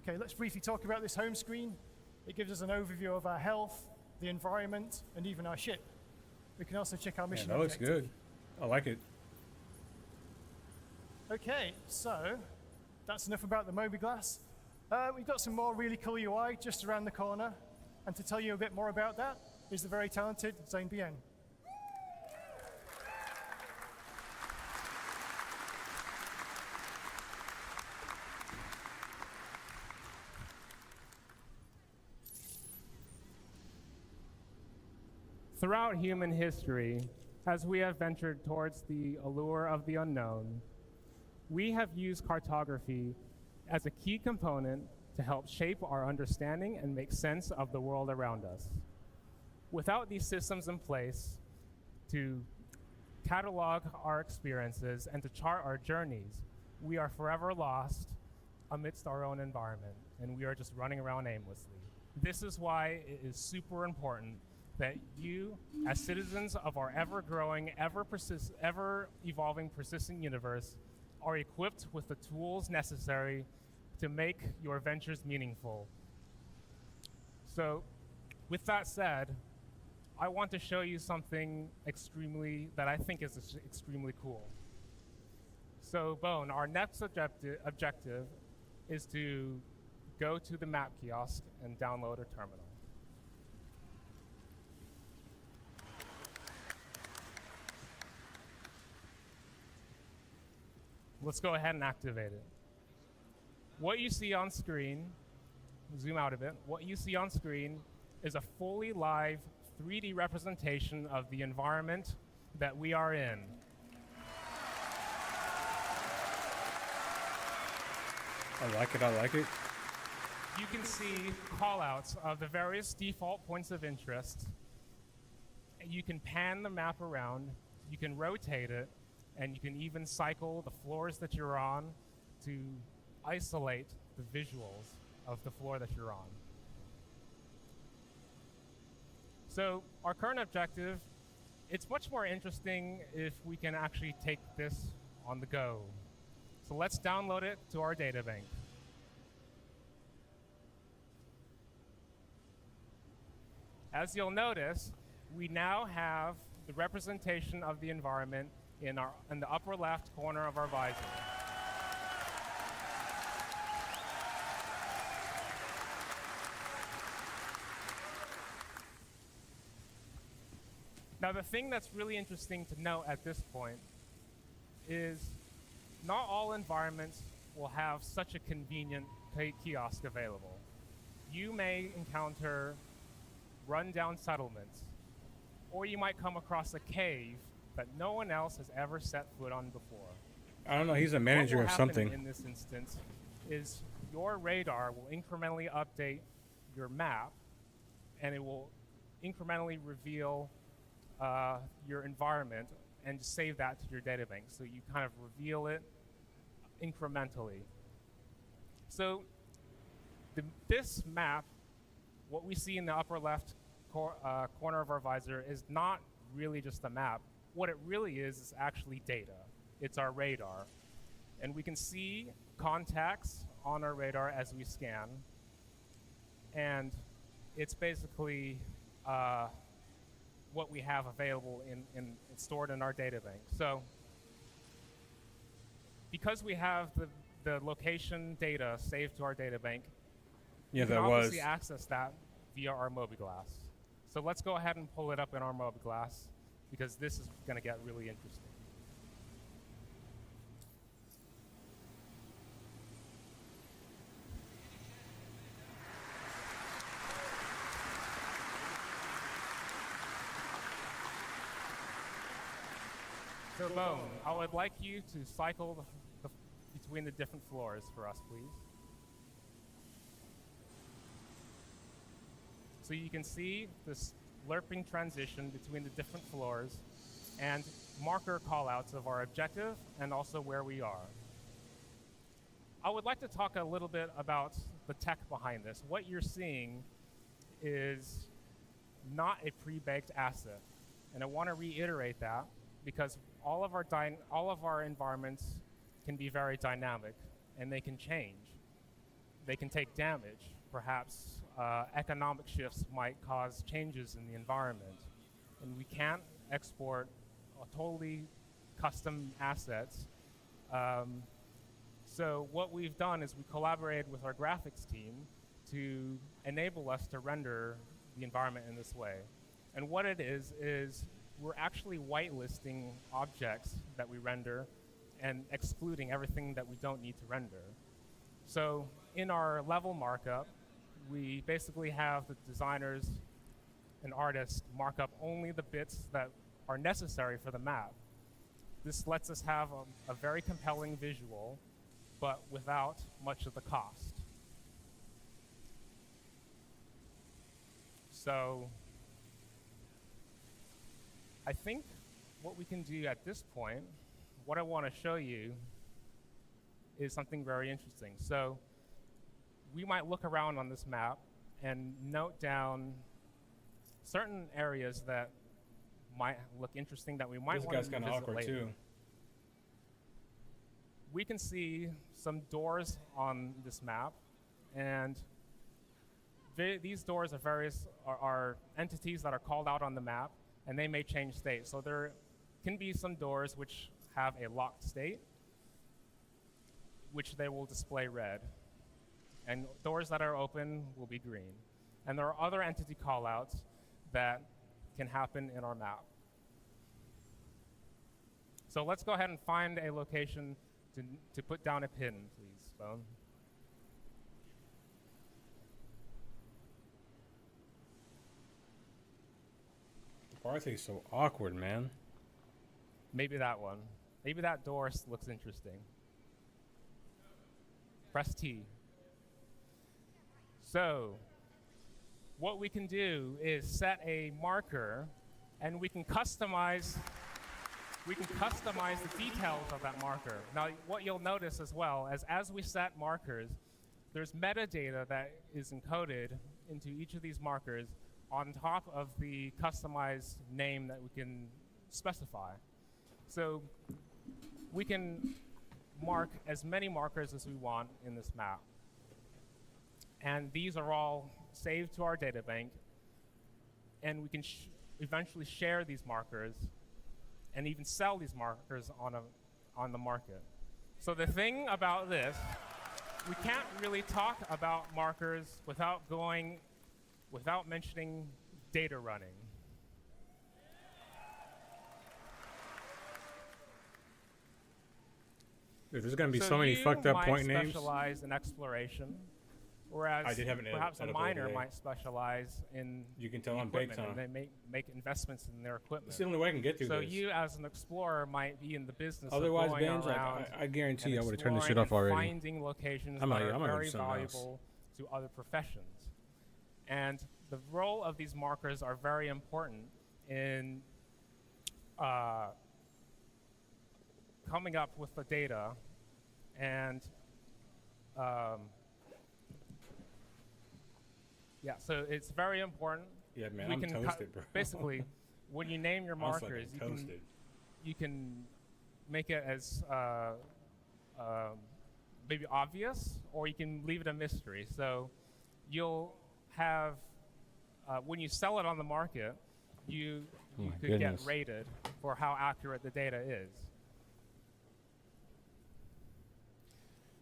Okay, let's briefly talk about this home screen. It gives us an overview of our health, the environment, and even our ship. We can also check our mission that looks objective. good. I like it. Okay, so that's enough about the Mobiglass. We've got some more really cool UI just around the corner. And to tell you a bit more about that is the very talented Zane Bien. Throughout human history, as we have ventured towards the allure of the unknown, we have used cartography as a key component to help shape our understanding and make sense of the world around us. Without these systems in place to catalog our experiences and to chart our journeys, we are forever lost amidst our own environment, and we are just running around aimlessly. This is why it is super important that you, as citizens of our ever-growing, ever-evolving, persistent universe, are equipped with the tools necessary to make your ventures meaningful. So, with that said, I want to show you something that I think is extremely cool. So, Bone, our next objective is to go to the map kiosk and download a terminal. Let's go ahead and activate it. What you see on screen, zoom out a bit, what you see on screen is a fully live 3D representation of the environment that we are in. I like it, I like it. You can see callouts of the various default points of interest. You can pan the map around, you can rotate it, and you can even cycle the floors that you're on to isolate the visuals of the floor that you're on. So our current objective, it's much more interesting if we can actually take this on the go. So let's download it to our data bank. As you'll notice, we now have the representation of the environment in the upper left corner of our visor. Now, the thing that's really interesting to note at this point is not all environments will have such a convenient kiosk available. You may encounter run-down settlements, or you might come across a cave that no one else has ever set foot on before. I don't know, he's a manager of something. What will happen in this instance is your radar will incrementally update your map, and it will incrementally reveal your environment and save that to your data bank. So you kind of reveal it incrementally. So this map, what we see in the upper left corner of our visor, is not really just a map. What it really is actually data. It's our radar. And we can see contacts on our radar as we scan. And it's basically what we have available in stored in our data bank. So because we have the location data saved to our data bank, Yeah, you can that obviously was. access that via our mobiGlass. So let's go ahead and pull it up in our mobiGlass because this is going to get really interesting. So Bone, I would like you to cycle between the different floors for us, please. So you can see this lerping transition between the different floors and marker callouts of our objective and also where we are. I would like to talk a little bit about the tech behind this. What you're seeing is not a pre-baked asset. And I want to reiterate that because all of our environments can be very dynamic and they can change. They can take damage. Perhaps economic shifts might cause changes in the environment. And we can't export totally custom assets. So what we've done is we collaborated with our graphics team to enable us to render the environment in this way. And what it is we're actually whitelisting objects that we render and excluding everything that we don't need to render. So in our level markup, we basically have the designers and artists mark up only the bits that are necessary for the map. This lets us have a very compelling visual, but without much of the cost. So I think what we can do at this point, what I want to show you is something very interesting. So we might look around on this map and note down certain areas that might look interesting that we might want to visit later. This guy's kind of awkward too. We can see some doors on this map, and these doors are entities that are called out on the map, and they may change state. So there can be some doors which have a locked state, which they will display red. And doors that are open will be green. And there are other entity callouts that can happen in our map. So let's go ahead and find a location to put down a pin, please, Bone. Why are they so awkward, man? Maybe that one. Maybe that door looks interesting. Press T. So what we can do is set a marker, and we can customize the details of that marker. Now, what you'll notice as well is as we set markers, there's metadata that is encoded into each of these markers on top of the customized name that we can specify. So we can mark as many markers as we want in this map. And these are all saved to our data bank, and we can eventually share these markers and even sell these markers on the market. So the thing about this, we can't really talk about markers without mentioning data running. Dude, there's gonna be so many fucked up point you might names. specialize in exploration, whereas I did have an perhaps a editor miner today. might specialize in You can tell I'm equipment, baked, huh? and they make investments in their equipment. It's the only way I can get through so this. you, as an explorer, might be in the business Otherwise, of going Ben's like, around I guarantee and you I would've turned this shit exploring off already. and finding locations I'm that like, are I'm gonna do very something else. valuable to other professions. And the role of these markers are very important in coming up with the data and yeah, so it's very important. Yeah, man, we I'm can toasted, bro. Basically, when you name your I'm fucking markers, toasted. you can make it as maybe obvious, or you can leave it a mystery. So you'll have when you sell it on the market, you my could get goodness. rated for how accurate the data is.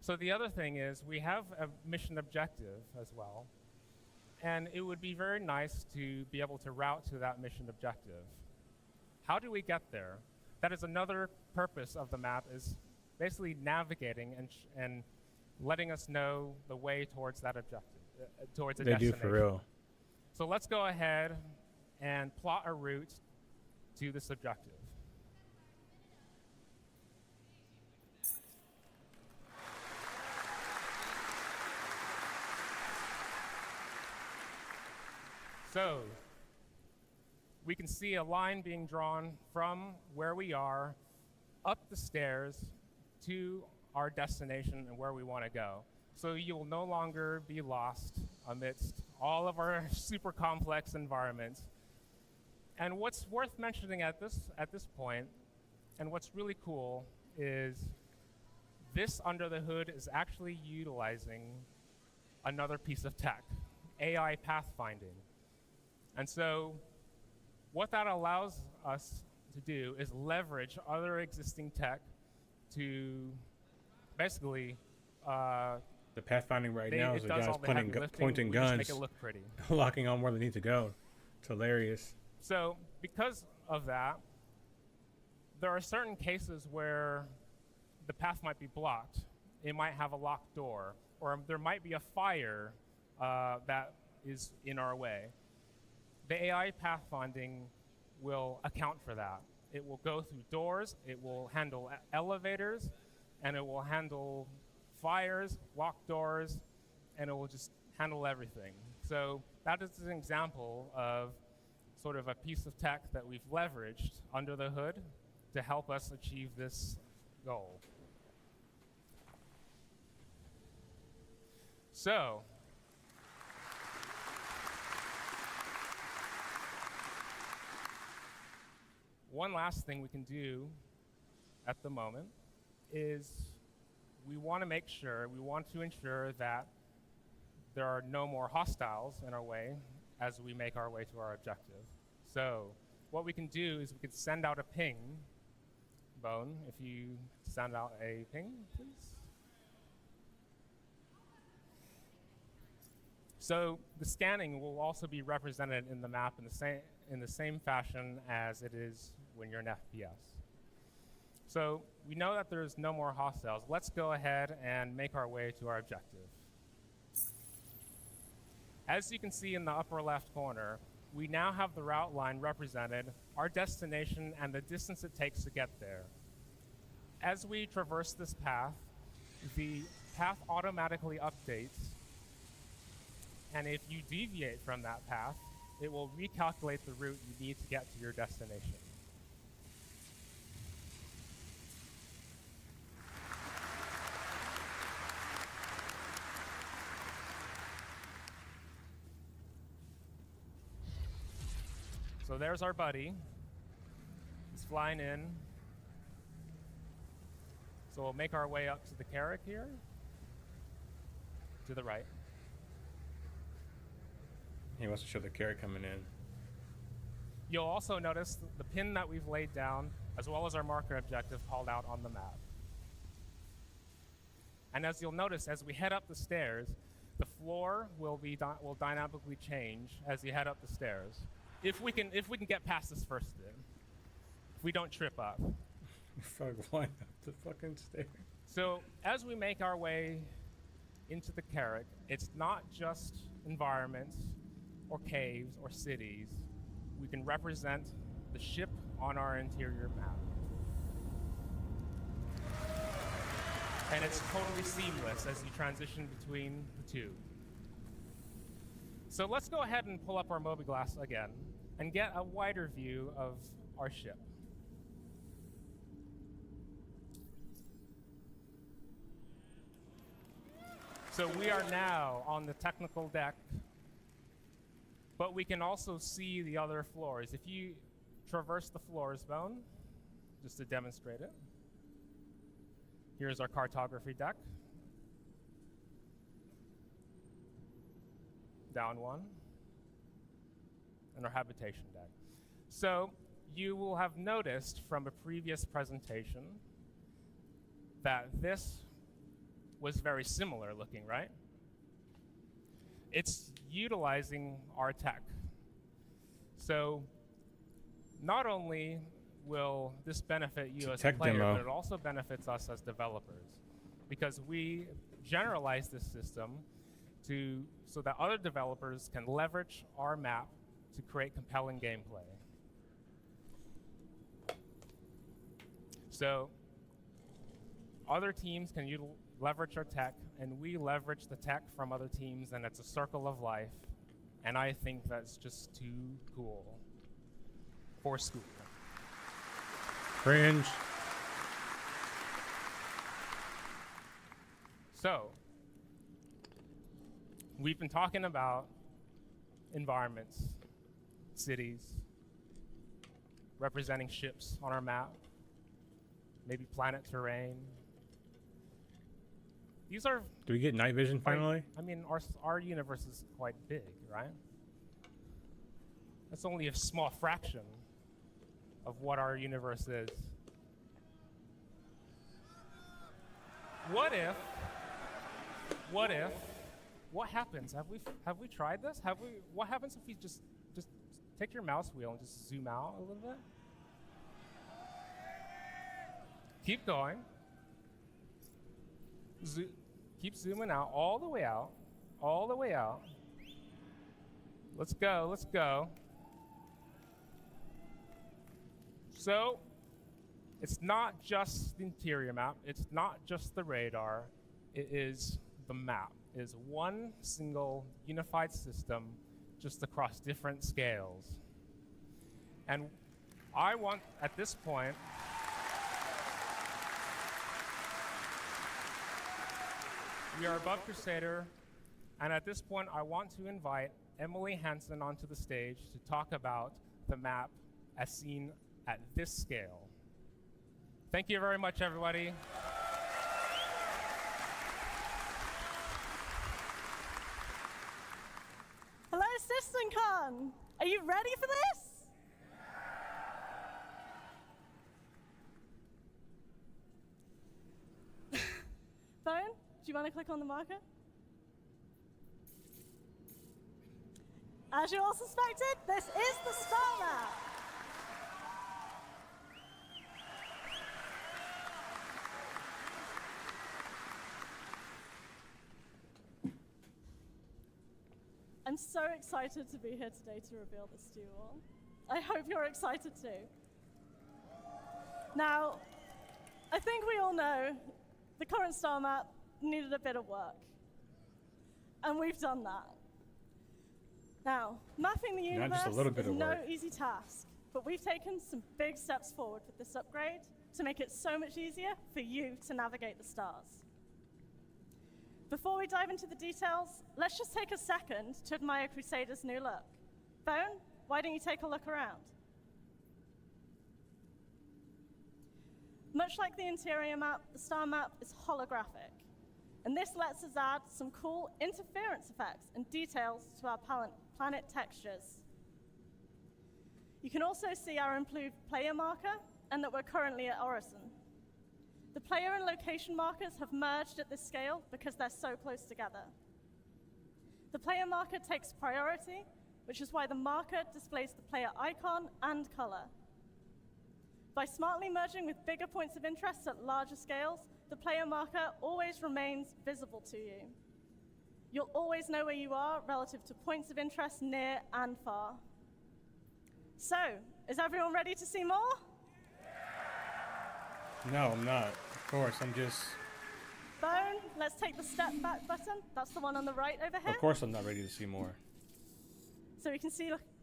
So the other thing is we have a mission objective as well, and it would be very nice to be able to route to that mission objective. How do we get there? That is another purpose of the map, is basically navigating and letting us know the way towards that objective, towards a They do destination. for real. So let's go ahead and plot a route to this objective. So we can see a line being drawn from where we are up the stairs to our destination and where we want to go. So you'll no longer be lost amidst all of our super complex environments. And what's worth mentioning at this point, and what's really cool, is this under the hood is actually utilizing another piece of tech, AI pathfinding. And so what that allows us to do is leverage other existing tech to basically The pathfinding right now is it the does guys all the heavy lifting, pointing we just guns, make it look pretty. locking on where they need to go. It's hilarious. So because of that, there are certain cases where the path might be blocked. It might have a locked door, or there might be a fire that is in our way. The AI pathfinding will account for that. It will go through doors, it will handle elevators, and it will handle fires, locked doors, and it will just handle everything. So that is an example of sort of a piece of tech that we've leveraged under the hood to help us achieve this goal. So, one last thing we can do at the moment is we want to ensure that there are no more hostiles in our way as we make our way to our objective. So what we can do is we can send out a ping. Bone, if you send out a ping, please. So the scanning will also be represented in the map in the same fashion as it is when you're in FPS. So we know that there's no more hostiles. Let's go ahead and make our way to our objective. As you can see in the upper left corner, we now have the route line represented, our destination, and the distance it takes to get there. As we traverse this path, the path automatically updates, and if you deviate from that path, it will recalculate the route you need to get to your destination. So there's our buddy. He's flying in. So we'll make our way up to the Carrack here, to the right. He wants to show the carrot coming in. You'll also notice the pin that we've laid down, as well as our marker objective called out on the map. And as you'll notice, as we head up the stairs, the floor will dynamically change as you head up the stairs. If we can get past this first bit, if we don't trip up. Fuck, flying up the fucking stairs. So as we make our way into the Carrack, it's not just environments or caves or cities. We can represent the ship on our interior map. And it's totally seamless as you transition between the two. So let's go ahead and pull up our mobiGlass again and get a wider view of our ship. So we are now on the technical deck, but we can also see the other floors. If you traverse the floors, Bone, just to demonstrate it. Here's our cartography deck. Down one. in our habitation deck. So you will have noticed from a previous presentation that this was very similar looking, right? It's utilizing our tech. So not only will this benefit you as a tech player, demo. but it also benefits us as developers, because we generalize this system so that other developers can leverage our map to create compelling gameplay. So other teams can leverage our tech, and we leverage the tech from other teams, and it's a circle of life. And I think that's just too cool for school. Cringe. So, we've been talking about environments, cities, representing ships on our map, maybe planet terrain. These are... Do we get night vision finally? I mean, our universe is quite big, right? That's only a small fraction of what our universe is. What happens? Have we tried this? What happens if we just take your mouse wheel and just zoom out a little bit? Keep going. Keep zooming out, all the way out, all the way out. Let's go, let's go. So, it's not just the interior map, it's not just the radar, it is the map. It is one single unified system just across different scales. And I want, at this point, we are above Crusader, and at this point I want to invite Emily Hansen onto the stage to talk about the map as seen at this scale. Thank you very much, everybody. Hello, Citizencon! Are you ready for this? Phone, do you want to click on the marker? As you all suspected, this is the star map. I'm so excited to be here today to reveal this to you all. I hope you're excited too. Now, I think we all know the current star map needed a bit of work. And we've done that. Now, mapping the universe is no easy task, but we've taken some big steps forward with this upgrade to make it so much easier for you to navigate the stars. Before we dive into the details, let's just take a second to admire Crusader's new look. Bone, why don't you take a look around? Much like the interior map, the star map is holographic. And this lets us add some cool interference effects and details to our planet textures. You can also see our improved player marker and that we're currently at Orison. The player and location markers have merged at this scale because they're so close together. The player marker takes priority, which is why the marker displays the player icon and color. By smartly merging with bigger points of interest at larger scales, the player marker always remains visible to you. You'll always know where you are relative to points of interest near and far. So, is everyone ready to see more? No, I'm not. Of course, I'm just... Bone, let's take the step back button. That's the one on the right over here. Of course I'm not ready to see more. So we can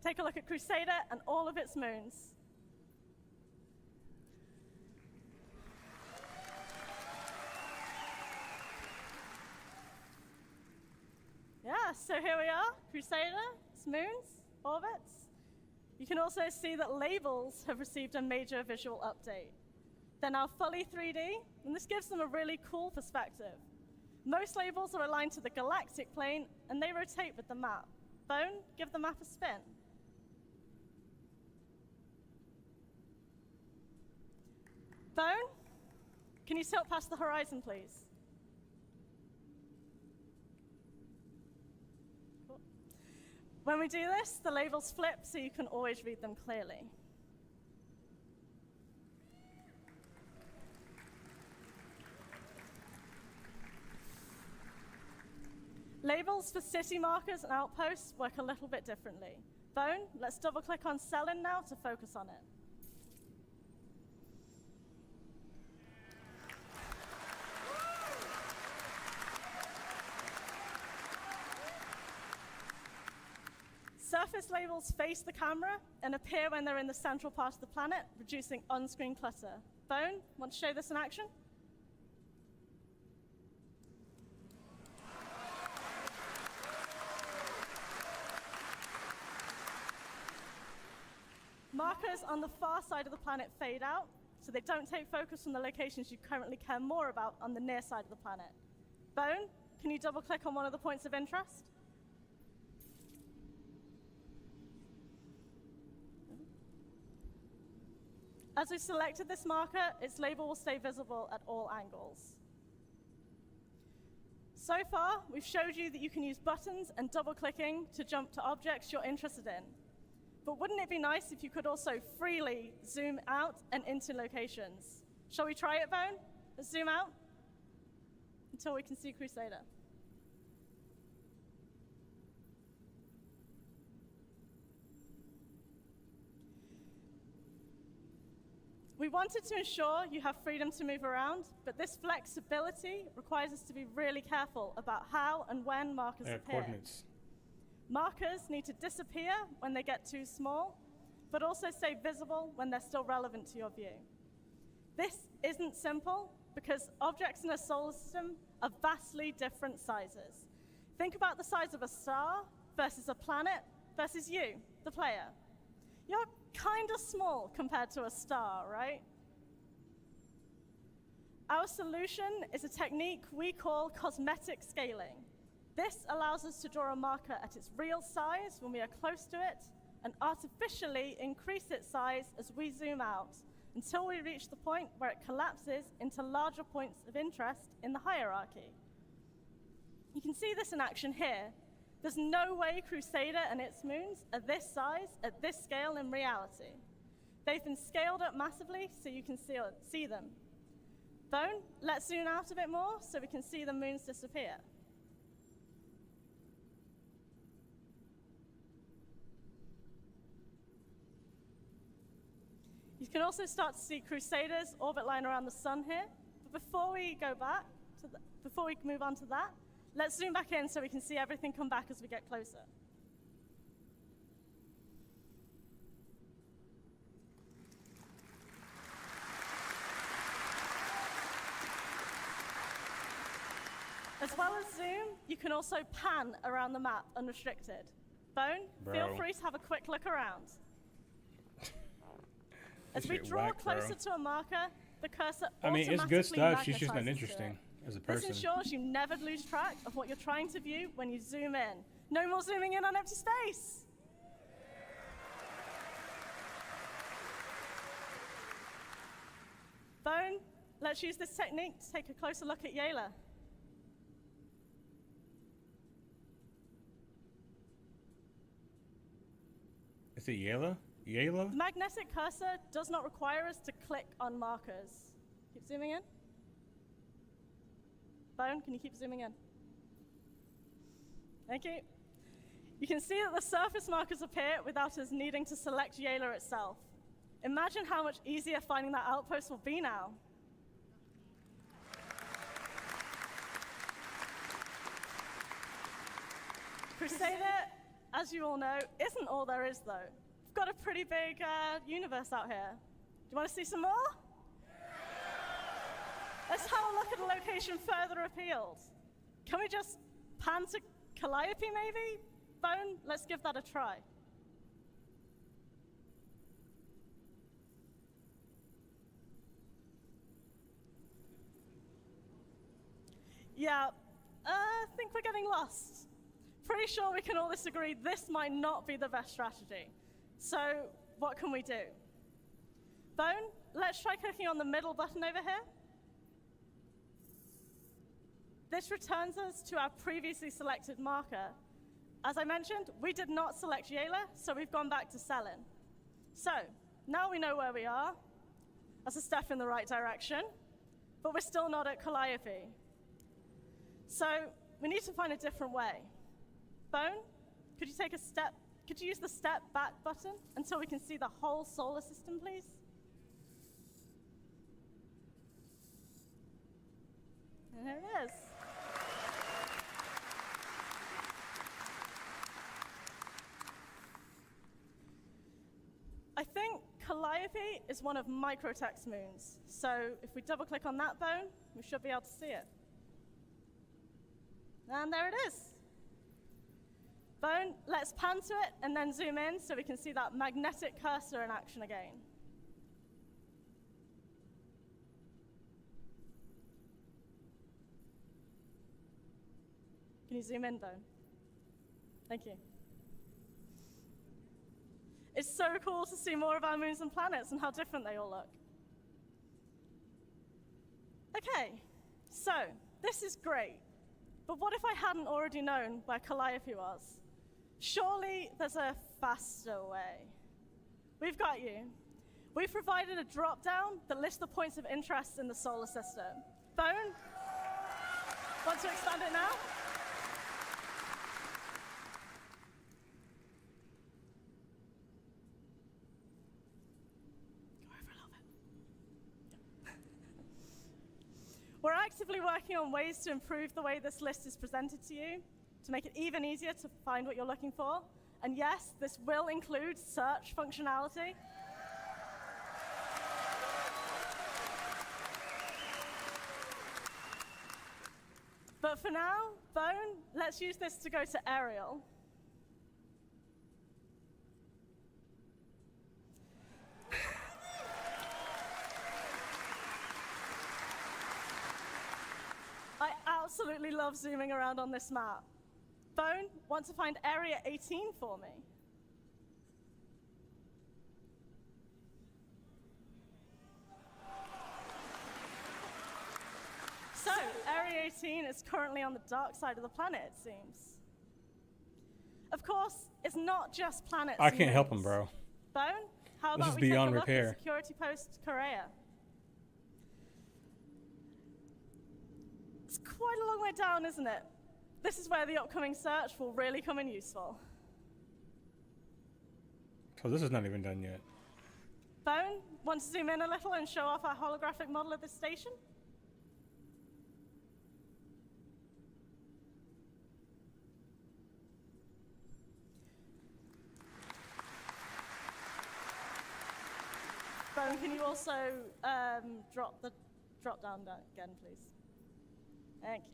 take a look at Crusader and all of its moons. Yeah, so here we are, Crusader, its moons, orbits. You can also see that labels have received a major visual update. They're now fully 3D, and this gives them a really cool perspective. Most labels are aligned to the galactic plane, and they rotate with the map. Bone, give the map a spin. Bone, can you tilt past the horizon, please? Cool. When we do this, the labels flip so you can always read them clearly. Labels for city markers and outposts work a little bit differently. Bone, let's double click on Selin now to focus on it. Surface labels face the camera and appear when they're in the central part of the planet, reducing on-screen clutter. Bone, want to show this in action? Markers on the far side of the planet fade out, so they don't take focus from the locations you currently care more about on the near side of the planet. Bone, can you double click on one of the points of interest? As we selected this marker, its label will stay visible at all angles. So far, we've showed you that you can use buttons and double-clicking to jump to objects you're interested in. But wouldn't it be nice if you could also freely zoom out and into locations? Shall we try it, Bone? Let's zoom out until we can see Crusader. We wanted to ensure you have freedom to move around, but this flexibility requires us to be really careful about how and when markers appear. Coordinates. Markers need to disappear when they get too small, but also stay visible when they're still relevant to your view. This isn't simple because objects in a solar system are vastly different sizes. Think about the size of a star versus a planet versus you, the player. You're kind of small compared to a star, right? Our solution is a technique we call cosmetic scaling. This allows us to draw a marker at its real size when we are close to it and artificially increase its size as we zoom out until we reach the point where it collapses into larger points of interest in the hierarchy. You can see this in action here. There's no way Crusader and its moons are this size at this scale in reality. They've been scaled up massively so you can see them. Bone, let's zoom out a bit more so we can see the moons disappear. You can also start to see Crusader's orbit line around the sun here. But before we move on to that, let's zoom back in so we can see everything come back as we get closer. As well as zoom, you can also pan around the map unrestricted. Bone, feel free to have a quick look around. As we draw closer to a marker, the cursor automatically it's good stuff. She's just not magnetizes interesting to it. as a person. This ensures you never lose track of what you're trying to view when you zoom in. No more zooming in on empty space. Bone, let's use this technique to take a closer look at Yayla. Is it Yayla? Yayla? The magnetic cursor does not require us to click on markers. Keep zooming in. Bone, can you keep zooming in? Thank you. You can see that the surface markers appear without us needing to select Yayla itself. Imagine how much easier finding that outpost will be now. Crusader, as you all know, isn't all there is, though. We've got a pretty big universe out here. Do you want to see some more? Let's have a look at a location further afield. Can we just pan to Calliope, maybe? Bone, let's give that a try. Yeah, I think we're getting lost. Pretty sure we can all disagree this might not be the best strategy. So what can we do? Bone, let's try clicking on the middle button over here. This returns us to our previously selected marker. As I mentioned, we did not select Yela, so we've gone back to Selin. So now we know where we are. That's a step in the right direction, but we're still not at Calliope. So we need to find a different way. Bone, could you take a step? Could you use the step back button until we can see the whole solar system, please? And there it is. I think Calliope is one of Microtech's moons. So if we double click on that bone, we should be able to see it. And there it is. Bone, let's pan to it and then zoom in so we can see that magnetic cursor in action again. Can you zoom in, Bone? Thank you. It's so cool to see more of our moons and planets and how different they all look. Okay, so this is great. But what if I hadn't already known where Calliope was? Surely there's a faster way. We've got you. We've provided a drop-down that lists the points of interest in the solar system. Bone, want to expand it now? We're actively working on ways to improve the way this list is presented to you, to make it even easier to find what you're looking for. And yes, this will include search functionality. But for now, Bone, let's use this to go to Aerial. I absolutely love zooming around on this map. Bone, want to find Area 18 for me? So, Area 18 is currently on the dark side of the planet, it seems. Of course, it's not just planets. I can't help him, bro. Bone, how This about is we take a beyond look repair. at Security Post Korea? It's quite a long way down, isn't it? This is where the upcoming search will really come in useful. So this is not even done yet. Bone, want to zoom in a little and show off our holographic model of this station? Bone, can you also drop the drop down again, please? Thank you.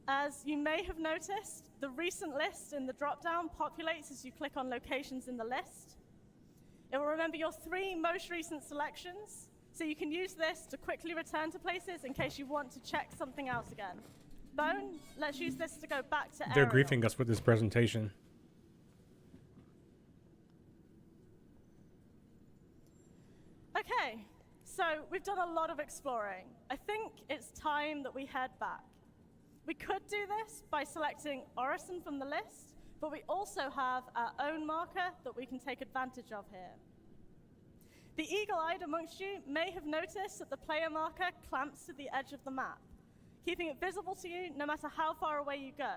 As you may have noticed, the recent list in the drop-down populates as you click on locations in the list. It will remember your 3 most recent selections, so you can use this to quickly return to places in case you want to check something out again. Bone, let's use this to go back to They're Aerial. griefing us with this presentation. Okay, so we've done a lot of exploring. I think it's time that we head back. We could do this by selecting Orison from the list, but we also have our own marker that we can take advantage of here. The eagle-eyed amongst you may have noticed that the player marker clamps to the edge of the map, keeping it visible to you no matter how far away you go.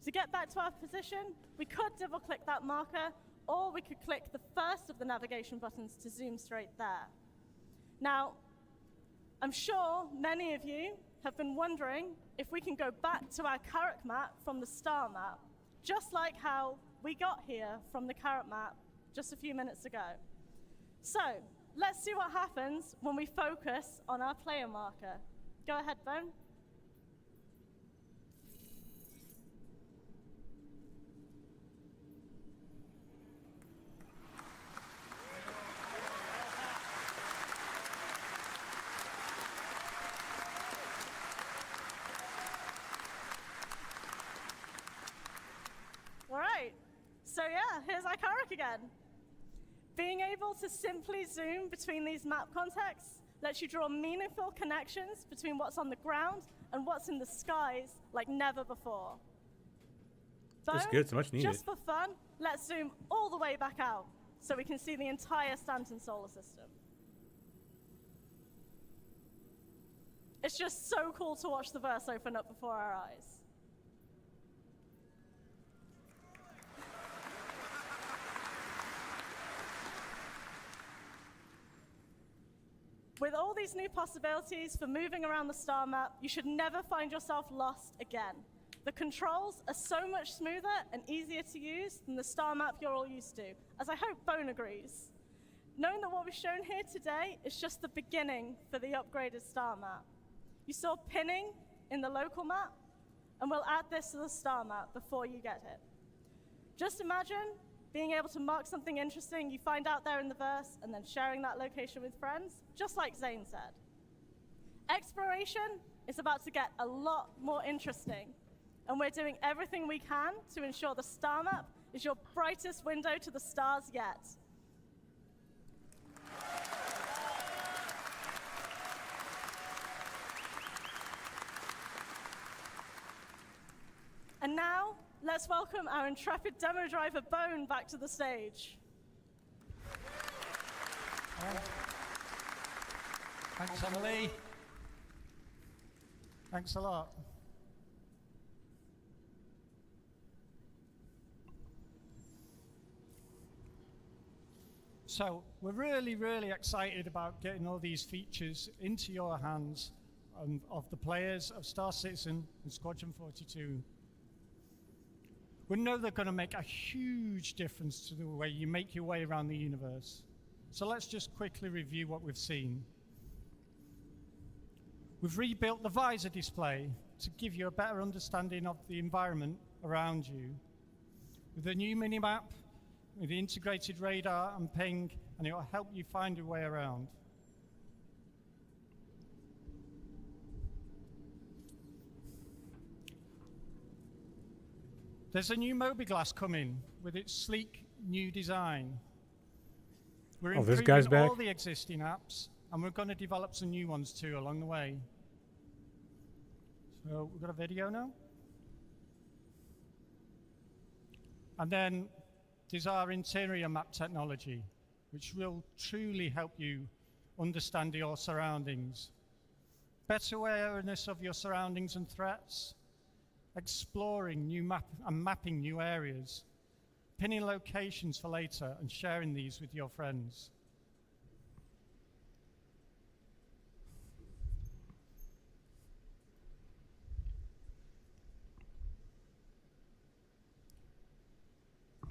To get back to our position, we could double-click that marker, or we could click the first of the navigation buttons to zoom straight there. Now, I'm sure many of you have been wondering if we can go back to our Carrack map from the star map, just like how we got here from the Carrack map just a few minutes ago. So, let's see what happens when we focus on our player marker. Go ahead, Bone. All right, so yeah, here's our Carrack again. Being able to simply zoom between these map contexts lets you draw meaningful connections between what's on the ground and what's in the skies like never before. It's good, it's much needed. Just for fun, let's zoom all the way back out so we can see the entire Stanton solar system. It's just so cool to watch the verse open up before our eyes. With all these new possibilities for moving around the star map, you should never find yourself lost again. The controls are so much smoother and easier to use than the star map you're all used to, as I hope Bone agrees. Knowing that what we've shown here today is just the beginning for the upgraded star map. You saw pinning in the local map, and we'll add this to the star map before you get it. Just imagine being able to mark something interesting you find out there in the verse and then sharing that location with friends, just like Zane said. Exploration is about to get a lot more interesting, and we're doing everything we can to ensure the star map is your brightest window to the stars yet. And now, let's welcome our intrepid demo driver, Bone, back to the stage. Thanks, Emily. Thanks a lot. So we're really, really excited about getting all these features into your hands of the players of Star Citizen and Squadron 42. We know they're going to make a huge difference to the way you make your way around the universe. So let's just quickly review what we've seen. We've rebuilt the visor display to give you a better understanding of the environment around you. With the new minimap, with the integrated radar and ping, and it will help you find your way around. There's a new Mobiglass coming with its sleek new design. We're this guy's improving back? all the existing apps, and we're going to develop some new ones too along the way. So we've got a video now. And then there's our interior map technology, which will truly help you understand your surroundings. Better awareness of your surroundings and threats, exploring new mapping new areas, pinning locations for later and sharing these with your friends.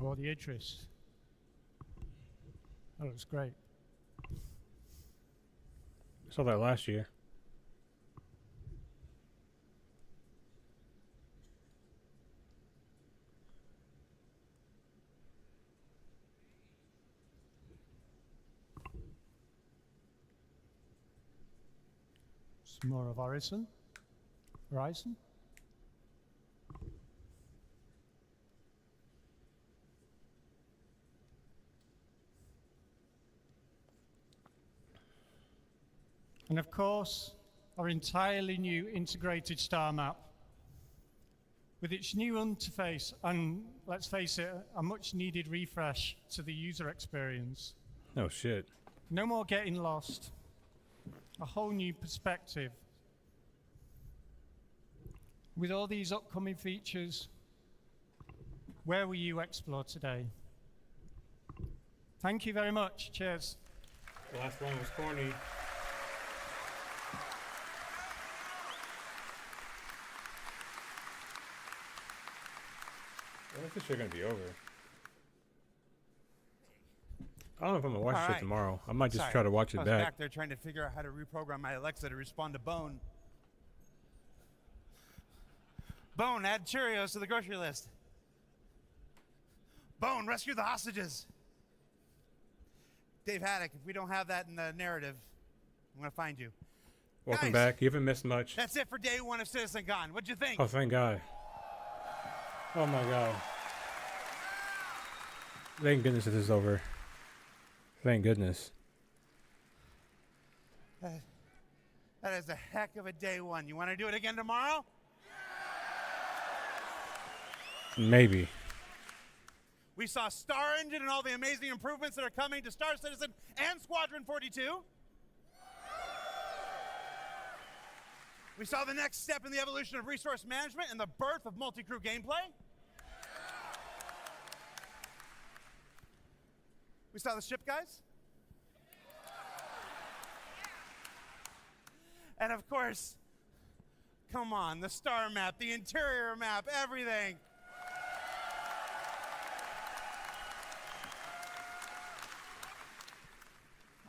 Oh, the Idris. That looks great. Saw that last year. Some more of Horizon. And of course, our entirely new integrated star map with its new interface and, let's face it, a much needed refresh to the user experience. Oh shit. No more getting lost. A whole new perspective. With all these upcoming features, where will you explore today? Thank you very much. Cheers. The last one was corny. When's this shit gonna be over? I don't know if I'm gonna watch All shit right. tomorrow. I might just Sorry. try to watch I it was back. back there trying to figure out how to reprogram my Alexa to respond to Bone. Bone, add Cheerios to the grocery list. Bone, rescue the hostages. Dave Haddock, if we don't have that in the narrative, I'm going to find you. Welcome Guys, back. You haven't missed much. That's it for day one of Citizencon. What'd you think? Oh, thank God. Oh my God. Thank goodness this is over. Thank goodness. That is a heck of a day one. You want to do it again tomorrow? Maybe. We saw Star Engine and all the amazing improvements that are coming to Star Citizen and Squadron 42. We saw the next step in the evolution of resource management and the birth of multi-crew gameplay. We saw the ship, guys. And of course, come on, the star map, the interior map, everything.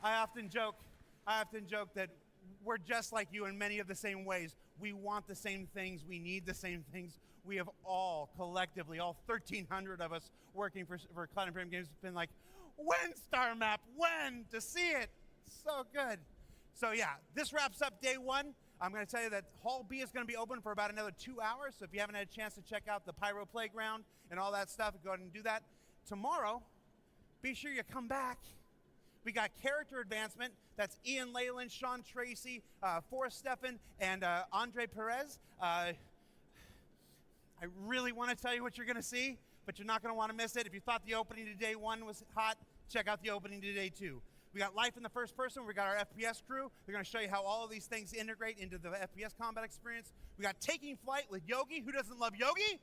I often joke that we're just like you in many of the same ways. We want the same things. We need the same things. We have all collectively, all 1,300 of us working for Cloud Imperium Games, been like, when Star Map? When? To see it. So good. So yeah, this wraps up day one. I'm going to tell you that Hall B is going to be open for about another 2 hours. So if you haven't had a chance to check out the Pyro Playground and all that stuff, go ahead and do that. Tomorrow, be sure you come back. We got character advancement. That's Ian Leyland, Sean Tracy, Forrest Steffen, and Andre Perez. I really want to tell you what you're going to see, but you're not going to want to miss it. If you thought the opening to day one was hot, check out the opening to day two. We got life in the first person. We got our FPS crew. We're going to show you how all of these things integrate into the FPS combat experience. We got taking flight with Yogi. Who doesn't love Yogi?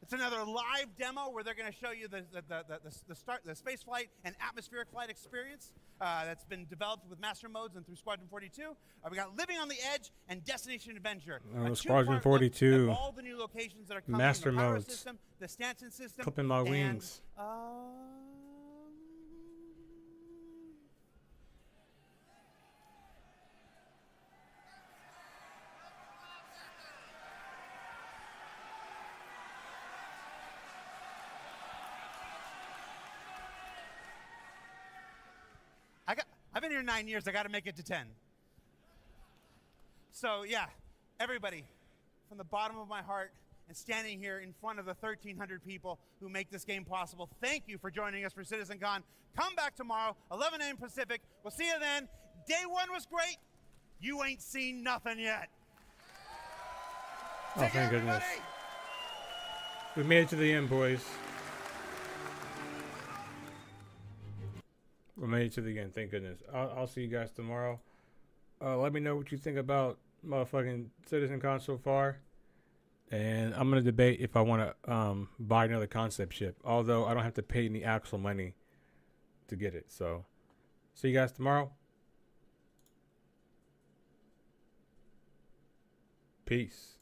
It's another live demo where they're going to show you the space flight and atmospheric flight experience that's been developed with master modes and through Squadron 42. We got Living on the Edge and Destination Adventure. Squadron 42. All the new locations that are coming. Master the Pyro modes. System, the Stanton system. Clipping my and, wings. I've been here 9 years. I got to make it to 10. So yeah, everybody, from the bottom of my heart and standing here in front of the 1,300 people who make this game possible, thank you for joining us for Citizencon. Come back tomorrow, 11 a.m. Pacific. We'll see you then. Day one was great. You ain't seen nothing yet. Oh, thank goodness. We made it to the end, boys. We made it to the end, thank goodness. I'll see you guys tomorrow. Let me know what you think about motherfucking Citizencon so far. And I'm going to debate if I want to buy another concept ship. Although I don't have to pay any actual money to get it. So, see you guys tomorrow. Peace.